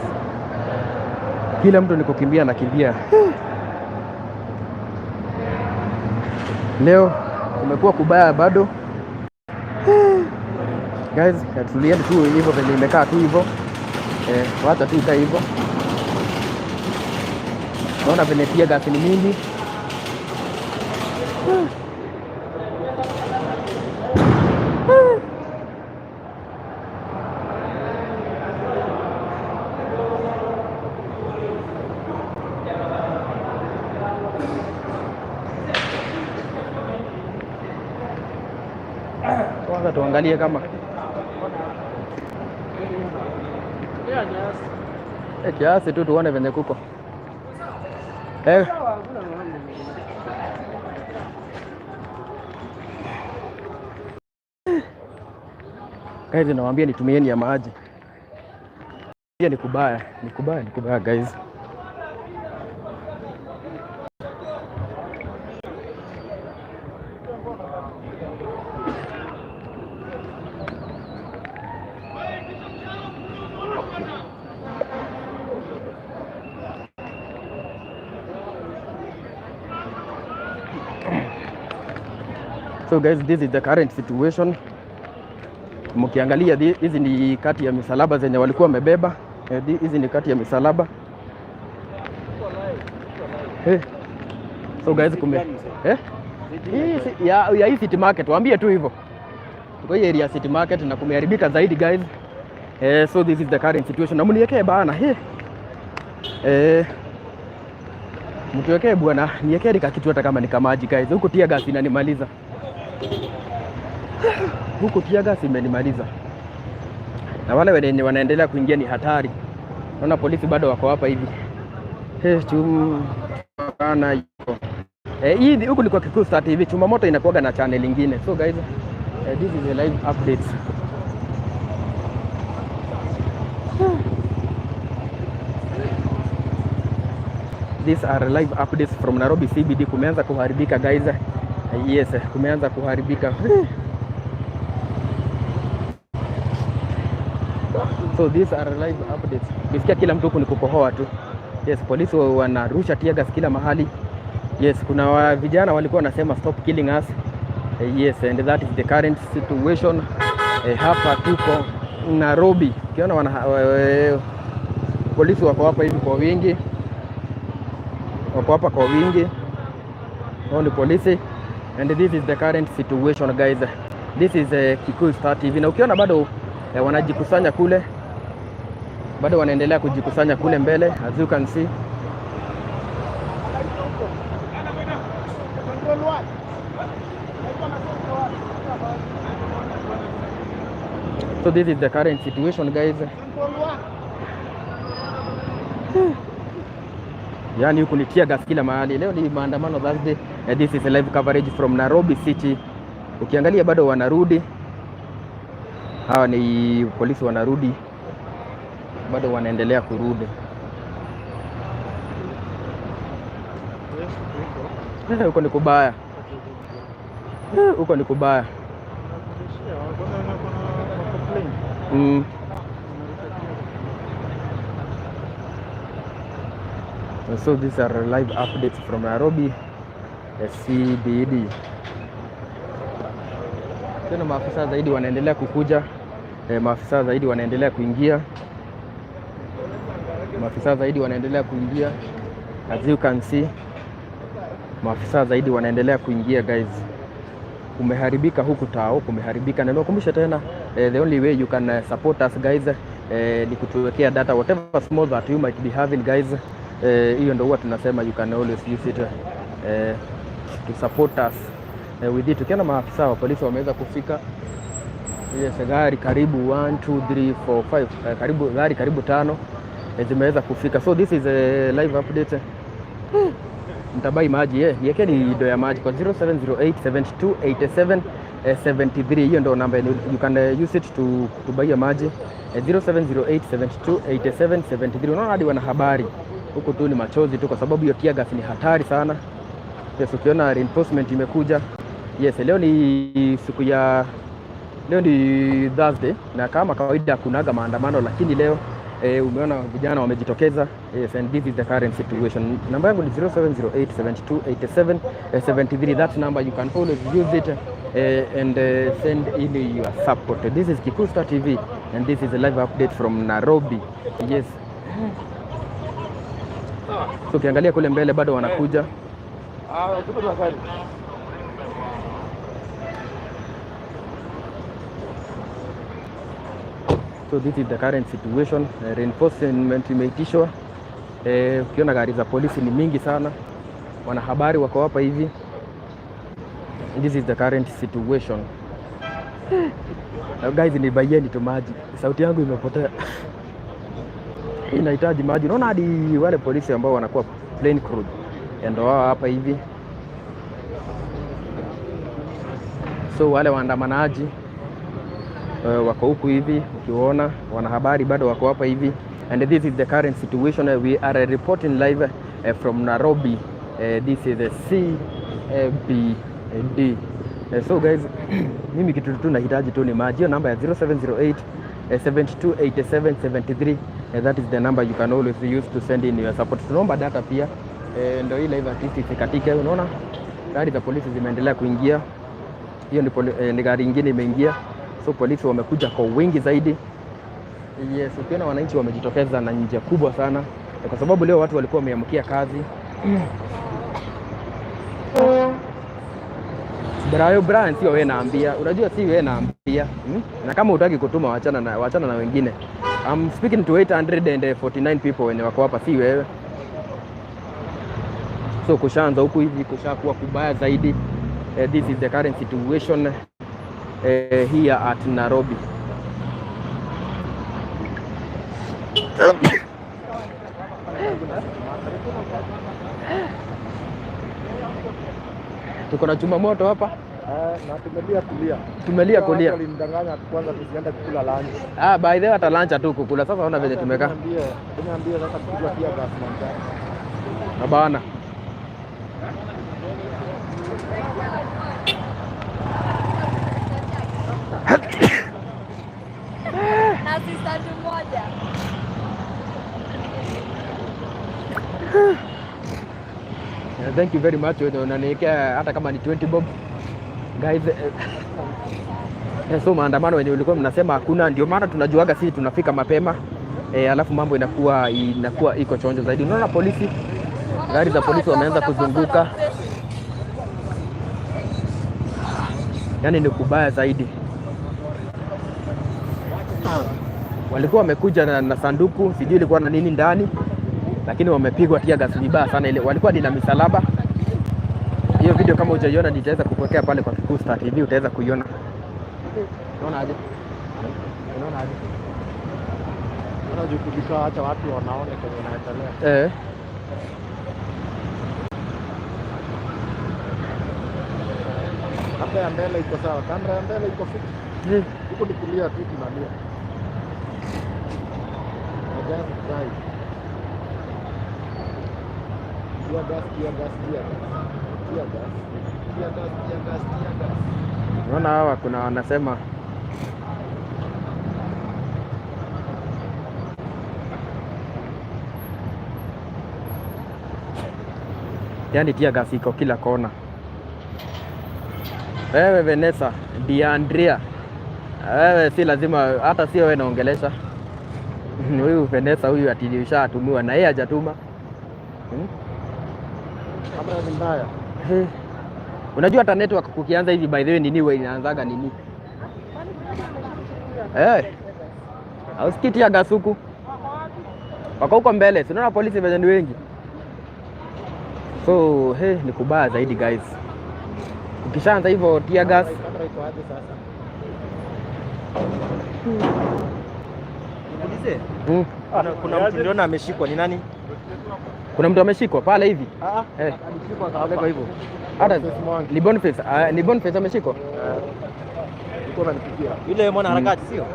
Kila mtu ni kukimbia na kimbia. Leo kumekuwa kubaya bado. Guys, tulienda tu hivyo venye imekaa tu hivyo. Wacha tu ikae hivyo. Naona venye tear gas ni mingi. Kwanza tuangalie kama kiasi tu tuone venye kuko. Guys, nawaambia nitumieni ya maji. Pia ni kubaya guys. So guys, this is the current situation. Mkiangalia hizi ni kati ya misalaba zenye walikuwa wamebeba. Hizi ni kati ya misalaba. So guys, hii City Market, waambie tu hivyo. Kwa hii area City Market na kumeharibika zaidi guys. So this is the current situation. Na mniwekee bana. Mtuwekee bwana, niwekee kitu hata kama ni kamaji guys. Huko tear gas inanimaliza. Huko tear gas imenimaliza. Na wale wenye wanaendelea kuingia ni hatari. Naona polisi bado wako hapa hivi. Bana hiyo. Hii huko ni kwa Kikuyu Star TV. Chuma Moto inakuaga na channel nyingine. So guys, this is the live updates. These are live updates from Nairobi CBD. Kumeanza kuharibika guys. Yes, kumeanza kuharibika. So these are live updates. Kisikia kila mtu huku ni kukohoa tu. Yes, polisi wanarusha tear gas kila mahali. Yes, kuna vijana walikuwa wanasema stop killing us. Yes, and that is the current situation. Hapa tuko Nairobi. Ukiona polisi wako hapa hivi kwa wingi. Wako hapa kwa wingi. Hao ni polisi. And this is the current situation guys. This is Kikuyu Star TV. Na ukiona bado wanajikusanya kule. Bado wanaendelea kujikusanya kule mbele, as you can see. So this is the current situation guys. Yani huku ni tear gas kila mahali. Leo ni maandamano Thursday. This is a live coverage from Nairobi City. Ukiangalia bado wanarudi. Hawa ni polisi wanarudi. Bado wanaendelea kurudi. Huko ni kubaya. Huko ni kubaya. So these are live updates from Nairobi CBD. Tena maafisa zaidi wanaendelea kukuja. Maafisa zaidi wanaendelea kuingia. Maafisa zaidi wanaendelea kuingia. As you can see, maafisa zaidi wanaendelea kuingia guys. Kumeharibika huku tao, kumeharibika. Na nakumbusha tena, the only way you can support us guys ni kutuwekea data whatever small that you might be having guys. Hiyo ndio huwa tunasema you can always use it to support us with it. Tukiona maafisa wa polisi wameweza kufika. Yes, gari karibu 1 2 3 4 5 karibu gari karibu 5 zimeweza kufika. So this is a live update. Mtabai maji yekeni do ya maji kwa 0708728773. Hiyo ndio namba, you can use it to buy ya maji 0708728773. Unaona hadi wana habari huko tu ni machozi tu, kwa sababu hiyo tear gas ni hatari sana. Yes, ukiona reinforcement imekuja. Yes, leo ni siku ya leo ni Thursday na kama kawaida kunaga maandamano, lakini leo umeona vijana wamejitokeza. Yes, and this is the current situation. Namba yangu ni 0708728773. That number you can always use it and send in your support. This is Kikuyu Star TV and this is a live update from Nairobi. Yes. So ukiangalia kule mbele bado wanakuja. So this is the current situation. Reinforcement imeitishwa. Ukiona gari za polisi ni mingi sana. Wanahabari wako hapa hivi. This is the current situation. Now guys, ni baieni tu maji. Sauti yangu imepotea. Inahitaji maji. Unaona hadi wale polisi ambao wanakuwa plain crew ndio wao hapa hivi. So wale waandamanaji wako huku hivi, ukiona wanahabari bado wako hapa hivi. And this is the current situation. We are reporting live from Nairobi. This is the CBD. So guys, mimi kitu tu nahitaji tu ni maji. Hiyo namba ya 0708728773. That is the number you can always use to send in your support. Tunaomba data pia. Ndio ile live artist isikatike. Unaona gari za polisi zimeendelea kuingia. Hiyo ni gari nyingine imeingia. So polisi wamekuja kwa wingi zaidi. Yes, ukiona wananchi wamejitokeza na njia kubwa sana kwa sababu leo watu walikuwa wameamkia kazi. Brian, sio wewe naambia. Unajua si wewe naambia. Na kama hutaki kutuma wachana na wengine. I'm speaking to 849 people wenye wako hapa, si wewe. So kushaanza huku hivi kushakuwa kubaya zaidi. This is the current situation here at Nairobi. Tuko na chuma moto hapa. Na tumelia kulia. Tumelia kulia. Walimdanganya kwanza tusiende kukula lunch. By the way hata lunch tu kukula. Sasa unaona vile tumekaa. Niambie sasa kupigwa pia gas mancha. Bana. assistant mmoja. Thank you very much. Unaniwekea hata kama ni 20 bob. Guys, so maandamano wenye ulikuwa mnasema hakuna, ndio maana tunajuaga sisi tunafika mapema. Alafu mambo inakuwa iko chonjo zaidi. Unaona polisi, gari za polisi wameanza kuzunguka. Yaani ni kubaya zaidi. Walikuwa wamekuja na sanduku, sijui ilikuwa na nini ndani, lakini wamepigwa tear gas vibaya sana. Ile walikuwa ni na misalaba. Hiyo video kama hujaiona nitaweza kukuwekea pale kwa Kikuyu Star TV, utaweza kuiona. Unaona aje? Unaona aje? Unajikuta acha watu wanaone kwenye inaendelea. Hapa ya mbele iko sawa, kamera ya mbele iko fiti. Huko ni kulia tu tunalia. Just try. Unaona hawa kuna wanasema yaani tear gas iko kila kona. Wewe Vanessa, Andrea. Wewe si lazima, hata sio wewe naongelesha. Huyu Vanessa huyu atumiwa na yeye hajatuma. Kamera ni mbaya. Unajua hata network kukianza hivi by the way nini wewe inaanzaga nini? Au skiti ya gasuku. Wako huko mbele, unaona polisi vijana wengi. So, ni kubaya zaidi guys. Ukishaanza hivyo tear gas. Kamera iko aje sasa? Kuna mtu niliona ameshikwa, ni nani? Kuna mtu ameshikwa pale hivi? Ameshikwa kapeleka hivyo. Hata ni Boniface ameshikwa? Uko unanipigia. Yule mwana harakati sio?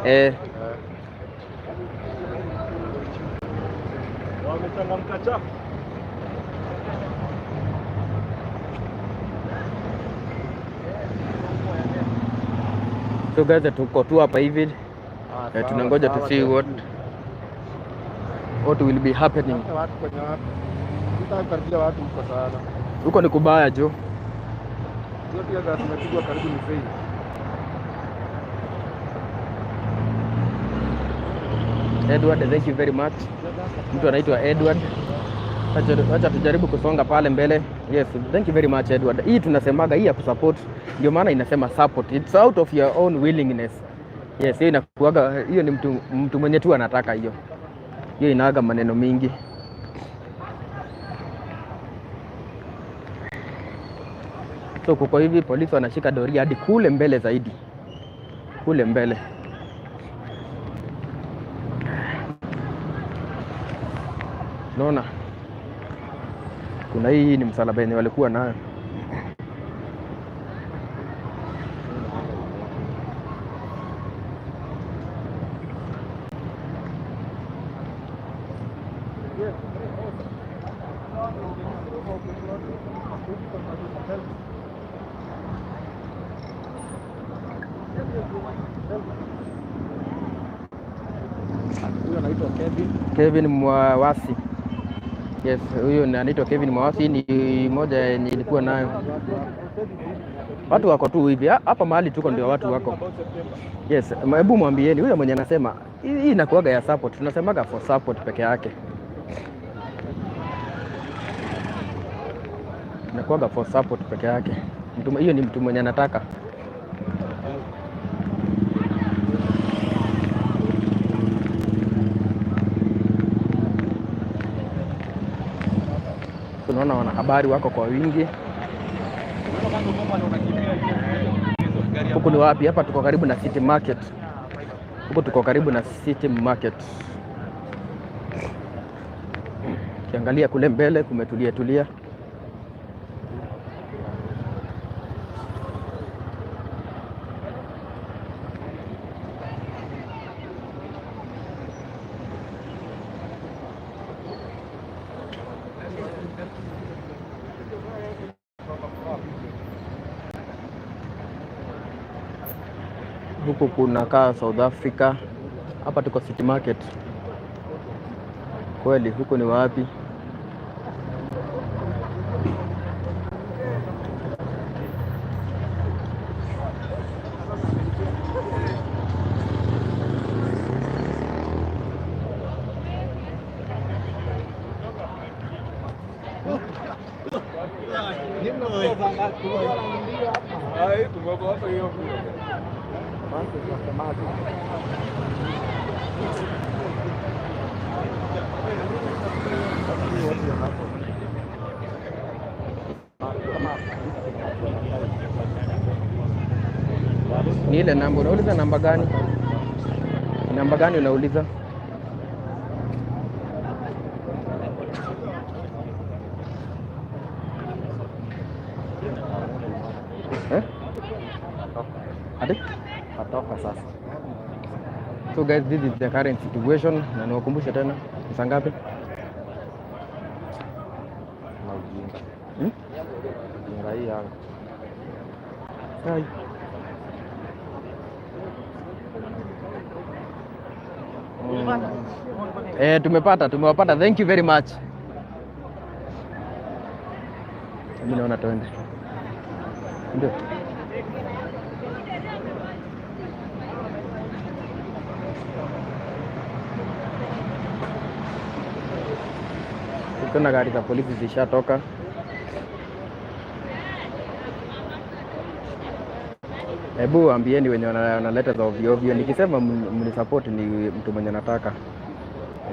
Wamechangamka chafu. So guys, tuko tu hapa hivi. Tunangoja to see what will be happening. Watu kwenye watu. Tutakaribia watu huko sana. Huko ni kubaya jo. Hiyo pia gas imepigwa karibu ni fail. Edward, thank you very much. Mtu anaitwa Edward. Acha tujaribu kusonga pale mbele. Yes, thank you very much Edward. Hii tunasemaga hii ya kusupport, ndio maana inasema support. It's out of your own willingness. Yes, hiyo inakuaga, hiyo ni mtu mwenye tu anataka hiyo. Hiyo inaaga maneno mingi. So kuko hivi polisi wanashika doria hadi kule mbele zaidi. Kule mbele. Unaona? Kuna hii ni msalaba yenye walikuwa nayo. Huyo anaitwa Kevin Mwawasi. Yes, huyo anaitwa Kevin Mwawasi, ni moja yenye nilikuwa nayo. Watu wako tu hivi hapa mahali tuko ndio watu wako. Yes, hebu mwambieni huyo mwenye anasema hii inakuaga ya support. Tunasemaga for support peke yake. Inakuaga for support peke yake. Hiyo ni mtu mwenye anataka. Tunaona wanahabari wako kwa wingi. Huku ni wapi? Hapa tuko karibu na City Market. Huku tuko karibu na City Market. Kiangalia kule mbele kumetulia tulia. Huku kunakaa South Africa. Hapa tuko City Market. Kweli huko ni wapi? Ni ile namba. Unauliza namba gani? Namba gani unauliza? Atoka sasa. So guys, this is the current situation, na niwakumbushe tena saa ngapi? Tumewapata. Thank you very much. Mimi naona tuende. Ndio. Kuna gari za polisi zishatoka. Hebu ambieni wenye wanaleta za ovyo ovyo. Nikisema mnisupport ni mtu mwenye nataka.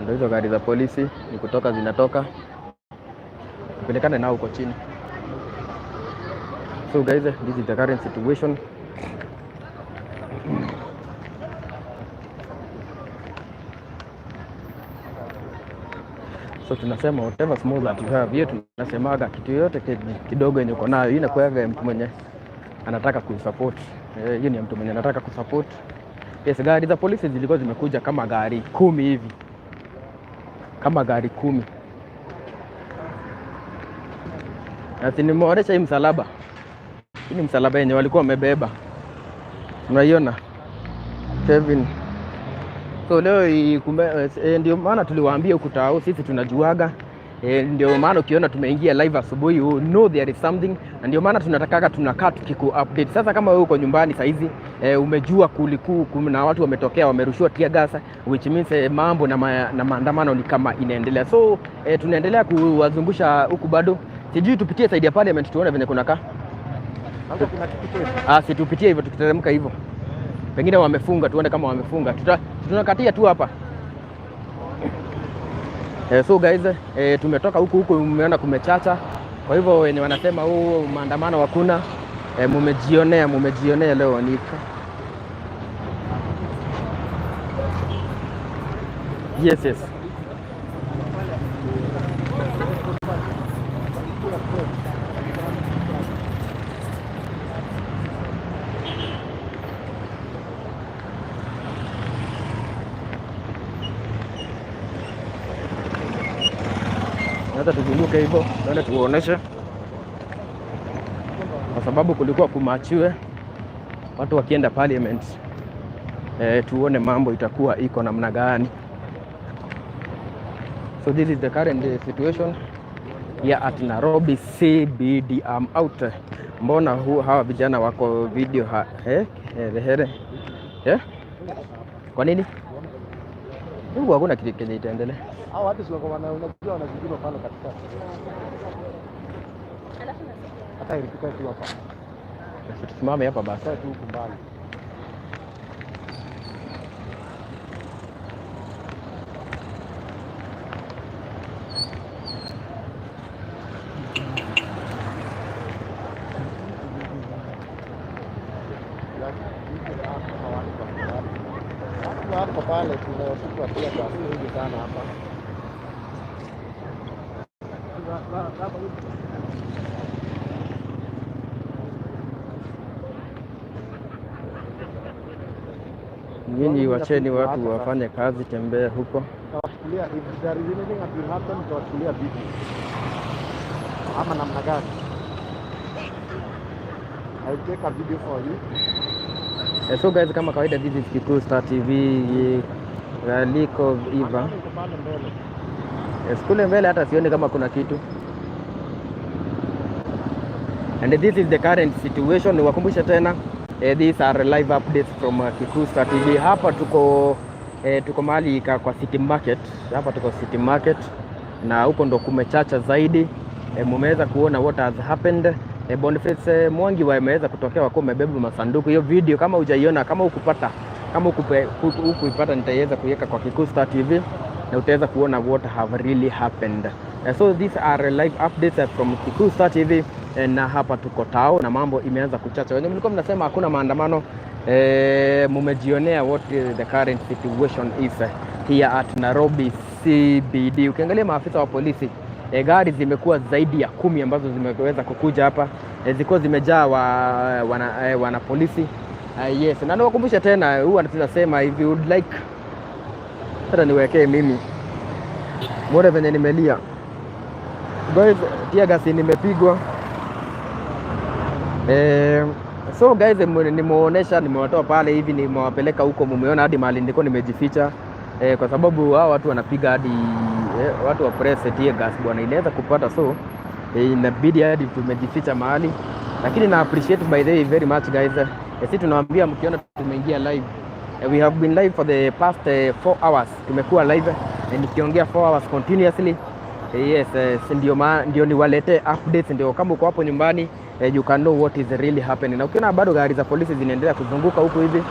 Ndio hizo gari za polisi ni kutoka zinatoka. Pelekane nao huko chini. So guys, this is the current situation. So tunasema whatever small that you have, yetu tunasemaga kitu yote kidogo yenye uko nayo inakuwa mtu mwenye anataka kusupport. Hiyo ni mtu mwenye anataka kusupport. Yes, gari za polisi zilikuwa zimekuja kama gari 10 hivi. Kama gari 10. Ati nimeonesha hii msalaba. Hii ni msalaba yenye walikuwa wamebeba. Unaiona? Kevin. So leo ndio maana tuliwaambia ukutao sisi tunajuaga. Ndio maana ukiona tumeingia live asubuhi, you know there is something. Na ndio maana tunataka tunakaa tukiku update. Sasa kama wewe uko nyumbani saa hizi umejua kuna watu wametokea wamerushiwa tear gas, which means mambo na maandamano ni kama inaendelea. So tunaendelea kuwazungusha huku bado. Sijui tupitie side ya parliament tuone venye kunakaa. Hapo kuna kitu. Situpitie hivyo tukiteremka hivyo. Pengine wamefunga, tuone kama wamefunga. Tunakatia tu hapa. So guys, tumetoka huku umeona kumechacha. Kwa hivyo wenye wanasema maandamano hakuna, mumejionea leo ni. Yes. Hata tuzunguke hivyo, tuende tuoneshe. Kwa sababu kulikuwa kumachiwe watu wakienda parliament. Tuone mambo itakuwa iko namna gani. So this is the current situation here at Nairobi CBD. I'm out. Mbona hawa vijana wako video Kwa nini? Mungu hakuna kitu kenye itaendelea. Hao watu sio kwa unajua wanazingirwa pale katika. Hata ilifika tu hapa. Tusimame hapa basi tu huko mbali. Hapo pale tunashukua pia kwa wingi sana hapa. Nyinyi wacheni watu wafanye kazi, tembea huko. Tawachukulia if there is anything that will happen, tawachukulia vipi? Ama namna gani? I'll take a video for you. So guys, kama kawaida this is Kikuyu Star TV. Liko Iva. Kule mbele hata sioni kama kuna kitu. And this is the current situation. Niwakumbushe tena, these are live updates from Kikuyu Star TV. Hapa tuko mahali kwa City Market. Hapa tuko City Market na huko ndo kumechacha zaidi. Mumeweza kuona what has happened. Boniface Mwangi wameweza kutokea wako umebeba masanduku. Hiyo video kama hujaiona, kama hukuipata nitaiweza kuweka kwa Kikuyu Star TV na utaweza kuona what have really happened. So these are live updates from Kikuyu Star TV na hapa tuko tao na mambo imeanza kuchacha. Wenye mlikuwa mnasema hakuna maandamano, mumejionea what the current situation is here at Nairobi CBD. Ukiangalia maafisa wa polisi, gari zimekuwa zaidi ya 10 ambazo zimeweza kukuja hapa, zilikuwa zimejaa wana polisi. Yes, na nawakumbusha tena, huwa tunasema if you would like, hata niwekee mimi mbona venye nimelia guys, tear gas nimepigwa. So guys, nimeonesha, nimewatoa pale hivi, nimewapeleka huko, mumeona hadi mahali nilikuwa nimejificha, kwa sababu hao watu wanapiga hadi watu wa press tear gas bwana, inaweza kupata, so inabidi hadi tumejificha mahali, lakini na appreciate by the way very much guys. Sisi tunawaambia mkiona tumeingia live, we have been live for the past 4 hours. Tumekuwa live nikiongea 4 hours continuously. Yes, ndio niwalete updates, ndio kama uko hapo nyumbani you can know what is really happening. Na ukiona bado gari za polisi zinaendelea kuzunguka huko hivi,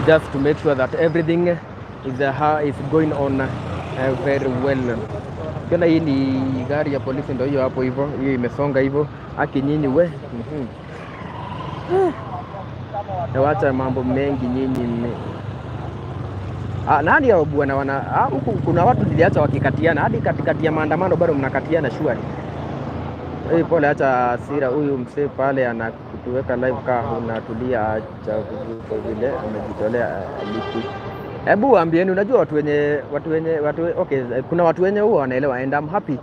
just to make sure that everything is going on very well. Ukiona hii ni gari ya polisi, ndio hiyo hapo hivyo, hiyo imesonga hivyo. Haki nyinyi we. Wacha mambo mengi nyinyi. Nani hao bwana huku kuna watu ziliacha wakikatiana hadi katikati ya maandamano, bado mnakatiana shwari. Pole, acha hasira. Huyu msee pale anakutuweka live unatulia, acha vile amejitolea lipi. Hebu ambieni, unajua watu wenye okay, kuna watu wenye huwa wanaelewa, and I'm happy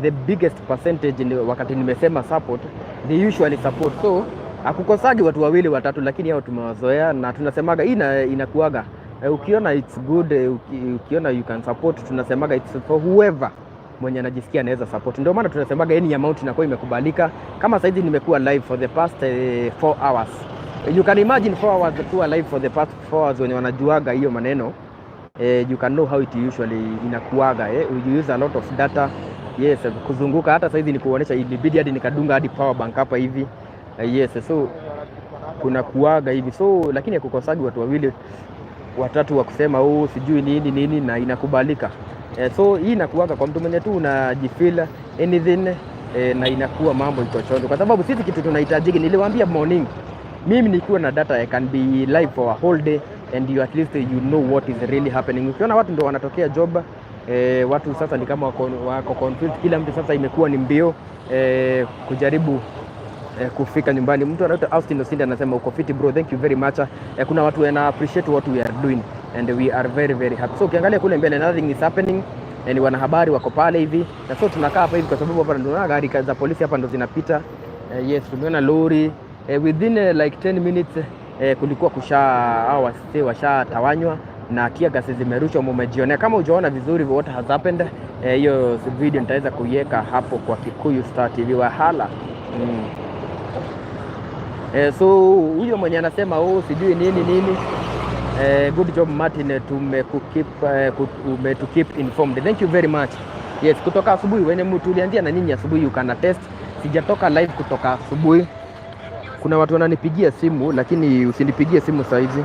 the biggest percentage wakati nimesema support, they usually support. So hakukosagi watu 2 3, lakini hao tumewazoea na tunasemaga inakuaga ukiona it's good, ukiona you can support, tunasemaga it's for whoever mwenye anajisikia anaweza support. Ndio maana tunasemaga any amount inakuwa imekubalika. Kama sasa hivi nimekuwa live for the past 4 hours. You can imagine 4 hours kuwa live for the past 4 hours, wenye wanajuaga hiyo maneno. You can know how it usually inakuaga. We use a lot of data. Yes, kuzunguka hata sasa hivi nikuonesha, ilibidi hadi nikadunga hadi power bank hapa hivi. Yes, so kuna kuaga hivi. So lakini hakukosagi watu 2 3 wa kusema sijui nini na inakubalika. So hii inakuaga kwa mtu mwenye tu unajifeel anything, na inakuwa mambo iko chondo, kwa sababu sisi kitu tunahitaji. Niliwaambia morning, mimi nikiwa na data I can be live for a whole day and you at least you know what is really happening. Ukiona watu ndio wanatokea job, watu sasa ni kama wako confused, kila mtu sasa imekuwa ni mbio kujaribu kufika nyumbani. Mtu anaitwa Austin Osinda anasema uko fit bro, thank you very much. Kuna watu wana appreciate what we are doing and we are very very happy. So ukiangalia kule mbele nothing is happening, and wanahabari wako pale hivi, na so tunakaa hapa hivi kwa sababu hapa ndio gari za polisi hapa ndio zinapita. Yes, tumeona lori within like 10 minutes kulikuwa hao washatawanywa na tear gas zimerushwa. Mmejionea, kama hujaona vizuri what has happened, hiyo video nitaweza kuiweka hapo kwa Kikuyu Star TV wahala. So huyo mwenye anasema sijui nini, good job Martin, to keep informed. Thank you very much. Yes, kutoka asubuhi wenye tulianzia na nyinyi asubuhi, you can attest. Sijatoka live kutoka asubuhi. Kuna watu wananipigia simu, lakini usinipigie simu saa hizi.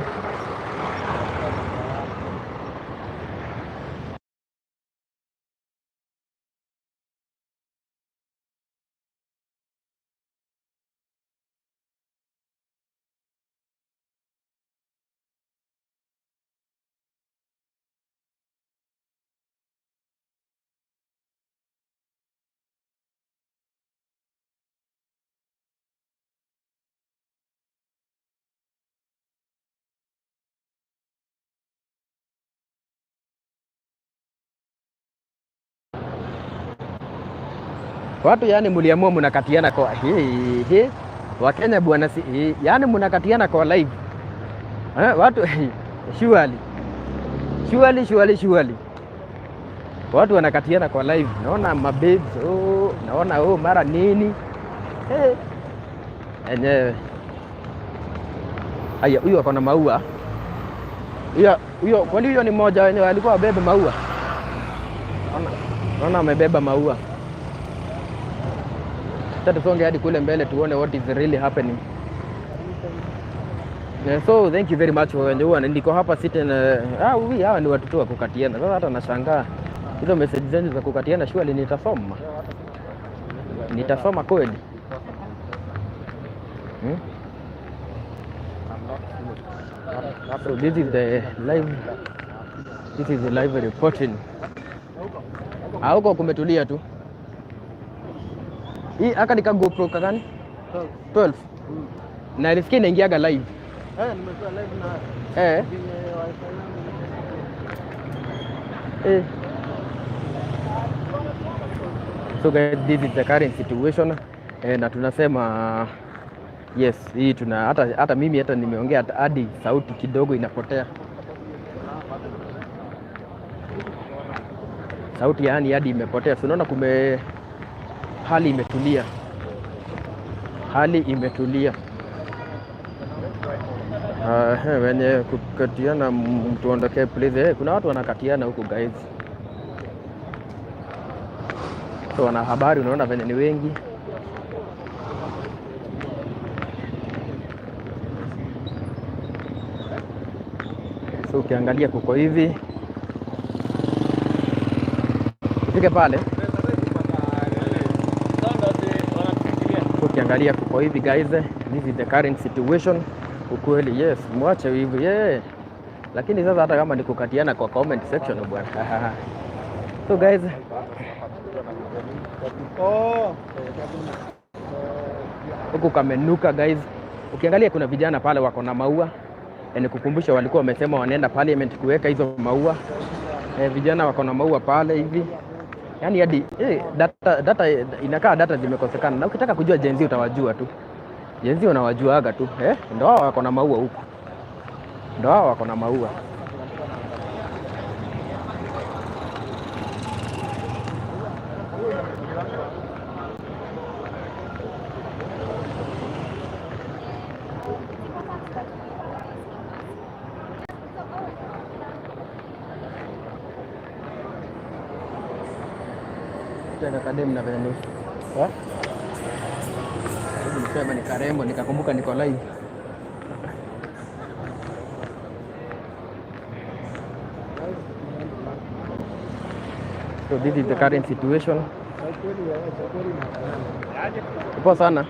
Watu yani mliamua mnakatiana kwa Wakenya bwana, yani mnakatiana kwa live. Watu surely Surely. Watu wanakatiana kwa live. Naona mababes, naona mara nini. Enyewe. Aya, huyo ako na maua. Kwani huyo ni mmoja wenye alikuwa abebe maua? Naona amebeba maua. Sasa tusonge hadi kule mbele tuone what is really happening. So thank you very much for wenyewe. Niko hapa sitting hawa ni watoto wa kukatiana. Sasa hata nashangaa hizo message zenyu za kukatiana surely nitasoma kweli. So this is the live reporting. Huko kumetulia tu. Hii aka nika GoPro kagani? 12. Na ilisikia inaingiaga live. Nimekuwa live na So guys, this is the current situation. Na tunasema yes, hii hata mimi nimeongea hadi sauti kidogo inapotea. Sauti yani hadi imepotea. So unaona hali imetulia. Wenye kukatiana mtu ondokee please. Kuna watu wanakatiana huku guys. So wana habari unaona venye ni wengi. So ukiangalia kuko hivi. Fike pale. Ukiangalia kuko hivi guys. This is the current situation. Ukweli yes, mwache hivi Lakini sasa hata kama ni kukatiana kwa comment section bwana. So guys, huku kamenuka guys. Ukiangalia kuna vijana pale wako na maua. Kukumbusha walikuwa wamesema wanaenda parliament kuweka hizo maua. Vijana wako na maua pale hivi. Yaani hadi data inakaa data zimekosekana. Na ukitaka kujua Gen Z utawajua tu. Gen Z unawajuaga tu. Ndio hao wako na maua huko. Tena kadem na venye nisema ni karembo nikakumbuka niko live. So this is the current situation. Ipo sana.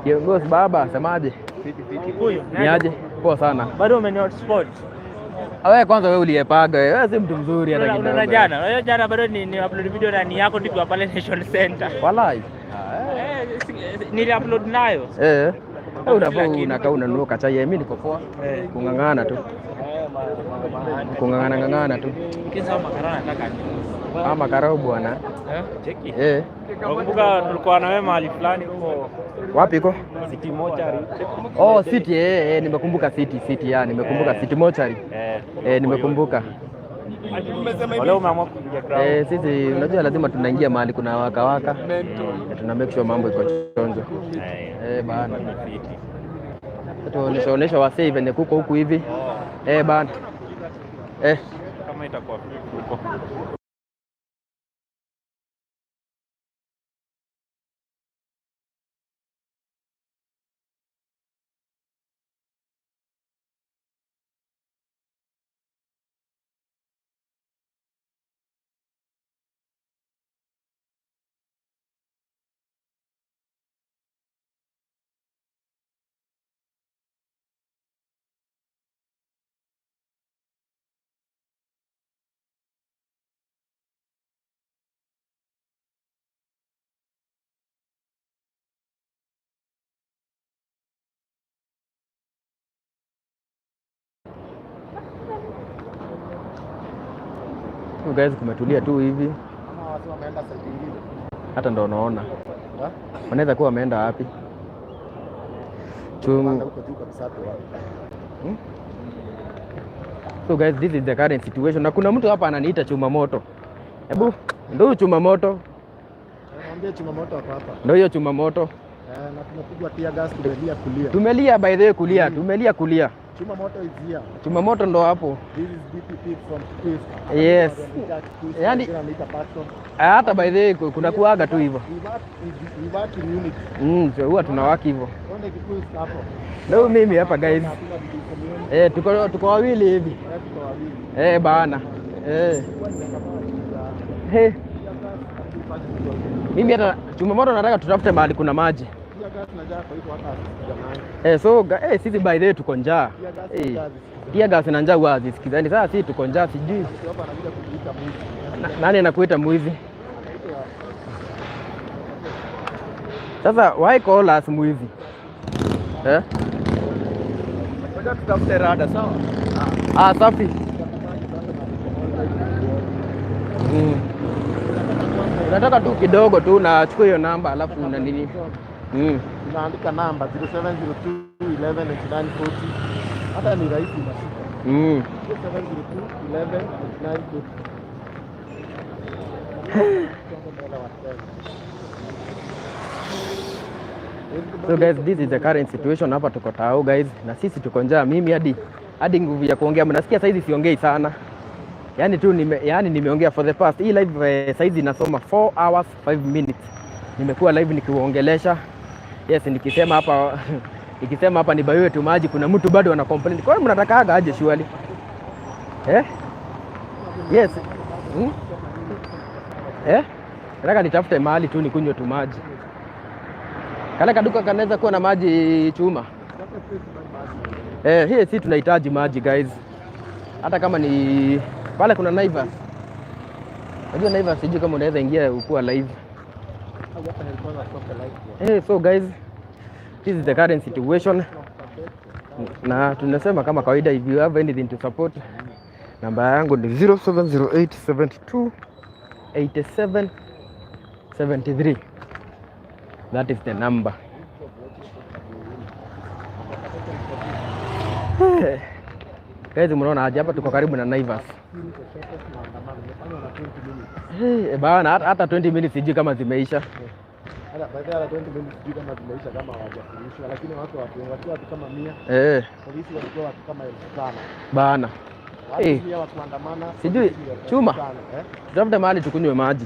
Kiongozi baba, semaje? Niaje? Poa sana. Bado umeni hotspot. Wewe kwanza wewe uliyepaga, wewe si mtu mzuri hata kidogo. Unaona jana bado ni upload video na ni yako tukiwa pale Nation Center. Wallahi. Nili upload nayo. Unakaa unanuka chai, mimi niko poa. Kungangana tu. Kungangana tu. Kisa makarao nataka nini? Makarao bwana. Cheki. Nakumbuka tulikuwa na wewe mahali fulani huko. Wapi iko? City Mochari. City nimekumbuka City nimekumbuka City Mochari. Nimekumbuka. Wale umeamua kuingia ground. Sisi unajua lazima tunaingia mahali kuna waka. Tuna make sure mambo iko chonjo. Bana. Tuonesha wasee venye kuko huku hivi. Bana. Kama itakuwa huko. So guys, kumetulia tu hivi. Ama watu wameenda side nyingine. Hata ndo naona. Wanaweza kuwa wameenda wapi? So guys, this is the current situation. Na kuna mtu hapa ananiita chuma moto. Hebu ndio chuma moto. Naambia chuma moto hapa. Ndio hiyo chuma moto. Na tunapigwa tear gas, tumelia kulia. Tumelia by the way kulia, tumelia kulia. Chuma moto is here. Chuma moto ndo hapo. This is DPP from Twist. Yes. Yaani hata by the way kuna kuaga tu hivyo. We work in unity. So huwa tunawaki hivyo. Onde kikuyu hapo. Ndio mimi hapa guys. Tuko wawili hivi. Tuko wawili. Bana. Mimi hata chuma moto nataka tutafute mahali kuna maji. So sisi by the way tuko njaa. Tia gas na njaa huwa hazisikizani. Sasa sisi tuko njaa sijui. Nani anakuita mwizi? Sasa why call us mwizi? Ngoja tutafute rada sawa? Safi. Unataka tu kidogo tu na chukua hiyo namba alafu una nini? Unaandika namba 0702 11 99 40. Hata ni rahisi basi. 0702 11 99 40. So guys, this is the current situation hapa tuko tao guys, na sisi tuko njaa. Mimi hadi nguvu ya kuongea mnasikia saizi siongei sana. Yaani tu nimeongea for the past hii live saizi nasoma 4 hours 5 minutes. Nimekuwa live nikiwaongelesha. Yes, nikisema hapa ni baiwe tu maji, kuna mtu bado ana complain. Kwa hiyo mnataka aje shwali? Yes. Nataka nitafute mahali tu nikunywe tu maji. Kale kaduka kanaweza kuwa na maji chuma. Hii si tunahitaji maji guys. Hata kama ni pale kuna Naivas. Unajua Naivas sijui kama unaweza ingia ukuwa live. So guys, this is the current situation. Na tunasema kama kawaida, if you have anything to support, namba yangu ni 0708728773. That is the number. Guys, mnaona aje hapa tuko karibu na Naivas. Bana hata 20 minutes sijui kama zimeisha. Baada ya 20 minutes sijui kama zimeisha kama hawajafurushwa, lakini watu kama 100. Polisi walikuwa watu kama 5,000. Bana. Watu kuandamana. Sijui chuma. Tutafute mahali tukunywe maji.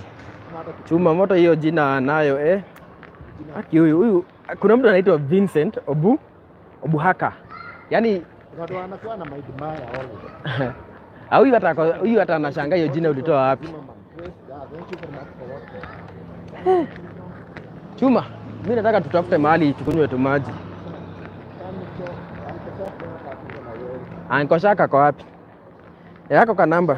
Chuma moto hiyo jina nayo huyu kuna mtu anaitwa Vincent Obuhaka. Yaani watu wanakuwa na mind mbaya huyu hata anashangaa hiyo jina ulitoa wapi? Chuma, mimi nataka tutafute mahali tukunywe tu maji. Ankoshaka kwa wapi? Yako ka namba.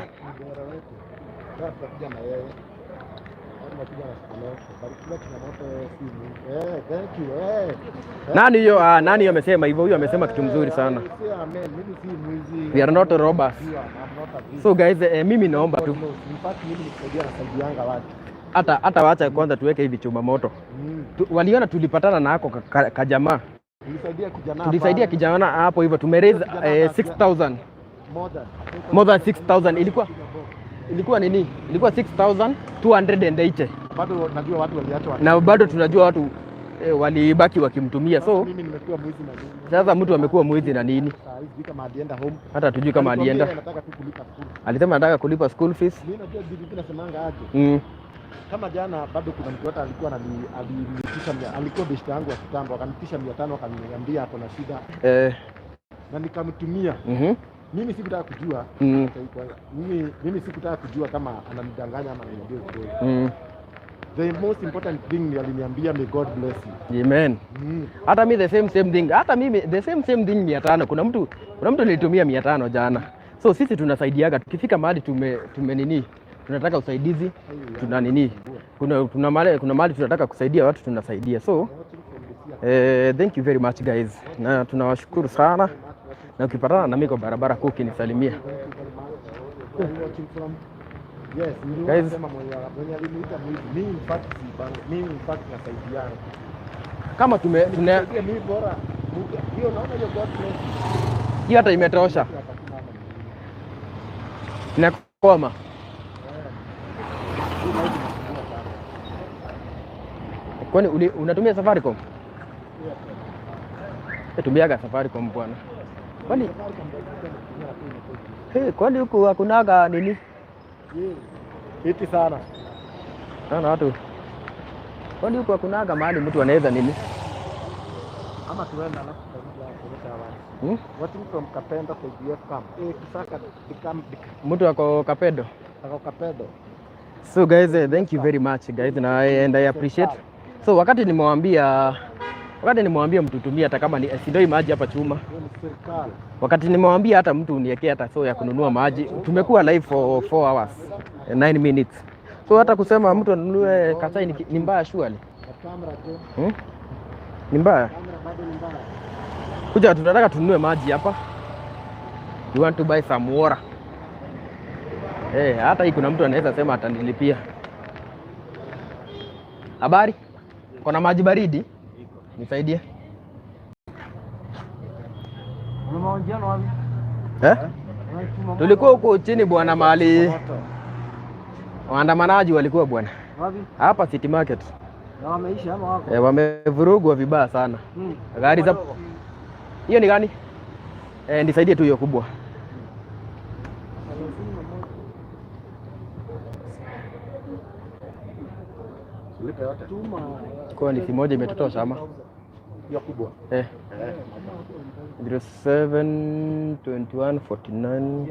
Nani hiyo? Nani hiyo amesema hivyo? Huyo amesema kitu mzuri sana. We are not robbers. So guys, mimi naomba tu hata wacha kwanza tuweke hivi chuma moto. Waliona tulipatana na hako kajamaa. Tulisaidia kijana hapo hivyo, tumeraise 6,000. More than 6,000 ilikuwa nini? Ilikuwa 6,280. Bado najua watu waliacha. Na bado tunajua watu walibaki wakimtumia. So mimi nimekuwa mwizi na nini? Sasa mtu amekuwa mwizi na nini? Hivi kama alienda home. Hata tujui kama alienda. Alisema anataka kulipa school fees. Mimi najua vipi nasemanga aje. Kama jana bado kuna mtu hata alikuwa alinitisha, alikuwa best yangu wa kitambo, akanitisha 500, akaniambia hapo na shida. Na nikamtumia. Mimi sikutaka kujua. Mimi sikutaka kujua kama ananidanganya ama ananiambia ukweli. The most important thing ni aliniambia may God bless you. Amen. Hata mimi the same thing. Hata mimi the same thing 500. Kuna mtu nilitumia 500 jana. So sisi tunasaidiaga tukifika mahali nini? Tunataka usaidizi, tuna nini? Kuna mahali tunataka kusaidia watu, tunasaidia. So thank you very much guys. Na tunawashukuru sana. Na ukipatana na mimi kwa barabara kuu ukinisalimia. Yes, guys. Nasema mwenye aliniita mimi in fact nasaidiana. Kama mimi bora hiyo naona hiyo God bless. Hiyo hata imetosha. Nakoma. Kwani unatumia Safaricom? Tumiaga Safaricom bwana. Kwani huku hakunaga nini? Iti sana. Sana watu. Kwani huku hakunaga mahali mtu anaweza nini? Ama tuenda alafu kuleta habari. Watu from Kapendo kwa KDF camp. Kisaka mtu ako Kapedo. Ako Kapedo. So guys, thank you very much guys and I appreciate. So wakati nimewambia mtu tumia hata kama ni sindoi maji hapa chuma. Wakati nimewambia hata mtu uniwekee hata so ya kununua maji. Tumekuwa live for 4 hours 9 minutes. So hata kusema mtu anunue kasai ni mbaya surely. Ni mbaya. Kuja tunataka tununue maji hapa. You want to buy some water. Hata hii kuna mtu anaweza sema atanilipia. Habari? Kuna maji baridi? Nisaidie. Tulikuwa huko chini bwana mahali waandamanaji walikuwa bwana. Hapa City Market. Na wameisha ama wako? Wamevurugwa vibaya sana. Gari za hiyo ni gani? Nisaidie tu hiyo kubwa. Kwa ni moja imetosha ama? Ya kubwa. 07 21 49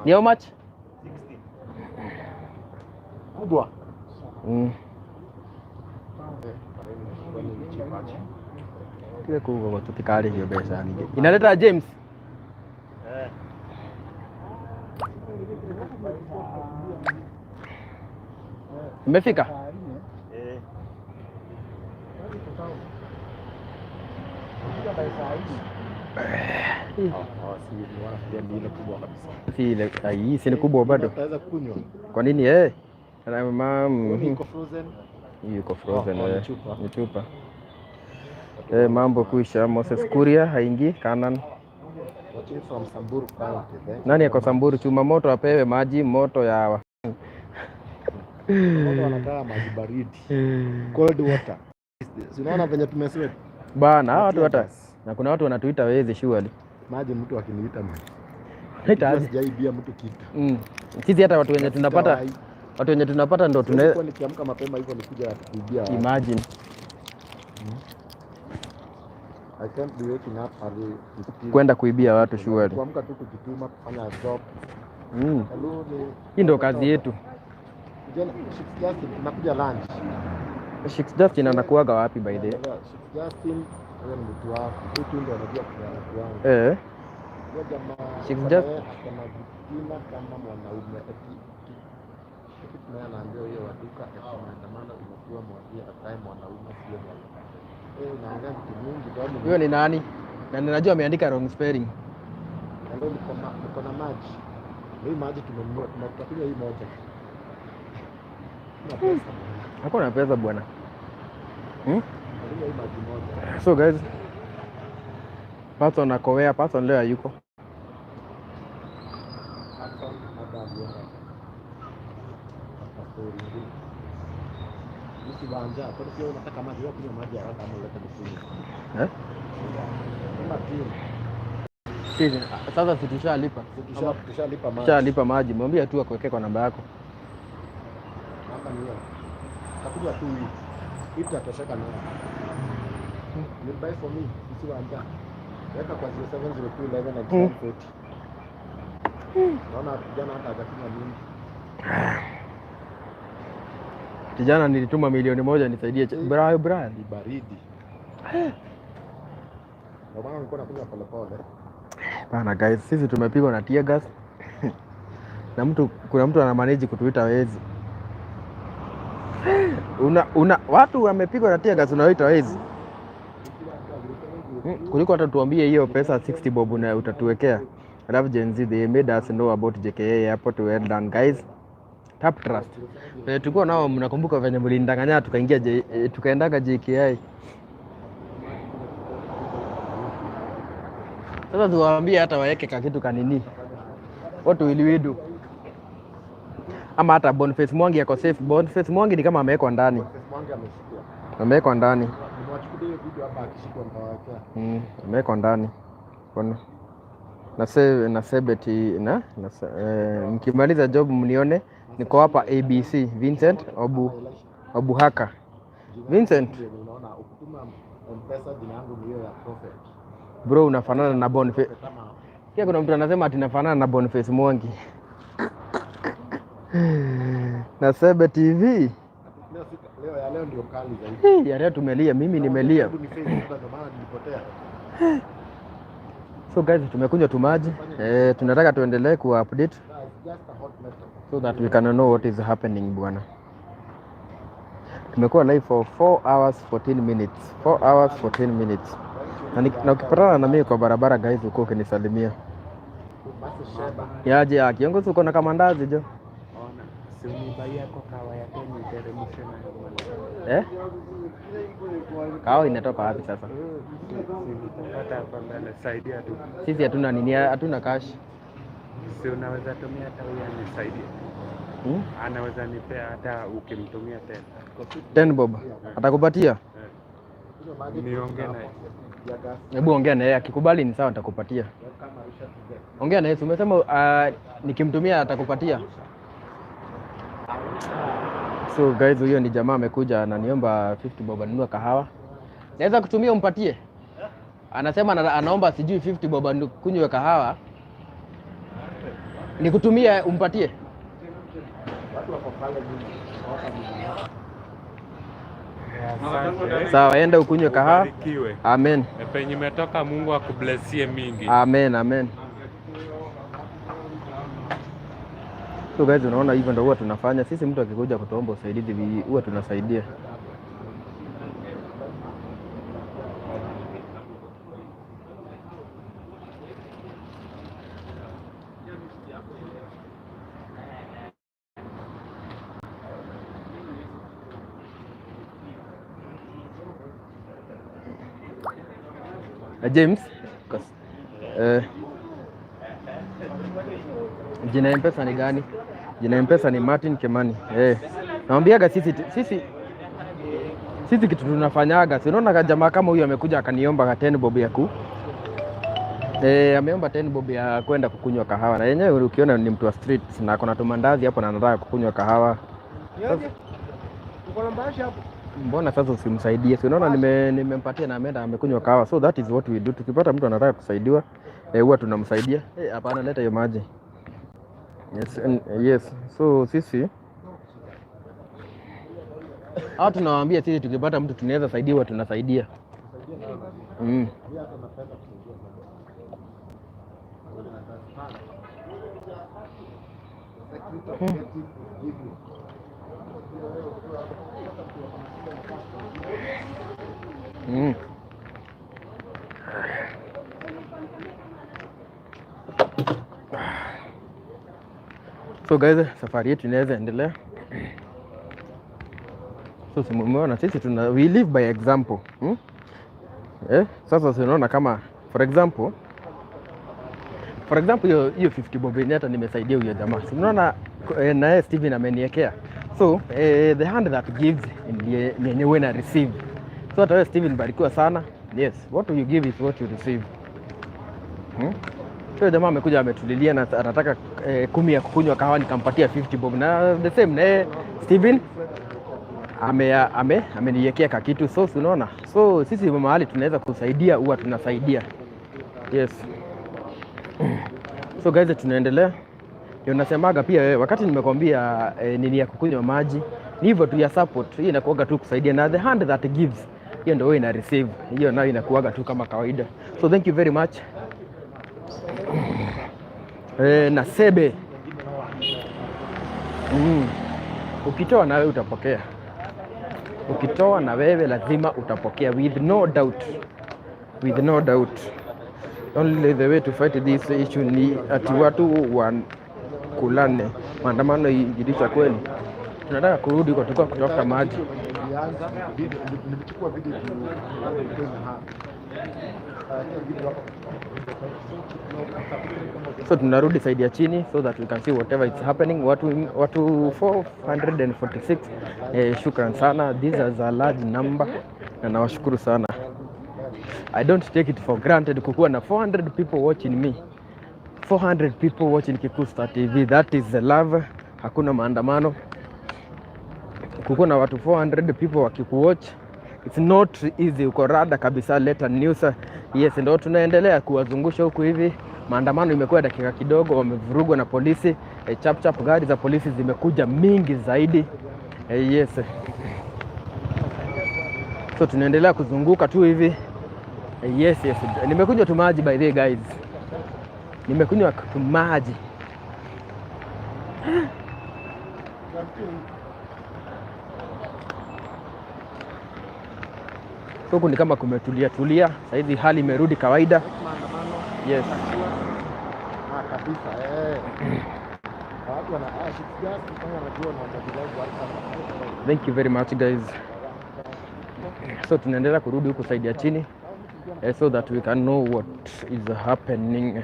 Ni how much? 60. Kubwa. Kile kubwa tutikali hiyo pesa nyingi. Inaleta James. Imefika? Hii si kubwa bado. Kwa nini Yuko frozen. Ni chupa. Mambo kuisha. Moses Kuria haingii Kanan. Nani yako Samburu? Chuma moto apewe maji moto ya moto wanakaa maji baridi. Cold water. Unaona venye tumesema bana watu hata na kuna watu wanatuita wezi surely. Maji mtu akiniita maji. Haitaje. Sijaibia mtu kitu. Sisi hata watu wenye tunapata ndo tunaweza nikiamka mapema hivyo nikuja kuibia. Imagine. I can't be waking up early. Kwenda kuibia watu surely. Kuamka tu kujituma kufanya job. Hii ndo kazi yetu. Tunakuja lunch. Shix Justin anakuaga wapi by the way? Shix Justin ni mtu wako. Mtu ndio anajua kwa Shix Justin kama jina kama mwanaume anaambia hiyo waduka maandamano imekuwa mwambie atae mwanaume sio mwanaume. Naongea kitu mingi ndio. Huyo ni nani? Na ninajua ameandika wrong spelling. Ndio niko na maji. Hii maji tumenunua tunatakuja hii moja. Hakuna pesa bwana. So guys, person akowea, person leo yuko. Sasa tushalipa. Tushalipa maji. Mwambie tu akuweke kwa namba yako. Takuja tu hii tutatosheka nayo. Ni buy for me usiwaambia. Weka kwa 070211 naona kijana hata hajatumia mingi. Kijana nilituma milioni 1 nisaidie Brian ni baridi. Ndio maana nilikuwa nakunywa pole pole. Bana guys, sisi tumepigwa na tear gas. Na kuna mtu ana manage kutuita wezi. Watu wamepigwa na tear gas unaoita wezi. Kuliko hata tuambie hiyo pesa 60 bob na utatuwekea. Alafu Gen Z, they made us know about JKA Airport. Well done guys. Tap Trust. Tulikuwa nao, mnakumbuka venye mlindanganya tukaendaga JKI. Sasa tuwaambie hata waeke kakitu kanini. What will we do? Ama hata Boniface Mwangi yako safe. Boniface Mwangi ni kama amewekwa ndani. Amewekwa ndani. Niwachukulie video hapa akishikwa mtawekea. Amewekwa ndani. Kuna na sebeti na mkimaliza job mnione. Niko hapa ABC Vincent Obuhaka. Vincent, unaona ukituma M-Pesa jina yangu ni hiyo ya Prophet. Bro unafanana na Boniface. Kia kuna mtu anasema ati nafanana na Boniface Mwangi. Na Sebe TV. Leo ndio kali zaidi. Ya leo tumelia, mimi nimelia. So guys, tumekunywa tu maji. Tunataka tuendelee ku update so that we can know what is happening bwana. Tumekuwa live for 4 hours 14 minutes. 4 hours 14 minutes. Na ukipatana na mimi kwa barabara guys, uko ukinisalimia. Yaje kiongozi, uko na kamandazi jo? Si unibaia kwa kawa ya Kenya teremsha na kawa inatoka wapi sasa? Hata hapa mbele saidia tu. Sisi hatuna nini, hatuna cash. Si unaweza tumia hata wewe anisaidia. Anaweza nipea hata ukimtumia tena. 10 bob. Atakupatia? Niongee naye. Hebu ongea naye, akikubali ni sawa nitakupatia. Ongea naye, umesema nikimtumia atakupatia. So guys, huyo ni jamaa amekuja ananiomba 50 bob anunua kahawa. Naweza kutumia umpatie? Anasema anaomba sijui 50 bob kunywe kahawa. Nikutumia umpatie? Sawa, enda ukunywe kahawa. Amen. Penye umetoka Mungu akublessie mingi. Amen, amen. So guys, unaona hivyo ndio huwa tunafanya. Sisi mtu akikuja kutuomba usaidizi huwa tunasaidia. James, jina M-Pesa ni gani? Jina M-Pesa ni Martin Kimani. Naambiaga sisi kitu tunafanyaga. Si unaona jamaa kama huyu amekuja akaniomba 10 bob ya ameomba 10 bob ya kwenda kukunywa kahawa. Na yenyewe ukiona ni mtu wa street na kuna tumandazi hapo na anataka kukunywa kahawa. Uko na mbashi hapo? Mbona sasa usimsaidie? Si unaona nimempatia na ameenda amekunywa kahawa. So that is what we do. Tukipata mtu anataka kusaidiwa, huwa tunamsaidia. Hapana, leta hiyo maji. Yes. So sisi tunawaambia sisi tukipata mtu tunaweza saidiwa tunasaidia. So guys, safari yetu inaweza endelea. So simuona sisi we live by example. Sasa unaona kama for example hiyo 50 bob yenyewe hata nimesaidia huyo jamaa. Unaona na Steven ameniwekea. So the hand that gives ni yenyewe na receive. So hata wewe Steven, barikiwa sana. Yes, what you give is what you receive. So jamaa amekuja ametulilia na anataka 10 ya kukunywa kahawa, nikampatia 50 bob. Na the same na Steven ameniwekea kakitu. So unaona, so sisi mahali tunaweza kusaidia huwa tunasaidia. Yes. So guys, tunaendelea. Ndio nasemaga pia wewe wakati nimekwambia nini ya kukunywa maji, ni hivyo tu ya support. Hii inakuaga tu kusaidia, na the hand that gives hiyo ndio ina receive. Hiyo nayo inakuaga tu kama kawaida. So thank you very much. Na Sebe. Ukitoa na wewe utapokea. Ukitoa na wewe lazima utapokea with no doubt. with no doubt. Only the way to fight this issue ni ati watu wakulane, maandamano ijirisha kweli. Tunataka kurudi kwa tukua kutafuta maji. So tunarudi side ya chini so that we can see whatever is happening. Watu 446. Shukran sana. These are a large number. Na nawashukuru sana. I don't take it for granted kukuwa na 400 people watching me. 400 people watching Kikusta TV. That is the love. Hakuna maandamano. Kukuwa na watu 400 people wakikuwatch. It's not easy. Uko rada kabisa leta news. Yes, ndio tunaendelea kuwazungusha huku hivi. Maandamano imekuwa dakika kidogo, wamevurugwa na polisi. Chap gari za polisi zimekuja mingi zaidi. Yes. So tunaendelea kuzunguka tu hivi. Yes. Nimekunywa tu maji by the guys. Nimekunywa tu maji. Huku ni kama kumetulia. Sasa hivi hali imerudi kawaida. Yes. Kabisa watu wana Thank you very much guys. So tunaendelea kurudi huku side ya chini so that we can know what is happening.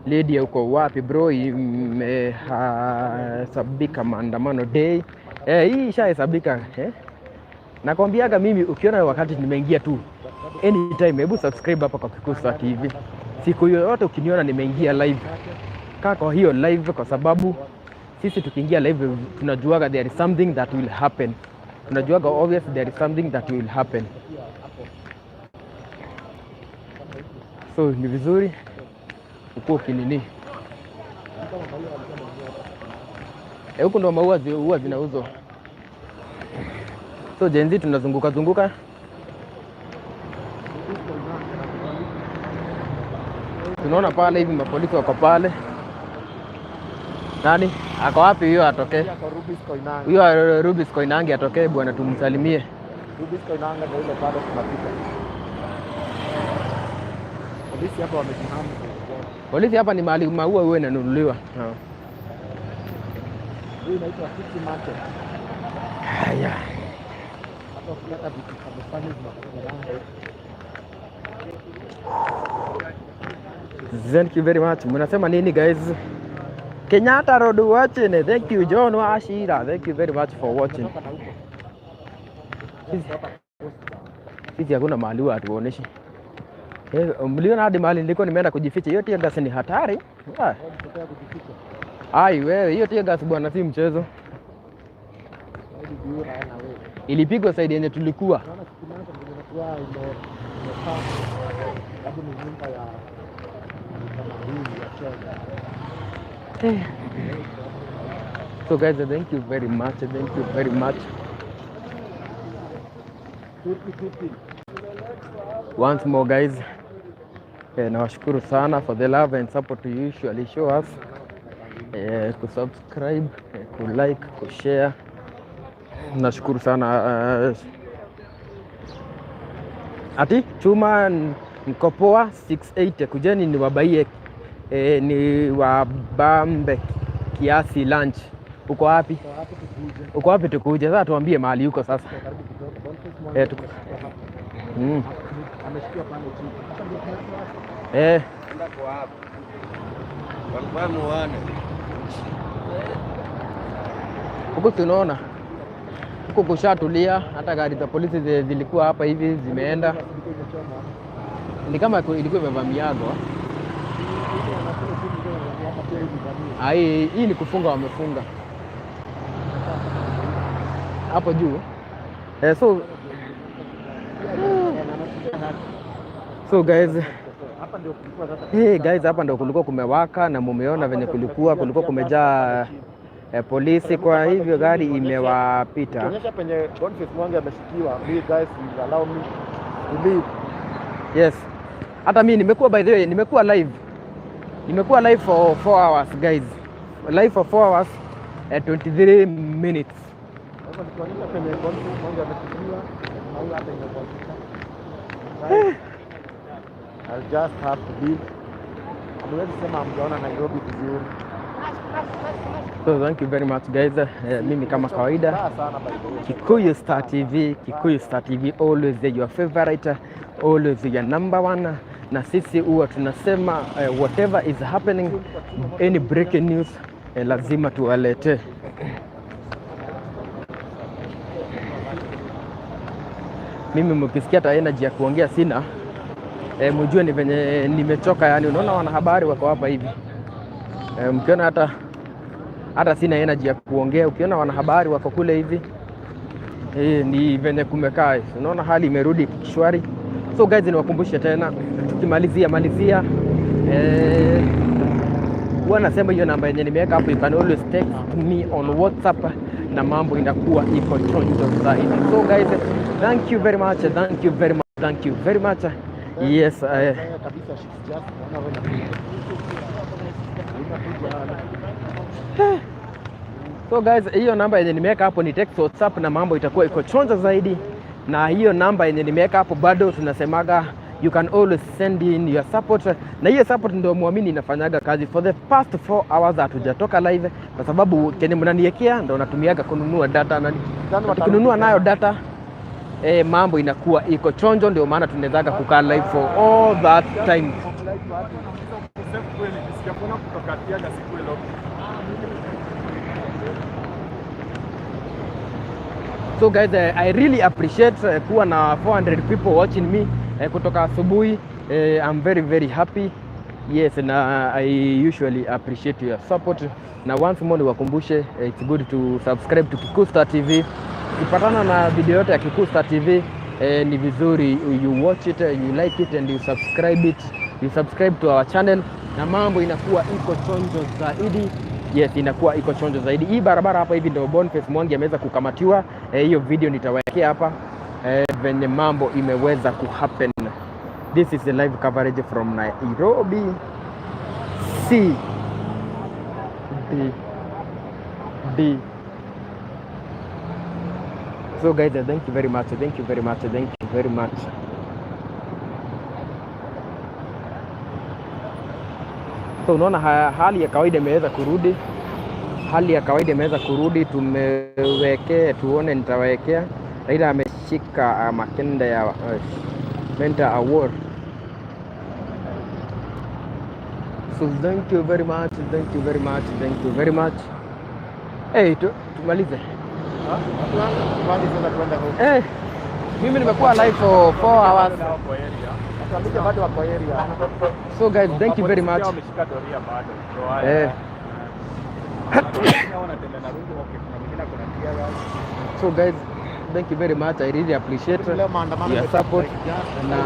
Lady uko wapi bro? Imehesabika maandamano day. Hii ishahesabika nakwambiaga mimi ukiona wakati nimeingia tu anytime, hebu subscribe hapa kwa Kikusta TV. Siku yoyote ukiniona nimeingia live, kaa kwa hiyo live, kwa sababu sisi tukiingia live tunajuaga there is something that will happen. Tunajuaga obvious there is something that will happen. So ni vizuri uko kinini. Huko ndo maua huwa zinauzwa. So jenzi tunazunguka. Tunaona pale hivi mapolisi wako pale. Nani? Ako wapi huyo atoke? Huyo Rubis Koinange atoke bwana, tumsalimie. Rubis Koinange ndio ile pale tunapita. Polisi hapa wamejihamu. Polisi hapa ni mahali maua huwa inanunuliwa. Hii inaitwa City Market. Haya. Hapa kuna vitu kama fani zinakuwa. Thank you very much. Mnasema nini guys? Kenyatta Road watching. Thank you John Washira. Thank you very much for watching. Sisi hakuna mahali huwa hatuoneshi. Mliona hadi mahali nilikuwa nimeenda kujificha. Hiyo tear gas ni hatari. Ai wewe, hiyo tear gas bwana si mchezo. Ilipigwa side yenye tulikuwa. So guys, thank you very much. Once more guys, nawashukuru sana for the love and support you usually show us. Kusubscribe, kulike, kushare. Nashukuru sana. Ati chuma nikopoa 680 kujeni ni wabaie ni wabambe kiasi lunch. Uko wapi? Uko wapi tukuje? Sasa tuambie mahali yuko sasa. Ameshikia pale chini. Kwa hapo. Huko tunaona. Huko kushatulia, hata gari za polisi zilikuwa hapa hivi zimeenda. Ni kama ilikuwa imevamiagwa. Hii ni kufunga, wamefunga hapo juu. So guys, hapa ndio kulikuwa kumewaka na mumeona venye kulikuwa kumejaa polisi, kwa hivyo gari imewapita. Onyesha penye Boniface Mwangi ameshikiwa. Please guys, allow me to leave. Yes. Hata mimi nimekuwa by the way, nimekuwa live for 4 hours guys. Live for 4 hours at 23 minutes. Hapo tunaonyesha penye Boniface Mwangi ameshikiwa na huyo hapa I'll just have to leave. Hamwezi sema hamjaona Nairobi vizuri. So thank you very much guys. Mimi kama kawaida Kikuyu Star TV, Kikuyu Star TV, always your favorite, always your number one. Na sisi huwa tunasema whatever is happening, any breaking news lazima tuwalete. Mimi mkisikia hata energy ya kuongea sina, mjue ni venye nimechoka. Yani unaona wanahabari wako hapa hivi, mkiona hata sina energy ya kuongea, ukiona wanahabari wako kule hivi, ni venye kumekaa. Unaona hali imerudi shwari. So guys, niwakumbushe tena tukimalizia huwa nasema hiyo namba yenye nimeweka hapo, you can always text me on WhatsApp na mambo inakuwa iko chonjo zaidi. So guys, thank you very much, thank you very much, thank you very much. Yes, so guys, hiyo namba yenye nimeweka hapo ni text WhatsApp na mambo itakuwa iko chonjo zaidi. Na hiyo namba yenye nimeweka hapo bado tunasemaga you can always send in your support, na hiyo support ndio muamini inafanyaga kazi. For the past 4 hours hatujatoka live kwa sababu kenye mnaniwekea ndio natumiaga kununua data, na tukinunua nayo data mambo inakuwa iko chonjo, ndio maana tunawezaga kukaa live for all that time. So guys, I really appreciate kuwa na 400 people watching me kutoka asubuhi. I'm very very happy. Yes, na I usually appreciate your support. Na once more niwakumbushe, it's good to subscribe to Kikuyu Star TV. Ukipatana na video yote ya Kikuyu Star TV, ni vizuri you watch it, you like it and you subscribe it. You subscribe to our channel na mambo inakuwa iko chonjo zaidi. Yes, inakuwa iko chonjo zaidi. Hii barabara hapa hivi ndio Boniface Mwangi ameweza kukamatiwa. Hiyo video nitawekea hapa venye mambo imeweza kuhappen. This is the live coverage from Nairobi CBD. So guys, thank you very much, thank you very much, thank you very much. So unaona hali ya kawaida imeweza kurudi. Hali ya kawaida imeweza kurudi. Tumewekea, tuone nitawekea. Raila ameshika makenda ya Mentor Award. So thank you very much, thank you very much, thank you very much. Tumalize. Mimi nimekuwa live for 4 hours. So guys, thank you very much. So guys, thank you very much. I really appreciate your support. Na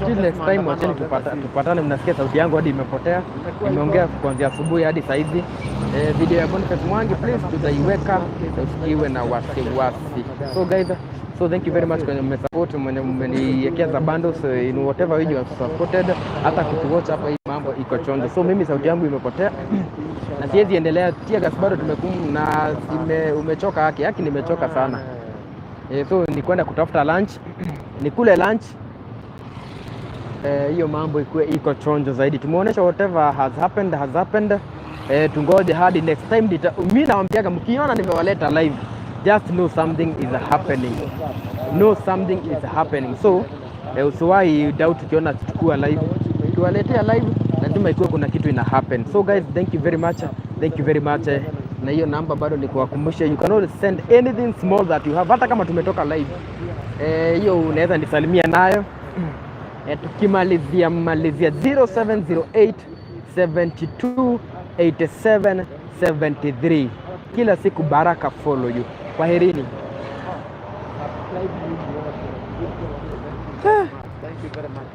till next time, wacheni tupatane. Mnasikia sauti yangu hadi imepotea. Nimeongea kuanzia asubuhi hadi saa hizi. Video ya Boniface Mwangi please tutaiweka usikiwe na wasiwasi. So guys, so thank you very much kwa mmesupport, mmeniwekea za bundles in whatever way you have supported. Hata kutuwatch hapa hii mambo iko chonjo. So mimi sauti yangu imepotea na siwezi endelea. Tia gas bado tumekumu na umechoka haki nimechoka sana. So ni kwenda kutafuta lunch, nikule lunch. Hiyo mambo iko chonjo zaidi. Tumeonyesha whatever has happened. Tungoje hadi next time. Mimi nawaambiaga mkiona nimewaleta live, just know something is happening. Know something is happening. So usiwahi doubt ukiona tukua live. Tuwaletea live lazima ikuwe kuna kitu ina happen. So guys, thank you very much. Thank you very much. Na hiyo namba bado ni kuwakumbusha, you can always send anything small that you have. Hata kama tumetoka live, hiyo unaweza nisalimia nayo. Tukimalizia 0708 72 87 73. Kila siku baraka follow you. Kwaherini. Thank you very much.